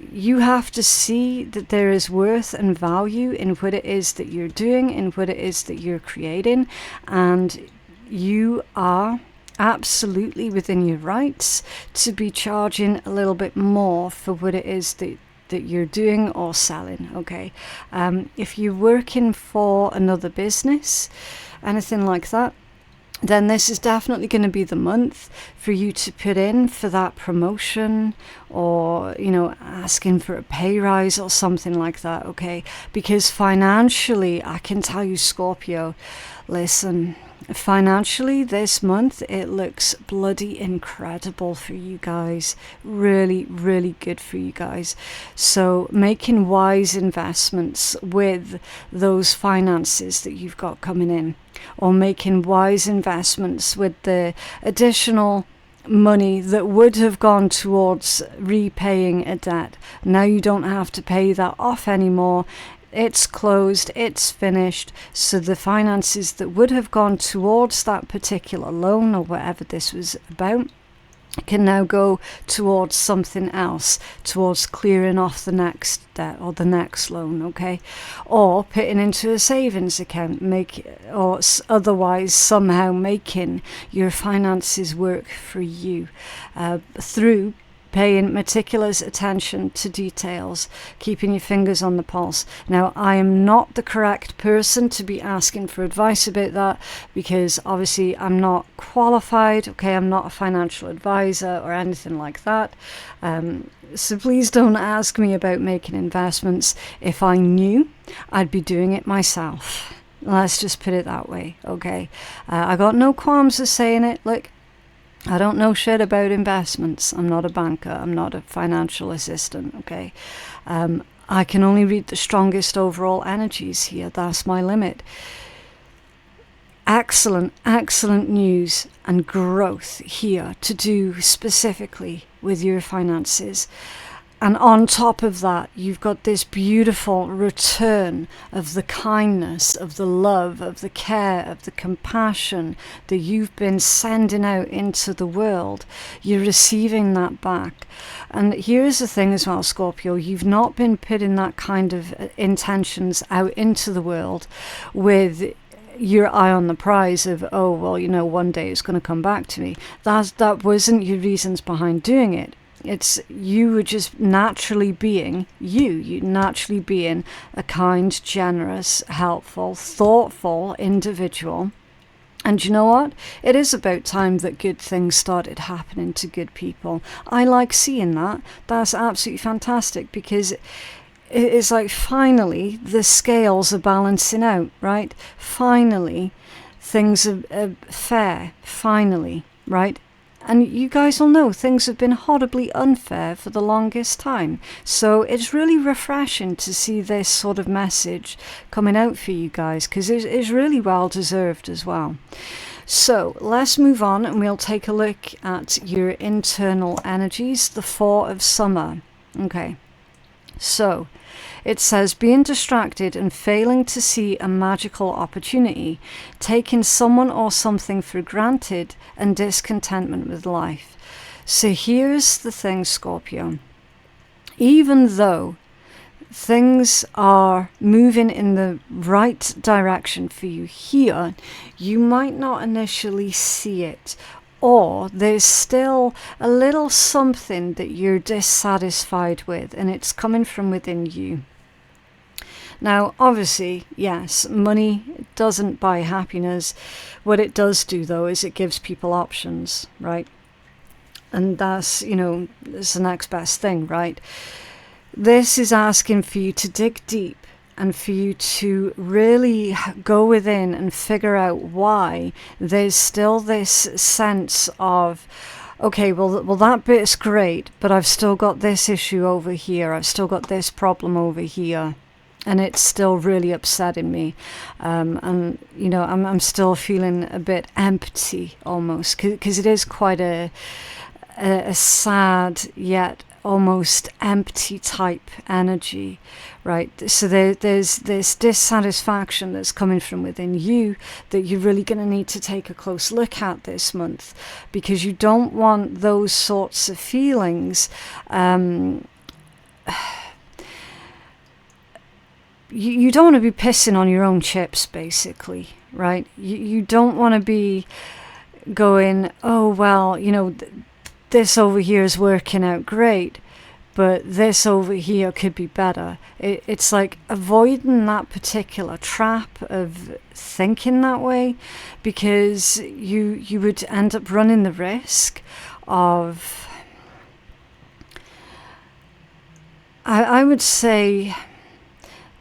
You have to see that there is worth and value in what it is that you're doing, in what it is that you're creating, and you are absolutely within your rights to be charging a little bit more for what it is that you're doing or selling, okay? If you're working for another business, anything like that, then this is definitely going to be the month for you to put in for that promotion, or, you know, asking for a pay rise or something like that, okay? Because financially, I can tell you, Scorpio, listen, financially this month it looks bloody incredible for you guys. Really, really good for you guys. So making wise investments with those finances that you've got coming in, or making wise investments with the additional money that would have gone towards repaying a debt. Now you don't have to pay that off anymore. it's closed, it's finished. So the finances that would have gone towards that particular loan or whatever this was about can now go towards something else, towards clearing off the next debt or the next loan, okay? Or putting into a savings account, otherwise somehow making your finances work for you through paying meticulous attention to details, keeping your fingers on the pulse. Now, I am not the correct person to be asking for advice about that, because obviously I'm not qualified, okay? I'm not a financial advisor or anything like that. So please don't ask me about making investments. If I knew, I'd be doing it myself. Let's just put it that way, okay? I got no qualms of saying it. Look, I don't know shit about investments. I'm not a banker. I'm not a financial assistant, okay? I can only read the strongest overall energies here. That's my limit. Excellent, excellent news and growth here to do specifically with your finances. And on top of that, you've got this beautiful return of the kindness, of the love, of the care, of the compassion that you've been sending out into the world. You're receiving that back. And here's the thing as well, Scorpio, you've not been putting that kind of intentions out into the world with your eye on the prize of, oh, well, you know, one day it's going to come back to me. That wasn't your reasons behind doing it. It's you were just naturally being you naturally being a kind, generous, helpful, thoughtful individual. And you know what? It is about time that good things started happening to good people. I like seeing that. That's absolutely fantastic, because it's like finally the scales are balancing out, right? Finally things are fair, finally, right? And you guys will know things have been horribly unfair for the longest time. So it's really refreshing to see this sort of message coming out for you guys, because it's really well deserved as well. So let's move on and we'll take a look at your internal energies, the Four of Summer. Okay, so it says being distracted and failing to see a magical opportunity, taking someone or something for granted, and discontentment with life. So here's the thing, Scorpio. Even though things are moving in the right direction for you here, you might not initially see it. Or there's still a little something that you're dissatisfied with, and it's coming from within you. Now, obviously, yes, money doesn't buy happiness. What it does do, though, is it gives people options, right? And that's, you know, it's the next best thing, right? This is asking for you to dig deep and for you to really go within and figure out why there's still this sense of, okay, well that bit's great, but I've still got this issue over here. I've still got this problem over here. And it's still really upsetting me. And, you know, I'm still feeling a bit empty almost, because it is quite a sad yet almost empty type energy, right? So there's this dissatisfaction that's coming from within you that you're really going to need to take a close look at this month, because you don't want those sorts of feelings. You don't want to be pissing on your own chips, basically, right? You don't want to be going, oh, well, you know, this over here is working out great, but this over here could be better. It's like avoiding that particular trap of thinking that way, because you would end up running the risk of, I would say,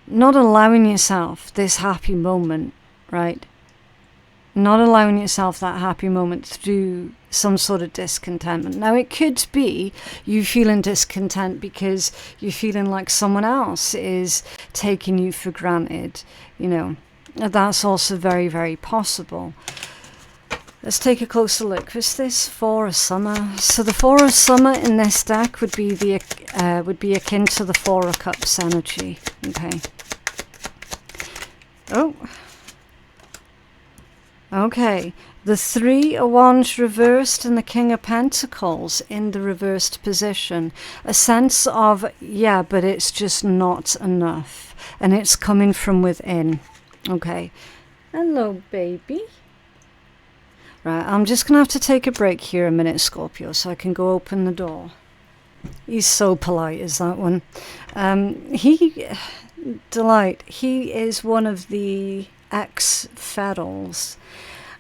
not allowing yourself this happy moment, right? Not allowing yourself that happy moment through some sort of discontentment. Now, it could be you feeling discontent because you're feeling like someone else is taking you for granted. You know, that's also very, very possible. Let's take a closer look. What's this? Four of Summer. So the Four of Summer in this deck would be akin to the Four of Cups energy. Okay. Oh. Okay. The Three of Wands reversed and the King of Pentacles in the reversed position. A sense of, yeah, but it's just not enough. And it's coming from within. Okay. Hello, baby. Right, I'm just going to have to take a break here a minute, Scorpio, so I can go open the door. He's so polite, is that one. Delight, he is one of the ex-ferals.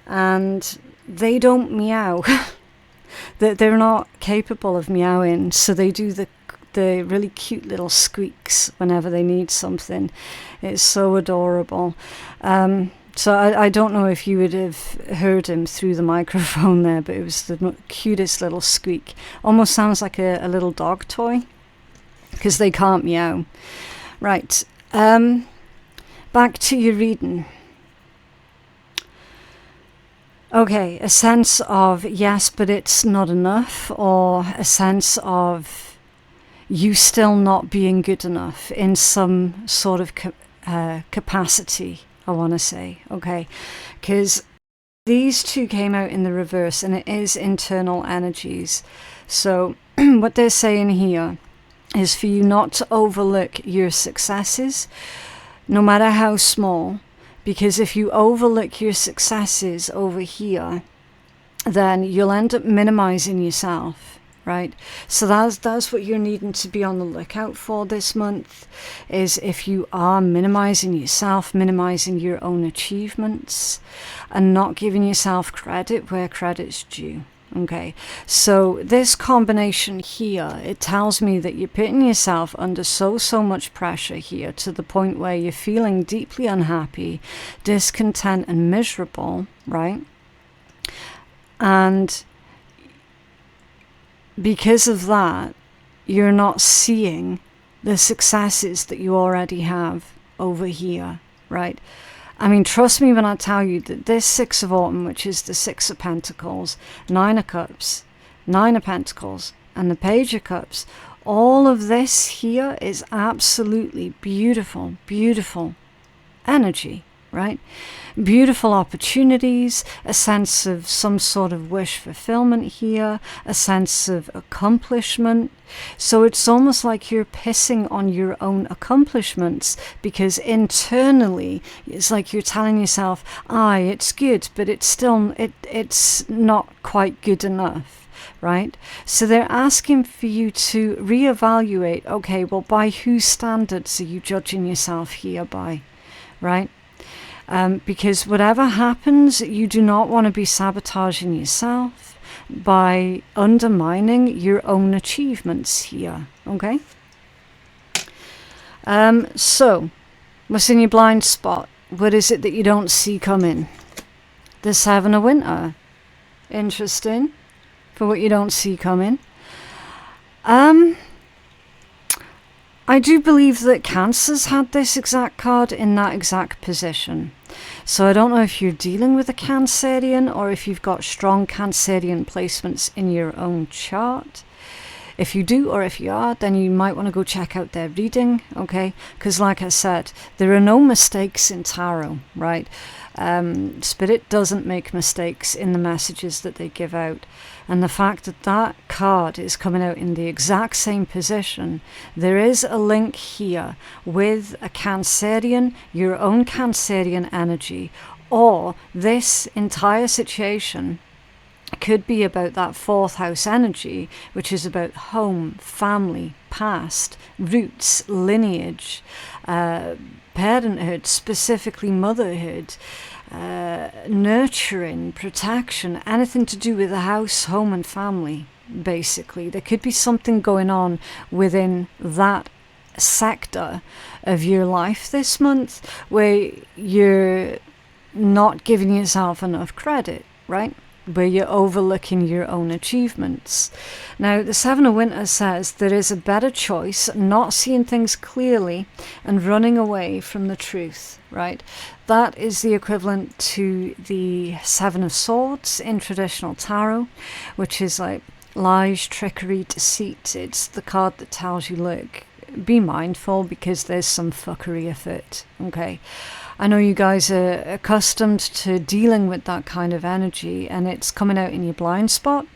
And they don't meow. They're not capable of meowing, so they do the really cute little squeaks whenever they need something. It's so adorable. So I don't know if you would have heard him through the microphone there, but it was the cutest little squeak. Almost sounds like a little dog toy, because they can't meow. Right, back to your reading. Okay, a sense of, yes, but it's not enough, or a sense of you still not being good enough in some sort of capacity, I want to say, okay? Because these two came out in the reverse, and it is internal energies. So what they're saying here is for you not to overlook your successes, no matter how small. Because if you overlook your successes over here, then you'll end up minimizing yourself, right? So that's what you're needing to be on the lookout for this month, is if you are minimizing yourself, minimizing your own achievements, and not giving yourself credit where credit's due. Okay, so this combination here, it tells me that you're putting yourself under so much pressure here, to the point where you're feeling deeply unhappy, discontent and miserable, right? And because of that, you're not seeing the successes that you already have over here, right? I mean, trust me when I tell you that this Six of Autumn, which is the Six of Pentacles, Nine of Cups, Nine of Pentacles, and the Page of Cups, all of this here is absolutely beautiful, beautiful energy, right? Beautiful opportunities, a sense of some sort of wish fulfillment here, a sense of accomplishment. So it's almost like you're pissing on your own accomplishments, because internally it's like you're telling yourself, aye, it's good, but it's still, it's not quite good enough, right? So they're asking for you to reevaluate, okay, well, by whose standards are you judging yourself here by, right? Because whatever happens, you do not want to be sabotaging yourself by undermining your own achievements here, okay? So, what's in your blind spot? What is it that you don't see coming? The Seven of Winter. Interesting. For what you don't see coming. I do believe that Cancer's had this exact card in that exact position. So I don't know if you're dealing with a Cancerian, or if you've got strong Cancerian placements in your own chart. If you do, or if you are, then you might want to go check out their reading, okay? Because like I said, there are no mistakes in tarot, right? Spirit doesn't make mistakes in the messages that they give out. And the fact that that card is coming out in the exact same position, there is a link here with a Cancerian, your own Cancerian energy, or this entire situation could be about that fourth house energy, which is about home, family, past, roots, lineage, parenthood, specifically motherhood, nurturing, protection, anything to do with the house, home and family, basically. There could be something going on within that sector of your life this month where you're not giving yourself enough credit, right? Where you're overlooking your own achievements. Now, the Seven of Winter says there is a better choice, not seeing things clearly and running away from the truth, right? That is the equivalent to the Seven of Swords in traditional tarot, which is like lies, trickery, deceit. It's the card that tells you, look, be mindful, because there's some fuckery afoot, okay? I know you guys are accustomed to dealing with that kind of energy, and it's coming out in your blind spot.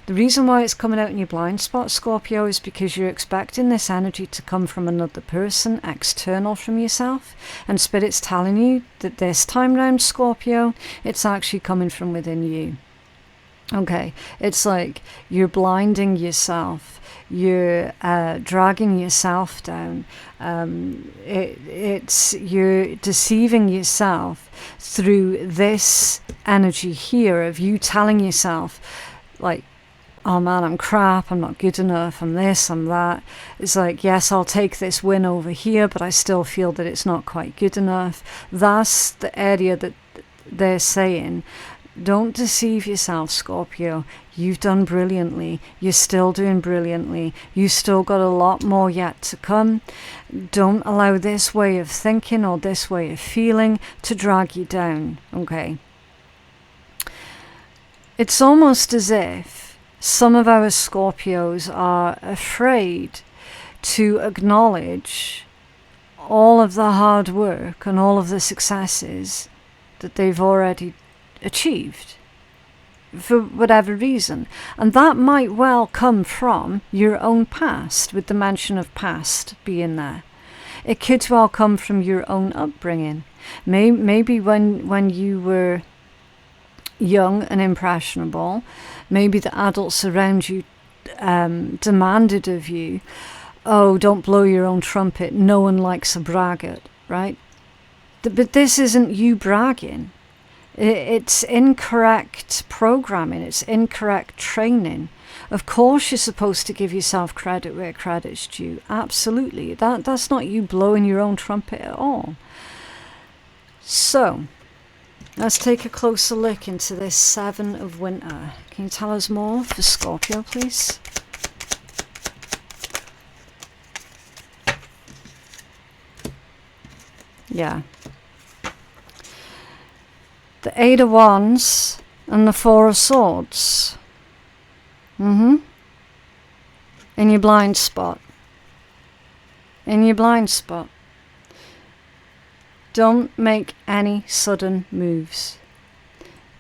The reason why it's coming out in your blind spot, Scorpio, is because you're expecting this energy to come from another person, external from yourself. And Spirit's telling you that this time round, Scorpio, it's actually coming from within you. Okay, it's like you're blinding yourself. You're dragging yourself down. You're deceiving yourself through this energy here of you telling yourself, like, oh man, I'm crap, I'm not good enough, I'm this, I'm that. It's like, yes, I'll take this win over here, but I still feel that it's not quite good enough. That's the area that they're saying. Don't deceive yourself, Scorpio. You've done brilliantly. You're still doing brilliantly. You still got a lot more yet to come. Don't allow this way of thinking or this way of feeling to drag you down, okay? It's almost as if some of our Scorpios are afraid to acknowledge all of the hard work and all of the successes that they've already achieved, for whatever reason. And that might well come from your own past, with the mention of past being there. It could well come from your own upbringing. Maybe when you were young and impressionable, maybe the adults around you demanded of you, oh, don't blow your own trumpet, no one likes a braggart, right? But this isn't you bragging. It's incorrect programming. It's incorrect training. Of course you're supposed to give yourself credit where credit's due. Absolutely. That's not you blowing your own trumpet at all. So, let's take a closer look into this Seven of Winter. Can you tell us more for Scorpio, please? Yeah. The Eight of Wands and the Four of Swords. In your blind spot. In your blind spot. Don't make any sudden moves.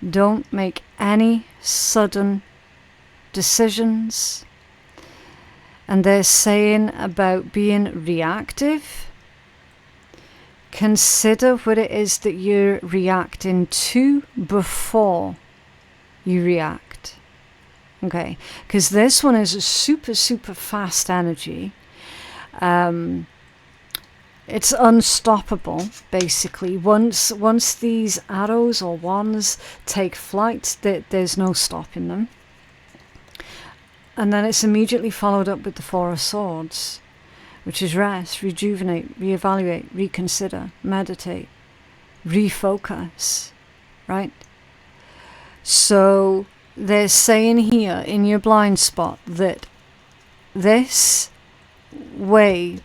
Don't make any sudden decisions. And they're saying about being reactive. Consider what it is that you're reacting to before you react. Okay, because this one is a super, super fast energy. It's unstoppable, basically. Once these arrows or wands take flight, there's no stopping them. And then it's immediately followed up with the Four of Swords, which is rest, rejuvenate, reevaluate, reconsider, meditate, refocus, right? So they're saying here in your blind spot that this way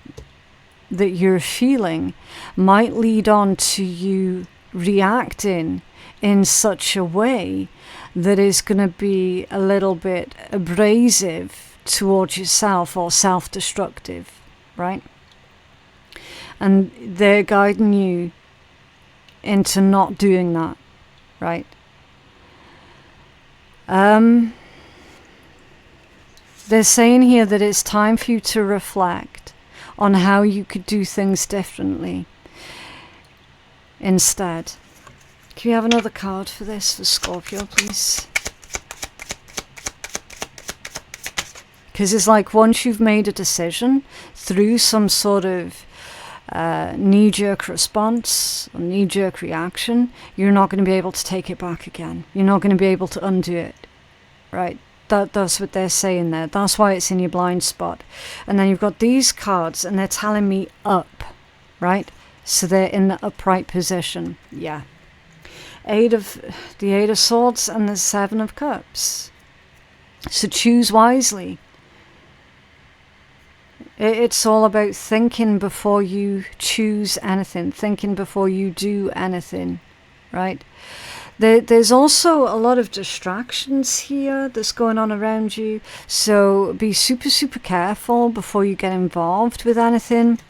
that you're feeling might lead on to you reacting in such a way that is going to be a little bit abrasive towards yourself or self-destructive, right? And they're guiding you into not doing that, right? They're saying here that it's time for you to reflect on how you could do things differently instead. Can we have another card for this for Scorpio, please? Because it's like once you've made a decision through some sort of knee-jerk response or knee-jerk reaction, you're not going to be able to take it back again. You're not going to be able to undo it, right? That's what they're saying there. That's why it's in your blind spot. And then you've got these cards, and they're telling me up, right? So they're in the upright position. Yeah. The Eight of Swords and the Seven of Cups. So choose wisely. It's all about thinking before you choose anything, thinking before you do anything, right? There's also a lot of distractions here that's going on around you. So be super, super careful before you get involved with anything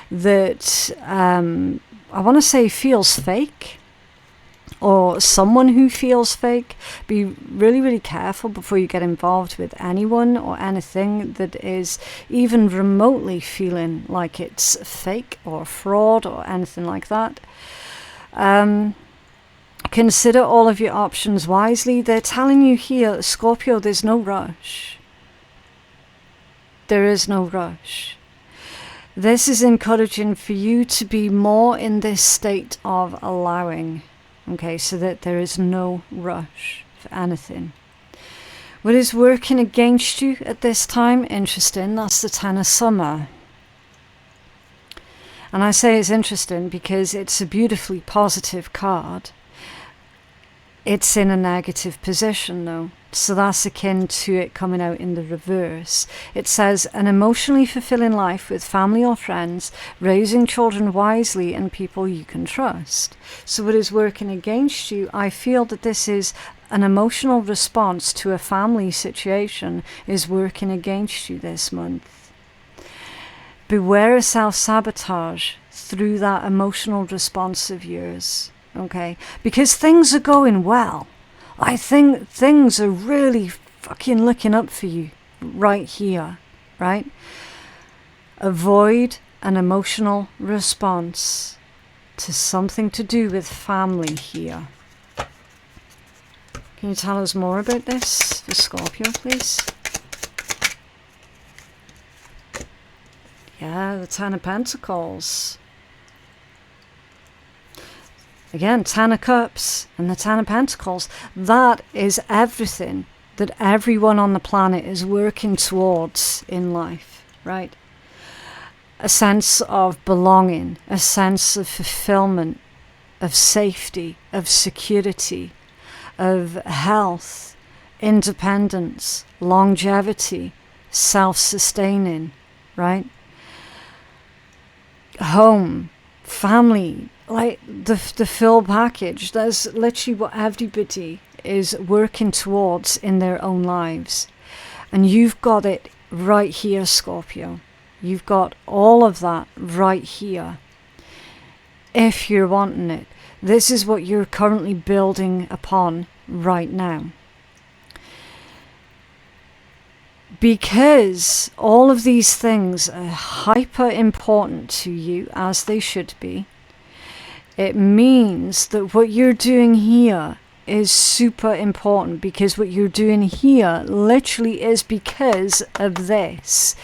that I want to say feels fake, or someone who feels fake. Be really, really careful before you get involved with anyone or anything that is even remotely feeling like it's fake or fraud or anything like that. Consider all of your options wisely. They're telling you here, Scorpio, there's no rush. There is no rush. This is encouraging for you to be more in this state of allowing. Okay, so that there is no rush for anything. What is working against you at this time? Interesting, that's the Ten of Summer. And I say it's interesting because it's a beautifully positive card. It's in a negative position though, so that's akin to it coming out in the reverse. It says, an emotionally fulfilling life with family or friends, raising children wisely and people you can trust. So what is working against you? I feel that this is an emotional response to a family situation is working against you this month. Beware of self-sabotage through that emotional response of yours. Okay, because things are going well. I think things are really fucking looking up for you right here, right? Avoid an emotional response to something to do with family here. Can you tell us more about this for Scorpio, please? Yeah, the Ten of Pentacles. Again, Ten of Cups and the Ten of Pentacles. That is everything that everyone on the planet is working towards in life, right? A sense of belonging, a sense of fulfillment, of safety, of security, of health, independence, longevity, self-sustaining, right? Home, family, like the full package. That's literally what everybody is working towards in their own lives. And you've got it right here, Scorpio. You've got all of that right here. If you're wanting it. This is what you're currently building upon right now. Because all of these things are hyper important to you, as they should be, it means that what you're doing here is super important, because what you're doing here literally is because of this.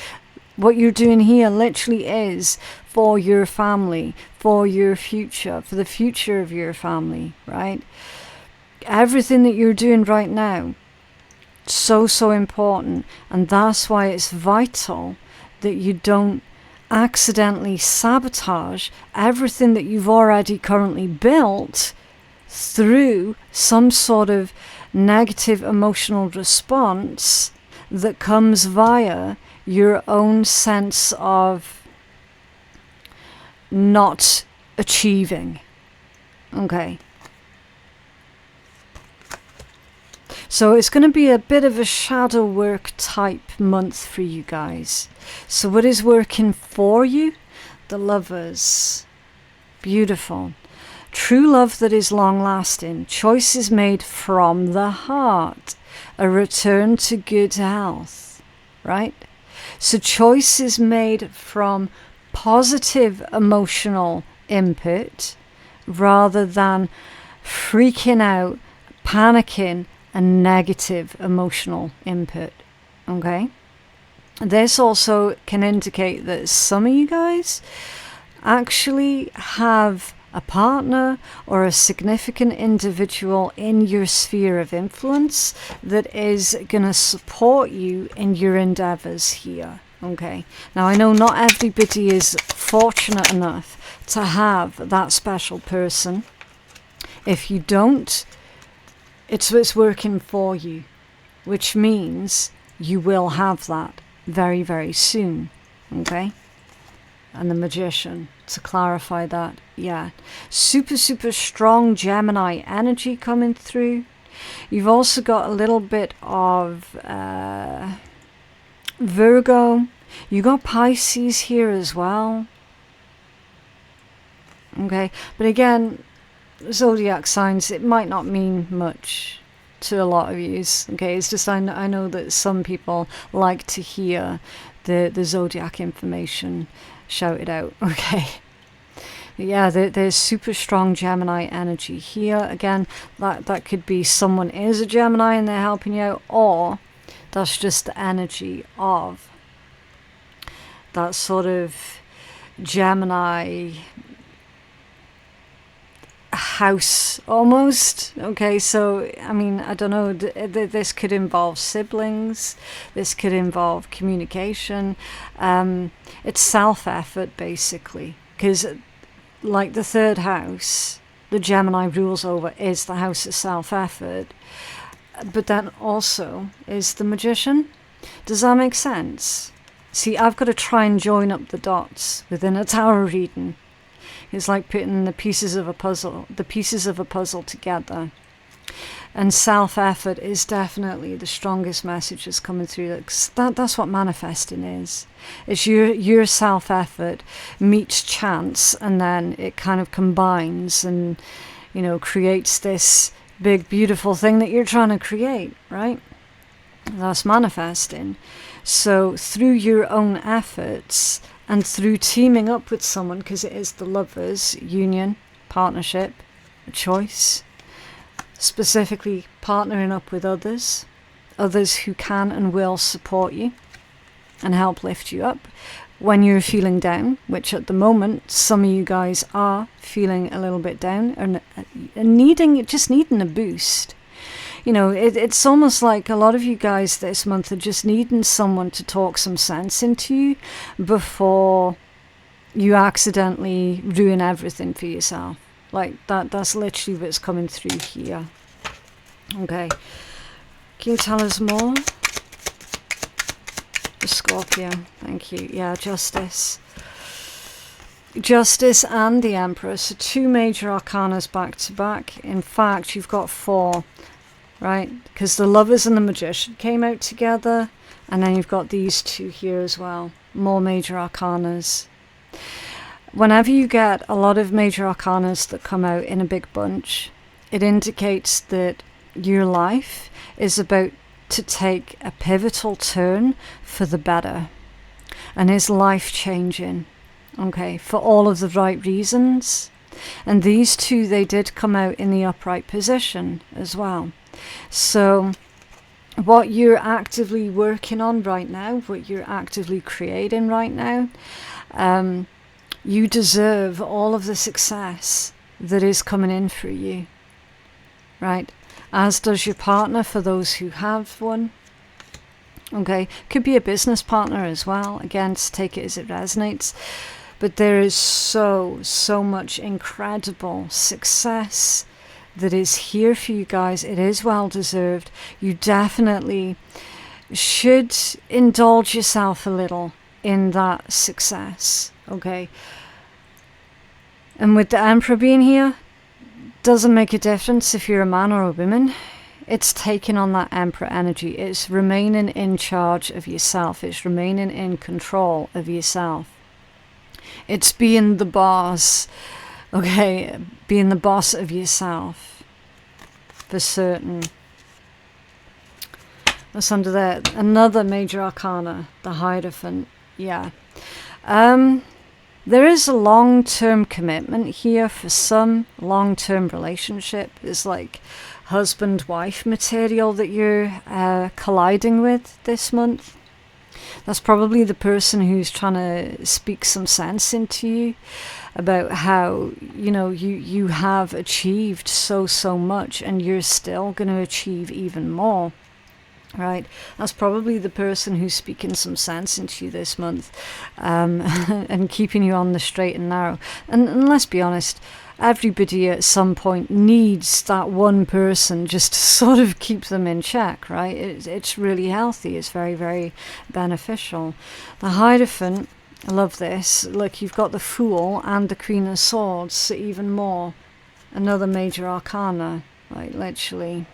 What you're doing here literally is for your family, for your future, for the future of your family, right? Everything that you're doing right now, so important, and that's why it's vital that you don't accidentally sabotage everything that you've already currently built through some sort of negative emotional response that comes via your own sense of not achieving. Okay. So it's going to be a bit of a shadow work type month for you guys. So what is working for you? The Lovers. Beautiful. True love that is long lasting. Choices made from the heart. A return to good health. Right? So choices made from positive emotional input rather than freaking out, panicking, and negative emotional input. Okay? This also can indicate that some of you guys actually have a partner or a significant individual in your sphere of influence that is going to support you in your endeavors here. Okay? Now I know not everybody is fortunate enough to have that special person. If you don't, it's working for you, which means you will have that very, very soon. Okay? and the Magician, to clarify that. Yeah, super, super strong Gemini energy coming through. You've also got a little bit of Virgo. You got Pisces here as well. Okay, but again, zodiac signs, it might not mean much to a lot of you. Okay, it's just I know that some people like to hear the zodiac information shouted out. Okay, yeah, there's super strong Gemini energy here. Again, that could be someone is a Gemini and they're helping you out, or that's just the energy of that sort of Gemini house almost. Okay, so I mean, I don't know, this could involve siblings, this could involve communication. It's self-effort basically, because like the third house the Gemini rules over is the house of self-effort, but then also is the Magician. Does that make sense? See, I've got to try and join up the dots within a tarot reading. It's like putting the pieces of a puzzle together. And self-effort is definitely the strongest message that's coming through. That's what manifesting is. It's your self-effort meets chance, and then it kind of combines and, you know, creates this big, beautiful thing that you're trying to create, right? That's manifesting. So through your own efforts and through teaming up with someone, because it is the lovers, union, partnership, a choice, specifically partnering up with others who can and will support you and help lift you up when you're feeling down, which at the moment some of you guys are feeling a little bit down and needing a boost. You know, it's almost like a lot of you guys this month are just needing someone to talk some sense into you before you accidentally ruin everything for yourself. Like that's literally what's coming through here. Okay. Can you tell us more? The Scorpio. Thank you. Yeah, Justice. Justice and the Emperor. So 2 major arcanas back to back. In fact, you've got 4. Right, because the Lovers and the Magician came out together, and then you've got these 2 here as well, more major arcanas. Whenever you get a lot of major arcanas that come out in a big bunch, it indicates that your life is about to take a pivotal turn for the better, and is life-changing, okay, for all of the right reasons. And these 2, they did come out in the upright position as well. So what you're actively working on right now, what you're actively creating right now, you deserve all of the success that is coming in for you, right? As does your partner, for those who have one. Okay, could be a business partner as well. Again, take it as it resonates. But there is so much incredible success that is here for you guys. It is well deserved. You definitely should indulge yourself a little in that success, okay? And with the Emperor being here, doesn't make a difference if you're a man or a woman. It's taking on that Emperor energy. It's remaining in charge of yourself. It's remaining in control of yourself. It's being the boss, okay? Being the boss of yourself, for certain. That's under there. Another major arcana, the Hierophant. Yeah. There is a long-term commitment here for some, long-term relationship. It's like husband-wife material that you're colliding with this month. That's probably the person who's trying to speak some sense into you about how, you know, you have achieved so much and you're still going to achieve even more, right? That's probably the person who's speaking some sense into you this month, and keeping you on the straight and narrow. And let's be honest, everybody at some point needs that one person just to sort of keep them in check, right? It's really healthy. It's very, very beneficial. The Hierophant I love this. Look, you've got the Fool and the Queen of Swords, so even more. Another major arcana, like literally.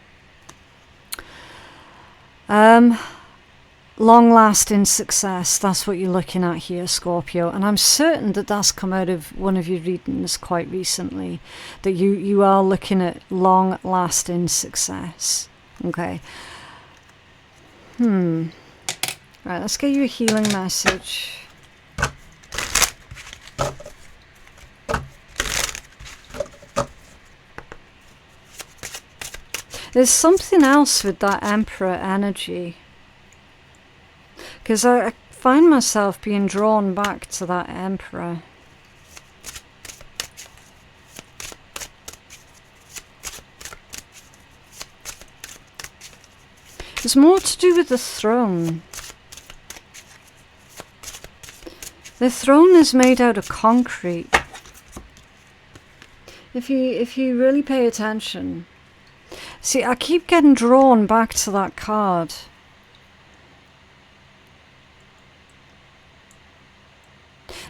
Long-lasting success, that's what you're looking at here, Scorpio. And I'm certain that that's come out of one of your readings quite recently, that you are looking at long-lasting success. Okay. Right, let's get you a healing message. There's something else with that Emperor energy. Because I find myself being drawn back to that Emperor. It's more to do with the throne. The throne is made out of concrete. If you really pay attention. See, I keep getting drawn back to that card.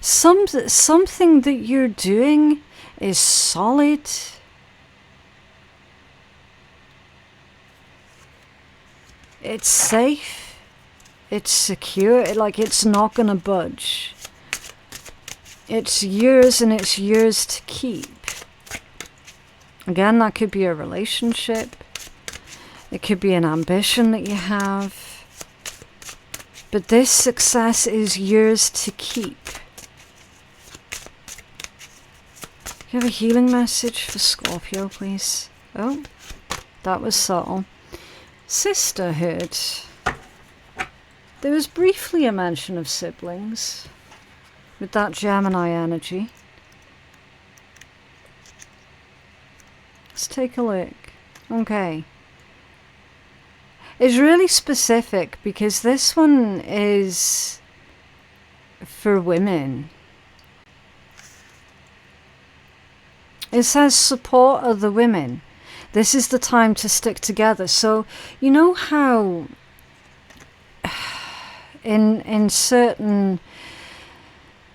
Something that you're doing is solid. It's safe. It's secure. Like, it's not going to budge. It's yours and it's yours to keep. Again, that could be a relationship. It could be an ambition that you have. But this success is yours to keep. You have a healing message for Scorpio, please? Oh, that was subtle. Sisterhood. There was briefly a mention of siblings with that Gemini energy. Let's take a look. Okay. It's really specific because this one is for women. It says support other women. This is the time to stick together. So, you know how in certain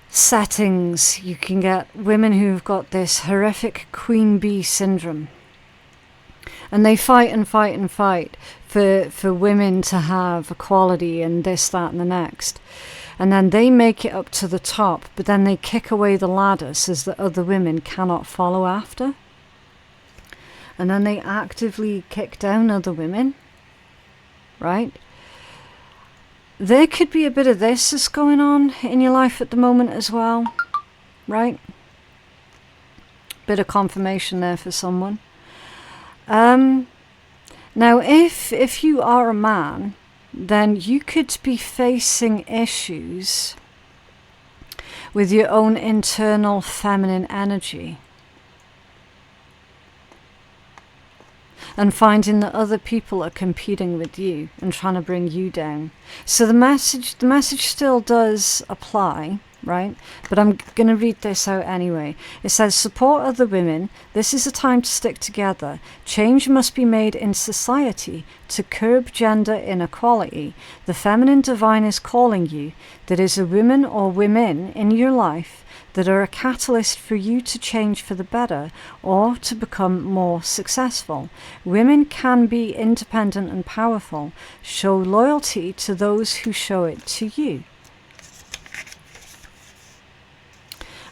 settings you can get women who've got this horrific queen bee syndrome. And they fight and fight and fight for women to have equality and this, that and the next. And then they make it up to the top, but then they kick away the ladder so that other women cannot follow after. And then they actively kick down other women, right? There could be a bit of this that's going on in your life at the moment as well, right? Bit of confirmation there for someone. Now, if you are a man, then you could be facing issues with your own internal feminine energy. And finding that other people are competing with you and trying to bring you down. So the message still does apply, right? But I'm going to read this out anyway. It says, support other women. This is a time to stick together. Change must be made in society to curb gender inequality. The feminine divine is calling you. There is a woman or women in your life that are a catalyst for you to change for the better or to become more successful. Women can be independent and powerful. Show loyalty to those who show it to you.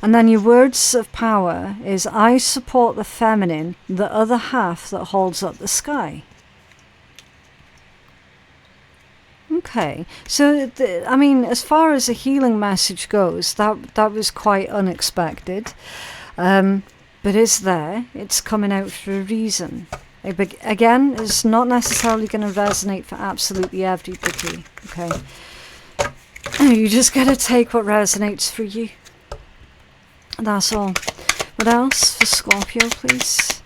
And then your words of power is, I support the feminine, the other half that holds up the sky. Okay, so I mean, as far as a healing message goes, that was quite unexpected, but it's there. It's coming out for a reason. Again, it's not necessarily going to resonate for absolutely everybody. Okay, you just got to take what resonates for you. That's all. What else for Scorpio, please?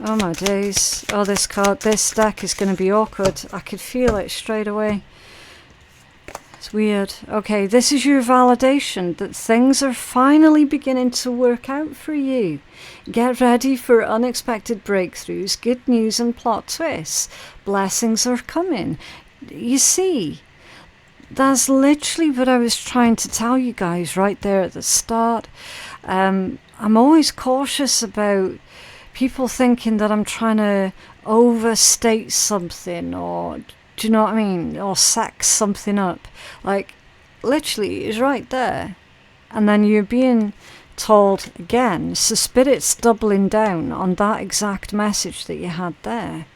Oh my days. Oh, this deck is going to be awkward. I could feel it straight away. It's weird. Okay, this is your validation that things are finally beginning to work out for you. Get ready for unexpected breakthroughs, good news and plot twists. Blessings are coming. You see, that's literally what I was trying to tell you guys right there at the start. I'm always cautious about people thinking that I'm trying to overstate something, or do you know what I mean, or sex something up. Like, literally, it's right there. And then you're being told again, so Spirit's doubling down on that exact message that you had there.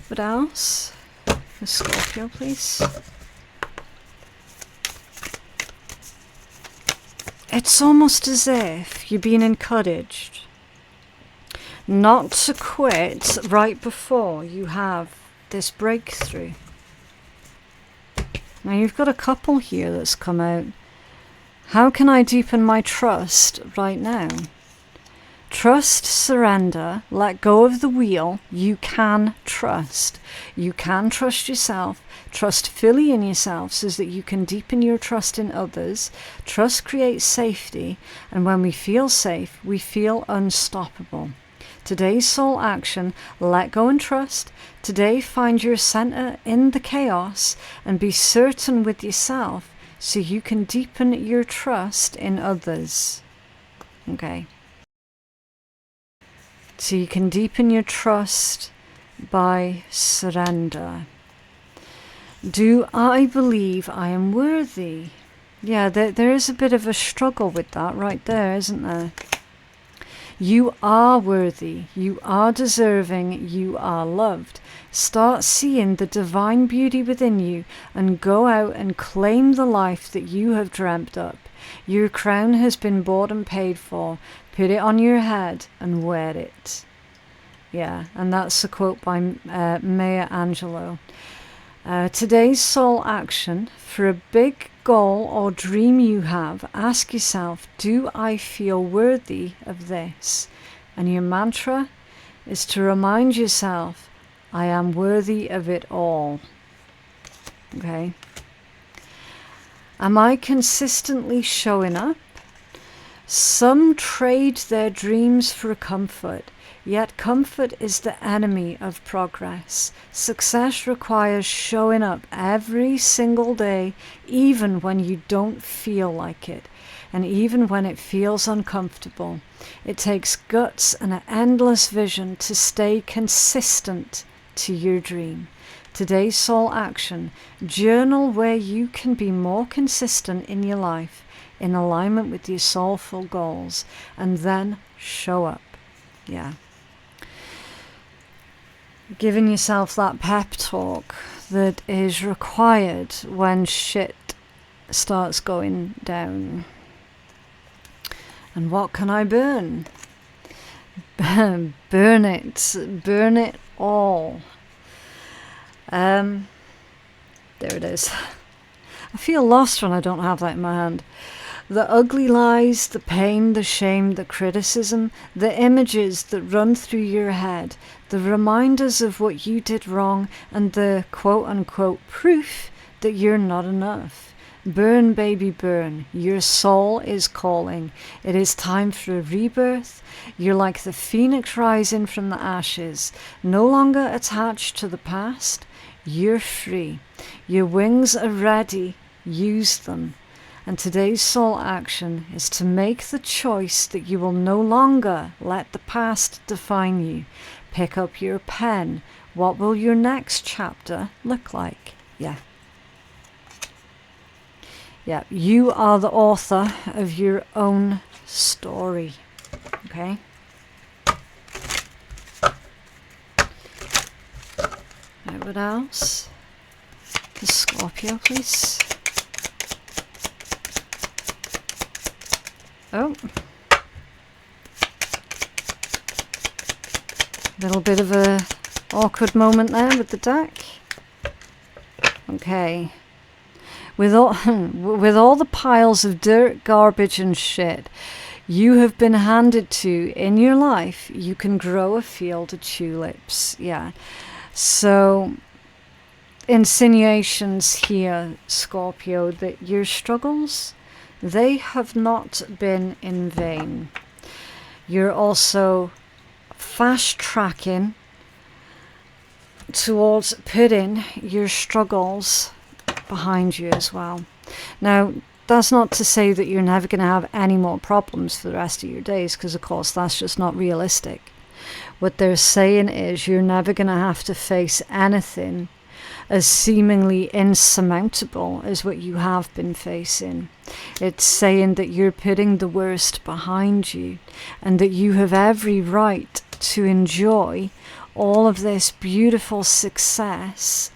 What else? The Scorpio, please. It's almost as if you're being encouraged not to quit right before you have this breakthrough. Now you've got a couple here that's come out. How can I deepen my trust right now? Trust, surrender, let go of the wheel. You can trust. You can trust yourself. Trust fully in yourself so that you can deepen your trust in others. Trust creates safety, and when we feel safe, we feel unstoppable. Today's soul action, let go and trust. Today, find your center in the chaos and be certain with yourself so you can deepen your trust in others. Okay. So you can deepen your trust by surrender. Do I believe I am worthy? Yeah, there is a bit of a struggle with that right there, isn't there? You are worthy. You are deserving. You are loved. Start seeing the divine beauty within you and go out and claim the life that you have dreamt up. Your crown has been bought and paid for. Put it on your head and wear it. Yeah, and that's a quote by Maya Angelou. Today's soul action, for a big goal or dream you have, ask yourself, do I feel worthy of this? And your mantra is to remind yourself, I am worthy of it all. Okay? Am I consistently showing up? Some trade their dreams for comfort, yet comfort is the enemy of progress. Success requires showing up every single day, even when you don't feel like it, and even when it feels uncomfortable. It takes guts and an endless vision to stay consistent to your dream. Today's soul action, journal where you can be more consistent in your life, in alignment with your soulful goals, and then show up. Yeah. Giving yourself that pep talk that is required when shit starts going down. And what can I burn? Burn it. Burn it all. There it is. I feel lost when I don't have that in my hand. The ugly lies, the pain, the shame, the criticism, the images that run through your head, the reminders of what you did wrong, and the quote-unquote proof that you're not enough. Burn, baby, burn. Your soul is calling. It is time for a rebirth. You're like the phoenix rising from the ashes, no longer attached to the past. You're free. Your wings are ready. Use them. And today's soul action is to make the choice that you will no longer let the past define you. Pick up your pen. What will your next chapter look like? Yeah. Yeah, you are the author of your own story. Okay? Right, what else? The Scorpio, please. Oh. Little bit of a awkward moment there with the deck. Okay. With all the piles of dirt, garbage and shit you have been handed to in your life, you can grow a field of tulips. Yeah. So insinuations here, Scorpio, that your struggles, they have not been in vain. You're also fast tracking towards putting your struggles behind you as well. Now, that's not to say that you're never going to have any more problems for the rest of your days, because of course that's just not realistic. What they're saying is you're never going to have to face anything as seemingly insurmountable as what you have been facing. It's saying that you're putting the worst behind you and that you have every right to enjoy all of this beautiful success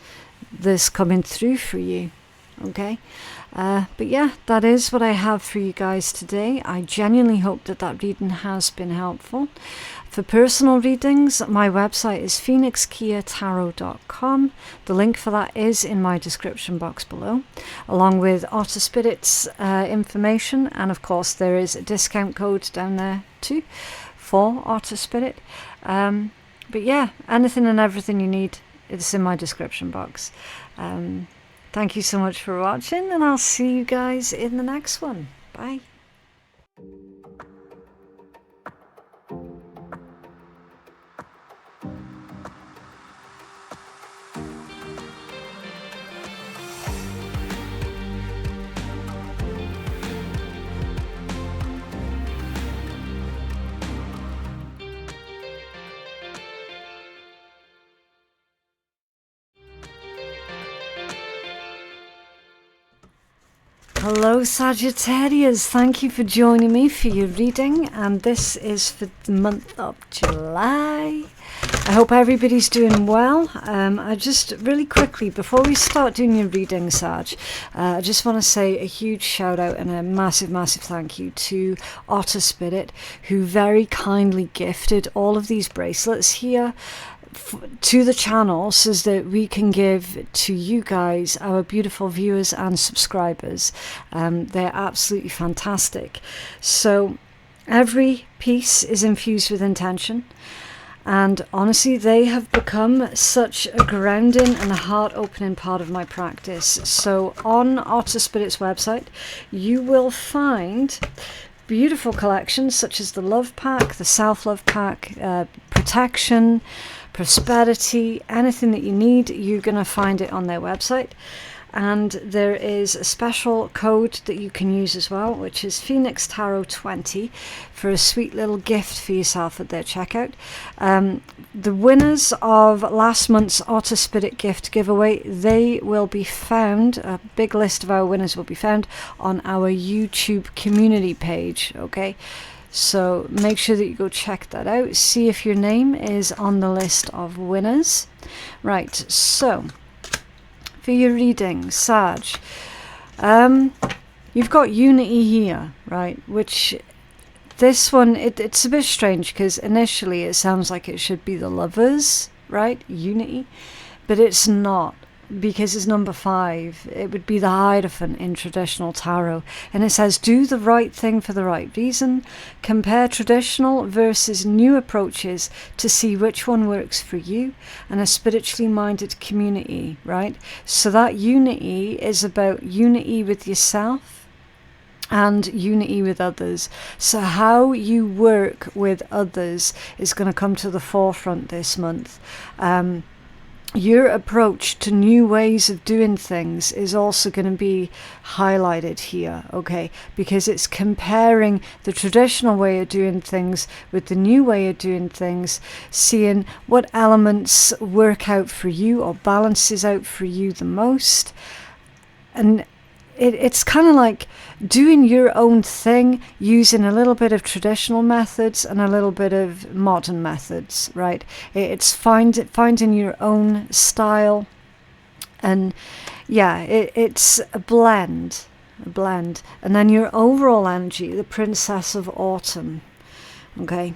that's coming through for you. Okay? But yeah, that is what I have for you guys today. I genuinely hope that that reading has been helpful. For personal readings, my website is phoenixkeiatarot.com. The link for that is in my description box below, along with Otter Spirit's information. And of course, there is a discount code down there too for Otter Spirit. But yeah, anything and everything you need, it's in my description box. Thank you so much for watching, and I'll see you guys in the next one. Bye. Hello Sagittarius, thank you for joining me for your reading, and this is for the month of July. I hope everybody's doing well. I just really quickly, before we start doing your reading, Sag, I just want to say a huge shout out and a massive thank you to Otter Spirit, who very kindly gifted all of these bracelets here to the channel so that we can give to you guys, our beautiful viewers and subscribers. They're absolutely fantastic. So every piece is infused with intention, and honestly they have become such a grounding and a heart-opening part of my practice. So on Otter Spirit's website you will find beautiful collections such as the Love Pack, the Self-Love Pack, Protection, Prosperity, anything that you need, you're going to find it on their website. And there is a special code that you can use as well, which is Phoenix Tarot 20 for a sweet little gift for yourself at their checkout. The winners of last month's Otter Spirit gift giveaway, they will be found, a big list of our winners will be found on our YouTube community page, okay? So make sure that you go check that out, see if your name is on the list of winners. Right, so for your reading, Sag, you've got unity here, right? Which this one, it's a bit strange because initially it sounds like it should be the Lovers, right? Unity, but it's not, because it's number 5. It would be the Hierophant in traditional tarot, and it says do the right thing for the right reason, compare traditional versus new approaches to see which one works for you, and a spiritually minded community, right? So that unity is about unity with yourself and unity with others. So how you work with others is going to come to the forefront this month. Your approach to new ways of doing things is also going to be highlighted here, okay? Because it's comparing the traditional way of doing things with the new way of doing things, seeing what elements work out for you or balances out for you the most. And it's kind of like doing your own thing, using a little bit of traditional methods and a little bit of modern methods, right? It's finding your own style, and yeah, it's a blend. And then your overall energy, the Princess of Autumn, okay?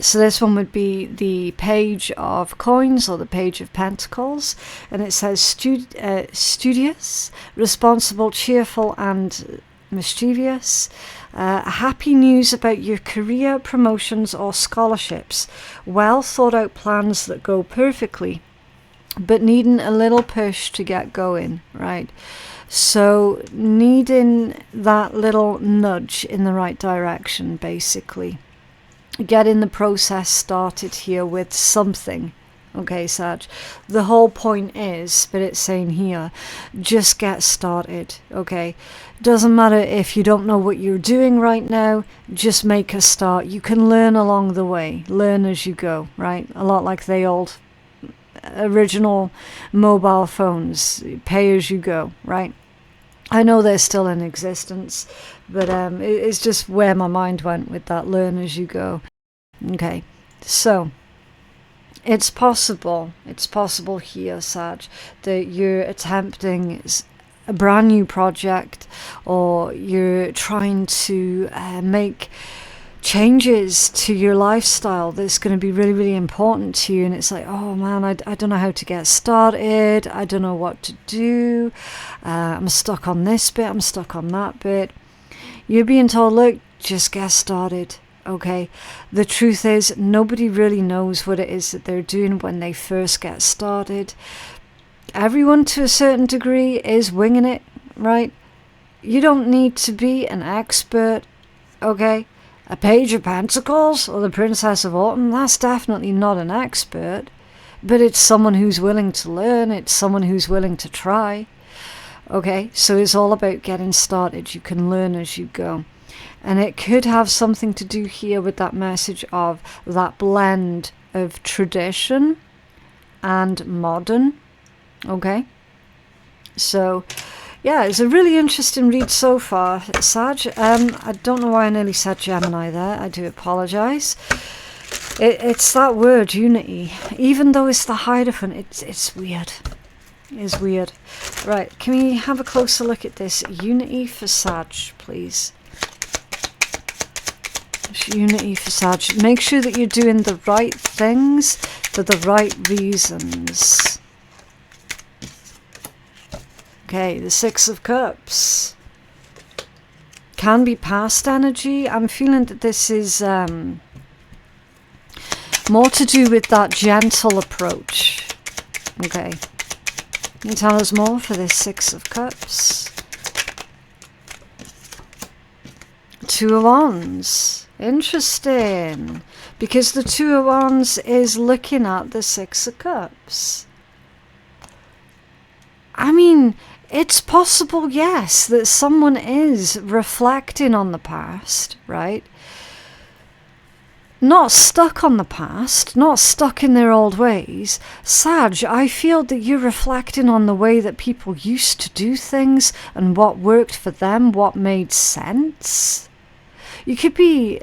So this one would be the Page of Coins or the Page of Pentacles, and it says studious, responsible, cheerful and mischievous. Happy news about your career, promotions or scholarships. Well thought out plans that go perfectly, but needing a little push to get going, right? So needing that little nudge in the right direction, basically. Getting the process started here with something, Okay, Sag. The whole point is, but it's saying here, just get started, okay? Doesn't matter if you don't know what you're doing right now, just make a start. You can learn along the way, learn as you go, right? A lot like the old original mobile phones, pay as you go, right? I know they're still in existence, but it's just where my mind went with that, learn as you go. Okay, so it's possible here, Sag, that you're attempting a brand new project, or you're trying to make changes to your lifestyle that's going to be really, really important to you, and it's like, oh man, I don't know how to get started, I don't know what to do, I'm stuck on this bit, I'm stuck on that bit. You're being told, look, just get started. Okay, the truth is, nobody really knows what it is that they're doing when they first get started. Everyone to a certain degree is winging it, right? You don't need to be an expert, okay? A Page of Pentacles or the Princess of Autumn, that's definitely not an expert, but it's someone who's willing to learn, it's someone who's willing to try, okay? So it's all about getting started. You can learn as you go. And it could have something to do here with that message of that blend of tradition and modern. Okay, so yeah, it's a really interesting read so far, Sag. I don't know why I nearly said Gemini there. I do apologize. It's that word unity, even though it's the Hierophant. It's weird. It's weird. Right, can we have a closer look at this unity for Sag, please? Unity for Sag. Make sure that you're doing the right things for the right reasons. Okay, the Six of Cups. Can be past energy. I'm feeling that this is more to do with that gentle approach. Okay. Can you tell us more for this Six of Cups? Two of Wands. Interesting. Because the Two of Wands is looking at the Six of Cups. I mean, it's possible, yes, that someone is reflecting on the past, right? Not stuck on the past, not stuck in their old ways. Sag, I feel that you're reflecting on the way that people used to do things and what worked for them, what made sense. You could be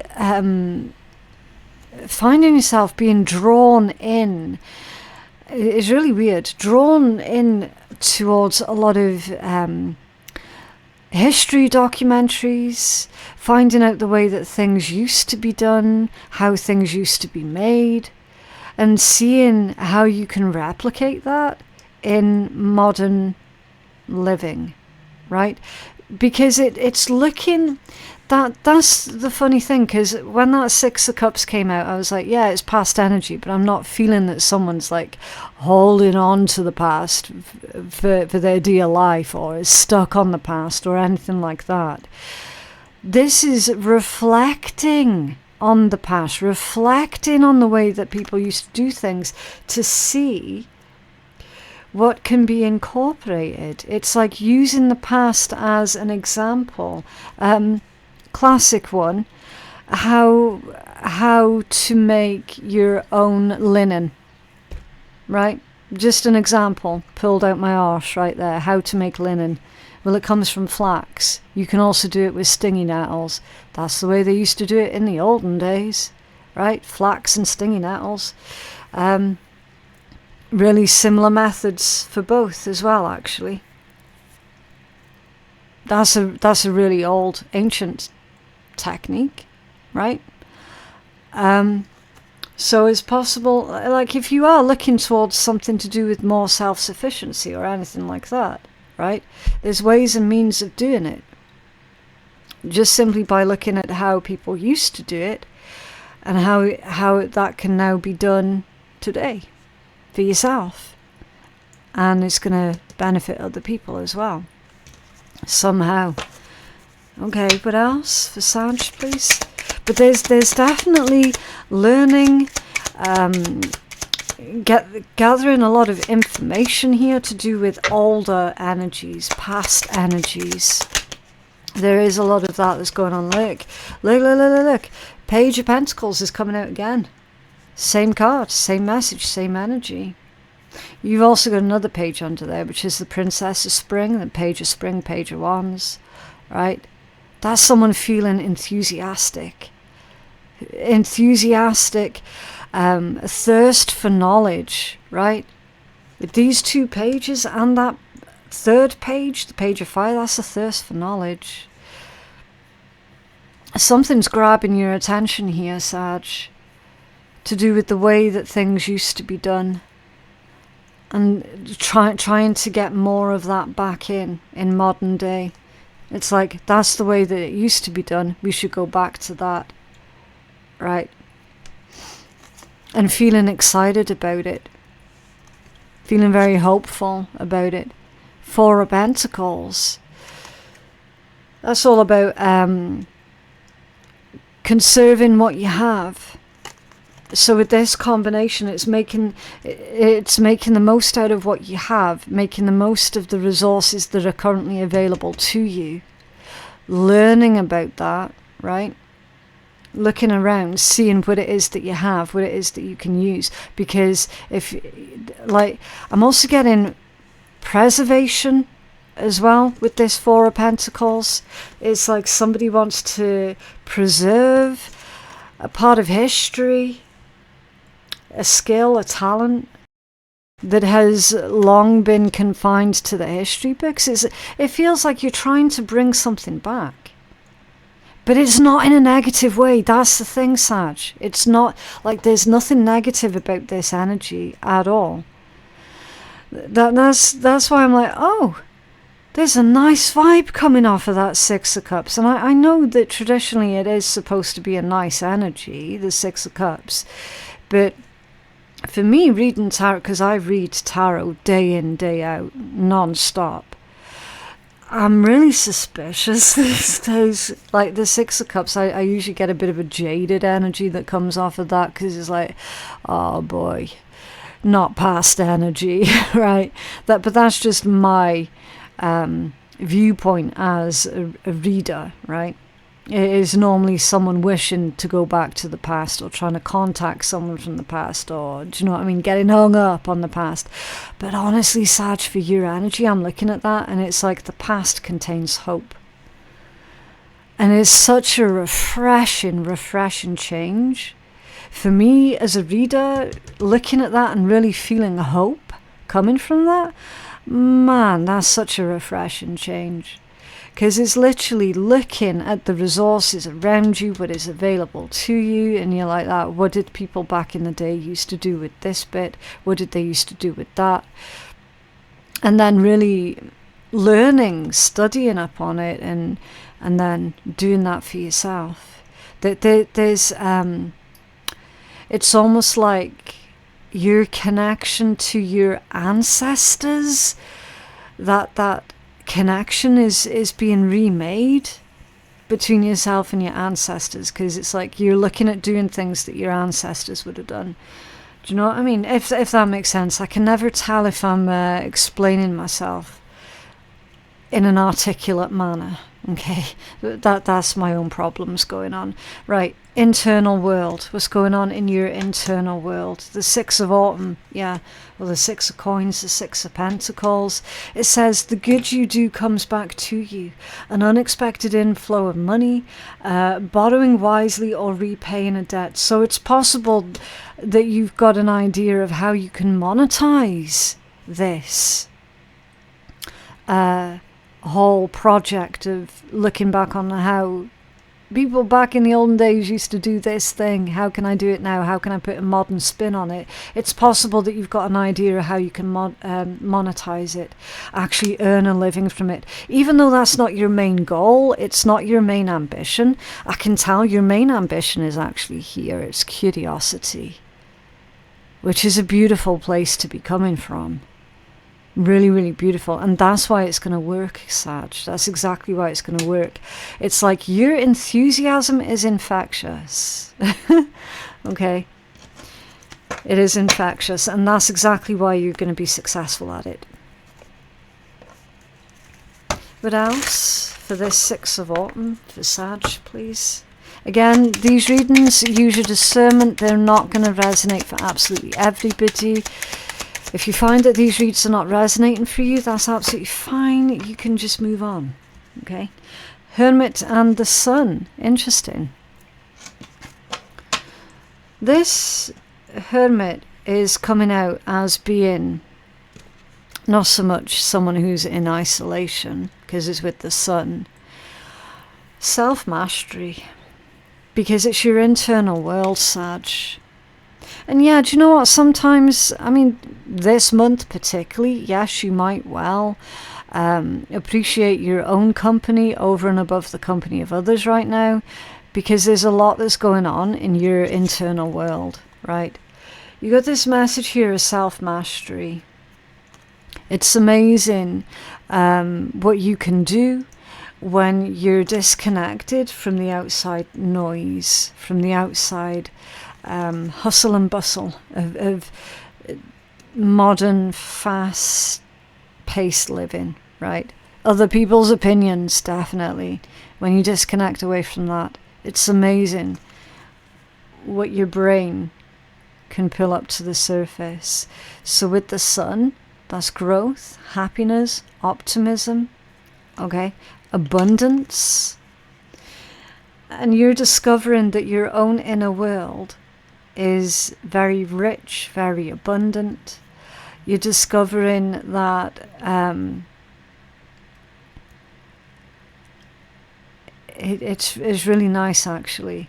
finding yourself being drawn in. It's really weird. Drawn in towards a lot of history documentaries, finding out the way that things used to be done, how things used to be made, and seeing how you can replicate that in modern living, right? Because it's looking... That's the funny thing, because when that Six of Cups came out, I was like, yeah, it's past energy, but I'm not feeling that someone's like holding on to the past for their dear life, or is stuck on the past or anything like that. This is reflecting on the past, reflecting on the way that people used to do things to see what can be incorporated. It's like using the past as an example. Classic one, how to make your own linen, right? Just an example, pulled out my arse right there, how to make linen. Well, it comes from flax. You can also do it with stingy nettles. That's the way they used to do it in the olden days, right? Flax and stingy nettles. Really similar methods for both as well, actually. That's a really old, ancient technique, right? So it's possible, like if you are looking towards something to do with more self-sufficiency or anything like that, right? There's ways and means of doing it. Just simply by looking at how people used to do it and how that can now be done today for yourself. And it's going to benefit other people as well, somehow. Okay, what else for Sag, please? But there's definitely learning, gathering a lot of information here to do with older energies, past energies. There is a lot of that that's going on. Look. Page of Pentacles is coming out again. Same card, same message, same energy. You've also got another page under there, which is the Princess of Spring, the Page of Spring, Page of Wands, right? That's someone feeling enthusiastic. Enthusiastic, a thirst for knowledge, right? With these two pages and that third page, the Page of Fire, that's a thirst for knowledge. Something's grabbing your attention here, Sag, to do with the way that things used to be done. And trying to get more of that back in modern day. It's like, that's the way that it used to be done. We should go back to that. Right? And feeling excited about it. Feeling very hopeful about it. Four of Pentacles. That's all about conserving what you have. So with this combination, it's making the most out of what you have, making the most of the resources that are currently available to you. Learning about that, right? Looking around, seeing what it is that you have, what it is that you can use. Because I'm also getting preservation as well with this Four of Pentacles. It's like somebody wants to preserve a part of history, a skill, a talent that has long been confined to the history books. It feels like you're trying to bring something back. But it's not in a negative way. That's the thing, Sag. It's not like there's nothing negative about this energy at all. That's why I'm like, oh, there's a nice vibe coming off of that Six of Cups. And I know that traditionally it is supposed to be a nice energy, the Six of Cups. But for me, reading tarot, because I read tarot day in, day out, non-stop, I'm really suspicious these days. Like the Six of Cups, I usually get a bit of a jaded energy that comes off of that, because it's like, oh boy, not past energy, right? But that's just my viewpoint as a reader, right? It is normally someone wishing to go back to the past, or trying to contact someone from the past, or, do you know what I mean, getting hung up on the past. But honestly, Sag, for your energy, I'm looking at that, and it's like the past contains hope. And it's such a refreshing change. For me, as a reader, looking at that and really feeling hope coming from that, man, that's such a refreshing change. Because it's literally looking at the resources around you, what is available to you, and you're like that. What did people back in the day used to do with this bit? What did they used to do with that? And then really learning, studying up on it, and then doing that for yourself. There's it's almost like your connection to your ancestors, that connection is being remade between yourself and your ancestors, because it's like you're looking at doing things that your ancestors would have done. Do you know what I mean? If that makes sense. I can never tell if I'm explaining myself in an articulate manner. Okay, that's my own problems going on. Right, internal world. What's going on in your internal world? The Six of Autumn, yeah. Well, the Six of Coins, the Six of Pentacles. It says the good you do comes back to you. An unexpected inflow of money, borrowing wisely, or repaying a debt. So it's possible that you've got an idea of how you can monetize this whole project of looking back on how people back in the olden days used to do this thing. How can I do it now? How can I put a modern spin on it? It's possible that you've got an idea of how you can monetize it, actually earn a living from it. Even though that's not your main goal, it's not your main ambition, I can tell your main ambition is actually here. It's curiosity, which is a beautiful place to be coming from. Really, really beautiful. And that's why it's going to work, Sag. That's exactly why it's going to work. It's like your enthusiasm is infectious. Okay. It is infectious, and that's exactly why you're going to be successful at it. What else for this 6th of autumn for Sag, please? Again, these readings, use your discernment. They're not going to resonate for absolutely everybody. If you find that these reads are not resonating for you, that's absolutely fine. You can just move on. Okay? Hermit and the Sun. Interesting. This Hermit is coming out as being not so much someone who's in isolation, because it's with the Sun. Self-mastery. Because it's your internal world, Sag. And yeah, do you know what? Sometimes, I mean, this month particularly, yes, you might well appreciate your own company over and above the company of others right now, because there's a lot that's going on in your internal world, right? You got this message here of self-mastery. It's amazing what you can do when you're disconnected from the outside noise, from the outside hustle and bustle of modern, fast-paced living, right? Other people's opinions, definitely. When you disconnect away from that, it's amazing what your brain can pull up to the surface. So with the Sun, that's growth, happiness, optimism, okay? Abundance. And you're discovering that your own inner world is very rich, very abundant. You're discovering that it's really nice, actually.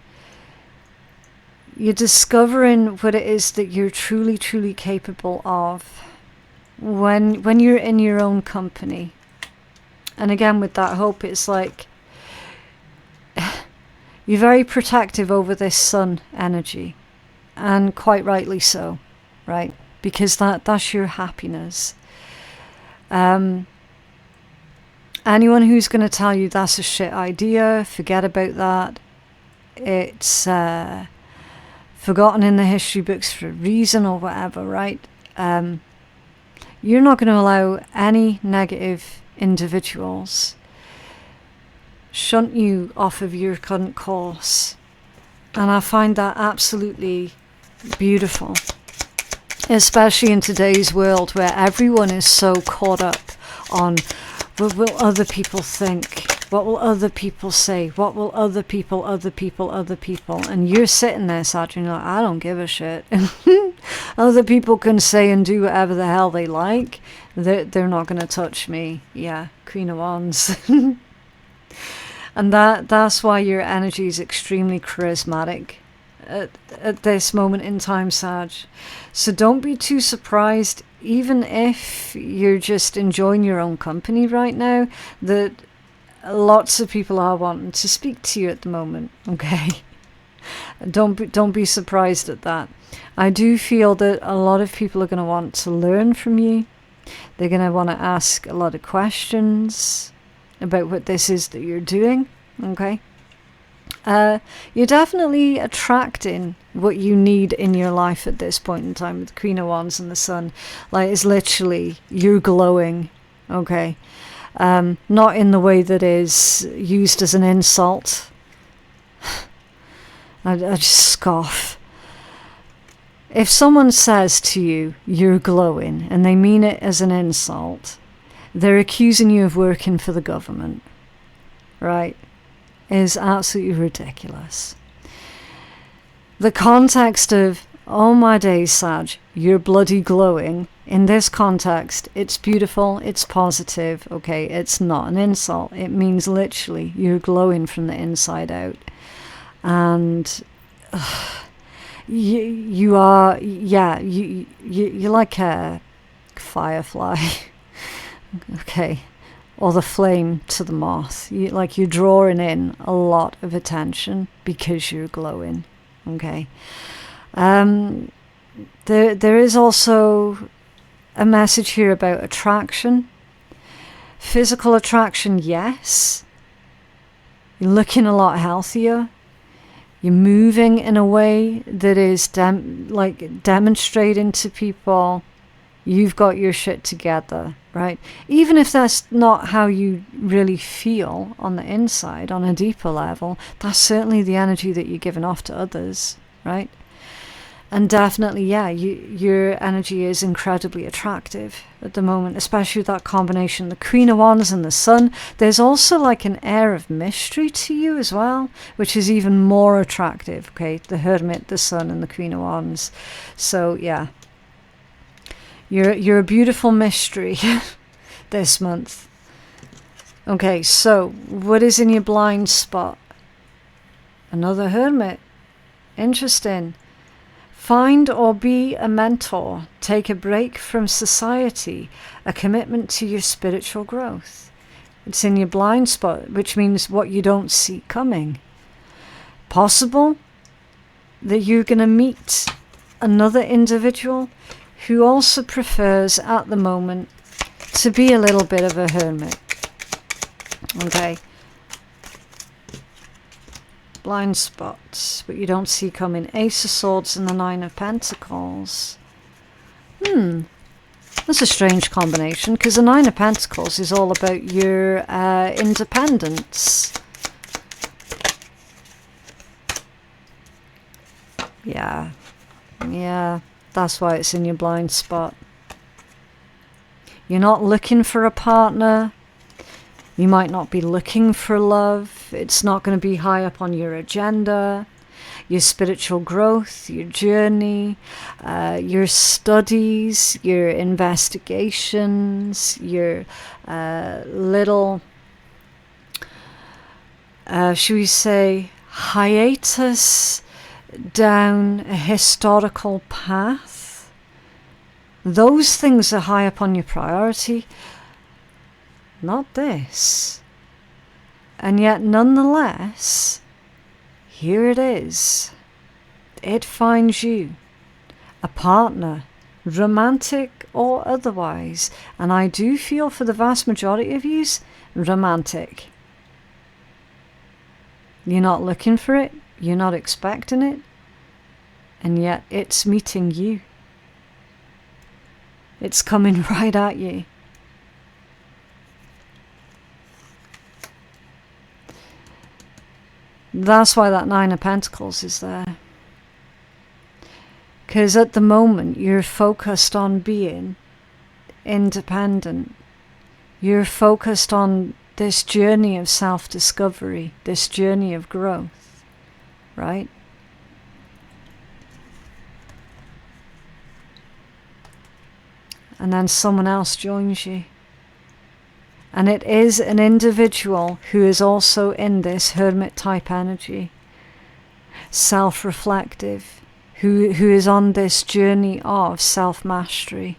You're discovering what it is that you're truly, truly capable of when you're in your own company. And again, with that hope, it's like you're very protective over this Sun energy, and quite rightly so, right? Because that's your happiness. Anyone who's going to tell you that's a shit idea, forget about that. It's forgotten in the history books for a reason or whatever, right? You're not going to allow any negative individuals shunt you off of your current course, and I find that absolutely beautiful, especially in today's world where everyone is so caught up on what will other people think, what will other people say, what will other people, and you're sitting there, Sag, and you're like, I don't give a shit. Other people can say and do whatever the hell they like. They're not going to touch me. Yeah, Queen of Wands. And that's why your energy is extremely charismatic at this moment in time, Sag. So don't be too surprised, even if you're just enjoying your own company right now, that lots of people are wanting to speak to you at the moment, okay? Don't be surprised at that. I do feel that a lot of people are going to want to learn from you. They're going to want to ask a lot of questions about what this is that you're doing, okay? You're definitely attracting what you need in your life at this point in time with the Queen of Wands and the Sun. Like, it's literally, you're glowing, okay? Not in the way that is used as an insult. I just scoff. If someone says to you, you're glowing, and they mean it as an insult, they're accusing you of working for the government, right? It is absolutely ridiculous. The context of, oh my days, Sag, you're bloody glowing, in this context, it's beautiful, it's positive, okay? It's not an insult. It means literally you're glowing from the inside out. And you are, yeah, you're like a firefly, okay, or the flame to the moth. You're drawing in a lot of attention because you're glowing, okay. There is also a message here about attraction, physical attraction. Yes, you're looking a lot healthier. You're moving in a way that is demonstrating to people you've got your shit together, right? Even if that's not how you really feel on the inside, on a deeper level, that's certainly the energy that you're giving off to others, right? And definitely, yeah, your energy is incredibly attractive at the moment, especially with that combination, the Queen of Wands and the Sun. There's also like an air of mystery to you as well, which is even more attractive, okay? The Hermit, the Sun, and the Queen of Wands. So, yeah. You're a beautiful mystery this month. Okay, so what is in your blind spot? Another Hermit. Interesting. Find or be a mentor. Take a break from society. A commitment to your spiritual growth. It's in your blind spot, which means what you don't see coming. Possible that you're going to meet another individual who also prefers at the moment to be a little bit of a hermit. Okay. Blind spots, but you don't see coming. Ace of Swords and the Nine of Pentacles. That's a strange combination, because the Nine of Pentacles is all about your independence. Yeah. That's why it's in your blind spot. You're not looking for a partner. You might not be looking for love. It's not going to be high up on your agenda. Your spiritual growth, your journey, your studies, your investigations, your little, should we say, hiatus down a historical path. Those things are high up on your priority. Not this. And yet, nonetheless, here it is. It finds you. A partner, romantic or otherwise. And I do feel for the vast majority of yous, romantic. You're not looking for it. You're not expecting it. And yet, it's meeting you. It's coming right at you. That's why that Nine of Pentacles is there. Because at the moment, you're focused on being independent. You're focused on this journey of self-discovery, this journey of growth, right? And then someone else joins you. And it is an individual who is also in this hermit type energy, self-reflective, who is on this journey of self-mastery.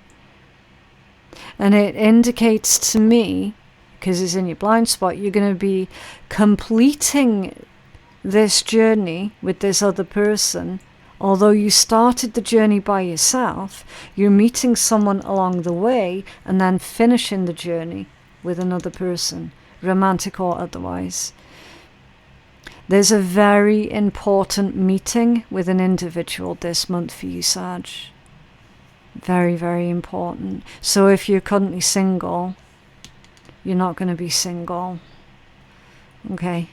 And it indicates to me, because it's in your blind spot, you're going to be completing this journey with this other person. Although you started the journey by yourself, you're meeting someone along the way and then finishing the journey with another person, romantic or otherwise. There's a very important meeting with an individual this month for you, Sag. Very, very important. So if you're currently single, you're not going to be single. Okay.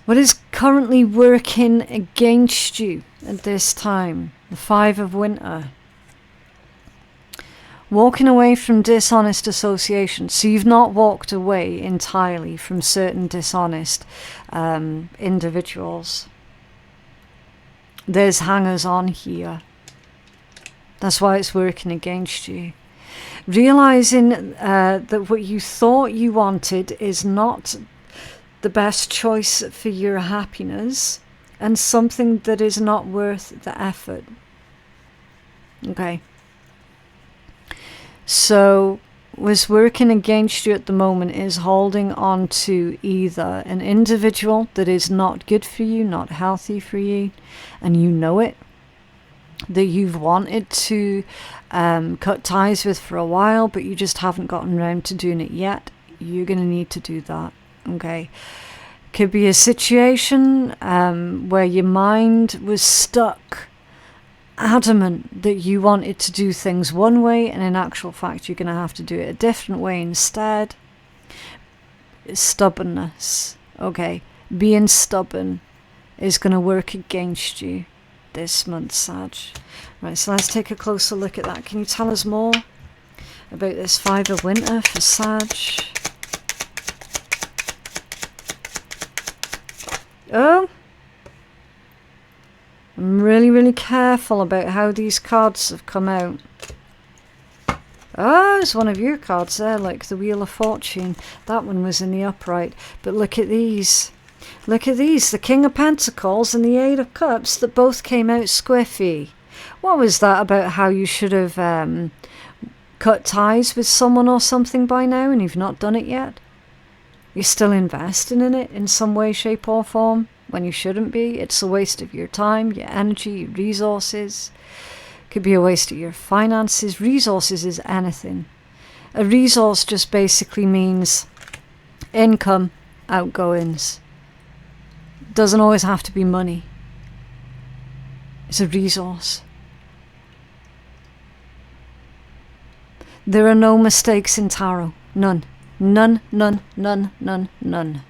What is currently working against you at this time? The Five of Winter. Walking away from dishonest association. So you've not walked away entirely from certain dishonest individuals. There's hangers on here. That's why it's working against you. Realizing that what you thought you wanted is not the best choice for your happiness, and something that is not worth the effort. Okay. So what's working against you at the moment is holding on to either an individual that is not good for you, not healthy for you, and you know it, that you've wanted to cut ties with for a while, but you just haven't gotten around to doing it yet. You're going to need to do that. Okay, Could be a situation where your mind was stuck, adamant that you wanted to do things one way, and in actual fact you're going to have to do it a different way instead. Stubbornness. Okay, being stubborn is going to work against you this month, Sag. Right, so let's take a closer look at that. Can you tell us more about this 5 of winter for Sag? Oh, I'm really, really careful about how these cards have come out. Oh, it's one of your cards there, like the Wheel of Fortune. That one was in the upright. But look at these. Look at these. The King of Pentacles and the 8 of Cups that both came out squiffy. What was that about how you should have cut ties with someone or something by now and you've not done it yet? You're still investing in it in some way, shape or form when you shouldn't be. It's a waste of your time, your energy, your resources. Could be a waste of your finances. Resources is anything. A resource just basically means income, outgoings. Doesn't always have to be money. It's a resource. There are no mistakes in tarot. None. None, none, none, none, none.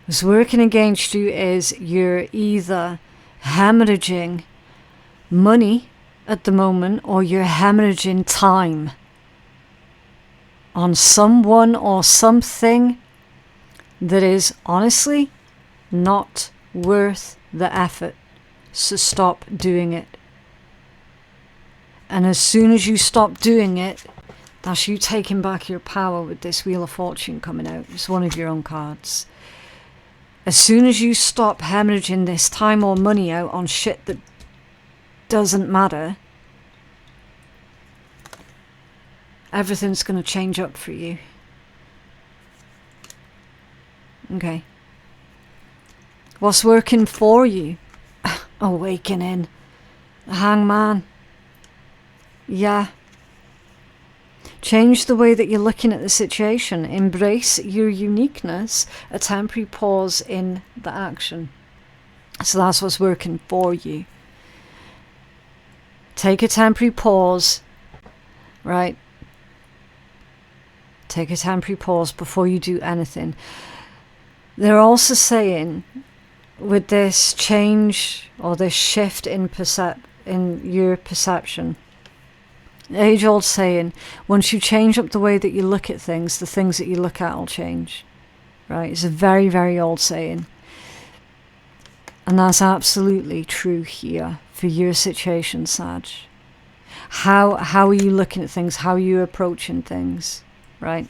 What's working against you is you're either hemorrhaging money at the moment or you're hemorrhaging time on someone or something that is honestly not worth the effort. So stop doing it. And as soon as you stop doing it, that's you taking back your power with this Wheel of Fortune coming out. It's one of your own cards. As soon as you stop hemorrhaging this time or money out on shit that doesn't matter, everything's going to change up for you. Okay. What's working for you? Awakening. The Hangman. Yeah. Change the way that you're looking at the situation. Embrace your uniqueness. A temporary pause in the action. So that's what's working for you. Take a temporary pause. Right? Take a temporary pause before you do anything. They're also saying with this change or this shift in your perception, age-old saying, once you change up the way that you look at things, the things that you look at will change. Right? It's a very, very old saying. And that's absolutely true here for your situation, Sag. How are you looking at things? How are you approaching things? Right?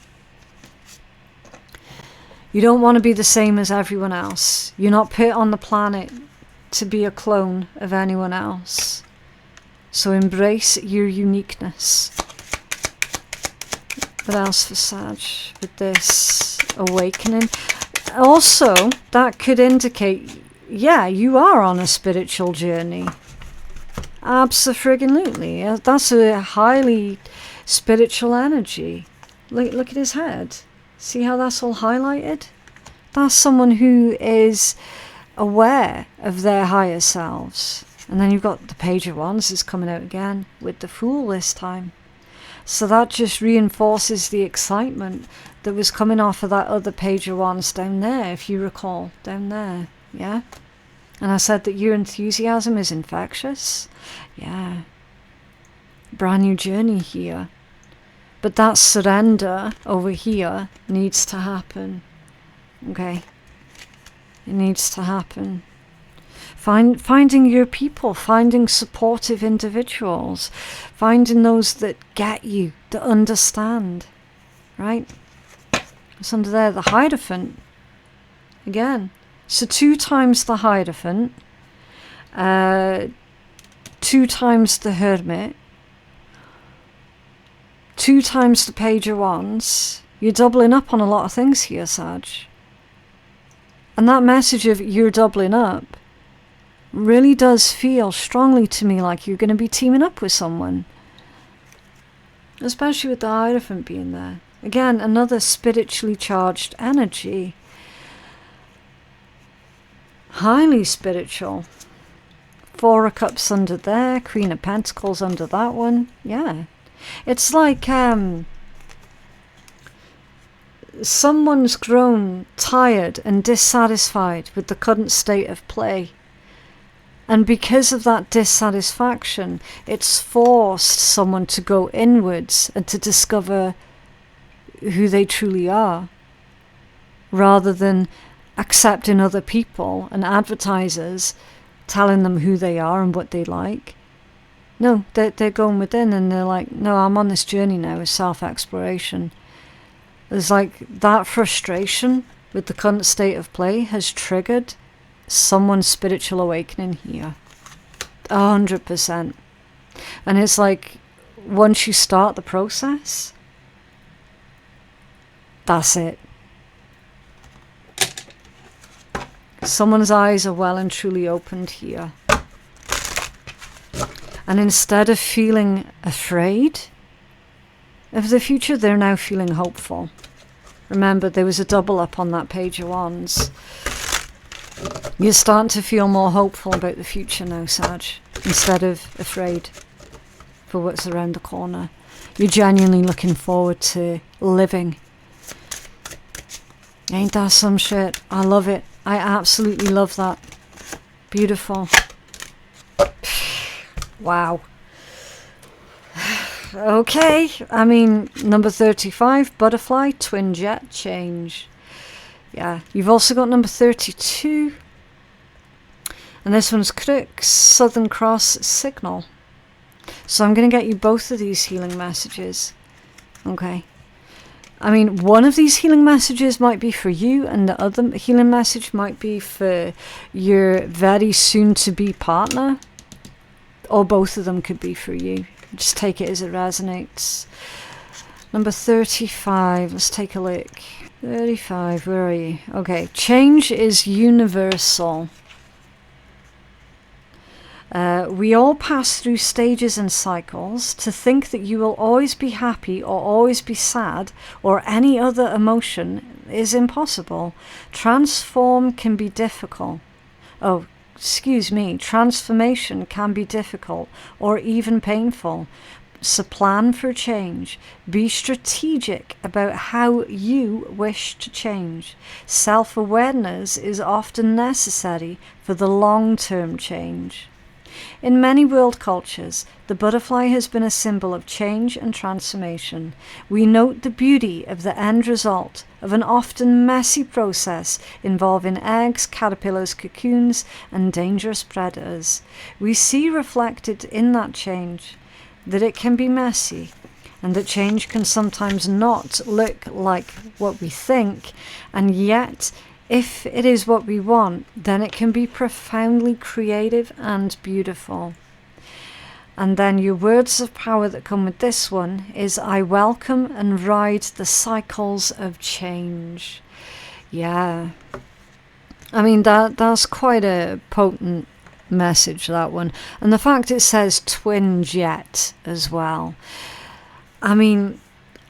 You don't want to be the same as everyone else. You're not put on the planet to be a clone of anyone else. So embrace your uniqueness. What else for Sag with this awakening? Also, that could indicate, yeah, you are on a spiritual journey. Abso-friggin-lutely. That's a highly spiritual energy. Look at his head. See how that's all highlighted? That's someone who is aware of their higher selves. And then you've got the Page of Wands is coming out again with the Fool this time. So that just reinforces the excitement that was coming off of that other Page of Wands down there, if you recall, down there. Yeah? And I said that your enthusiasm is infectious. Yeah. Brand new journey here. But that surrender over here needs to happen. Okay? It needs to happen. Finding your people, finding supportive individuals, finding those that get you, that understand. Right? It's under there, the Hierophant. Again. So 2 times the Hierophant. 2 times the Hermit. 2 times the Page of Wands. You're doubling up on a lot of things here, Sag. And that message of you're doubling up really does feel strongly to me like you're going to be teaming up with someone. Especially with the Hierophant being there. Again, another spiritually charged energy. Highly spiritual. Four of Cups under there, Queen of Pentacles under that one. Yeah. It's like someone's grown tired and dissatisfied with the current state of play. And because of that dissatisfaction, it's forced someone to go inwards and to discover who they truly are, rather than accepting other people and advertisers telling them who they are and what they like. No, they're going within and they're like, no, I'm on this journey now of self-exploration. There's like that frustration with the current state of play has triggered someone's spiritual awakening here. 100%. And it's like, once you start the process, that's it. Someone's eyes are well and truly opened here. And instead of feeling afraid of the future, they're now feeling hopeful. Remember, there was a double up on that Page of Wands. You're starting to feel more hopeful about the future now, Sag, instead of afraid for what's around the corner. You're genuinely looking forward to living. Ain't that some shit? I love it. I absolutely love that. Beautiful. Wow. Okay, I mean, number 35, Butterfly, Twin Jet, Change. Yeah, you've also got number 32. And this one's Crux, Southern Cross, Signal. So I'm going to get you both of these healing messages. Okay. I mean, one of these healing messages might be for you, and the other healing message might be for your very soon-to-be partner. Or both of them could be for you. Just take it as it resonates. Number 35, let's take a look. 35, where are you? Okay, change is universal. We all pass through stages and cycles. To think that you will always be happy or always be sad or any other emotion is impossible. Transformation can be difficult or even painful. So plan for change. Be strategic about how you wish to change. Self-awareness is often necessary for the long-term change. In many world cultures, the butterfly has been a symbol of change and transformation. We note the beauty of the end result of an often messy process involving eggs, caterpillars, cocoons, and dangerous predators. We see reflected in that change that it can be messy, and that change can sometimes not look like what we think, and yet if it is what we want, then it can be profoundly creative and beautiful. And then your words of power that come with this one is, I welcome and ride the cycles of change. Yeah. I mean, that's quite a potent message, that one. And the fact it says twin jet as well. I mean,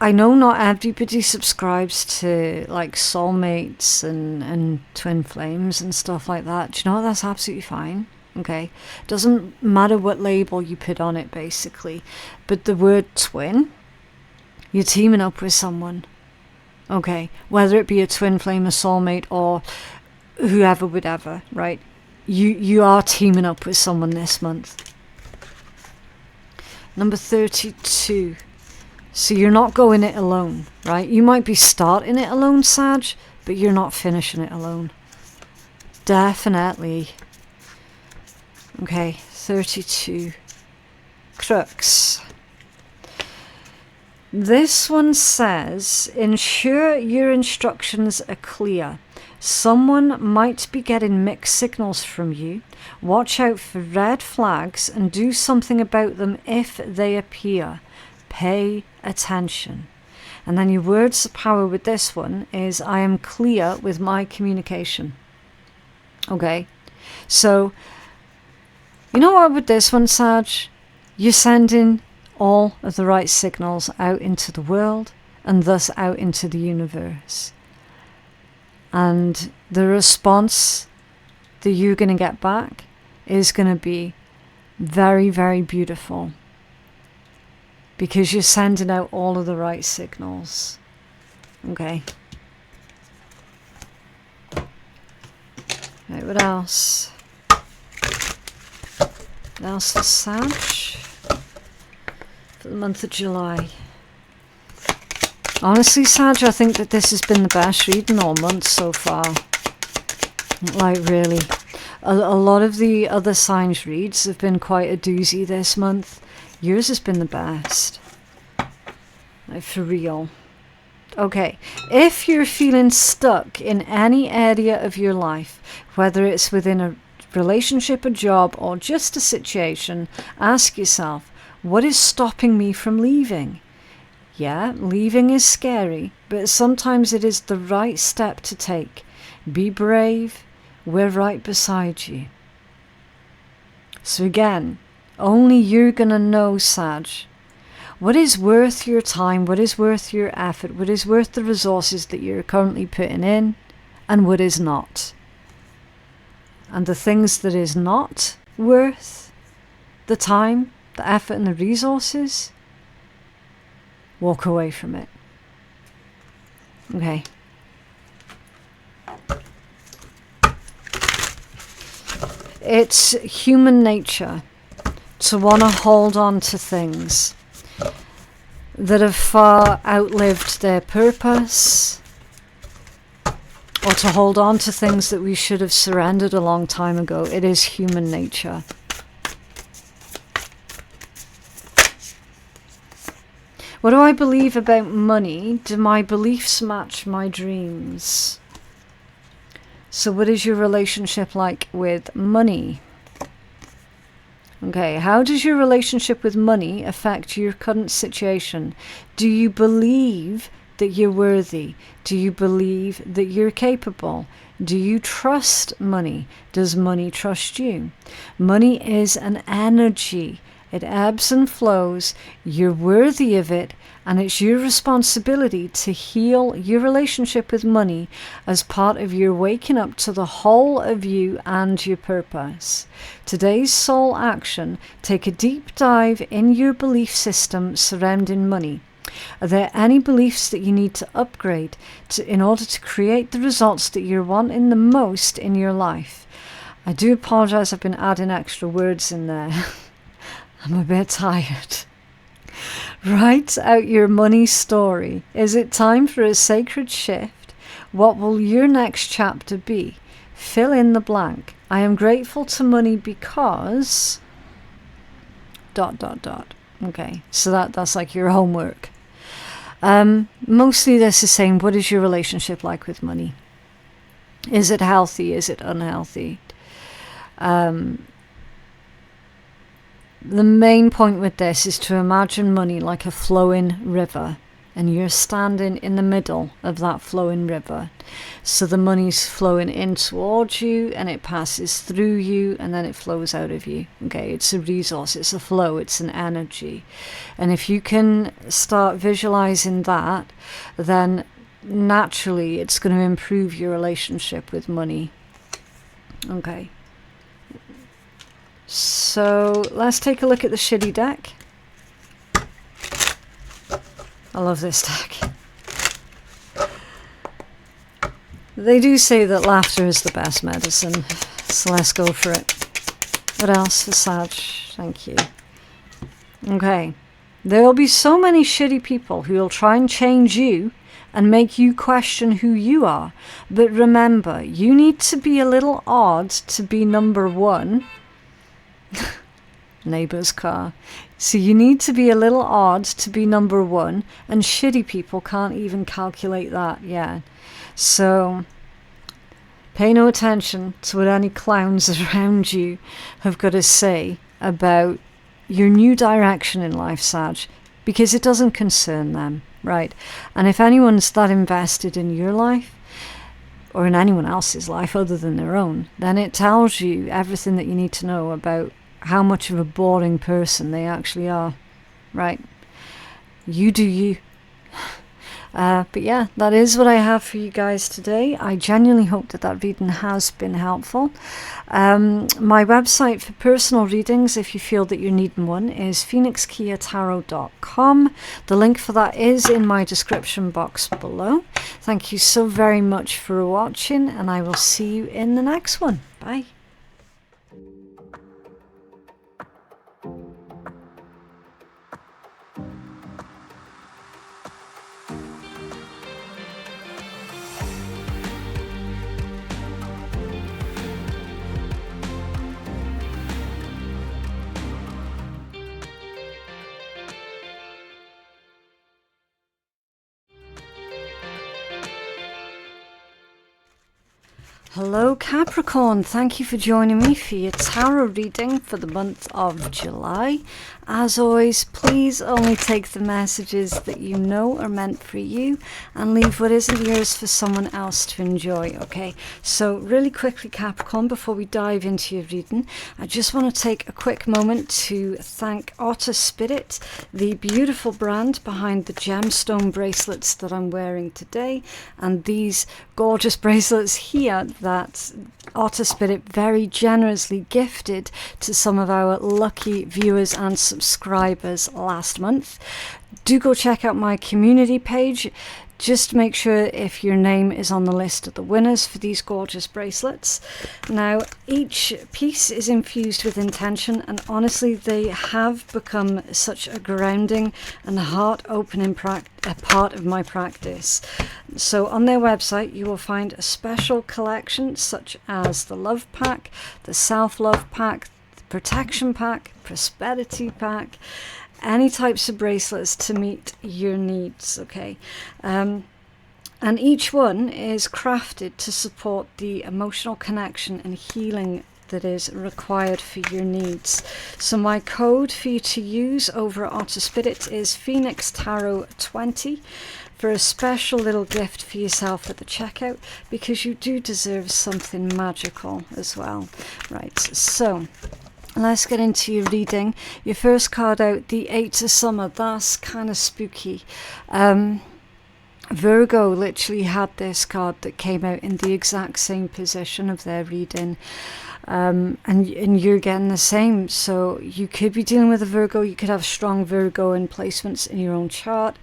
I know not everybody subscribes to like soulmates and twin flames and stuff like that. Do you know what? That's absolutely fine. Okay. Doesn't matter what label you put on it, basically. But the word twin, you're teaming up with someone. Okay. Whether it be a twin flame, a soulmate, or whoever, whatever, right? You are teaming up with someone this month. Number 32. So you're not going it alone, right? You might be starting it alone, Sag, but you're not finishing it alone. Definitely. Okay, 32. Crux. This one says, ensure your instructions are clear. Someone might be getting mixed signals from you. Watch out for red flags and do something about them if they appear. Pay attention. And then your words of power with this one is, I am clear with my communication. Okay, so you know what with this one, Sag? You're sending all of the right signals out into the world, and thus out into the universe. And the response that you're going to get back is going to be very, very beautiful, because you're sending out all of the right signals. Okay. Right, what else? What else for Sag for the month of July? Honestly, Sag, I think that this has been the best reading all month so far. Like, really. A lot of the other signs reads have been quite a doozy this month. Yours has been the best. Like, for real. Okay, if you're feeling stuck in any area of your life, whether it's within a relationship, a job, or just a situation, ask yourself, what is stopping me from leaving? Yeah, leaving is scary, but sometimes it is the right step to take. Be brave. We're right beside you. So again, only you're going to know, Sag, what is worth your time, what is worth your effort, what is worth the resources that you're currently putting in, and what is not. And the things that is not worth the time, the effort, and the resources, walk away from it. Okay. It's human nature to want to hold on to things that have far outlived their purpose, or to hold on to things that we should have surrendered a long time ago. It is human nature. What do I believe about money? Do my beliefs match my dreams? So what is your relationship like with money? Okay, how does your relationship with money affect your current situation? Do you believe that you're worthy? Do you believe that you're capable? Do you trust money? Does money trust you? Money is an energy. It ebbs and flows. You're worthy of it, and it's your responsibility to heal your relationship with money as part of your waking up to the whole of you and your purpose. Today's soul action: take a deep dive in your belief system surrounding money. Are there any beliefs that you need to upgrade in order to create the results that you're wanting the most in your life? I do apologize, I've been adding extra words in there. I'm a bit tired. Write out your money story. Is it time for a sacred shift? What will your next chapter be? Fill in the blank. I am grateful to money because... ... Okay, so that's like your homework. Mostly this is saying, what is your relationship like with money? Is it healthy? Is it unhealthy? The main point with this is to imagine money like a flowing river, and you're standing in the middle of that flowing river. So the money's flowing in towards you, and it passes through you, and then it flows out of you. Okay, it's a resource, it's a flow, it's an energy. And if you can start visualizing that, then naturally it's going to improve your relationship with money. Okay. So let's take a look at the shitty deck. I love this deck. They do say that laughter is the best medicine, so let's go for it. What else for Sag? Thank you. Okay. There will be so many shitty people who will try and change you and make you question who you are. But remember, you need to be a little odd to be number one. Neighbour's car. So you need to be a little odd to be number one, and shitty people can't even calculate that yet. So pay no attention to what any clowns around you have got to say about your new direction in life, Sag, because it doesn't concern them, right? And if anyone's that invested in your life, or in anyone else's life other than their own, then it tells you everything that you need to know about how much of a boring person they actually are, right? You do you. But yeah, that is what I have for you guys today. I genuinely hope that that reading has been helpful. My website for personal readings, if you feel that you're needing one, is phoenixkeiatarot.com. The link for that is in my description box below. Thank you so very much for watching, and I will see you in the next one. Bye. Hello Capricorn, thank you for joining me for your tarot reading for the month of July. As always, please only take the messages that you know are meant for you and leave what isn't yours for someone else to enjoy, okay? So really quickly Capricorn, before we dive into your reading, I just want to take a quick moment to thank Otter Spirit, the beautiful brand behind the gemstone bracelets that I'm wearing today, and these gorgeous bracelets here that Otter Spirit very generously gifted to some of our lucky viewers and subscribers last month. Do go check out my community page. Just make sure if your name is on the list of the winners for these gorgeous bracelets. Now, each piece is infused with intention, and honestly, they have become such a grounding and heart-opening part of my practice. So on their website, you will find a special collection such as the Love Pack, the Self-Love Pack, the Protection Pack, Prosperity Pack, any types of bracelets to meet your needs, okay? And each one is crafted to support the emotional connection and healing that is required for your needs. So my code for you to use over at Otter Spirit is Phoenix Tarot 20 for a special little gift for yourself at the checkout, because you do deserve something magical as well. Right, so let's get into your reading. Your first card out, the Eight of Summer. That's kind of spooky. Virgo literally had this card that came out in the exact same position of their reading. And you're getting the same. So you could be dealing with a Virgo. You could have strong Virgo in placements in your own chart.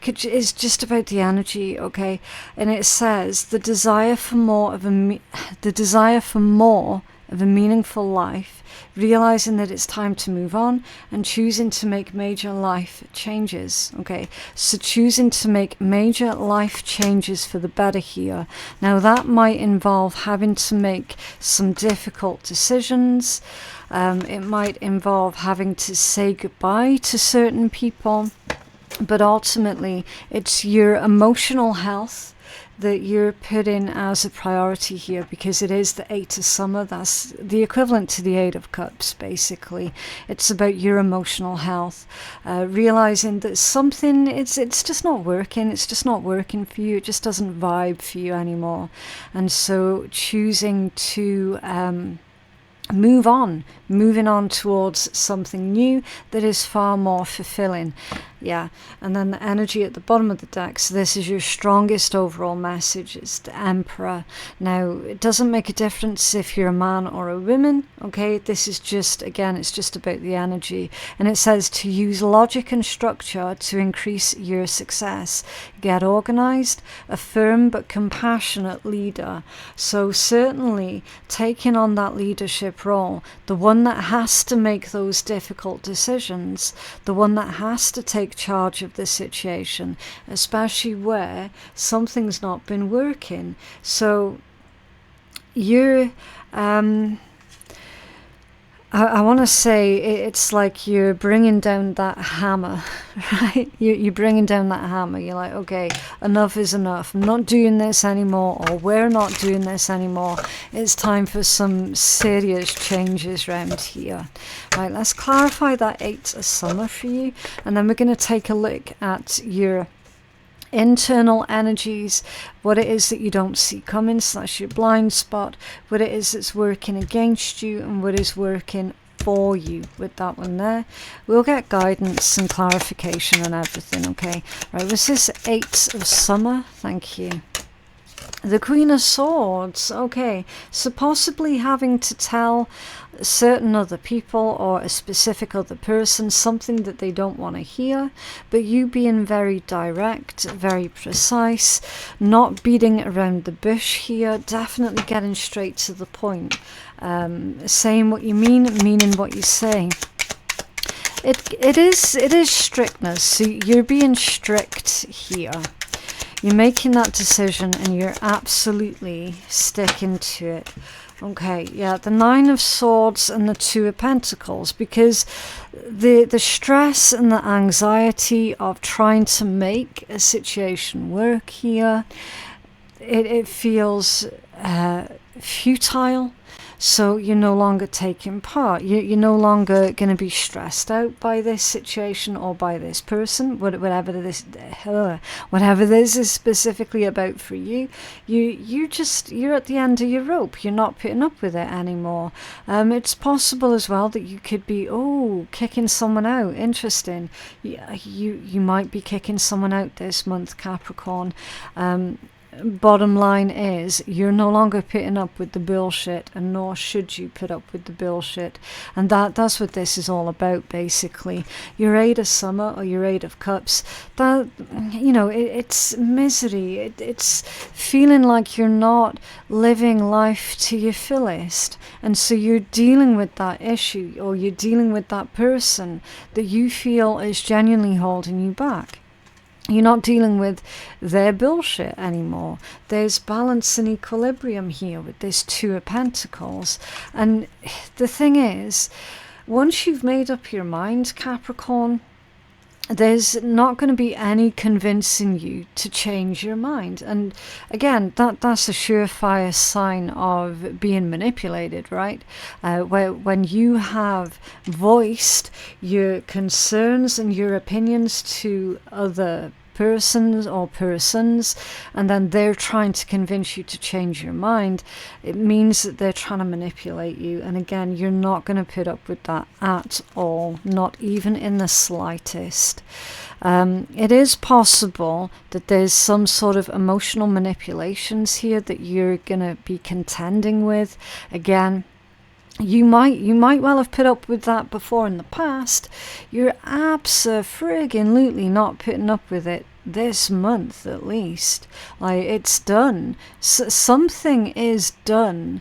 It's just about the energy, okay? And it says the desire for more of a meaningful life, realizing that it's time to move on and choosing to make major life changes, okay? So choosing to make major life changes for the better here. Now that might involve having to make some difficult decisions. It might involve having to say goodbye to certain people, but ultimately it's your emotional health that you're putting as a priority here, because it is the Eight of Summer. That's the equivalent to the Eight of Cups, basically. It's about your emotional health, realizing that something, it's just not working. It's just not working for you. It just doesn't vibe for you anymore. And so choosing to moving on towards something new that is far more fulfilling. Yeah, and then the energy at the bottom of the deck, so this is your strongest overall message. It's the Emperor. Now, it doesn't make a difference if you're a man or a woman, okay? This is just, again, it's just about the energy. And it says to use logic and structure to increase your success. Get organized, a firm but compassionate leader. So certainly taking on that leadership role, the one that has to make those difficult decisions, the one that has to take charge of the situation, especially where something's not been working. So you're I want to say it's like you're bringing down that hammer, right? You're bringing down that hammer. You're like, okay, enough is enough. I'm not doing this anymore, or we're not doing this anymore. It's time for some serious changes around here. Right, let's clarify that Eight of Summer for you, and then we're going to take a look at your internal energies, what it is that you don't see coming, so that's your blind spot, what it is that's working against you, and what is working for you with that one there. We'll get guidance and clarification and everything, okay? Right, was this 8 of Summer? Thank you. The Queen of Swords, okay, so possibly having to tell certain other people or a specific other person something that they don't want to hear, but you being very direct, very precise, not beating around the bush here, definitely getting straight to the point, saying what you mean, meaning what you say. It is strictness, so you're being strict here. You're making that decision and you're absolutely sticking to it. Okay, yeah, the 9 of Swords and the 2 of Pentacles, because the stress and the anxiety of trying to make a situation work here, it feels futile. So you're no longer taking part. You're no longer going to be stressed out by this situation or by this person, whatever this is specifically about for you. You're at the end of your rope. You're not putting up with it anymore. It's possible as well that you could be kicking someone out. Interesting. You might be kicking someone out this month, Capricorn. Bottom line is, you're no longer putting up with the bullshit, and nor should you put up with the bullshit. And that's what this is all about, basically. Your 8 of Summer or your 8 of Cups, that, you know, it's misery. It's feeling like you're not living life to your fullest. And so you're dealing with that issue, or you're dealing with that person that you feel is genuinely holding you back. You're not dealing with their bullshit anymore. There's balance and equilibrium here with this 2 of Pentacles. And the thing is, once you've made up your mind, Capricorn, there's not going to be any convincing you to change your mind. And again, that's a surefire sign of being manipulated, right? When you have voiced your concerns and your opinions to other persons, and then they're trying to convince you to change your mind, it means that they're trying to manipulate you. And again, you're not going to put up with that at all, not even in the slightest. It is possible that there's some sort of emotional manipulations here that you're going to be contending with. Again, you might well have put up with that before in the past. You're abso-friggin-lutely not putting up with it this month, at least. Like, it's done. Something is done.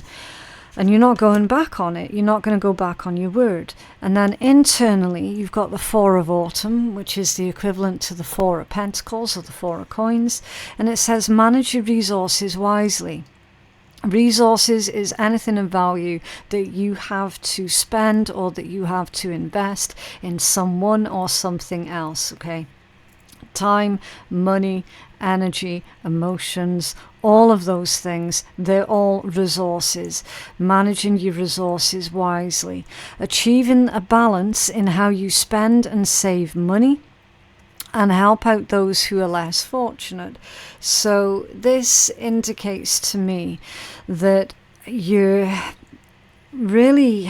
And you're not going back on it. You're not going to go back on your word. And then internally, you've got the 4 of Autumn, which is the equivalent to the 4 of Pentacles or the 4 of Coins. And it says, manage your resources wisely. Resources is anything of value that you have to spend or that you have to invest in someone or something else, okay? Time, money, energy, emotions, all of those things, they're all resources. Managing your resources wisely. Achieving a balance in how you spend and save money, and help out those who are less fortunate. So this indicates to me that you're really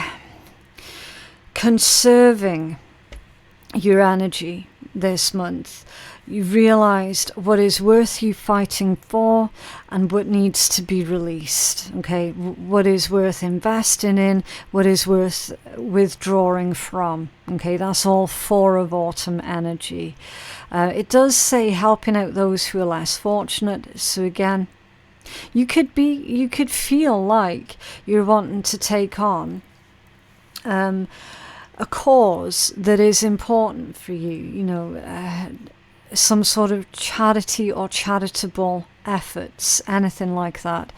conserving your energy this month. You've realized what is worth you fighting for and what needs to be released, okay? What is worth investing in, what is worth withdrawing from, okay? That's all 4 of Autumn energy. It does say helping out those who are less fortunate. So again, you could feel like you're wanting to take on a cause that is important for you, you know, some sort of charity or charitable efforts, anything like that.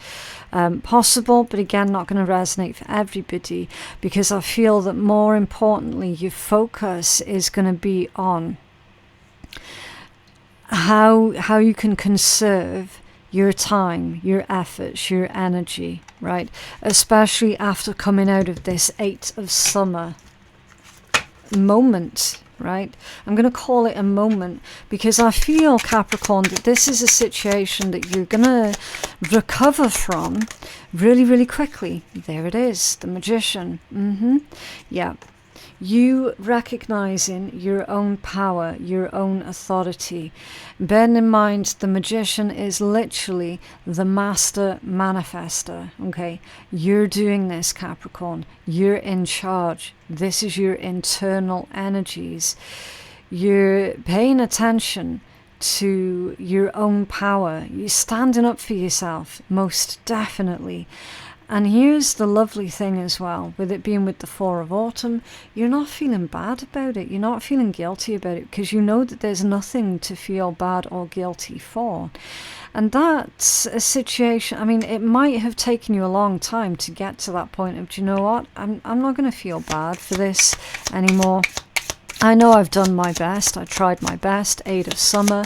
Possible, but again, not going to resonate for everybody, because I feel that more importantly, your focus is going to be on how you can conserve your time, your efforts, your energy, right? Especially after coming out of this 8 of Summer moment right? I'm going to call it a moment because I feel, Capricorn, that this is a situation that you're going to recover from really, really quickly. There it is, the Magician. Yeah. You recognizing your own power, your own authority. Bearing in mind, the Magician is literally the master manifester, okay? You're doing this, Capricorn. You're in charge. This is your internal energies. You're paying attention to your own power. You're standing up for yourself, most definitely. And here's the lovely thing as well, with it being with the Four of Autumn, you're not feeling bad about it. You're not feeling guilty about it because you know that there's nothing to feel bad or guilty for. And that's a situation, I mean, it might have taken you a long time to get to that point of, do you know what, I'm not going to feel bad for this anymore. I know I've done my best. I tried my best, 8 of Summer,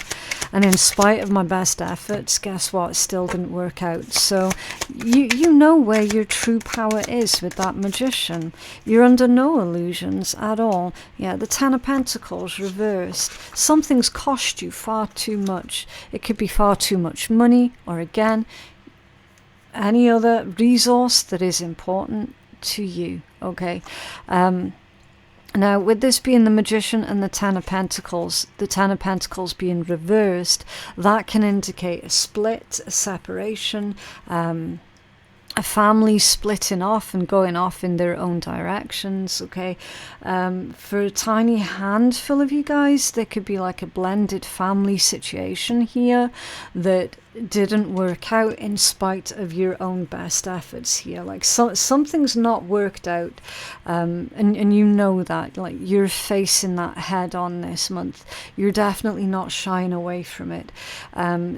and in spite of my best efforts, guess what? It still didn't work out. So you know where your true power is with that Magician. You're under no illusions at all. Yeah, the 10 of Pentacles reversed. Something's cost you far too much. It could be far too much money, or again, any other resource that is important to you, okay? Now, with this being the Magician and the 10 of Pentacles, the 10 of Pentacles being reversed, that can indicate a split, a separation, a family splitting off and going off in their own directions, okay? For a tiny handful of you guys, there could be like a blended family situation here that didn't work out in spite of your own best efforts here. Like something's not worked out, and you know that, like you're facing that head on this month. You're definitely not shying away from it.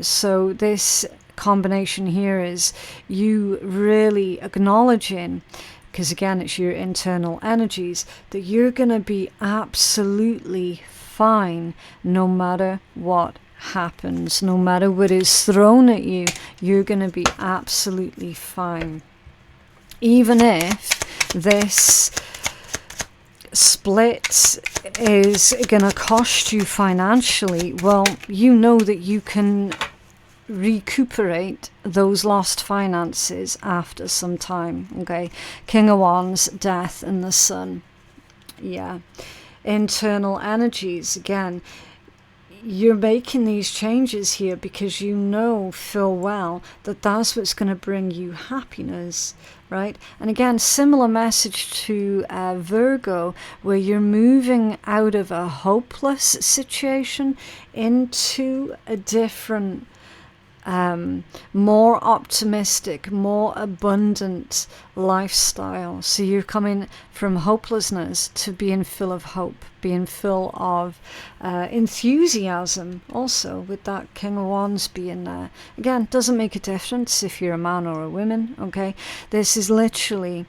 So this combination here is you really acknowledging, because again it's your internal energies, that you're going to be absolutely fine no matter what happens, no matter what is thrown at you. You're going to be absolutely fine, even if this split is going to cost you financially. Well, you know that you can recuperate those lost finances after some time, okay? King of Wands, Death, and the Sun. Yeah, internal energies. Again, you're making these changes here because you know full well that that's what's going to bring you happiness, right? And again, similar message to Virgo, where you're moving out of a hopeless situation into a different, more optimistic, more abundant lifestyle. So you're coming from hopelessness to being full of hope, being full of enthusiasm also, with that King of Wands being there. Again, doesn't make a difference if you're a man or a woman, okay? This is literally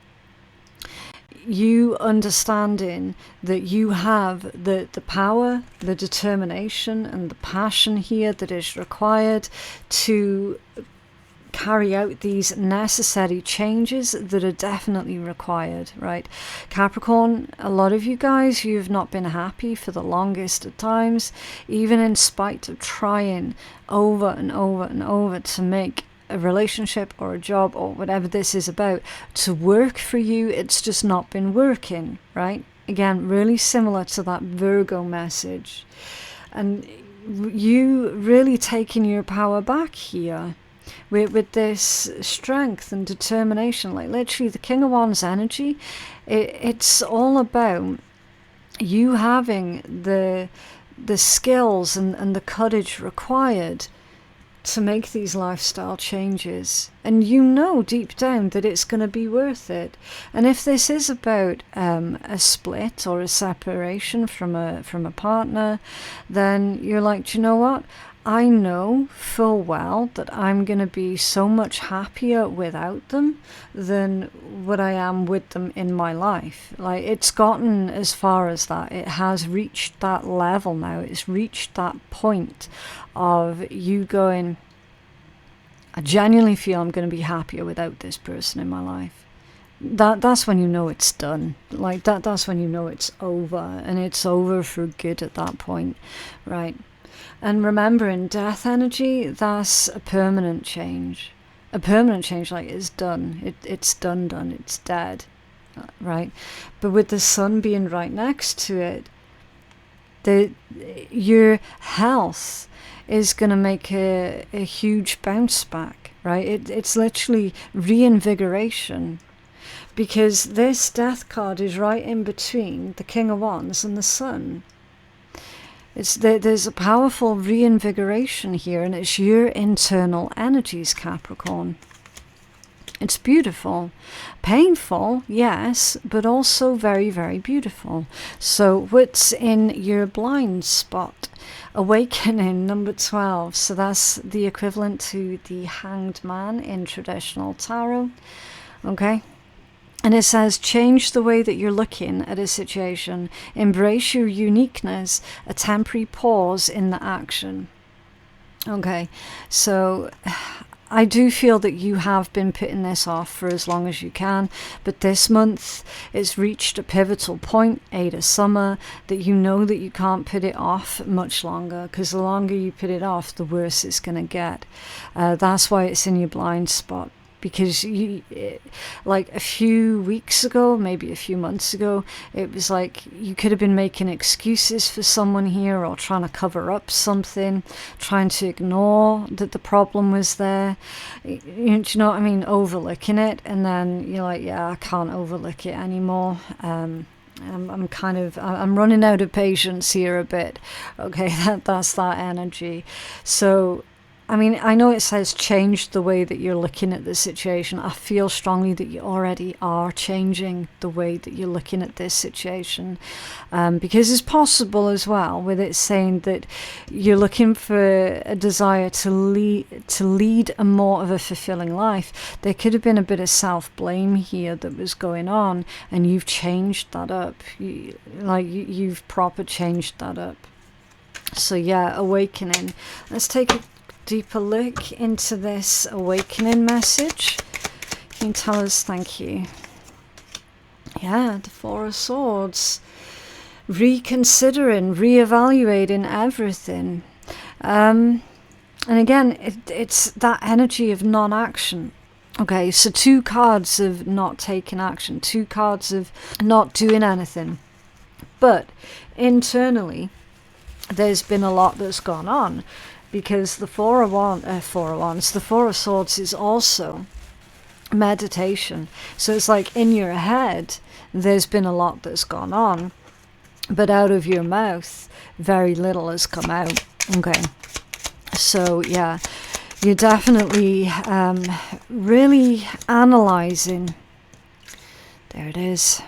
you understanding that you have the power, the determination, and the passion here that is required to carry out these necessary changes that are definitely required, right? Capricorn, a lot of you guys, you've not been happy for the longest of times, even in spite of trying over and over and over to make a relationship or a job or whatever this is about to work for you. It's just not been working, right? Again, really similar to that Virgo message. And you really taking your power back here with this strength and determination. Like literally the King of Wands energy, it's all about you having the skills and the courage required to make these lifestyle changes, and you know deep down that it's going to be worth it. And if this is about a split or a separation from a partner, then you're like, do you know what, I know full well that I'm going to be so much happier without them than what I am with them in my life. Like, it's gotten as far as that. It has reached that level now. It's reached that point of you going, I genuinely feel I'm going to be happier without this person in my life. that's when you know it's done. Like that's when you know it's over, and it's over for good at that point, right? And remember, in death energy, that's a permanent change. A permanent change, like it's done. It's done, it's dead, right? But with the sun being right next to it, your health is going to make a huge bounce back, right? It's literally reinvigoration, because this death card is right in between the King of Wands and the Sun. There's a powerful reinvigoration here, and it's your internal energies, Capricorn. It's beautiful. Painful, yes, but also very, very beautiful. So what's in your blind spot? Awakening, number 12. So that's the equivalent to the Hanged Man in traditional tarot. Okay? And it says, change the way that you're looking at a situation. Embrace your uniqueness, a temporary pause in the action. Okay, so I do feel that you have been putting this off for as long as you can, but this month it's reached a pivotal point, 8 of summer, that you know that you can't put it off much longer, because the longer you put it off, the worse it's going to get. That's why it's in your blind spot. Because like a few weeks ago, maybe a few months ago, it was like you could have been making excuses for someone here, or trying to cover up something, trying to ignore that the problem was there. Do you know what I mean? Overlooking it, and then you're like, yeah, I can't overlook it anymore. I'm running out of patience here a bit. Okay, that's that energy. So I mean, I know it says change the way that you're looking at the situation. I feel strongly that you already are changing the way that you're looking at this situation. Because it's possible as well, with it saying that you're looking for a desire to lead a more of a fulfilling life. There could have been a bit of self-blame here that was going on, and you've changed that up. You've proper changed that up. So yeah, awakening. Let's take a deeper look into this awakening message. Can you tell us? Thank you. Yeah, the 4 of Swords. Reconsidering, reevaluating everything. And again, it's that energy of non-action. Okay, so 2 cards of not taking action, 2 cards of not doing anything. But internally, there's been a lot that's gone on. Because the 4 of Swords is also meditation. So it's like in your head, there's been a lot that's gone on, but out of your mouth, very little has come out. Okay. So yeah, you're definitely really analysing. There it is.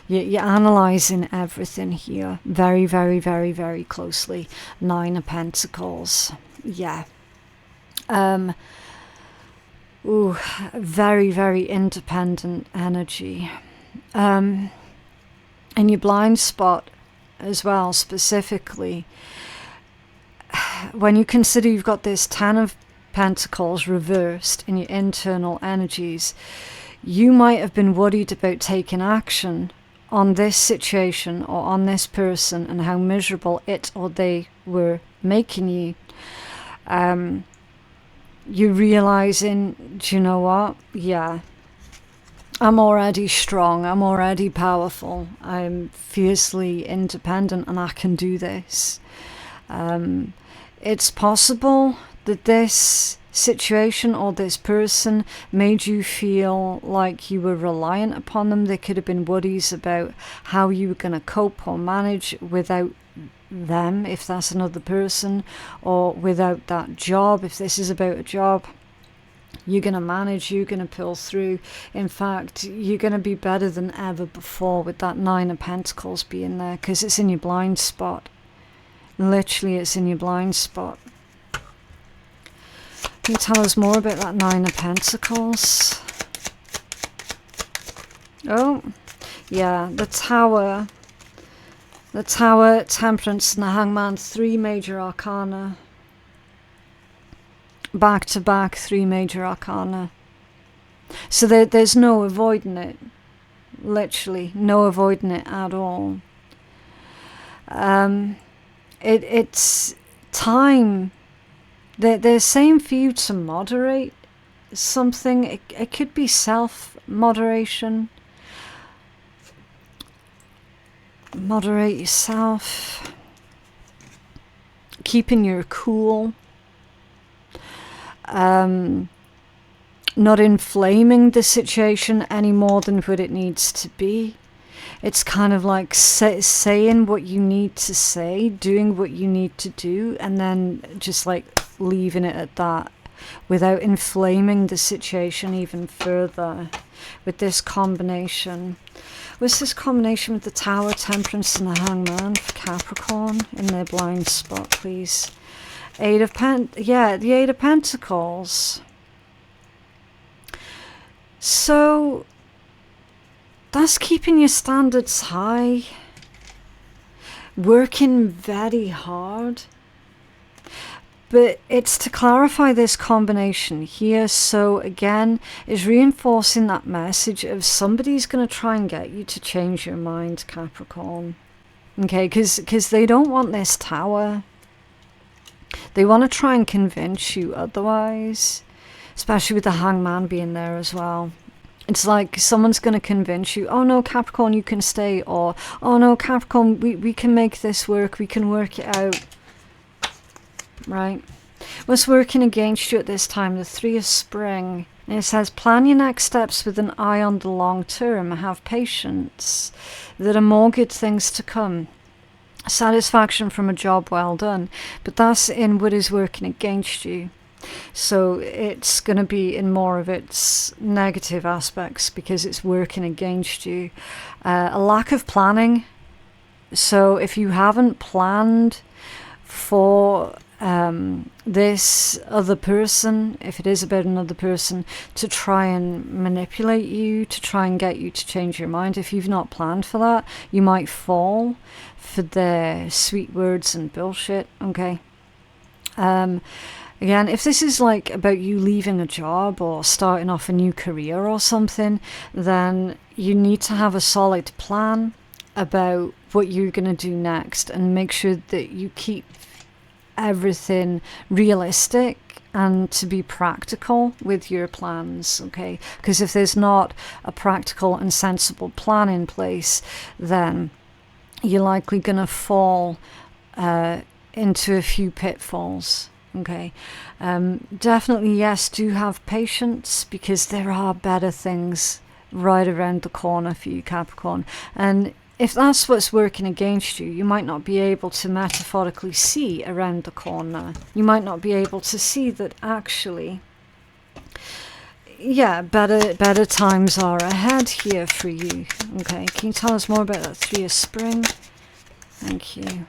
You're analysing everything here very, very, very, very closely. 9 of Pentacles. Yeah. Very, very independent energy. And your blind spot as well, specifically. When you consider you've got this 10 of Pentacles reversed in your internal energies, you might have been worried about taking action on this situation or on this person and how miserable it or they were making you. You're realizing, do you know what? Yeah, I'm already strong. I'm already powerful. I'm fiercely independent, and I can do this. It's possible that this situation or this person made you feel like you were reliant upon them. There could have been worries about how you were going to cope or manage without them, if that's another person, or without that job, if this is about a job. You're going to manage, you're going to pull through. In fact, you're going to be better than ever before with that 9 of Pentacles being there, because it's in your blind spot. Literally, it's in your blind spot. Can you tell us more about that 9 of Pentacles? Oh, yeah, the Tower, Temperance, and the Hangman, 3 major arcana. Back to back, 3 major arcana. So there's no avoiding it. Literally, no avoiding it at all. It's time. They're saying for you to moderate something. It could be self-moderation. Moderate yourself. Keeping your cool. Not inflaming the situation any more than what it needs to be. It's kind of like saying what you need to say, doing what you need to do, and then just like leaving it at that without inflaming the situation even further with this combination. What's this combination with the Tower, Temperance, and the Hangman for Capricorn in their blind spot, please? The Eight of Pentacles. So that's keeping your standards high, working very hard. But it's to clarify this combination here. So again, it's reinforcing that message of somebody's going to try and get you to change your mind, Capricorn. Okay, because they don't want this Tower. They want to try and convince you otherwise. Especially with the Hangman being there as well. It's like someone's going to convince you, oh no, Capricorn, you can stay. Or, oh no, Capricorn, we can make this work. We can work it out. Right? What's working against you at this time? The Three of Spring. And it says, plan your next steps with an eye on the long term. Have patience. There are more good things to come. Satisfaction from a job well done. But that's in what is working against you. So it's going to be in more of its negative aspects because it's working against you. A lack of planning. So if you haven't planned for this other person, if it is about another person, to try and manipulate you, to try and get you to change your mind, if you've not planned for that, you might fall for their sweet words and bullshit, okay? Again, if this is like about you leaving a job or starting off a new career or something, then you need to have a solid plan about what you're going to do next and make sure that you keep everything realistic and to be practical with your plans, okay? Because if there's not a practical and sensible plan in place, then you're likely going to fall into a few pitfalls. Okay, definitely, yes, do have patience because there are better things right around the corner for you, Capricorn. And if that's what's working against you, you might not be able to metaphorically see around the corner. You might not be able to see that actually, yeah, better times are ahead here for you. Okay, can you tell us more about that Three of Spring? Thank you.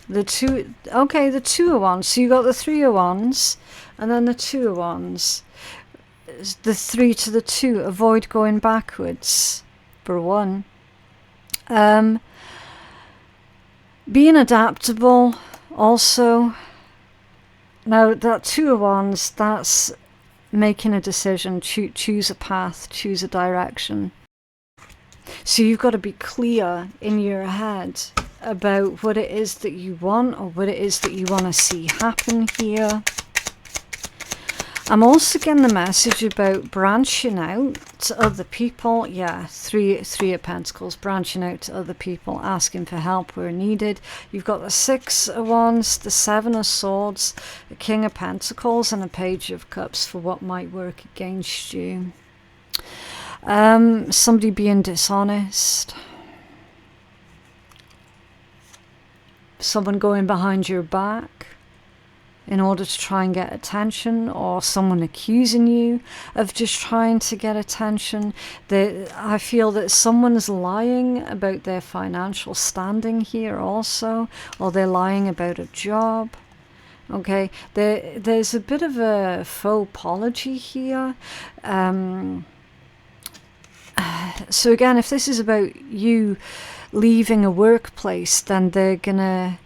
The Two, okay, the Two of Wands. So you got the Three of Wands, and then the Two of Wands. The 3 to the 2. Avoid going backwards, for one. Being adaptable, also. Now that Two of Wands, that's making a decision. Choose a path. Choose a direction. So you've got to be clear in your head about what it is that you want or what it is that you want to see happen here. I'm also getting the message about branching out to other people. Yeah, three of Pentacles, branching out to other people, asking for help where needed. You've got the Six of Wands, the Seven of Swords, the King of Pentacles, and a Page of Cups for what might work against you. Somebody being dishonest. Someone going behind your back in order to try and get attention, or someone accusing you of just trying to get attention. I feel that someone's lying about their financial standing here also, or they're lying about a job. Okay, there's a bit of a faux apology here. So again, if this is about you leaving a workplace, then they're gonna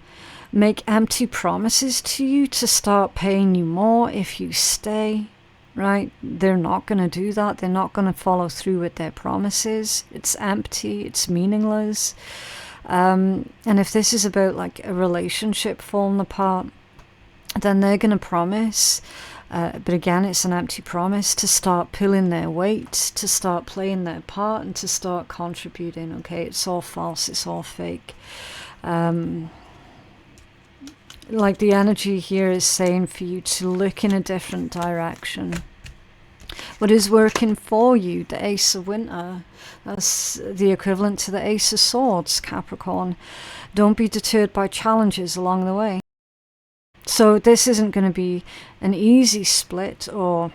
make empty promises to you to start paying you more if you stay. right? They're not going to do that. They're not going to follow through with their promises. It's empty. It's meaningless. And if this is about like a relationship falling apart, then they're going to promise, but again, it's an empty promise, to start pulling their weight, to start playing their part, and to start contributing. Okay, it's all false. It's all fake. Like the energy here is saying for you to look in a different direction. What is working for you? The Ace of Winter. That's the equivalent to the Ace of Swords, Capricorn. Don't be deterred by challenges along the way. So this isn't going to be an easy split or,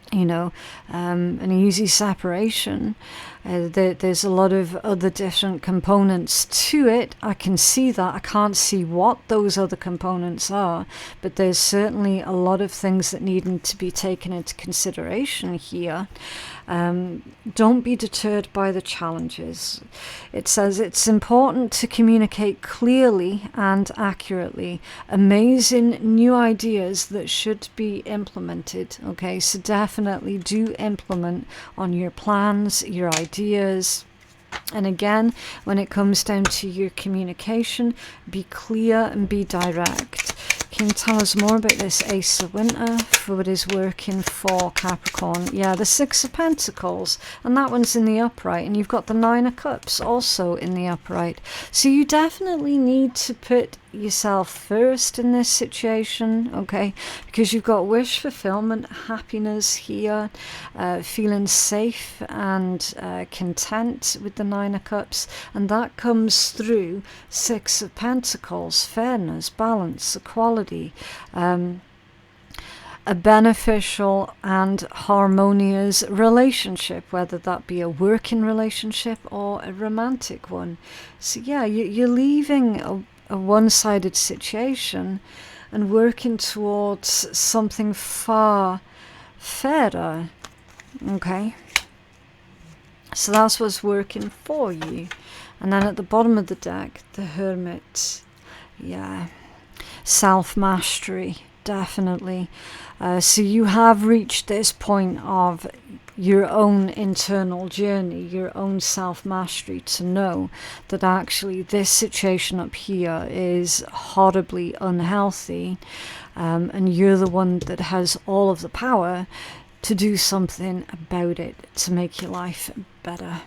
you know, an easy separation. There's a lot of other different components to it. I can see that. I can't see what those other components are, but there's certainly a lot of things that need to be taken into consideration here. Don't be deterred by the challenges. It says it's important to communicate clearly and accurately. Amazing new ideas that should be implemented. Okay, so definitely do implement on your plans, your ideas. And again, when it comes down to your communication, be clear and be direct. Can you tell us more about this Ace of Winter for what is working for Capricorn? Yeah, the Six of Pentacles, and that one's in the upright, and you've got the Nine of Cups also in the upright. So you definitely need to put yourself first in this situation, okay, because you've got wish fulfillment, happiness here, feeling safe and content with the Nine of Cups, and that comes through Six of Pentacles, fairness, balance, equality, a beneficial and harmonious relationship, whether that be a working relationship or a romantic one. So yeah, you're leaving a one-sided situation and working towards something far fairer. Okay, so that's what's working for you. And then at the bottom of the deck, the Hermit. Yeah, self-mastery, definitely. So you have reached this point of your own internal journey, your own self-mastery, to know that actually this situation up here is horribly unhealthy, and you're the one that has all of the power to do something about it, to make your life better.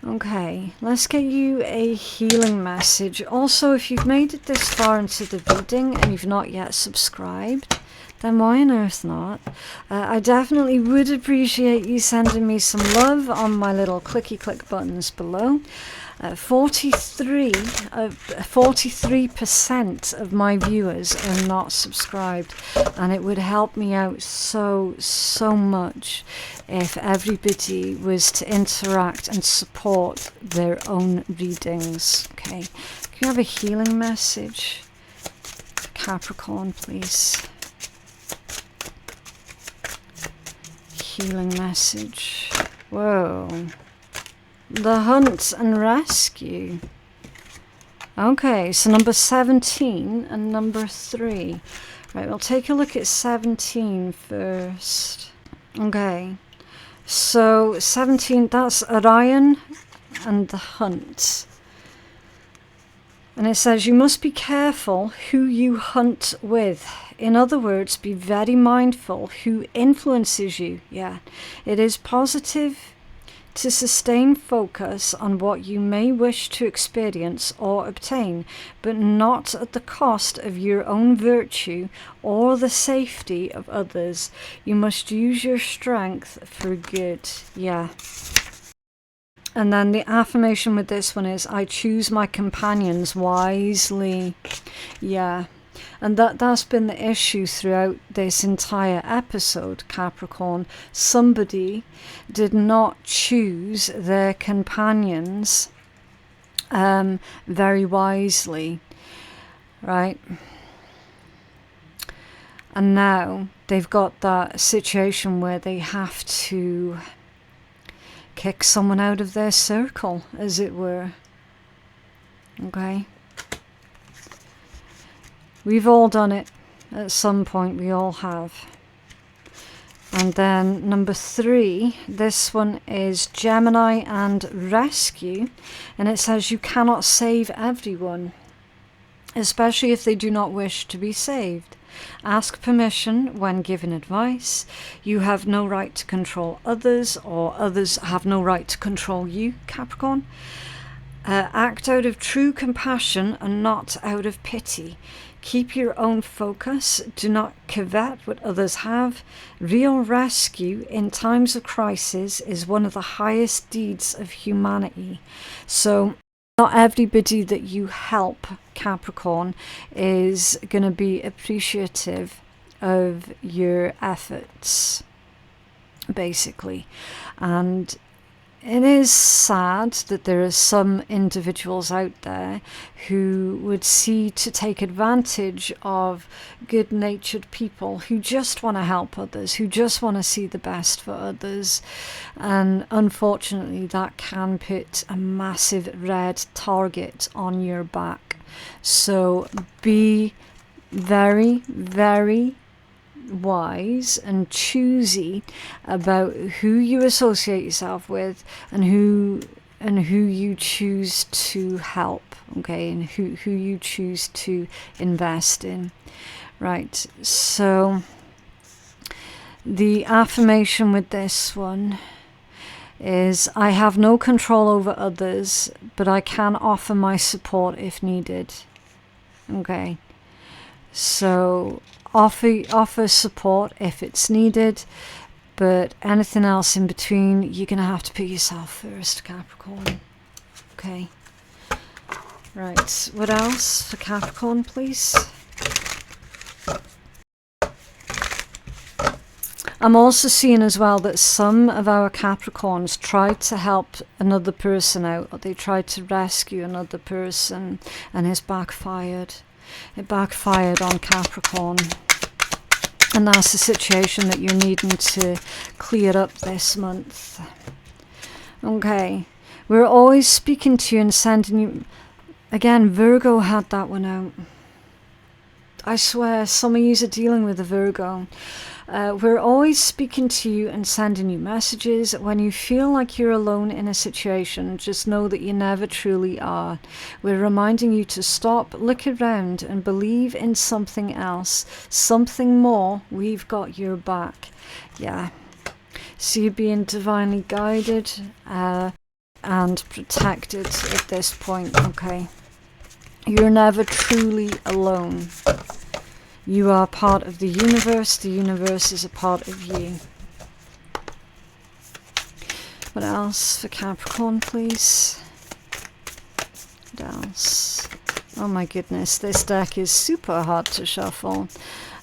Okay, let's get you a healing message. Also, if you've made it this far into the reading and you've not yet subscribed, then why on earth not? I definitely would appreciate you sending me some love on my little clicky click buttons below. 43% of my viewers are not subscribed, and it would help me out so much if everybody was to interact and support their own readings. Okay, can you have a healing message, Capricorn, please? Healing message. Whoa. The Hunt and Rescue. Okay, so number 17 and number 3. Right, we'll take a look at 17 first. Okay, so 17, that's Orion and the Hunt. And it says you must be careful who you hunt with. In other words, be very mindful who influences you. Yeah, it is positive to sustain focus on what you may wish to experience or obtain, but not at the cost of your own virtue or the safety of others. You must use your strength for good. Yeah. And then the affirmation with this one is, I choose my companions wisely. Yeah. And that's been the issue throughout this entire episode, Capricorn. Somebody did not choose their companions very wisely, right? And now they've got that situation where they have to kick someone out of their circle, as it were. Okay? We've all done it. At some point, we all have. And then number 3, this one is Gemini and rescue. And it says you cannot save everyone, especially if they do not wish to be saved. Ask permission when given advice. You have no right to control others, or others have no right to control you, Capricorn. Act out of true compassion and not out of pity. Keep your own focus. Do not covet what others have. Real rescue in times of crisis is one of the highest deeds of humanity. So not everybody that you help, Capricorn, is going to be appreciative of your efforts, basically. And it is sad that there are some individuals out there who would see to take advantage of good-natured people who just want to help others, who just want to see the best for others. And unfortunately, that can put a massive red target on your back. So be very, very wise and choosy about who you associate yourself with and who you choose to help, okay, and who you choose to invest in. Right, so the affirmation with this one is, I have no control over others, but I can offer my support if needed. Okay, so offer support if it's needed, but anything else in between, you're going to have to put yourself first, Capricorn. Okay. Right, what else for Capricorn, please? I'm also seeing as well that some of our Capricorns tried to help another person out, or they tried to rescue another person, and it's backfired. It backfired on Capricorn. And that's the situation that you're needing to clear up this month. Okay. We're always speaking to you and sending you... Again, Virgo had that one out. I swear, some of you are dealing with a Virgo. We're always speaking to you and sending you messages. When you feel like you're alone in a situation, just know that you never truly are. We're reminding you to stop, look around, and believe in something else, something more. We've got your back. Yeah. So you're being divinely guided and protected at this point, okay? You're never truly alone. You are part of the universe is a part of you. What else for Capricorn, please? What else? Oh my goodness, this deck is super hard to shuffle.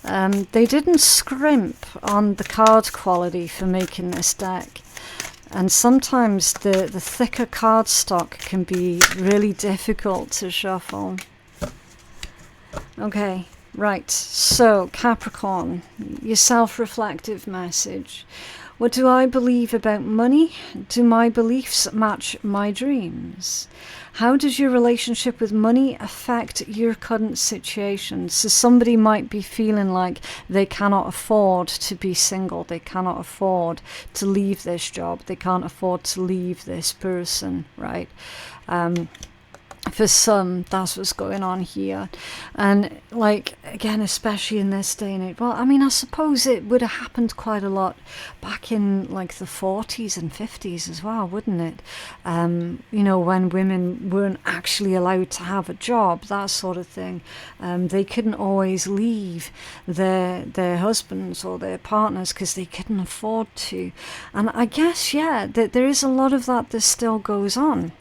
They didn't scrimp on the card quality for making this deck. And sometimes the thicker cardstock can be really difficult to shuffle. Okay. Right, so Capricorn, your self-reflective message. What do I believe about money? Do my beliefs match my dreams? How does your relationship with money affect your current situation? So somebody might be feeling like they cannot afford to be single. They cannot afford to leave this job. They can't afford to leave this person, right? For some, that's what's going on here. And like, again, especially in this day and age, well, I mean, I suppose it would have happened quite a lot back in like the 40s and 50s as well, wouldn't it? You know, when women weren't actually allowed to have a job, that sort of thing. They couldn't always leave their husbands or their partners because they couldn't afford to. And I guess, yeah, there is a lot of that still goes on.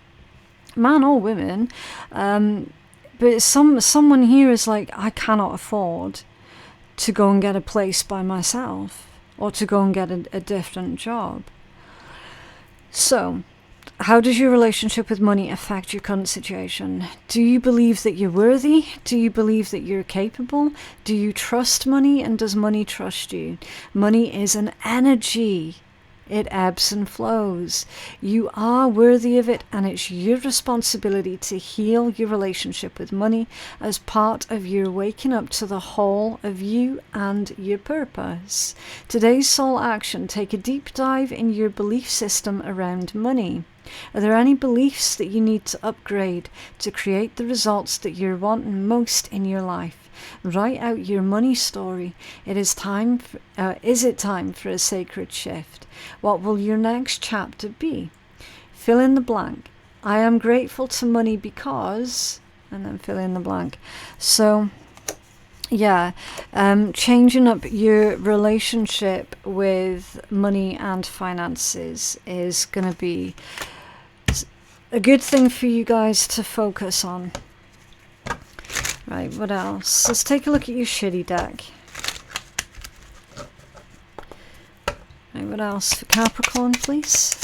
Man or women, but someone here is like, I cannot afford to go and get a place by myself or to go and get a different job. So, how does your relationship with money affect your current situation? Do you believe that you're worthy? Do you believe that you're capable? Do you trust money, and does money trust you? Money is an energy. It ebbs and flows. You are worthy of it, and it's your responsibility to heal your relationship with money as part of your waking up to the whole of you and your purpose. Today's soul action: take a deep dive in your belief system around money. Are there any beliefs that you need to upgrade to create the results that you're wanting most in your life? Write out your money story. Is it time for a sacred shift? What will your next chapter be? Fill in the blank. I am grateful to money because, and then fill in the blank. So, yeah, changing up your relationship with money and finances is going to be a good thing for you guys to focus on. Right, what else? Let's take a look at your shitty deck. Right, what else for Capricorn, please?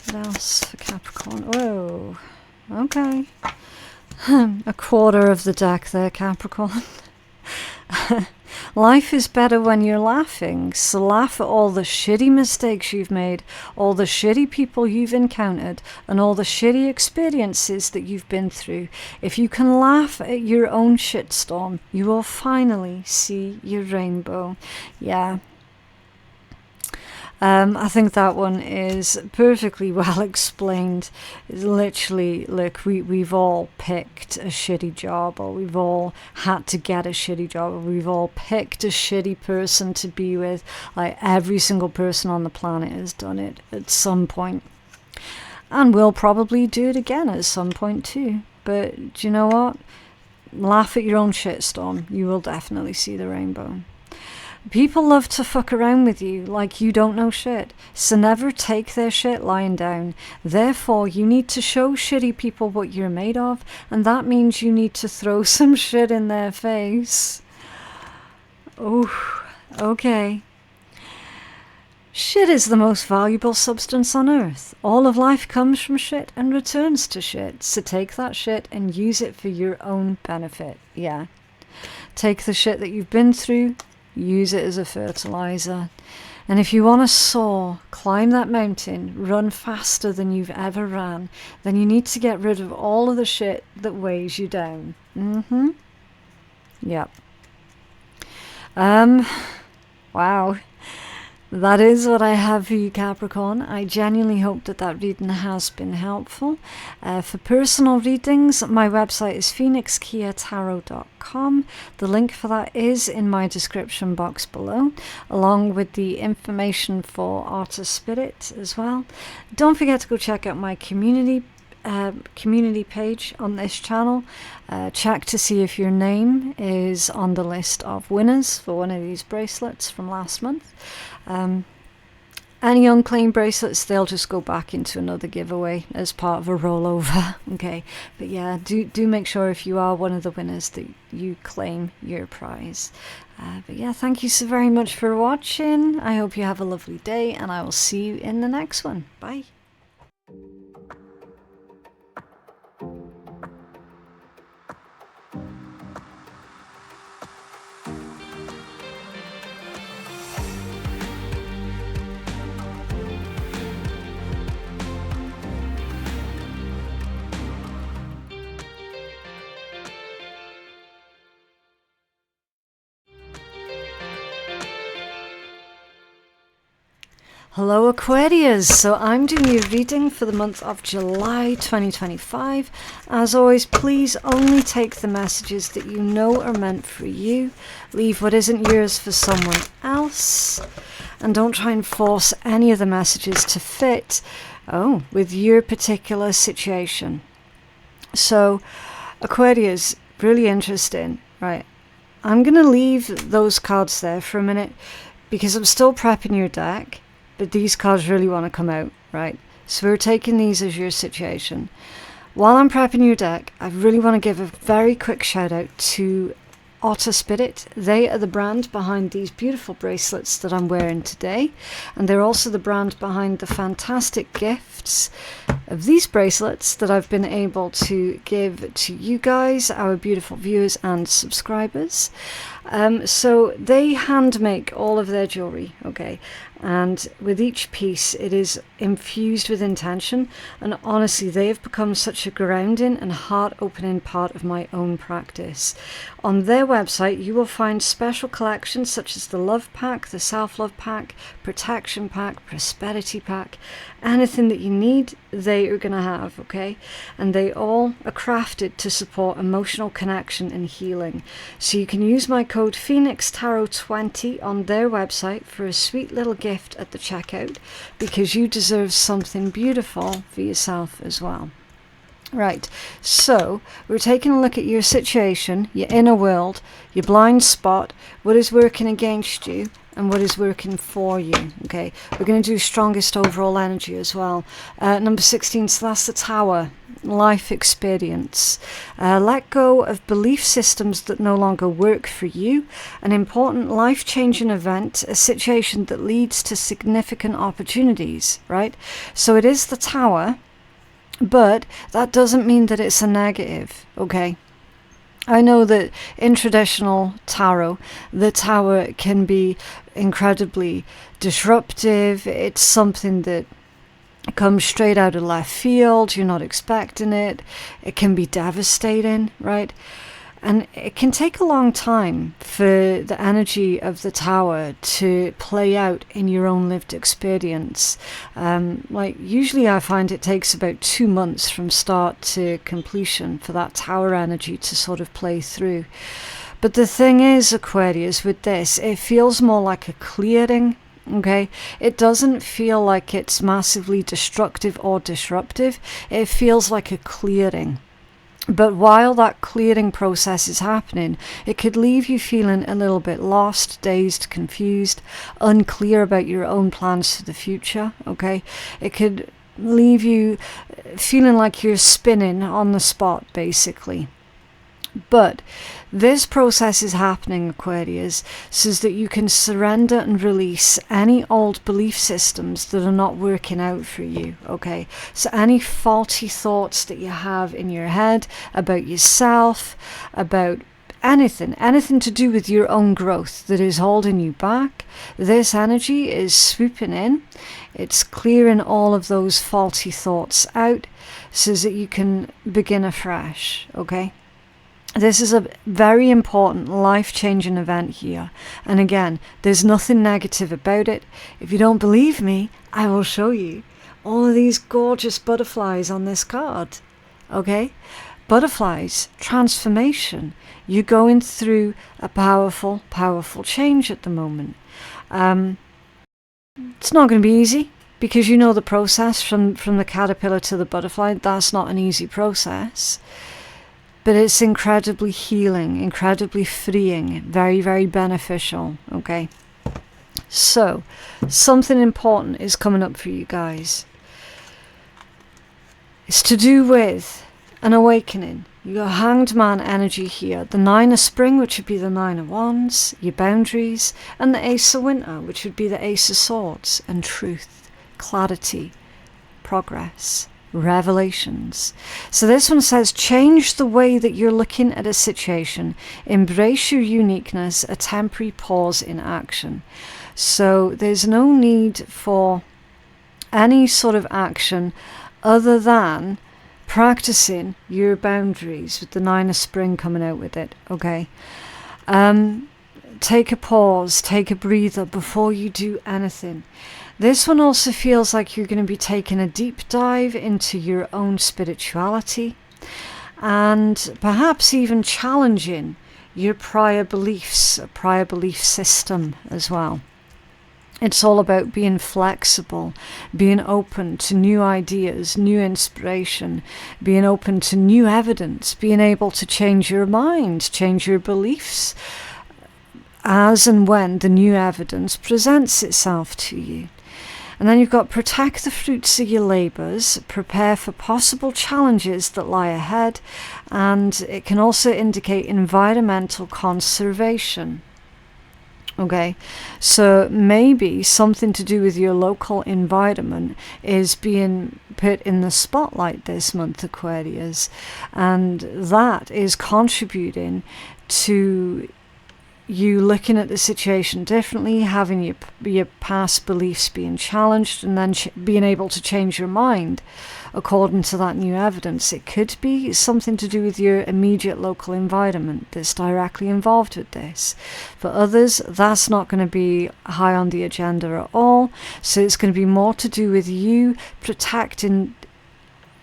What else for Capricorn? Whoa, okay. A quarter of the deck there, Capricorn. Life is better when you're laughing, so laugh at all the shitty mistakes you've made, all the shitty people you've encountered, and all the shitty experiences that you've been through. If you can laugh at your own shitstorm, you will finally see your rainbow. Yeah. I think that one is perfectly well explained. It's literally, look, we've all picked a shitty job, or we've all had to get a shitty job, or we've all picked a shitty person to be with. Like, every single person on the planet has done it at some point. And we'll probably do it again at some point too. But do you know what? Laugh at your own shitstorm. You will definitely see the rainbow. People love to fuck around with you like you don't know shit, so never take their shit lying down. Therefore, you need to show shitty people what you're made of, and that means you need to throw some shit in their face. Oh, okay. Shit is the most valuable substance on earth. All of life comes from shit and returns to shit, so take that shit and use it for your own benefit. Yeah. Take the shit that you've been through, use it as a fertilizer. And if you want to soar, climb that mountain, run faster than you've ever ran, then you need to get rid of all of the shit that weighs you down. Yep. Wow. That is what I have for you, Capricorn. I genuinely hope that that reading has been helpful. For personal readings, my website is phoenixkeiatarot.com. The link for that is in my description box below, along with the information for Artist Spirit as well. Don't forget to go check out my community page on this channel. Check to see if your name is on the list of winners for one of these bracelets from last month. Any unclaimed bracelets, they'll just go back into another giveaway as part of a rollover. Okay, but yeah, do make sure if you are one of the winners that you claim your prize. But yeah, thank you so very much for watching. I hope you have a lovely day, and I will see you in the next one. Bye. Hello Aquarius, so I'm doing your reading for the month of July 2025. As always, please only take the messages that you know are meant for you. Leave what isn't yours for someone else. And don't try and force any of the messages to fit, with your particular situation. So, Aquarius, really interesting. Right, I'm going to leave those cards there for a minute because I'm still prepping your deck. But these cards really want to come out, right? So we're taking these as your situation. While I'm prepping your deck, I really want to give a very quick shout out to Otter Spirit. They are the brand behind these beautiful bracelets that I'm wearing today. And they're also the brand behind the fantastic gifts of these bracelets that I've been able to give to you guys, our beautiful viewers and subscribers. So they hand make all of their jewelry, okay, and with each piece it is infused with intention, and honestly they have become such a grounding and heart-opening part of my own practice. On their website you will find special collections such as the Love Pack, the Self-Love Pack, Protection Pack, Prosperity Pack, anything that you need they are going to have, okay, and they all are crafted to support emotional connection and healing. So you can use my code PhoenixTarot20 on their website for a sweet little gift at the checkout, because you deserve something beautiful for yourself as well. Right, so we're taking a look at your situation, your inner world, your blind spot, what is working against you and what is working for you. Okay, we're going to do strongest overall energy as well. Number 16, so that's the Tower. Life experience. Let go of belief systems that no longer work for you. An important life-changing event, a situation that leads to significant opportunities, right? So it is the Tower, but that doesn't mean that it's a negative, okay? I know that in traditional tarot, the Tower can be incredibly disruptive. It's something that comes straight out of left field. You're not expecting it. It can be devastating, right? And it can take a long time for the energy of the Tower to play out in your own lived experience. Like usually I find it takes about 2 months from start to completion for that Tower energy to sort of play through. But the thing is, Aquarius, with this, it feels more like a clearing. Okay, it doesn't feel like it's massively destructive or disruptive. It feels like a clearing. But while that clearing process is happening, it could leave you feeling a little bit lost, dazed, confused, unclear about your own plans for the future, okay? It could leave you feeling like you're spinning on the spot, basically. But this process is happening, Aquarius, so that you can surrender and release any old belief systems that are not working out for you, okay? So any faulty thoughts that you have in your head about yourself, about anything to do with your own growth that is holding you back, this energy is swooping in. It's clearing all of those faulty thoughts out so that you can begin afresh, okay? This is a very important life-changing event here. And again, there's nothing negative about it. If you don't believe me, I will show you all of these gorgeous butterflies on this card. Okay? Butterflies, transformation. You're going through a powerful, powerful change at the moment. It's not going to be easy, because you know the process from the caterpillar to the butterfly. That's not an easy process. But it's incredibly healing, incredibly freeing, very, very beneficial, okay? So, something important is coming up for you guys. It's to do with an awakening. You got Hanged Man energy here. The Nine of Spring, which would be the Nine of Wands, your boundaries, and the Ace of Winter, which would be the Ace of Swords, and truth, clarity, progress, revelations. So this one says, change the way that you're looking at a situation. Embrace your uniqueness, a temporary pause in action. So there's no need for any sort of action other than practicing your boundaries, with the Nine of Spring coming out with it, okay? Take a pause, take a breather before you do anything. This one also feels like you're going to be taking a deep dive into your own spirituality, and perhaps even challenging your prior beliefs, a prior belief system as well. It's all about being flexible, being open to new ideas, new inspiration, being open to new evidence, being able to change your mind, change your beliefs as and when the new evidence presents itself to you. And then you've got protect the fruits of your labours, prepare for possible challenges that lie ahead, and it can also indicate environmental conservation. Okay, so maybe something to do with your local environment is being put in the spotlight this month, Aquarius, and that is contributing to you looking at the situation differently, having your past beliefs being challenged, and then being able to change your mind according to that new evidence. It could be something to do with your immediate local environment that's directly involved with this. For others, that's not going to be high on the agenda at all, so it's going to be more to do with you protecting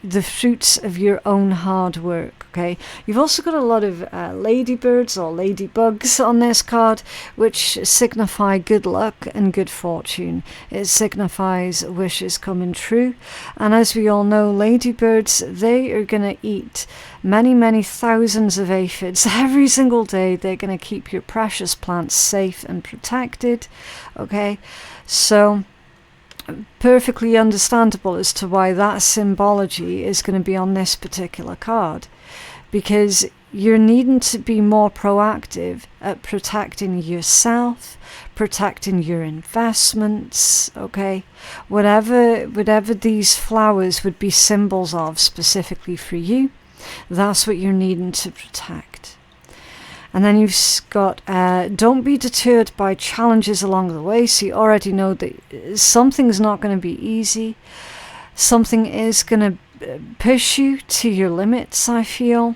the fruits of your own hard work. Okay, you've also got a lot of ladybirds or ladybugs on this card, which signify good luck and good fortune. It signifies wishes coming true, and as we all know, ladybirds, they are going to eat many thousands of aphids every single day. They're going to keep your precious plants safe and protected. Okay, so perfectly understandable as to why that symbology is going to be on this particular card, because you're needing to be more proactive at protecting yourself, protecting your investments. Okay, whatever these flowers would be symbols of specifically for you, that's what you're needing to protect. And then you've got, don't be deterred by challenges along the way. So you already know that something's not going to be easy. Something is going to push you to your limits, I feel.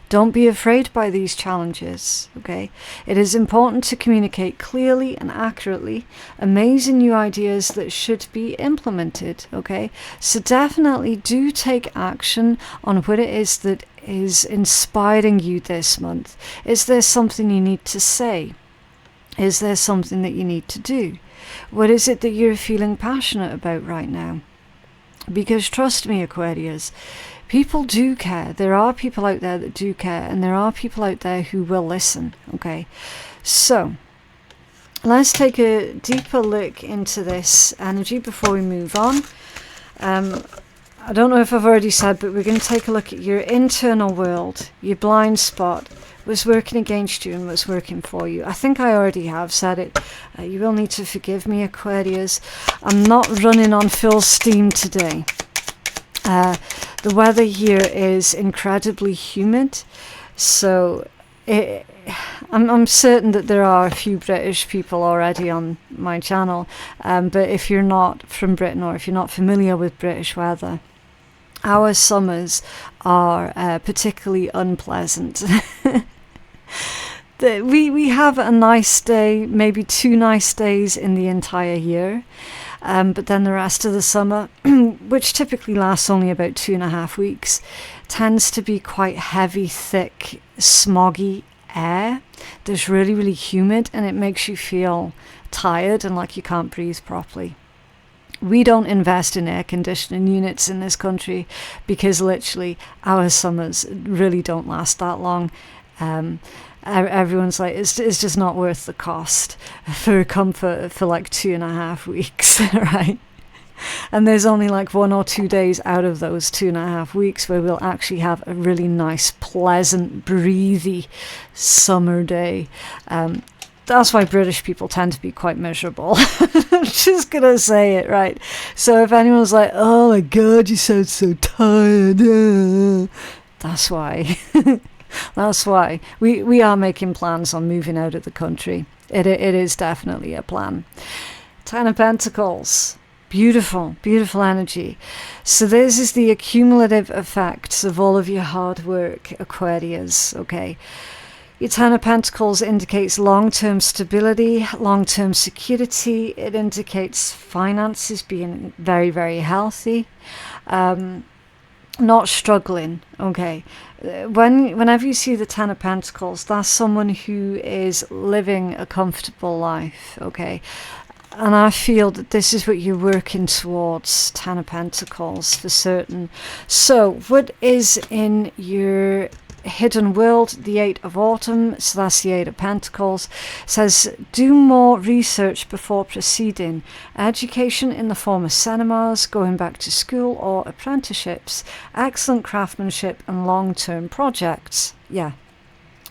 Don't be afraid by these challenges, okay? It is important to communicate clearly and accurately amazing new ideas that should be implemented, okay? So definitely do take action on what it is that is inspiring you this month. Is there something you need to say? Is there something that you need to do? What is it that you're feeling passionate about right now? Because trust me, Aquarius, people do care. There are people out there that do care, and there are people out there who will listen, okay? So let's take a deeper look into this energy before we move on. I don't know if I've already said, but we're going to take a look at your internal world, your blind spot. Was working against you and was working for you. I think I already have said it. You will need to forgive me, Aquarius. I'm not running on full steam today. The weather here is incredibly humid, so I'm certain that there are a few British people already on my channel, but if you're not from Britain or if you're not familiar with British weather, our summers are particularly unpleasant. We have a nice day, maybe 2 nice days in the entire year, but then the rest of the summer, which typically lasts only about 2.5 weeks, tends to be quite heavy, thick, smoggy air that's really humid, and it makes you feel tired and like you can't breathe properly. We don't invest in air conditioning units in this country because literally our summers really don't last that long. Everyone's like, it's just not worth the cost for comfort for like 2.5 weeks, right? And there's only like 1 or 2 days out of those 2.5 weeks where we'll actually have a really nice, pleasant, breathy summer day. That's why British people tend to be quite miserable. I'm just going to say it, right? So if anyone's like, oh my God, you sound so tired. That's why. That's why. We are making plans on moving out of the country. It is definitely a plan. 10 of Pentacles. Beautiful, beautiful energy. So this is the accumulative effects of all of your hard work, Aquarius, okay? Your 10 of Pentacles indicates long-term stability, long-term security. It indicates finances being very healthy, not struggling, okay? Whenever you see the 10 of Pentacles, that's someone who is living a comfortable life, okay? And I feel that this is what you're working towards, 10 of Pentacles, for certain. So, what is in your hidden world? The 8 of Autumn, so that's the 8 of Pentacles, says do more research before proceeding. Education in the form of cinemas, going back to school or apprenticeships, excellent craftsmanship and long-term projects. Yeah.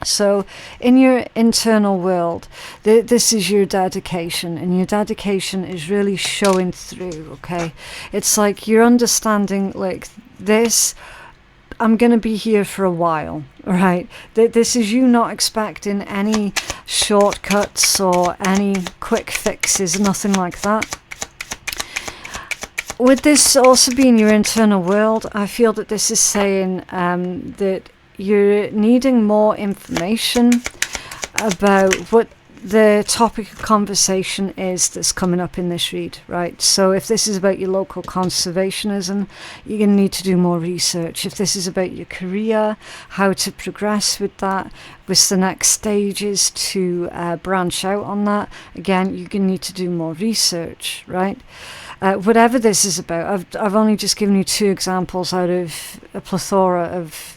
So in your internal world, this is your dedication, and your dedication is really showing through, okay? It's like you're understanding, like, this, I'm going to be here for a while, right? This is you not expecting any shortcuts or any quick fixes, nothing like that. With this also being your internal world, I feel that this is saying that you're needing more information about what the topic of conversation is that's coming up in this read, right? So if this is about your local conservationism, you're going to need to do more research. If this is about your career, how to progress with that, with the next stages to branch out on that, again, you're going to need to do more research, right? Whatever this is about, I've only just given you 2 examples out of a plethora of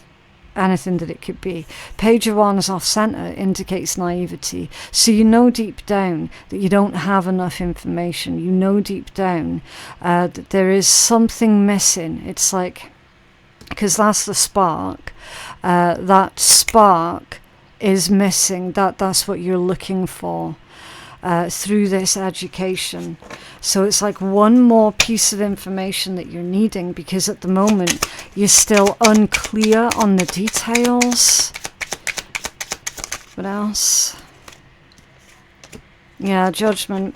anything that it could be. Page of Wands off center indicates naivety. So you know deep down that you don't have enough information. You know deep down that there is something missing. It's like, because that's the spark. That spark is missing. That's what you're looking for through this education. So it's like one more piece of information that you're needing, because at the moment you're still unclear on the details. What else? Yeah, Judgment.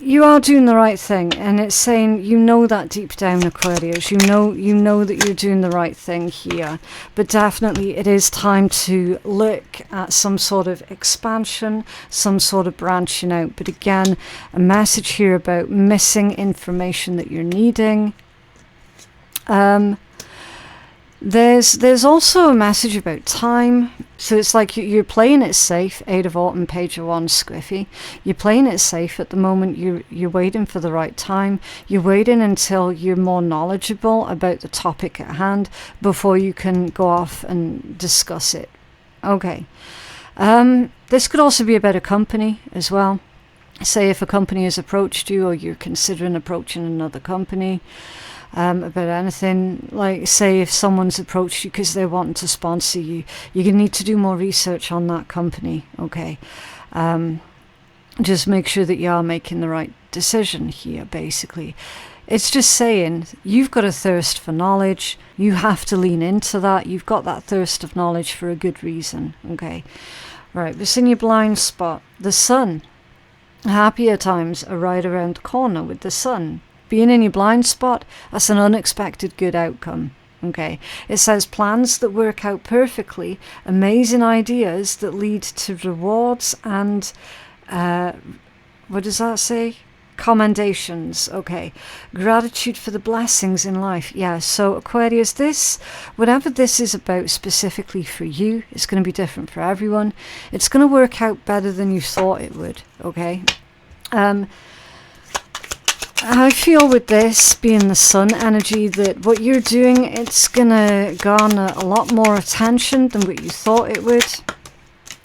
You are doing the right thing, and it's saying you know that deep down, Aquarius. You know that you're doing the right thing here. But definitely it is time to look at some sort of expansion, some sort of branching out. But again, a message here about missing information that you're needing. There's also a message about time. So it's like you're playing it safe. 8 of Autumn, Page of Wands, Squiffy. You're playing it safe at the moment. You're waiting for the right time. You're waiting until you're more knowledgeable about the topic at hand before you can go off and discuss it. Okay. This could also be about a company as well. Say if a company has approached you, or you're considering approaching another company. About anything, like say if someone's approached you because they're wanting to sponsor you, you're going to need to do more research on that company, okay? Just make sure that you are making the right decision here, basically. It's just saying you've got a thirst for knowledge. You have to lean into that. You've got that thirst of knowledge for a good reason, okay? Right, what's in your blind spot? The sun. Happier times are right around the corner with the sun. Being in your blind spot, that's an unexpected good outcome, okay? It says plans that work out perfectly, amazing ideas that lead to rewards and, what does that say? Commendations, okay? Gratitude for the blessings in life. Yeah, so Aquarius, this, whatever this is about specifically for you, it's going to be different for everyone. It's going to work out better than you thought it would, okay? I feel with this being the sun energy that what you're doing, it's gonna garner a lot more attention than what you thought it would.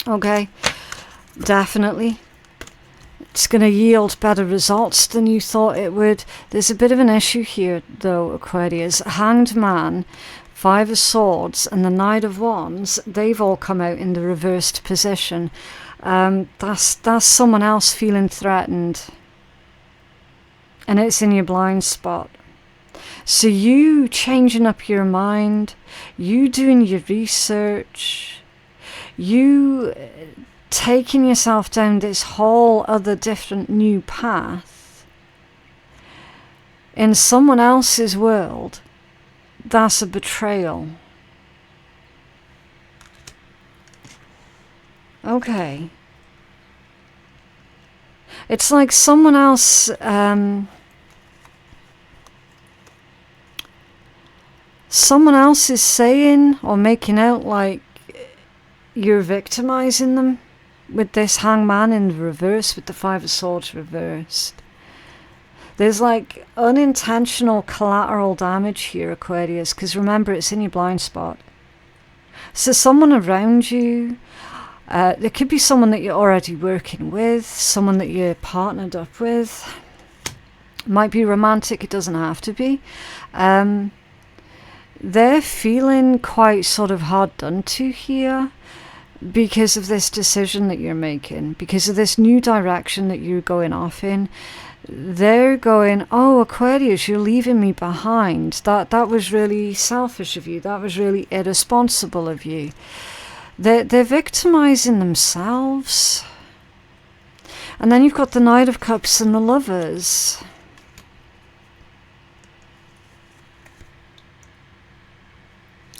Okay, definitely. It's gonna yield better results than you thought it would. There's a bit of an issue here though, Aquarius. Hanged Man, 5 of Swords, and the Knight of Wands, they've all come out in the reversed position. That's someone else feeling threatened. And it's in your blind spot. So you changing up your mind, you doing your research, you taking yourself down this whole other different new path in someone else's world, that's a betrayal. Okay. It's like someone else, someone else is saying or making out like you're victimizing them with this Hangman in the reverse, with the 5 of Swords reversed. There's like unintentional collateral damage here, Aquarius, because remember, it's in your blind spot. So someone around you, there could be someone that you're already working with, someone that you're partnered up with. It might be romantic, it doesn't have to be. they're feeling quite sort of hard done to here because of this decision that you're making, because of this new direction that you're going off in. They're going, oh, Aquarius, you're leaving me behind. That was really selfish of you. That was really irresponsible of you. They're victimizing themselves. And then you've got the Knight of Cups and the Lovers.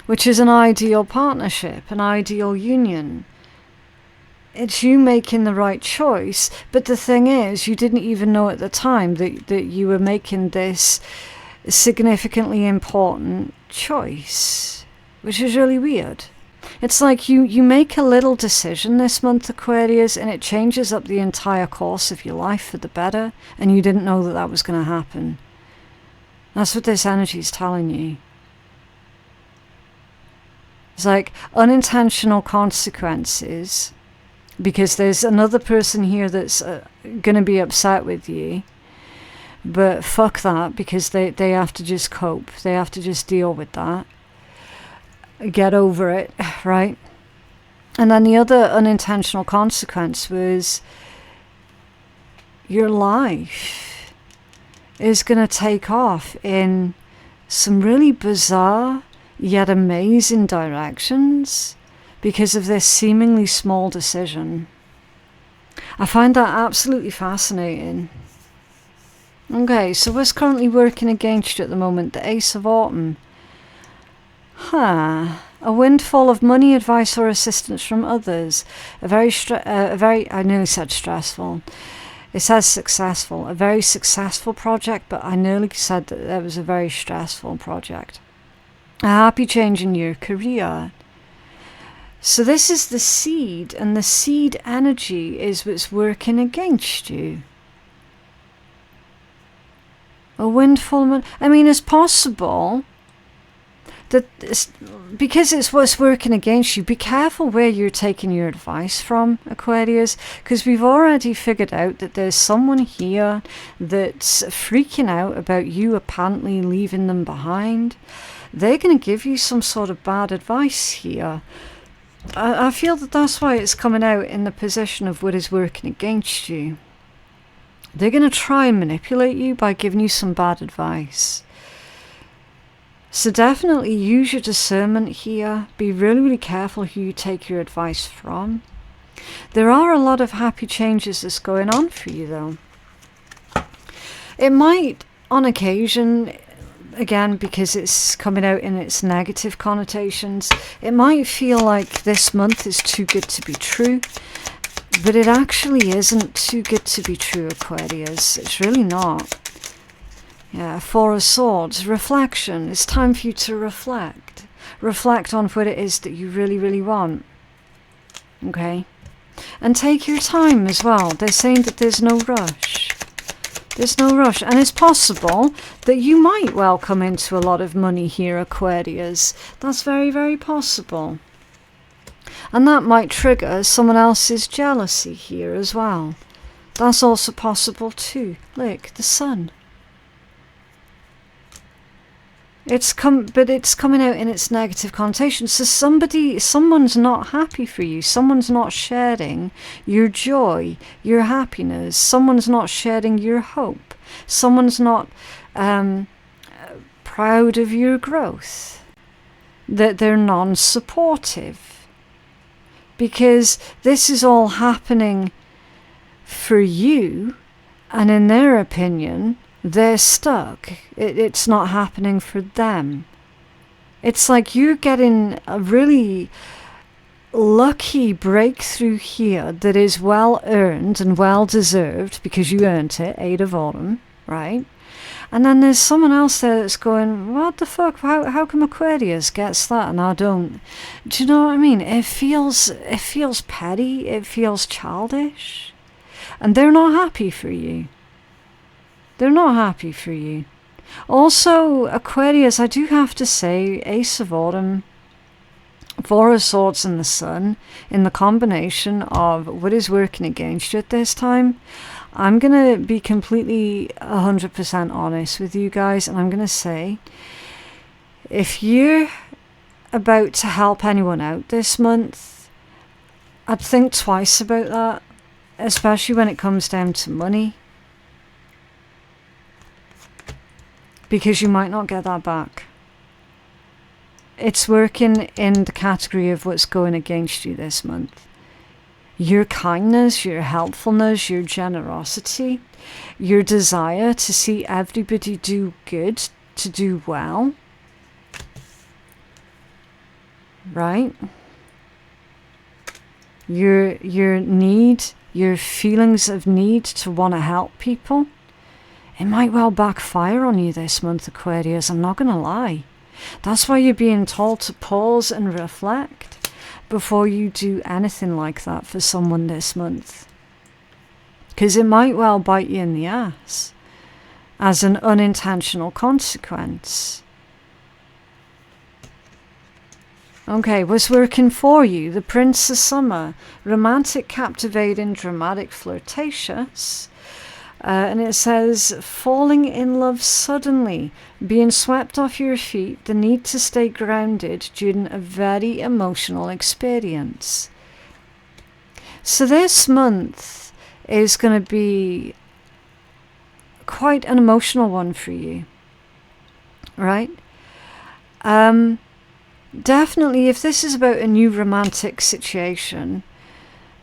Which is an ideal partnership, an ideal union. It's you making the right choice, but the thing is, you didn't even know at the time that you were making this significantly important choice, which is really weird. It's like you make a little decision this month, Aquarius, and it changes up the entire course of your life for the better, and you didn't know that that was going to happen. That's what this energy is telling you. It's like unintentional consequences, because there's another person here that's going to be upset with you. But fuck that, because they have to just cope. They have to just deal with that. Get over it, right? And then the other unintentional consequence was your life is going to take off in some really bizarre yet amazing directions because of this seemingly small decision. I find that absolutely fascinating. Okay, so what's currently working against you at the moment? The Ace of Autumn. A windfall of money, advice or assistance from others. I nearly said stressful. It says successful. A very successful project, but I nearly said that it was a very stressful project. A happy change in your career. So this is the seed, and the seed energy is what's working against you. A windfall. I mean, it's possible that because it's what's working against you, be careful where you're taking your advice from, Aquarius, because we've already figured out that there's someone here that's freaking out about you apparently leaving them behind. They're going to give you some sort of bad advice here. I feel that that's why it's coming out in the position of what is working against you. They're going to try and manipulate you by giving you some bad advice. So definitely use your discernment here. Be really, really careful who you take your advice from. There are a lot of happy changes that's going on for you, though. It might, on occasion, again, because it's coming out in its negative connotations, it might feel like this month is too good to be true. But it actually isn't too good to be true, Aquarius. It's really not. Yeah, Four of Swords, reflection. It's time for you to reflect. Reflect on what it is that you really, really want. Okay? And take your time as well. They're saying that there's no rush. There's no rush. And it's possible that you might well come into a lot of money here, Aquarius. That's very, very possible. And that might trigger someone else's jealousy here as well. That's also possible too. Look, the Sun. But it's coming out in its negative connotation. So someone's not happy for you. Someone's not sharing your joy, your happiness. Someone's not sharing your hope. Someone's not proud of your growth. That they're non-supportive. Because this is all happening for you, and in their opinion, they're stuck. It's not happening for them. It's like you're getting a really lucky breakthrough here that is well earned and well deserved because you earned it, Eight of Autumn, right? And then there's someone else there that's going, what the fuck, how come Aquarius gets that and I don't? Do you know what I mean? It feels petty, it feels childish. And they're not happy for you. They're not happy for you. Also, Aquarius, I do have to say, Ace of Autumn, Four of Swords and the Sun, in the combination of what is working against you at this time, I'm going to be completely 100% honest with you guys, and I'm going to say If you're about to help anyone out this month, I'd think twice about that, especially when it comes down to money, because you might not get that back. It's working in the category of what's going against you this month. Your kindness, your helpfulness, your generosity, your desire to see everybody do good, to do well, right? Your need, your feelings of need to want to help people, it might well backfire on you this month, Aquarius, I'm not going to lie. That's why you're being told to pause and reflect before you do anything like that for someone this month. Because it might well bite you in the ass as an unintentional consequence. Okay, what's working for you? The Prince of Summer. Romantic, captivating, dramatic, flirtatious. And it says, falling in love suddenly, being swept off your feet, the need to stay grounded during a very emotional experience. So this month is going to be quite an emotional one for you, right? Definitely, if this is about a new romantic situation,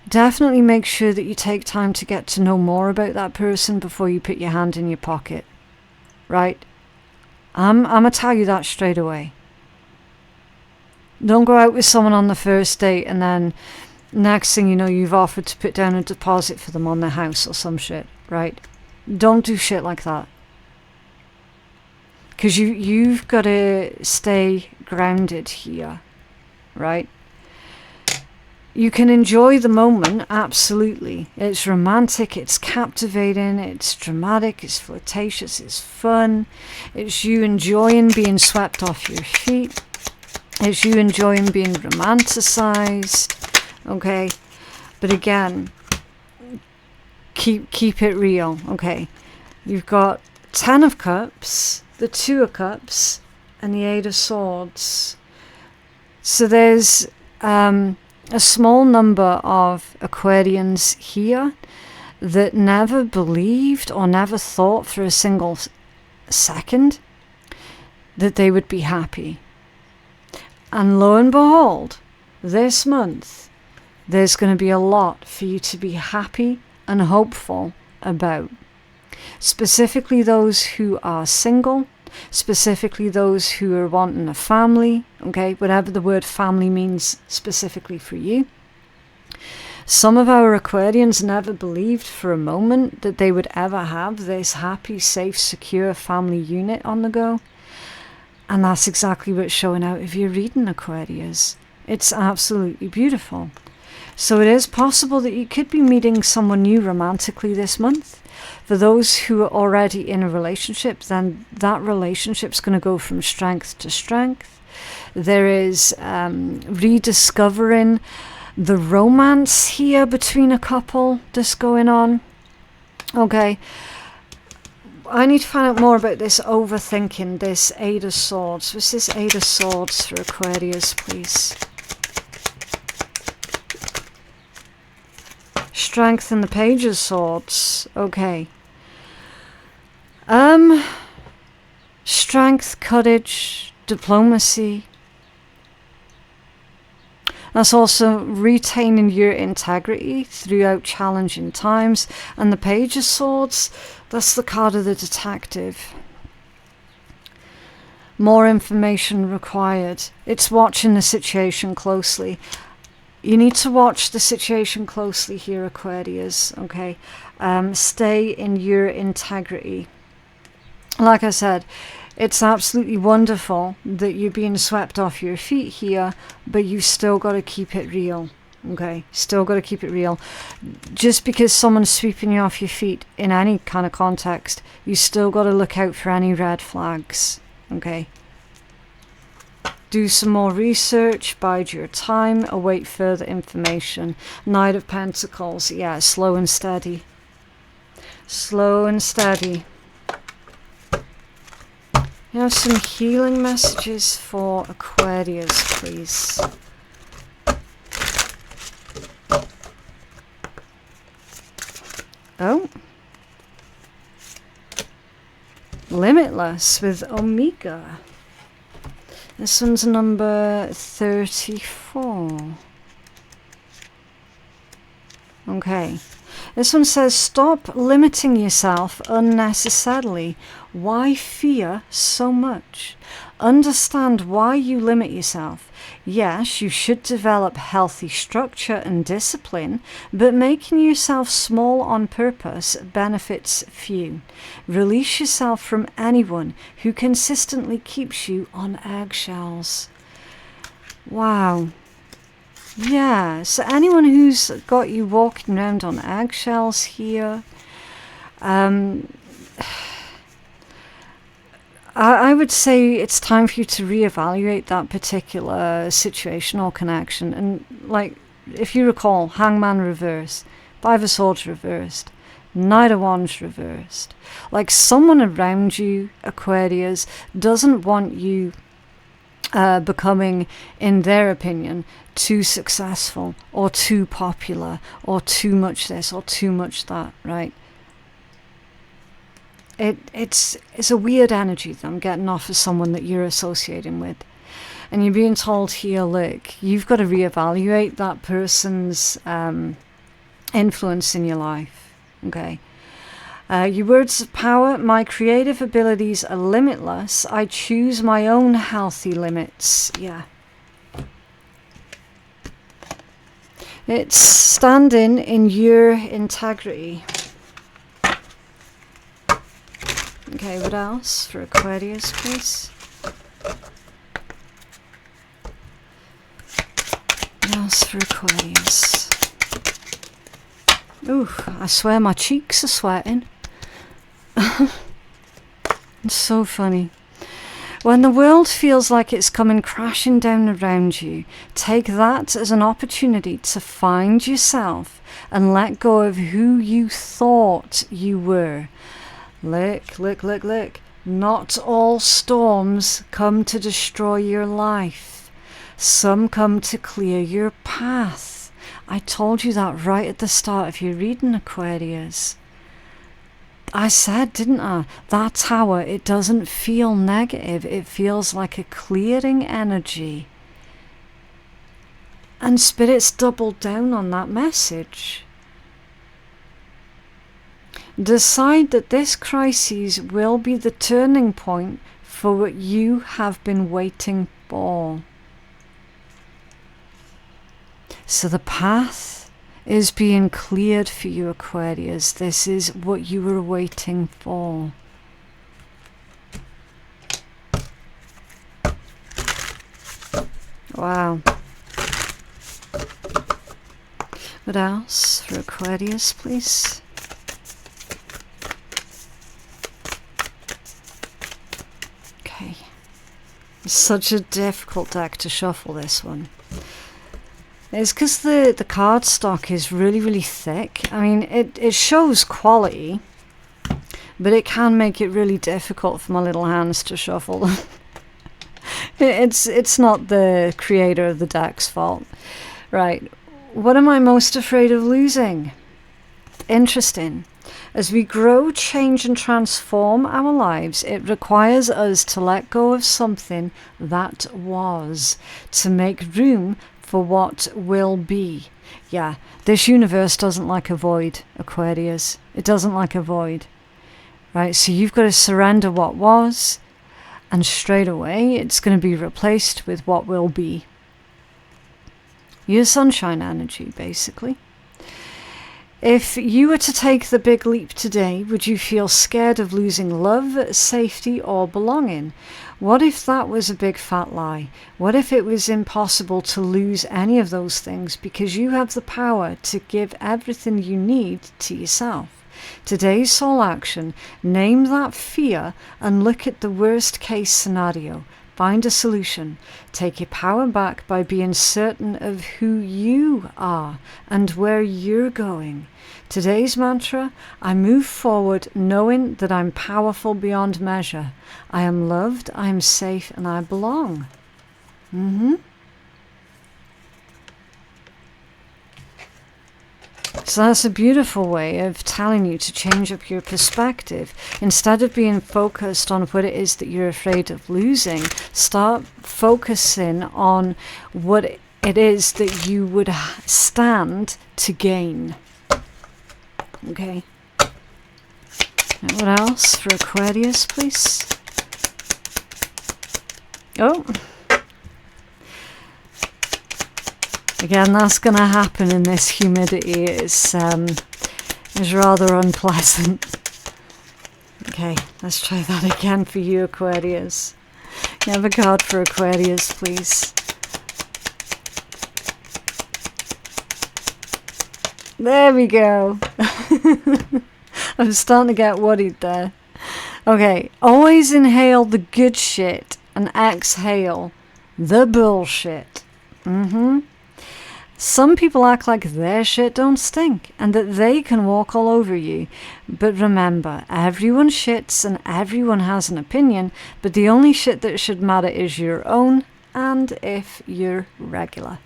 definitely make sure that you take time to get to know more about that person before you put your hand in your pocket, right? I'm going to tell you that straight away. Don't go out with someone on the first date and then next thing you know you've offered to put down a deposit for them on their house or some shit, right? Don't do shit like that. Because you've got to stay grounded here, right? You can enjoy the moment, absolutely. It's romantic, it's captivating, it's dramatic, it's flirtatious, it's fun. It's you enjoying being swept off your feet. It's you enjoying being romanticized, okay? But again, keep it real, okay? You've got 10 of Cups, the 2 of Cups, and the 8 of Swords. So there's a small number of Aquarians here that never believed or never thought for a single second that they would be happy. And lo and behold, this month, there's going to be a lot for you to be happy and hopeful about. Specifically those who are single, specifically those who are wanting a family, okay, whatever the word family means specifically for you. Some of our Aquarians never believed for a moment that they would ever have this happy, safe, secure family unit on the go. And that's exactly what's showing out if you're reading Aquarius. It's absolutely beautiful. So it is possible that you could be meeting someone new romantically this month. For those who are already in a relationship, then that relationship's going to go from strength to strength. There is rediscovering the romance here between a couple that's going on. Okay. I need to find out more about this overthinking, this 8 of Swords. What's this 8 of Swords for Aquarius, please? Strength and the Page of Swords. Okay. Strength, courage, diplomacy. That's also retaining your integrity throughout challenging times. And the Page of Swords, that's the card of the detective. More information required. It's watching the situation closely. You need to watch the situation closely here, Aquarius, okay? Stay in your integrity. Like I said, it's absolutely wonderful that you're being swept off your feet here, but you still got to keep it real, okay? Still got to keep it real. Just because someone's sweeping you off your feet in any kind of context, you still got to look out for any red flags, okay? Do some more research, bide your time, await further information. Knight of Pentacles, yeah, slow and steady. Slow and steady. You have some healing messages for Aquarius, please. Oh. Limitless with Omega. This one's number 34. Okay. This one says, stop limiting yourself unnecessarily. Why fear so much? Understand why you limit yourself. Yes, you should develop healthy structure and discipline, but making yourself small on purpose benefits few. Release yourself from anyone who consistently keeps you on eggshells. Wow. Yeah, so anyone who's got you walking around on eggshells here, I would say it's time for you to reevaluate that particular situation or connection. And like, if you recall, Hangman reversed, Five of Swords reversed, Knight of Wands reversed. Like, someone around you, Aquarius, doesn't want you becoming, in their opinion, too successful or too popular or too much this or too much that, right? It's a weird energy that I'm getting off of someone that you're associating with. And you're being told here, look, you've got to reevaluate that person's influence in your life, okay? Your words of power, my creative abilities are limitless. I choose my own healthy limits. Yeah. It's standing in your integrity. Okay, what else for Aquarius, please? What else for Aquarius? Ooh, I swear my cheeks are sweating. It's so funny. When the world feels like it's coming crashing down around you, take that as an opportunity to find yourself and let go of who you thought you were. Look, look, look, look. Not all storms come to destroy your life. Some come to clear your path. I told you that right at the start of your reading, Aquarius. I said, didn't I? That tower, it doesn't feel negative. It feels like a clearing energy. And Spirit's doubled down on that message. Decide that this crisis will be the turning point for what you have been waiting for. So the path is being cleared for you, Aquarius. This is what you were waiting for. Wow. What else for Aquarius, please? Okay. It's such a difficult deck to shuffle, this one. It's because the card stock is really, really thick. I mean, it shows quality, but it can make it really difficult for my little hands to shuffle them. It's not the creator of the deck's fault. Right. What am I most afraid of losing? Interesting. As we grow, change and transform our lives, it requires us to let go of something that was, to make room for what will be. Yeah, this universe doesn't like a void, Aquarius. It doesn't like a void. Right, so you've got to surrender what was, and straight away it's going to be replaced with what will be. Your sunshine energy, basically. If you were to take the big leap today, would you feel scared of losing love, safety, or belonging? What if that was a big fat lie? What if it was impossible to lose any of those things because you have the power to give everything you need to yourself? Today's soul action, name that fear and look at the worst case scenario. Find a solution. Take your power back by being certain of who you are and where you're going. Today's mantra: I move forward knowing that I'm powerful beyond measure. I am loved, I am safe, and I belong. So that's a beautiful way of telling you to change up your perspective. Instead of being focused on what it is that you're afraid of losing, start focusing on what it is that you would stand to gain. Okay. And what else for Aquarius, please? Oh. Again, that's going to happen in this humidity. It's rather unpleasant. Okay, let's try that again for you, Aquarius. You have a card for Aquarius, please. There we go. I'm starting to get worried there. Okay, always inhale the good shit and exhale the bullshit. Some people act like their shit don't stink and that they can walk all over you. But remember, everyone shits and everyone has an opinion, but the only shit that should matter is your own, and if you're regular.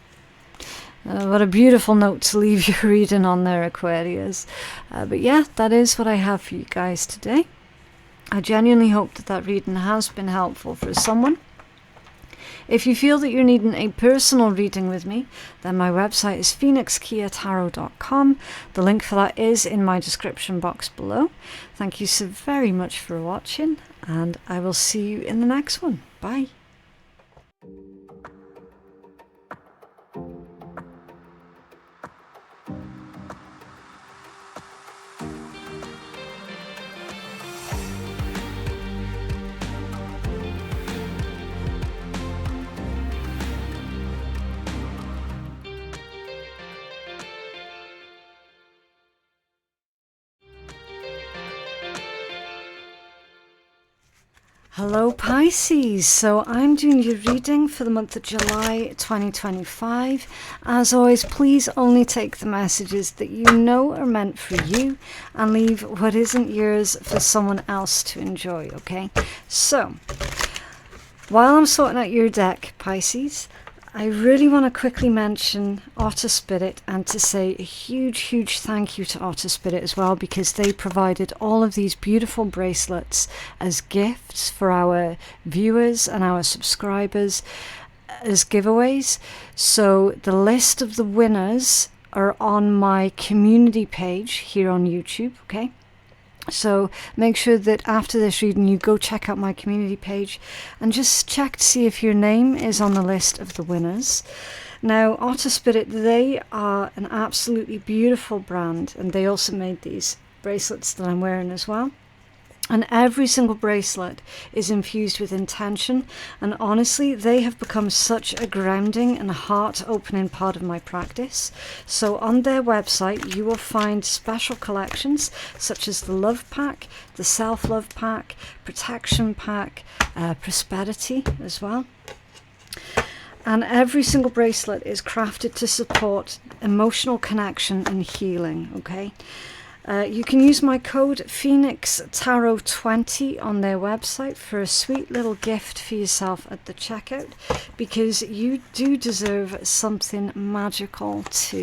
What a beautiful note to leave your reading on there, Aquarius. But yeah, that is what I have for you guys today. I genuinely hope that that reading has been helpful for someone. If you feel that you're needing a personal reading with me, then my website is phoenixkeyatarot.com. The link for that is in my description box below. Thank you so very much for watching, and I will see you in the next one. Bye. Hello Pisces, so I'm doing your reading for the month of July 2025. As always, please only take the messages that you know are meant for you and leave what isn't yours for someone else to enjoy, okay? So, while I'm sorting out your deck, Pisces, I really want to quickly mention Otter Spirit and to say a huge thank you to Otter Spirit as well, because they provided all of these beautiful bracelets as gifts for our viewers and our subscribers as giveaways. So the list of the winners are on my community page here on YouTube, okay? So make sure that after this reading you go check out my community page and just check to see if your name is on the list of the winners. Now, Otter Spirit, they are an absolutely beautiful brand, and they also made these bracelets that I'm wearing as well. And every single bracelet is infused with intention, and honestly they have become such a grounding and heart-opening part of my practice. So on their website you will find special collections such as the Love Pack, the Self-Love Pack, Protection Pack, Prosperity as well. And every single bracelet is crafted to support emotional connection and healing, okay? You can use my code PhoenixTarot20 on their website for a sweet little gift for yourself at the checkout, because you do deserve something magical too.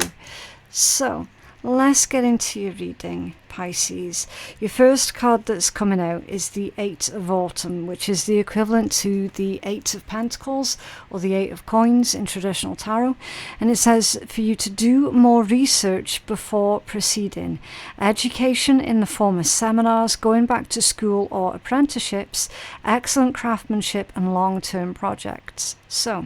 So let's get into your reading, Pisces. Your first card that's coming out is the Eight of Autumn, which is the equivalent to the Eight of Pentacles or the Eight of Coins in traditional tarot. And it says for you to do more research before proceeding. Education in the form of seminars, going back to school or apprenticeships, excellent craftsmanship and long-term projects. So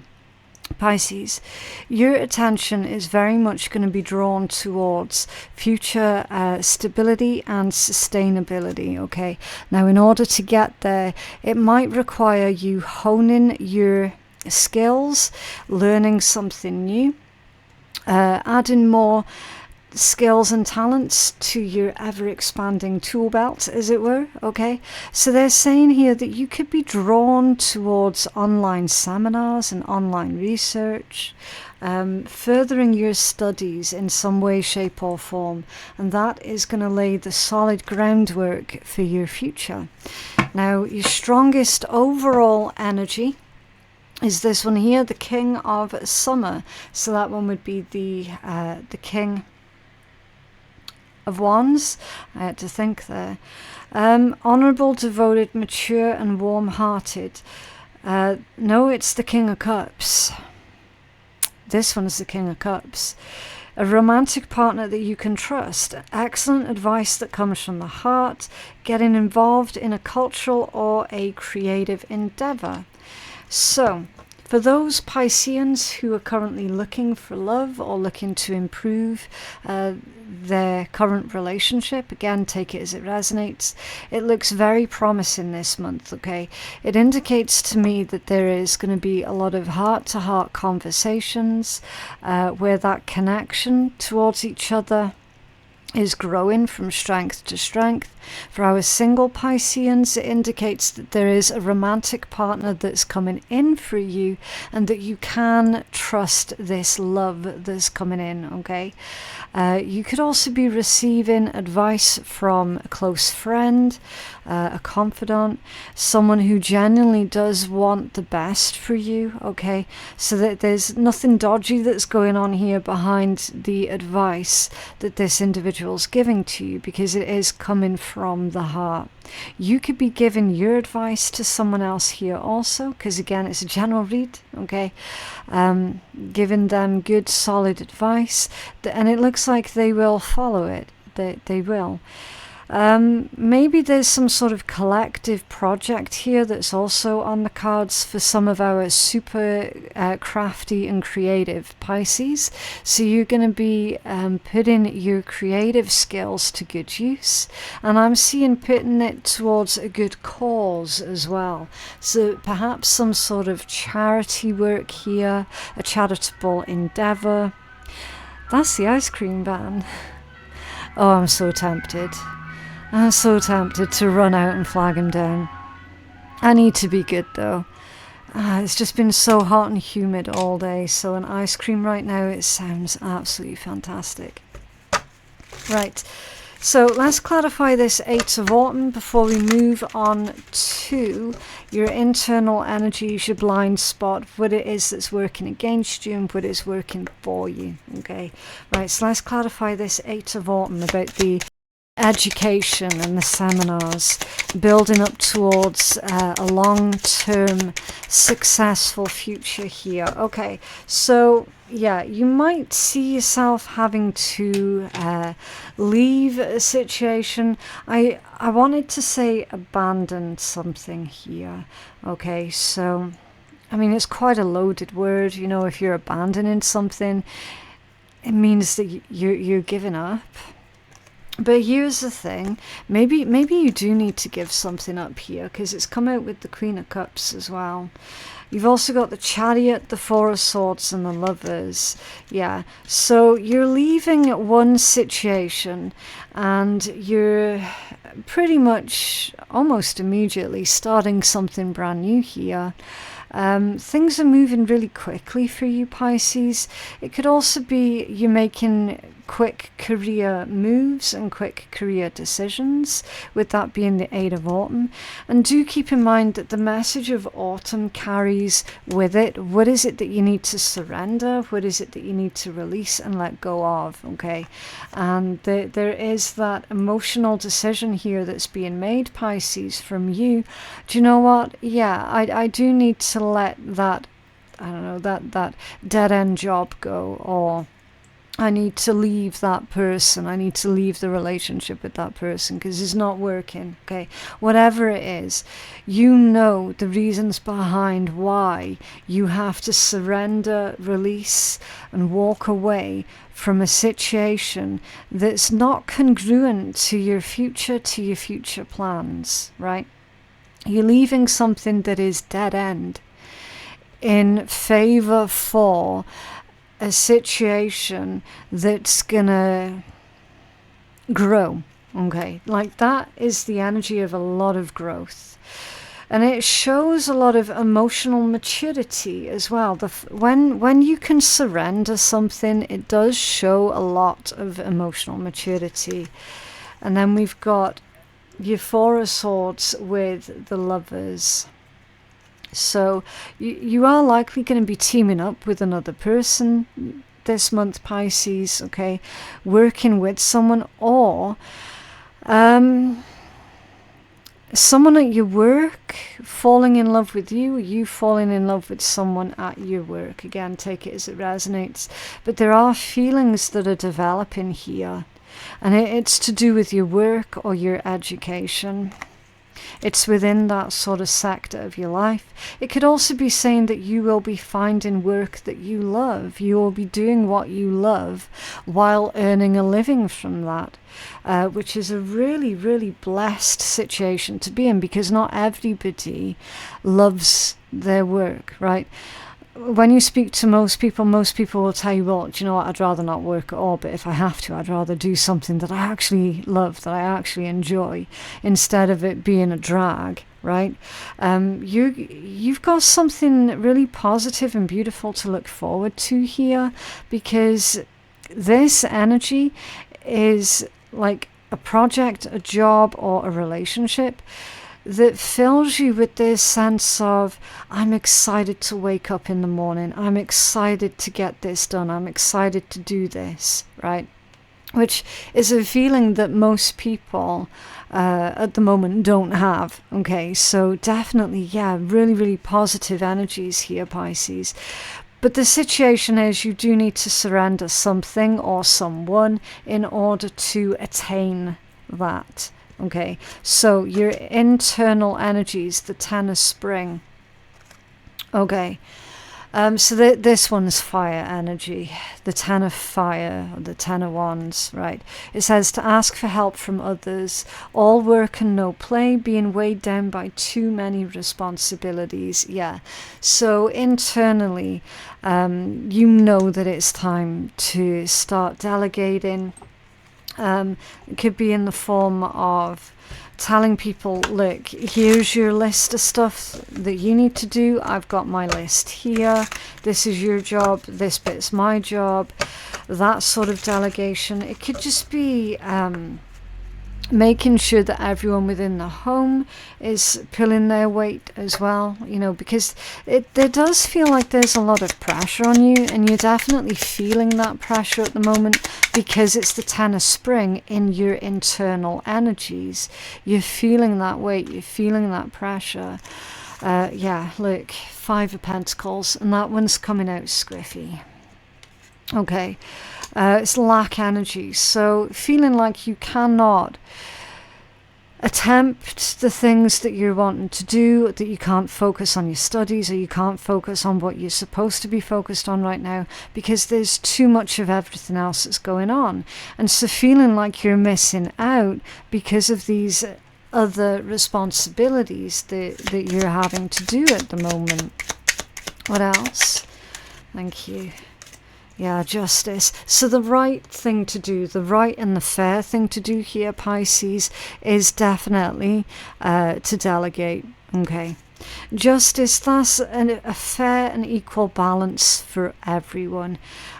Pisces, your attention is very much going to be drawn towards future stability and sustainability, okay? Now, in order to get there, it might require you honing your skills, learning something new, adding more skills and talents to your ever-expanding tool belt, as it were, okay? So they're saying here that you could be drawn towards online seminars and online research, furthering your studies in some way, shape or form, and that is going to lay the solid groundwork for your future. Now, your strongest overall energy is this one here, the King of Summer. So that one would be the King of Wands. I had to think there. Honourable, devoted, mature and warm-hearted. No, it's the King of Cups. This one is the King of Cups. A romantic partner that you can trust. Excellent advice that comes from the heart. Getting involved in a cultural or a creative endeavour. So, for those Pisceans who are currently looking for love or looking to improve their current relationship, again, take it as it resonates. It looks very promising this month, okay? It indicates to me that there is going to be a lot of heart-to-heart conversations where that connection towards each other is growing from strength to strength. For our single Pisceans, it indicates that there is a romantic partner that's coming in for you and that you can trust this love that's coming in, okay? You could also be receiving advice from a close friend, a confidant, someone who genuinely does want the best for you, okay? So that there's nothing dodgy that's going on here behind the advice that this individual's giving to you, because it is coming from the heart. You could be giving your advice to someone else here also, because again, it's a general read, okay? Giving them good, solid advice, and it looks like they will follow it. They will. Maybe there's some sort of collective project here that's also on the cards for some of our super crafty and creative Pisces. So you're going to be putting your creative skills to good use, and I'm seeing putting it towards a good cause as well. So perhaps some sort of charity work here, a charitable endeavour. That's the ice cream van. Oh, I'm so tempted. I'm so tempted to run out and flag him down. I need to be good though. It's just been so hot and humid all day, so an ice cream right now, it sounds absolutely fantastic. Right, so let's clarify this 8 of Autumn before we move on to your internal energies, your blind spot, what it is that's working against you and what is working for you, okay? Right, so let's clarify this 8 of Autumn about the education and the seminars, building up towards a long-term successful future here. Okay, so yeah, you might see yourself having to leave a situation. I wanted to say abandon something here. Okay, so I mean, it's quite a loaded word, you know. If you're abandoning something, it means that you're giving up. But here's the thing, maybe you do need to give something up here, because it's come out with the Queen of Cups as well. You've also got the Chariot, the Four of Swords and the Lovers. Yeah, so you're leaving one situation and you're pretty much almost immediately starting something brand new here. Things are moving really quickly for you, Pisces. It could also be you making quick career moves and quick career decisions, with that being the 8 of Autumn. And do keep in mind that the message of Autumn carries with it, what is it that you need to surrender, what is it that you need to release and let go of, okay? And there is that emotional decision here that's being made, Pisces, from you. Do you know what? Yeah, I do need to let that, I don't know, that dead-end job go, or I need to leave that person, I need to leave the relationship with that person because it's not working, okay? Whatever it is, you know the reasons behind why you have to surrender, release, and walk away from a situation that's not congruent to your future plans, right? You're leaving something that is dead end in favor for a situation that's gonna grow. Okay, like that is the energy of a lot of growth. And it shows a lot of emotional maturity as well. When you can surrender something, it does show a lot of emotional maturity. And then we've got your Four of Swords with the Lovers. So you are likely going to be teaming up with another person this month, Pisces, okay? Working with someone, or someone at your work falling in love with you, or you falling in love with someone at your work. Again, take it as it resonates. But there are feelings that are developing here, and it's to do with your work or your education. It's within that sort of sector of your life. It could also be saying that you will be finding work that you love. You will be doing what you love while earning a living from that, which is a really, really blessed situation to be in, because not everybody loves their work, right? When you speak to most people will tell you, well, do you know what, I'd rather not work at all, but if I have to, I'd rather do something that I actually love, that I actually enjoy, instead of it being a drag, right? You've got something really positive and beautiful to look forward to here, because this energy is like a project, a job, or a relationship that fills you with this sense of, I'm excited to wake up in the morning, I'm excited to get this done, I'm excited to do this, right? Which is a feeling that most people at the moment don't have, okay? So definitely, yeah, really, really positive energies here, Pisces. But the situation is, you do need to surrender something or someone in order to attain that. Okay, so your internal energies, the Ten of Spring. Okay, so this one's fire energy, the Ten of Fire, or the Ten of Wands, right? It says to ask for help from others, all work and no play, being weighed down by too many responsibilities. Yeah, so internally, you know that it's time to start delegating. It could be in the form of telling people, look, here's your list of stuff that you need to do. I've got my list here. This is your job. This bit's my job. That sort of delegation. It could just be making sure that everyone within the home is pulling their weight as well, you know, because there does feel like there's a lot of pressure on you, and you're definitely feeling that pressure at the moment, because it's the Ten of Spring in your internal energies. You're feeling that weight, you're feeling that pressure. Yeah, look, Five of Pentacles, and that one's coming out squiffy. Okay, it's lack energy, so feeling like you cannot attempt the things that you're wanting to do, that you can't focus on your studies, or you can't focus on what you're supposed to be focused on right now, because there's too much of everything else that's going on. And so feeling like you're missing out because of these other responsibilities that you're having to do at the moment. What else? Thank you. Yeah, justice. So the right thing to do, the right and the fair thing to do here, Pisces, is definitely to delegate. Okay. Justice, that's a fair and equal balance for everyone.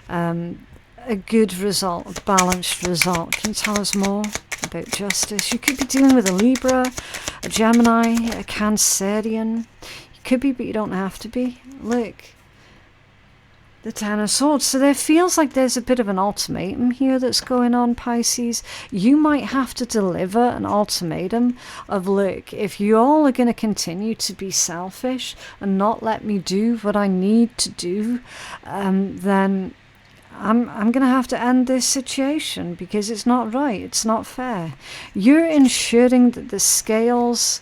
A good result, a balanced result. Can you tell us more about justice? You could be dealing with a Libra, a Gemini, a Cancerian. You could be, but you don't have to be. Look. The Ten of Swords. So there feels like there's a bit of an ultimatum here that's going on, Pisces. You might have to deliver an ultimatum of, look, if you all are going to continue to be selfish and not let me do what I need to do, then I'm going to have to end this situation, because it's not right, it's not fair. You're ensuring that the scales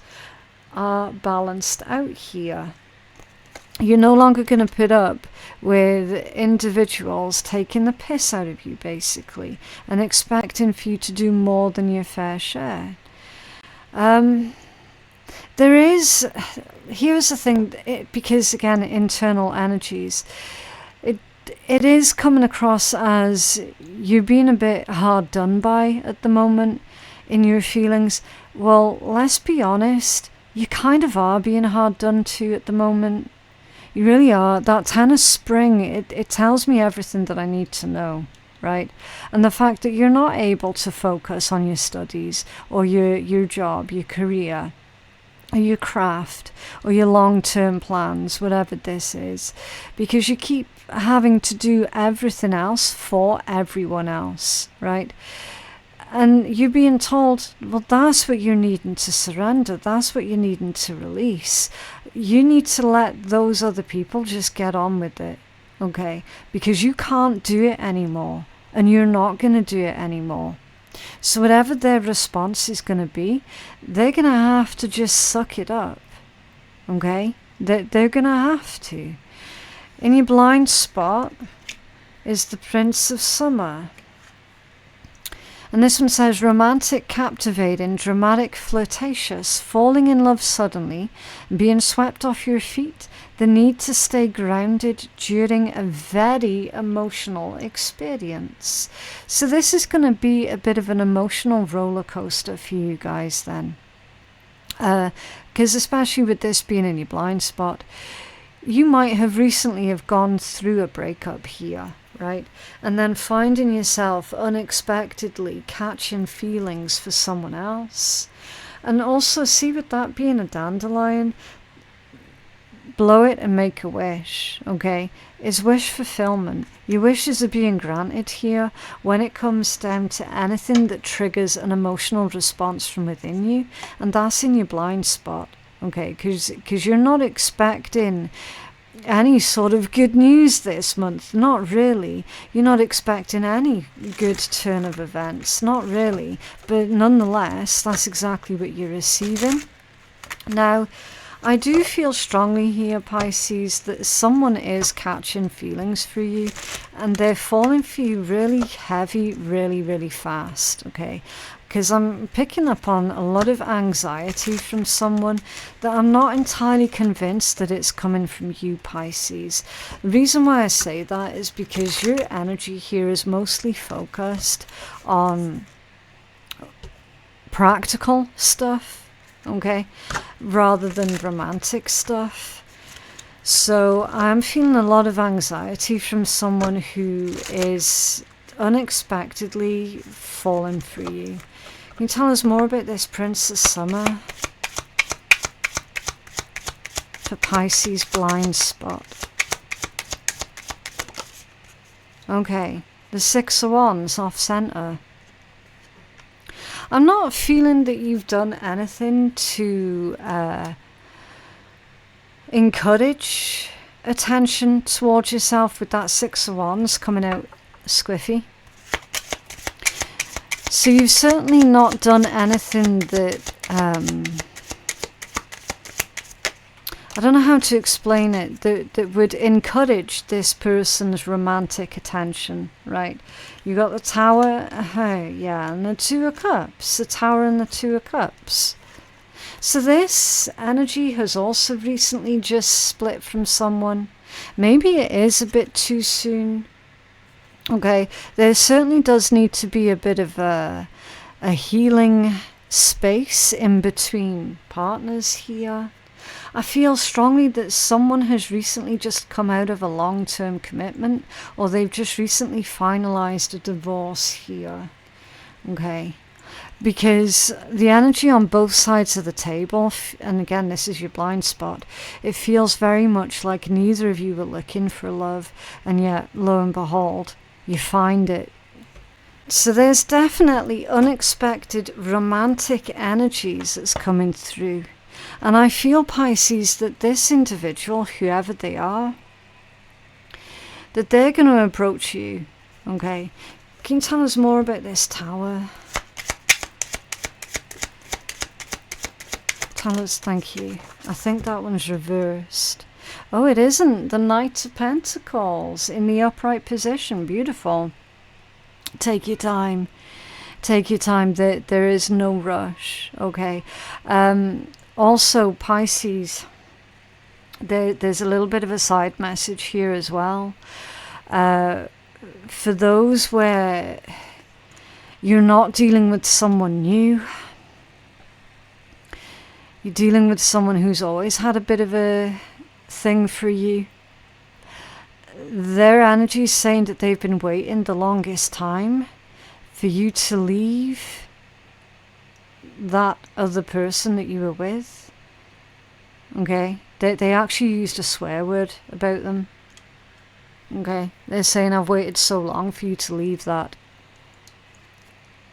are balanced out here. You're no longer going to put up with individuals taking the piss out of you, basically, and expecting for you to do more than your fair share. Here's the thing, because again, internal energies, it is coming across as you're being a bit hard done by at the moment in your feelings. Well, let's be honest, you kind of are being hard done to at the moment. You really are. That 10 of spring, it tells me everything that I need to know, right? And the fact that you're not able to focus on your studies or your job, your career, or your craft, or your long-term plans, whatever this is, because you keep having to do everything else for everyone else, right? And you're being told, well, that's what you're needing to surrender. That's what you're needing to release. You need to let those other people just get on with it, okay? Because you can't do it anymore, and you're not going to do it anymore. So whatever their response is going to be, they're going to have to just suck it up, okay? They're going to have to. In your blind spot is the Prince of Summer. And this one says, romantic, captivating, dramatic, flirtatious, falling in love suddenly, being swept off your feet, the need to stay grounded during a very emotional experience. So this is going to be a bit of an emotional roller coaster for you guys then. Because especially with this being in your blind spot, you might have recently have gone through a breakup here, right? And then finding yourself unexpectedly catching feelings for someone else. And also see with that being a dandelion, blow it and make a wish, okay? Is wish fulfillment. Your wishes are being granted here when it comes down to anything that triggers an emotional response from within you. And that's in your blind spot, okay? Because you're not expecting any sort of good news this month. Not really. You're not expecting any good turn of events. Not really. But nonetheless, that's exactly what you're receiving. Now, I do feel strongly here, Pisces, that someone is catching feelings for you and they're falling for you really heavy, really, really fast, okay? Because I'm picking up on a lot of anxiety from someone that I'm not entirely convinced that it's coming from you, Pisces. The reason why I say that is because your energy here is mostly focused on practical stuff, okay, rather than romantic stuff. So I'm feeling a lot of anxiety from someone who is unexpectedly falling for you. Can you tell us more about this Prince of Summer for Pisces blind spot? Okay, the Six of Wands off center. I'm not feeling that you've done anything to encourage attention towards yourself with that Six of Wands coming out squiffy. So you've certainly not done anything that, I don't know how to explain it, that would encourage this person's romantic attention, right? You got the Tower, yeah, and the Two of Cups, the Tower and the Two of Cups. So this energy has also recently just split from someone. Maybe it is a bit too soon. Okay, there certainly does need to be a bit of a healing space in between partners here. I feel strongly that someone has recently just come out of a long-term commitment, or they've just recently finalized a divorce here. Okay, because the energy on both sides of the table, and again this is your blind spot, it feels very much like neither of you were looking for love, and yet lo and behold, you find it. So there's definitely unexpected romantic energies that's coming through. And I feel, Pisces, that this individual, whoever they are, that they're going to approach you, okay? Can you tell us more about this Tower? Tell us, thank you. I think that one's reversed. Oh, it isn't. The Knight of Pentacles in the upright position. Beautiful. Take your time. Take your time. There is no rush. Okay. Also, Pisces, there's a little bit of a side message here as well. For those where you're not dealing with someone new, you're dealing with someone who's always had a bit of a thing for you. Their energy is saying that they've been waiting the longest time for you to leave that other person that you were with. Okay? They actually used a swear word about them. Okay? They're saying, I've waited so long for you to leave that.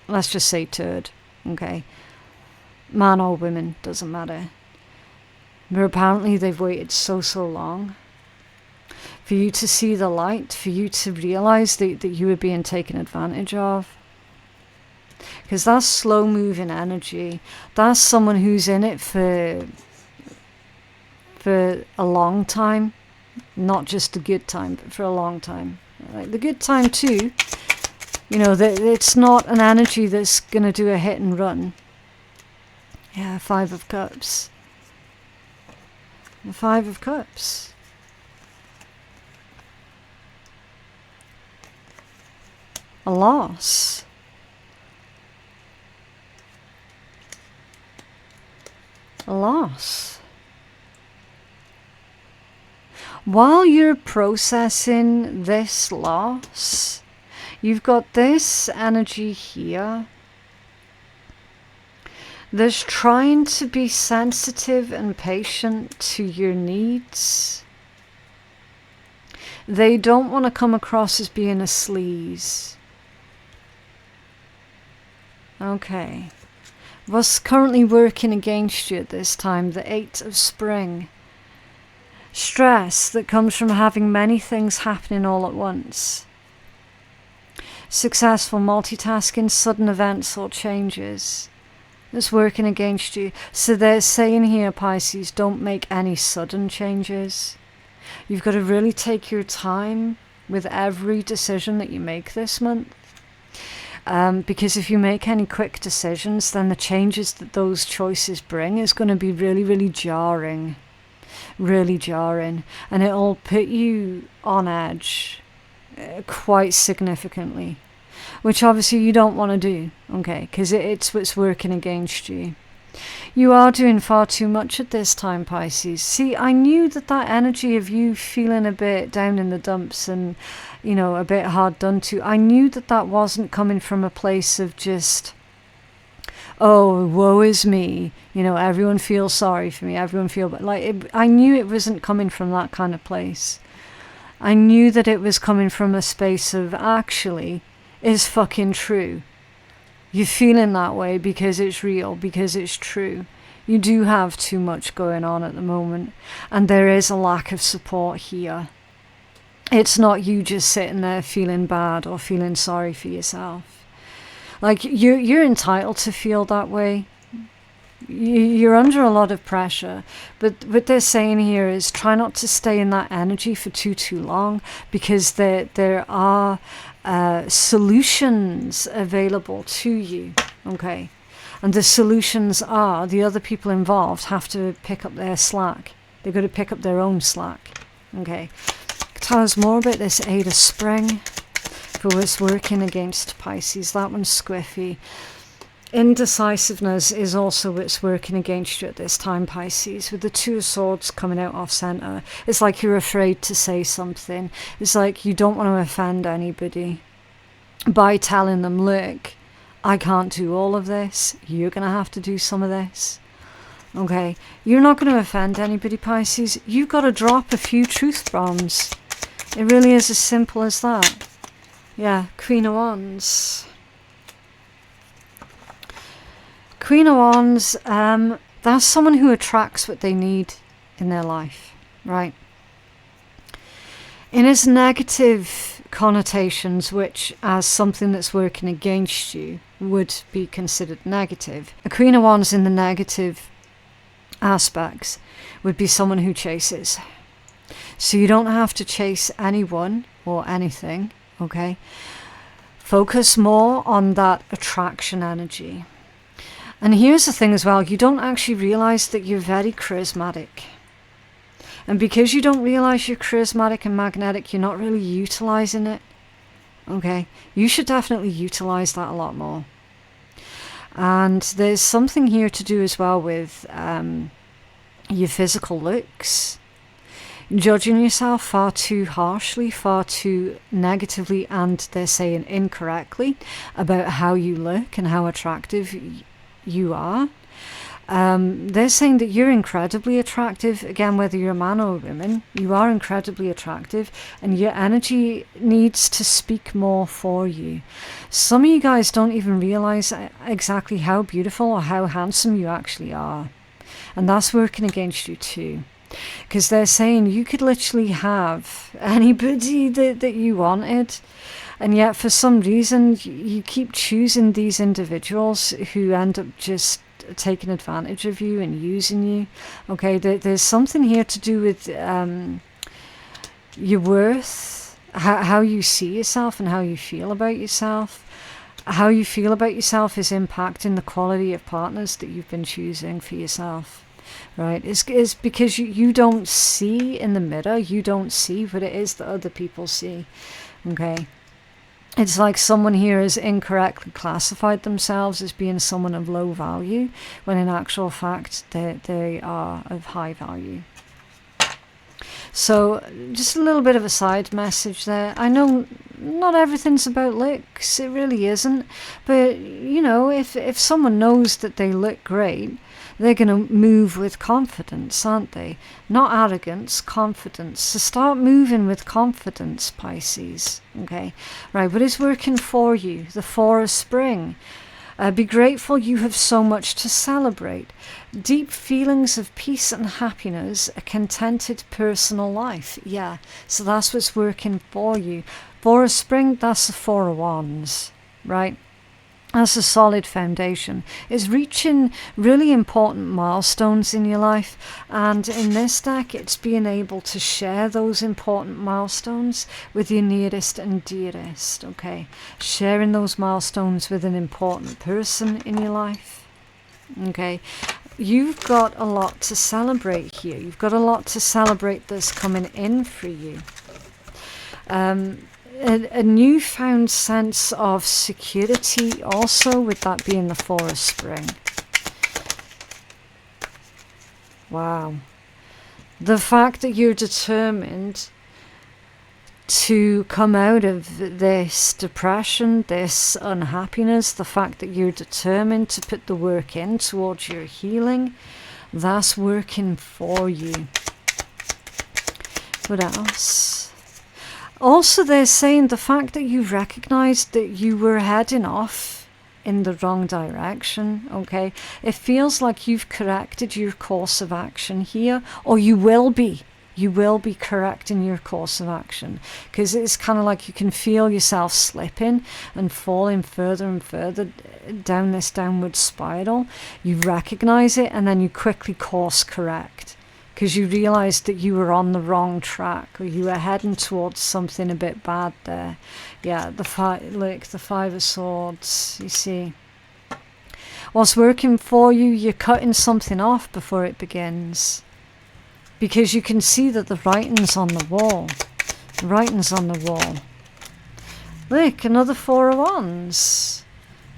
Let's just say turd. Okay? Man or woman, doesn't matter. But apparently they've waited so long for you to see the light, for you to realize that you were being taken advantage of. Because that's slow moving energy. That's someone who's in it for a long time. Not just a good time, but for a long time. Like the good time too. You know, it's not an energy that's going to do a hit and run. Yeah, 5 of Cups. The 5 of Cups. A loss. A loss. While you're processing this loss, you've got this energy here. There's trying to be sensitive and patient to your needs. They don't want to come across as being a sleaze. Okay. What's currently working against you at this time? The 8 of Spring. Stress that comes from having many things happening all at once. Successful multitasking, sudden events or changes. That's working against you. So they're saying here, Pisces, don't make any sudden changes. You've got to really take your time with every decision that you make this month. Because if you make any quick decisions, then the changes that those choices bring is going to be really, really jarring. Really jarring. And it'll put you on edge quite significantly. Which obviously you don't want to do, okay, because it's what's working against you. You are doing far too much at this time, Pisces. See, I knew that energy of you feeling a bit down in the dumps and, you know, a bit hard done to, I knew that wasn't coming from a place of just, oh, woe is me, you know, everyone feels sorry for me, everyone I knew it wasn't coming from that kind of place. I knew that it was coming from a space of actually, is fucking true. You're feeling that way because it's real, because it's true. You do have too much going on at the moment, and there is a lack of support here. It's not you just sitting there feeling bad or feeling sorry for yourself. Like, you're entitled to feel that way. You're under a lot of pressure, but what they're saying here is try not to stay in that energy for too long, because there are solutions available to you, okay? And the solutions are the other people involved have to pick up their slack. They've got to pick up their own slack, okay? Tell us more about this 8 of Spring for what's working against Pisces. That one's squiffy. Indecisiveness is also what's working against you at this time, Pisces, with the 2 of Swords coming out off center. It's like you're afraid to say something. It's like you don't want to offend anybody by telling them, look, I can't do all of this. You're going to have to do some of this. Okay? You're not going to offend anybody, Pisces. You've got to drop a few truth bombs. It really is as simple as that. Yeah, Queen of Wands. Queen of Wands, that's someone who attracts what they need in their life, right? In its negative connotations, which as something that's working against you would be considered negative, a Queen of Wands in the negative aspects would be someone who chases. So you don't have to chase anyone or anything, okay? Focus more on that attraction energy. And here's the thing as well, you don't actually realize that you're very charismatic. And because you don't realize you're charismatic and magnetic, you're not really utilizing it. Okay, you should definitely utilize that a lot more. And there's something here to do as well with your physical looks. Judging yourself far too harshly, far too negatively, and they're saying incorrectly about how you look and how attractive you are. They're saying that you're incredibly attractive. Again, whether you're a man or a woman, you are incredibly attractive, and your energy needs to speak more for you. Some of you guys don't even realize exactly how beautiful or how handsome you actually are, and that's working against you too. Because they're saying you could literally have anybody that you wanted, and yet for some reason you keep choosing these individuals who end up just taking advantage of you and using you. Okay, there's something here to do with your worth, how you see yourself and how you feel about yourself. How you feel about yourself is impacting the quality of partners that you've been choosing for yourself. Right, it's because you don't see in the mirror, you don't see what it is that other people see. Okay, it's like someone here has incorrectly classified themselves as being someone of low value, when in actual fact they are of high value. So just a little bit of a side message there. I know not everything's about looks, it really isn't, but you know, if someone knows that they look great, they're going to move with confidence, aren't they? Not arrogance, confidence. So start moving with confidence, Pisces. Okay, right, what is working for you? The Four of Spring. Be grateful you have so much to celebrate. Deep feelings of peace and happiness, a contented personal life. Yeah, so that's what's working for you. Four of Spring, that's the Four of Wands, right? That's a solid foundation. It's reaching really important milestones in your life, and in this deck it's being able to share those important milestones with your nearest and dearest. Okay, sharing those milestones with an important person in your life. Okay, you've got a lot to celebrate here. You've got a lot to celebrate that's coming in for you. A newfound sense of security also, with that being the Four of Spring. Wow. The fact that you're determined to come out of this depression, this unhappiness, the fact that you're determined to put the work in towards your healing, that's working for you. What else? Also, they're saying the fact that you recognized that you were heading off in the wrong direction, okay? It feels like you've corrected your course of action here, or you will be. You will be correcting your course of action, because it's kind of like you can feel yourself slipping and falling further and further down this downward spiral. You recognize it, and then you quickly course correct, because you realized that you were on the wrong track, or you were heading towards something a bit bad there. Yeah, the Five of Swords, you see. What's working for you, you're cutting something off before it begins, because you can see that the writing's on the wall. The writing's on the wall. Look, another Four of Wands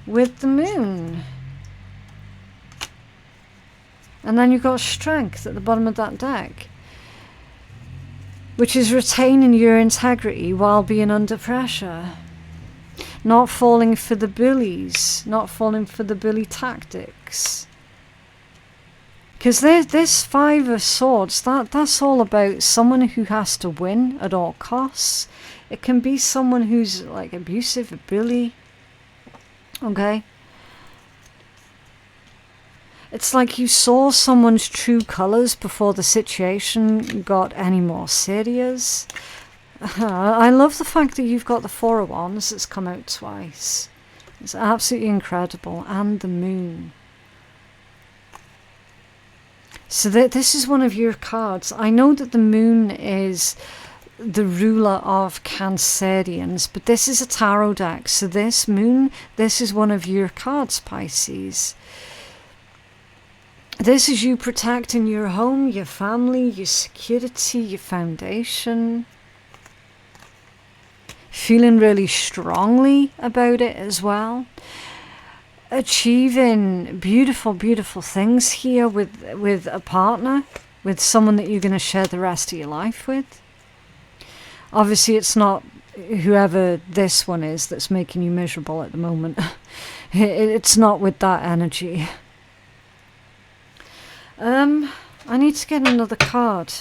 with the Moon. And then you've got Strength at the bottom of that deck, which is retaining your integrity while being under pressure. Not falling for the bullies, not falling for the bully tactics. Because this Five of Swords, that's all about someone who has to win at all costs. It can be someone who's like abusive, a bully. Okay? It's like you saw someone's true colours before the situation got any more serious. I love the fact that you've got the Four of Wands that's come out twice. It's absolutely incredible. And the Moon. So this is one of your cards. I know that the Moon is the ruler of Cancerians, but this is a tarot deck. So this Moon, this is one of your cards, Pisces. This is you protecting your home, your family, your security, your foundation. Feeling really strongly about it as well. Achieving beautiful, beautiful things here with a partner, with someone that you're going to share the rest of your life with. Obviously, it's not whoever this one is that's making you miserable at the moment. It's not with that energy. I need to get another card.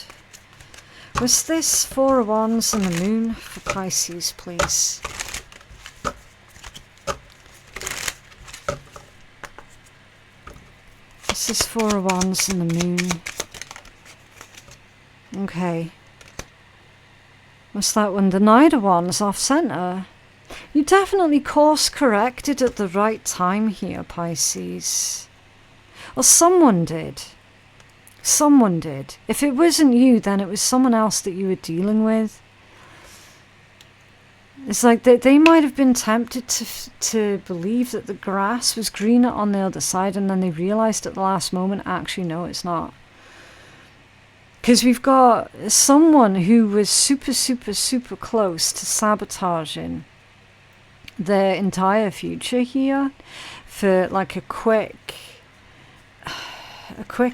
Was this Four of Wands and the Moon for Pisces, please? This is Four of Wands and the Moon. Okay. What's that one? The Knight of Wands off center. You definitely course corrected at the right time here, Pisces. Well, someone did. Someone did. If it wasn't you, then it was someone else that you were dealing with. It's like they might have been tempted to believe that the grass was greener on the other side, and then they realized at the last moment, actually, no, it's not. Because we've got someone who was super, super, super close to sabotaging their entire future here for like a quick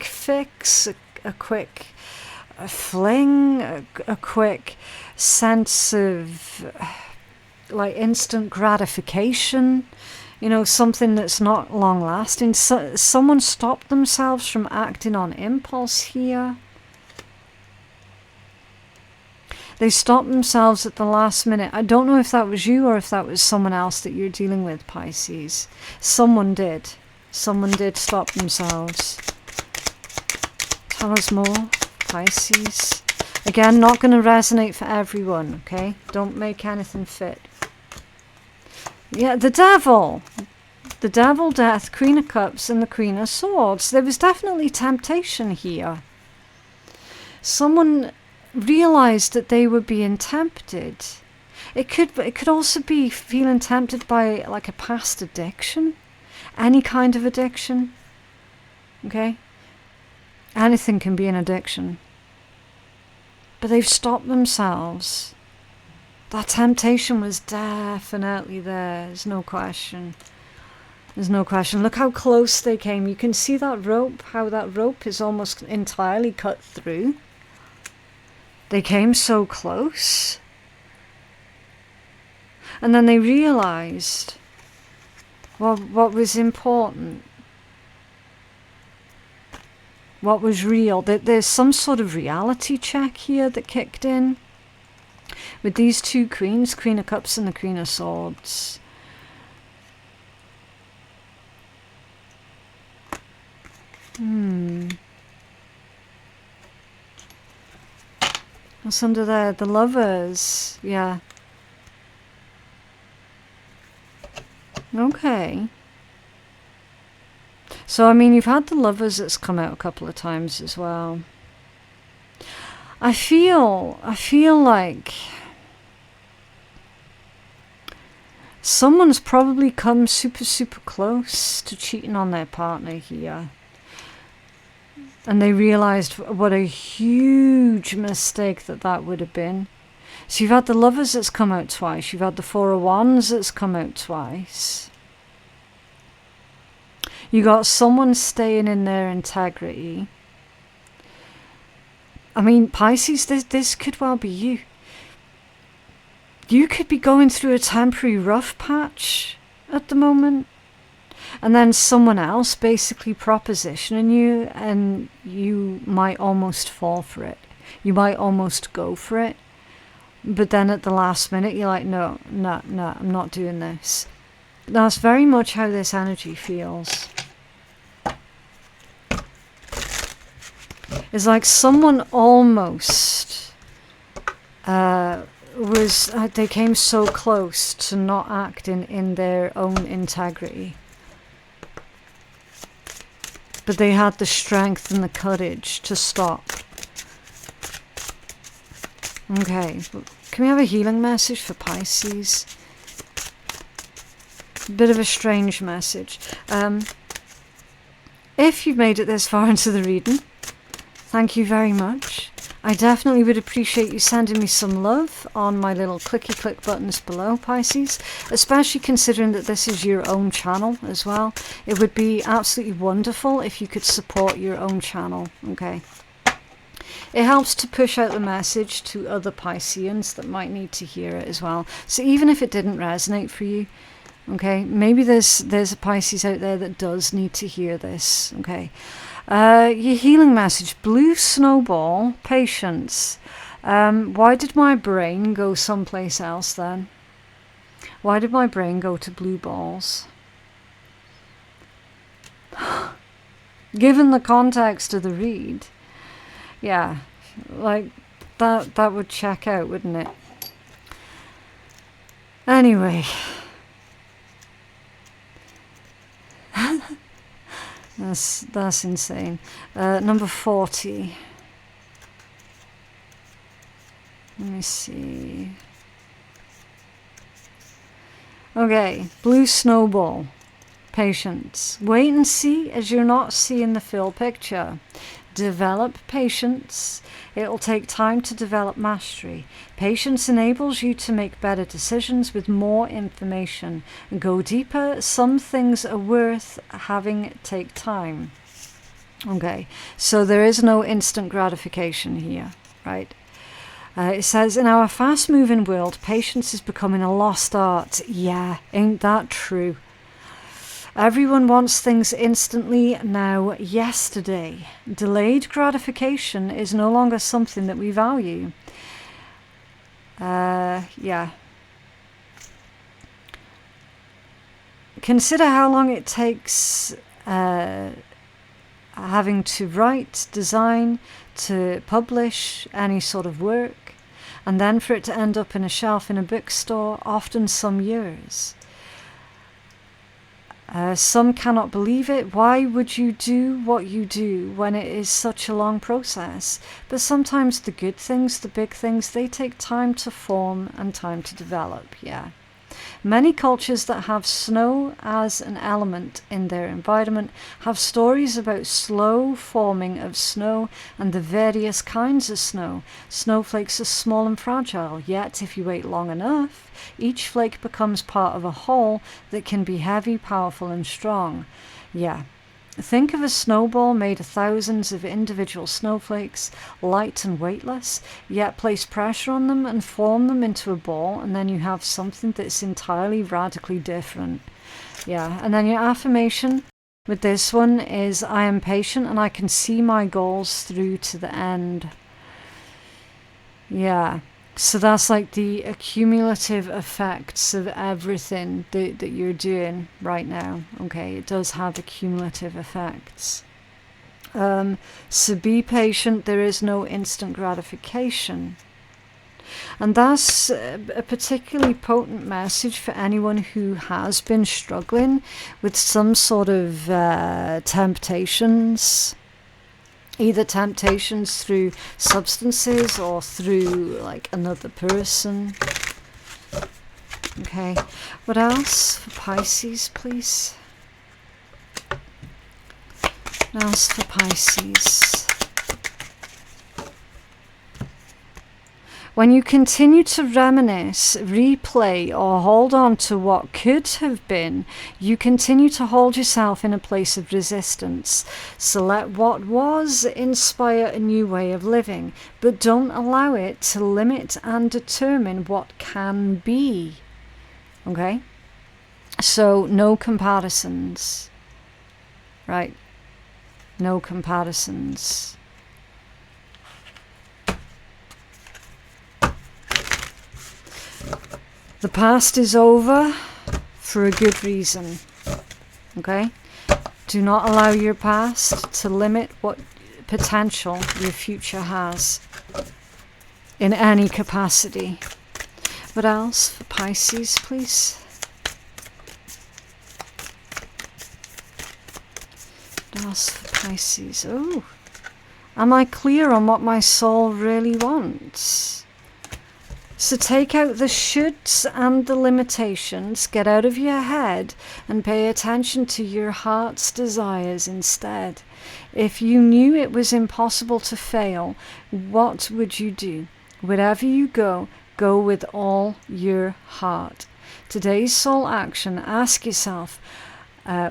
fix, a quick fling, a quick sense of like instant gratification, you know, something that's not long lasting. So, someone stopped themselves from acting on impulse here. They stopped themselves at the last minute. I don't know if that was you or if that was someone else that you're dealing with, Pisces. Someone did. Someone did stop themselves. Tell us more, Pisces. Again, not going to resonate for everyone, okay? Don't make anything fit. Yeah, the Devil. The Devil, Death, Queen of Cups, and the Queen of Swords. There was definitely temptation here. Someone realized that they were being tempted. It could also be feeling tempted by like a past addiction. Any kind of addiction. Okay? Anything can be an addiction. But they've stopped themselves. That temptation was definitely there. There's no question. There's no question. Look how close they came. You can see that rope, how that rope is almost entirely cut through. They came so close. And then they realized what was important. What was real. There's some sort of reality check here that kicked in. With these two queens, Queen of Cups and the Queen of Swords. What's under there? The Lovers. Yeah. Okay. So, I mean, you've had the Lovers that's come out a couple of times as well. I feel like someone's probably come super, super close to cheating on their partner here. And they realized what a huge mistake that would have been. So you've had the Lovers that's come out twice. You've had the Four of Wands that's come out twice. You got someone staying in their integrity. I mean, Pisces, this could well be you. You could be going through a temporary rough patch at the moment. And then someone else basically propositioning you, and you might almost fall for it. You might almost go for it. But then at the last minute, you're like, no, I'm not doing this. That's very much how this energy feels. It's like someone almost they came so close to not acting in their own integrity. But they had the strength and the courage to stop. Okay, can we have a healing message for Pisces? Bit of a strange message. If you've made it this far into the reading, thank you very much. I definitely would appreciate you sending me some love on my little clicky click buttons below, Pisces, especially considering that this is your own channel as well. It would be absolutely wonderful if you could support your own channel, okay? It helps to push out the message to other Pisceans that might need to hear it as well. So even if it didn't resonate for you, okay, maybe there's a Pisces out there that does need to hear this, okay? Your healing message, blue snowball, patience. Why did my brain go someplace else then? Why did my brain go to blue balls? Given the context of the read, yeah, like that would check out, wouldn't it? Anyway. That's insane. Number 40. Let me see. Okay, blue snowball. Patience. Wait and see as you're not seeing the full picture. Develop patience. It'll take time to develop mastery. Patience enables you to make better decisions with more information. Go deeper. Some things are worth having take time. Okay, so there is no instant gratification here, right? It says, in our fast-moving world, patience is becoming a lost art. Yeah, ain't that true? Everyone wants things instantly now, yesterday. Delayed gratification is no longer something that we value. Yeah. Consider how long it takes having to write, design, to publish any sort of work, and then for it to end up in a shelf in a bookstore, often some years. Some cannot believe it. Why would you do what you do when it is such a long process? But sometimes the good things, the big things, they take time to form and time to develop, yeah. Many cultures that have snow as an element in their environment have stories about slow forming of snow and the various kinds of snow. Snowflakes are small and fragile, yet if you wait long enough, each flake becomes part of a whole that can be heavy, powerful, and strong. Yeah. Think of a snowball made of thousands of individual snowflakes, light and weightless, yet place pressure on them and form them into a ball, and then you have something that's entirely radically different. Yeah, and then your affirmation with this one is, I am patient and I can see my goals through to the end. Yeah. So that's like the accumulative effects of everything that you're doing right now. Okay, it does have accumulative effects. So be patient. There is no instant gratification. And that's a particularly potent message for anyone who has been struggling with some sort of temptations. Either temptations through substances or through like another person. Okay, what else for Pisces, please? What else for Pisces? When you continue to reminisce, replay, or hold on to what could have been, you continue to hold yourself in a place of resistance. So let what was inspire a new way of living, but don't allow it to limit and determine what can be. Okay? So no comparisons. Right? No comparisons. The past is over for a good reason, okay? Do not allow your past to limit what potential your future has in any capacity. What else for Pisces, please? What else for Pisces? Oh, am I clear on what my soul really wants? So take out the shoulds and the limitations, get out of your head and pay attention to your heart's desires instead. If you knew it was impossible to fail, what would you do? Wherever you go, go with all your heart. Today's soul action, ask yourself,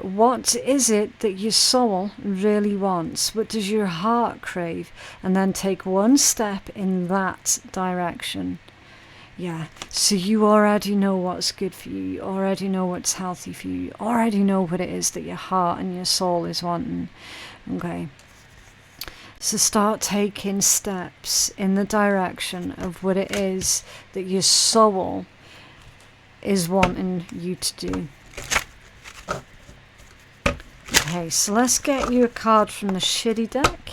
what is it that your soul really wants? What does your heart crave? And then take one step in that direction. Yeah, so you already know what's good for you. You already know what's healthy for you. You already know what it is that your heart and your soul is wanting. Okay. So start taking steps in the direction of what it is that your soul is wanting you to do. Okay, so let's get you a card from the shitty deck.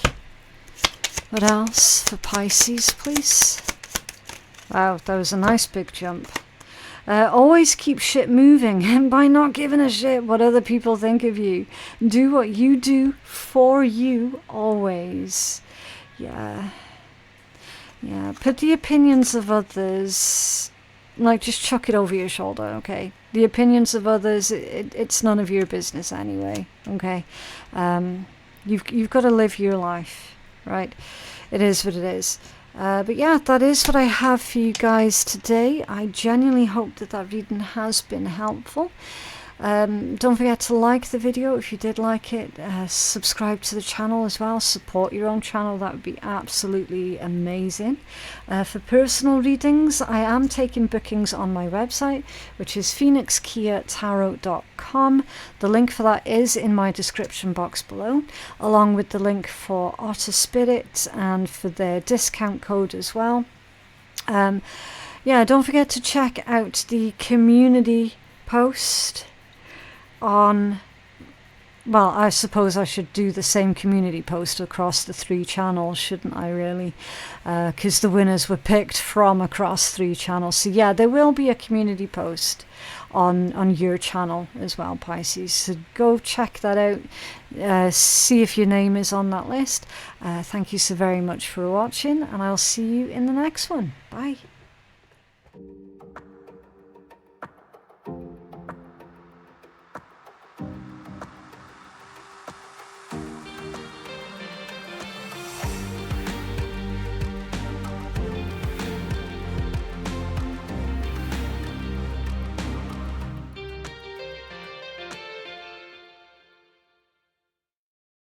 What else for Pisces, please? Wow, that was a nice big jump. Always keep shit moving, and by not giving a shit what other people think of you. Do what you do for you, always. Yeah. Yeah, put the opinions of others, like, just chuck it over your shoulder, okay? The opinions of others, it's none of your business anyway, okay? You've got to live your life, right? It is what it is. But yeah, that is what I have for you guys today. I genuinely hope that reading has been helpful. Don't forget to like the video if you did like it. Subscribe to the channel as well. Support your own channel. That would be absolutely amazing. For personal readings, I am taking bookings on my website, which is phoenixkeiatarot.com. The link for that is in my description box below, along with the link for Otter Spirit and for their discount code as well. Yeah, don't forget to check out the community post on, well, I suppose I should do the same community post across the 3 channels, shouldn't I, really? Because the winners were picked from across 3 channels. So yeah, there will be a community post on your channel as well, Pisces. So go check that out, see if your name is on that list. Thank you so very much for watching, and I'll see you in the next one. Bye.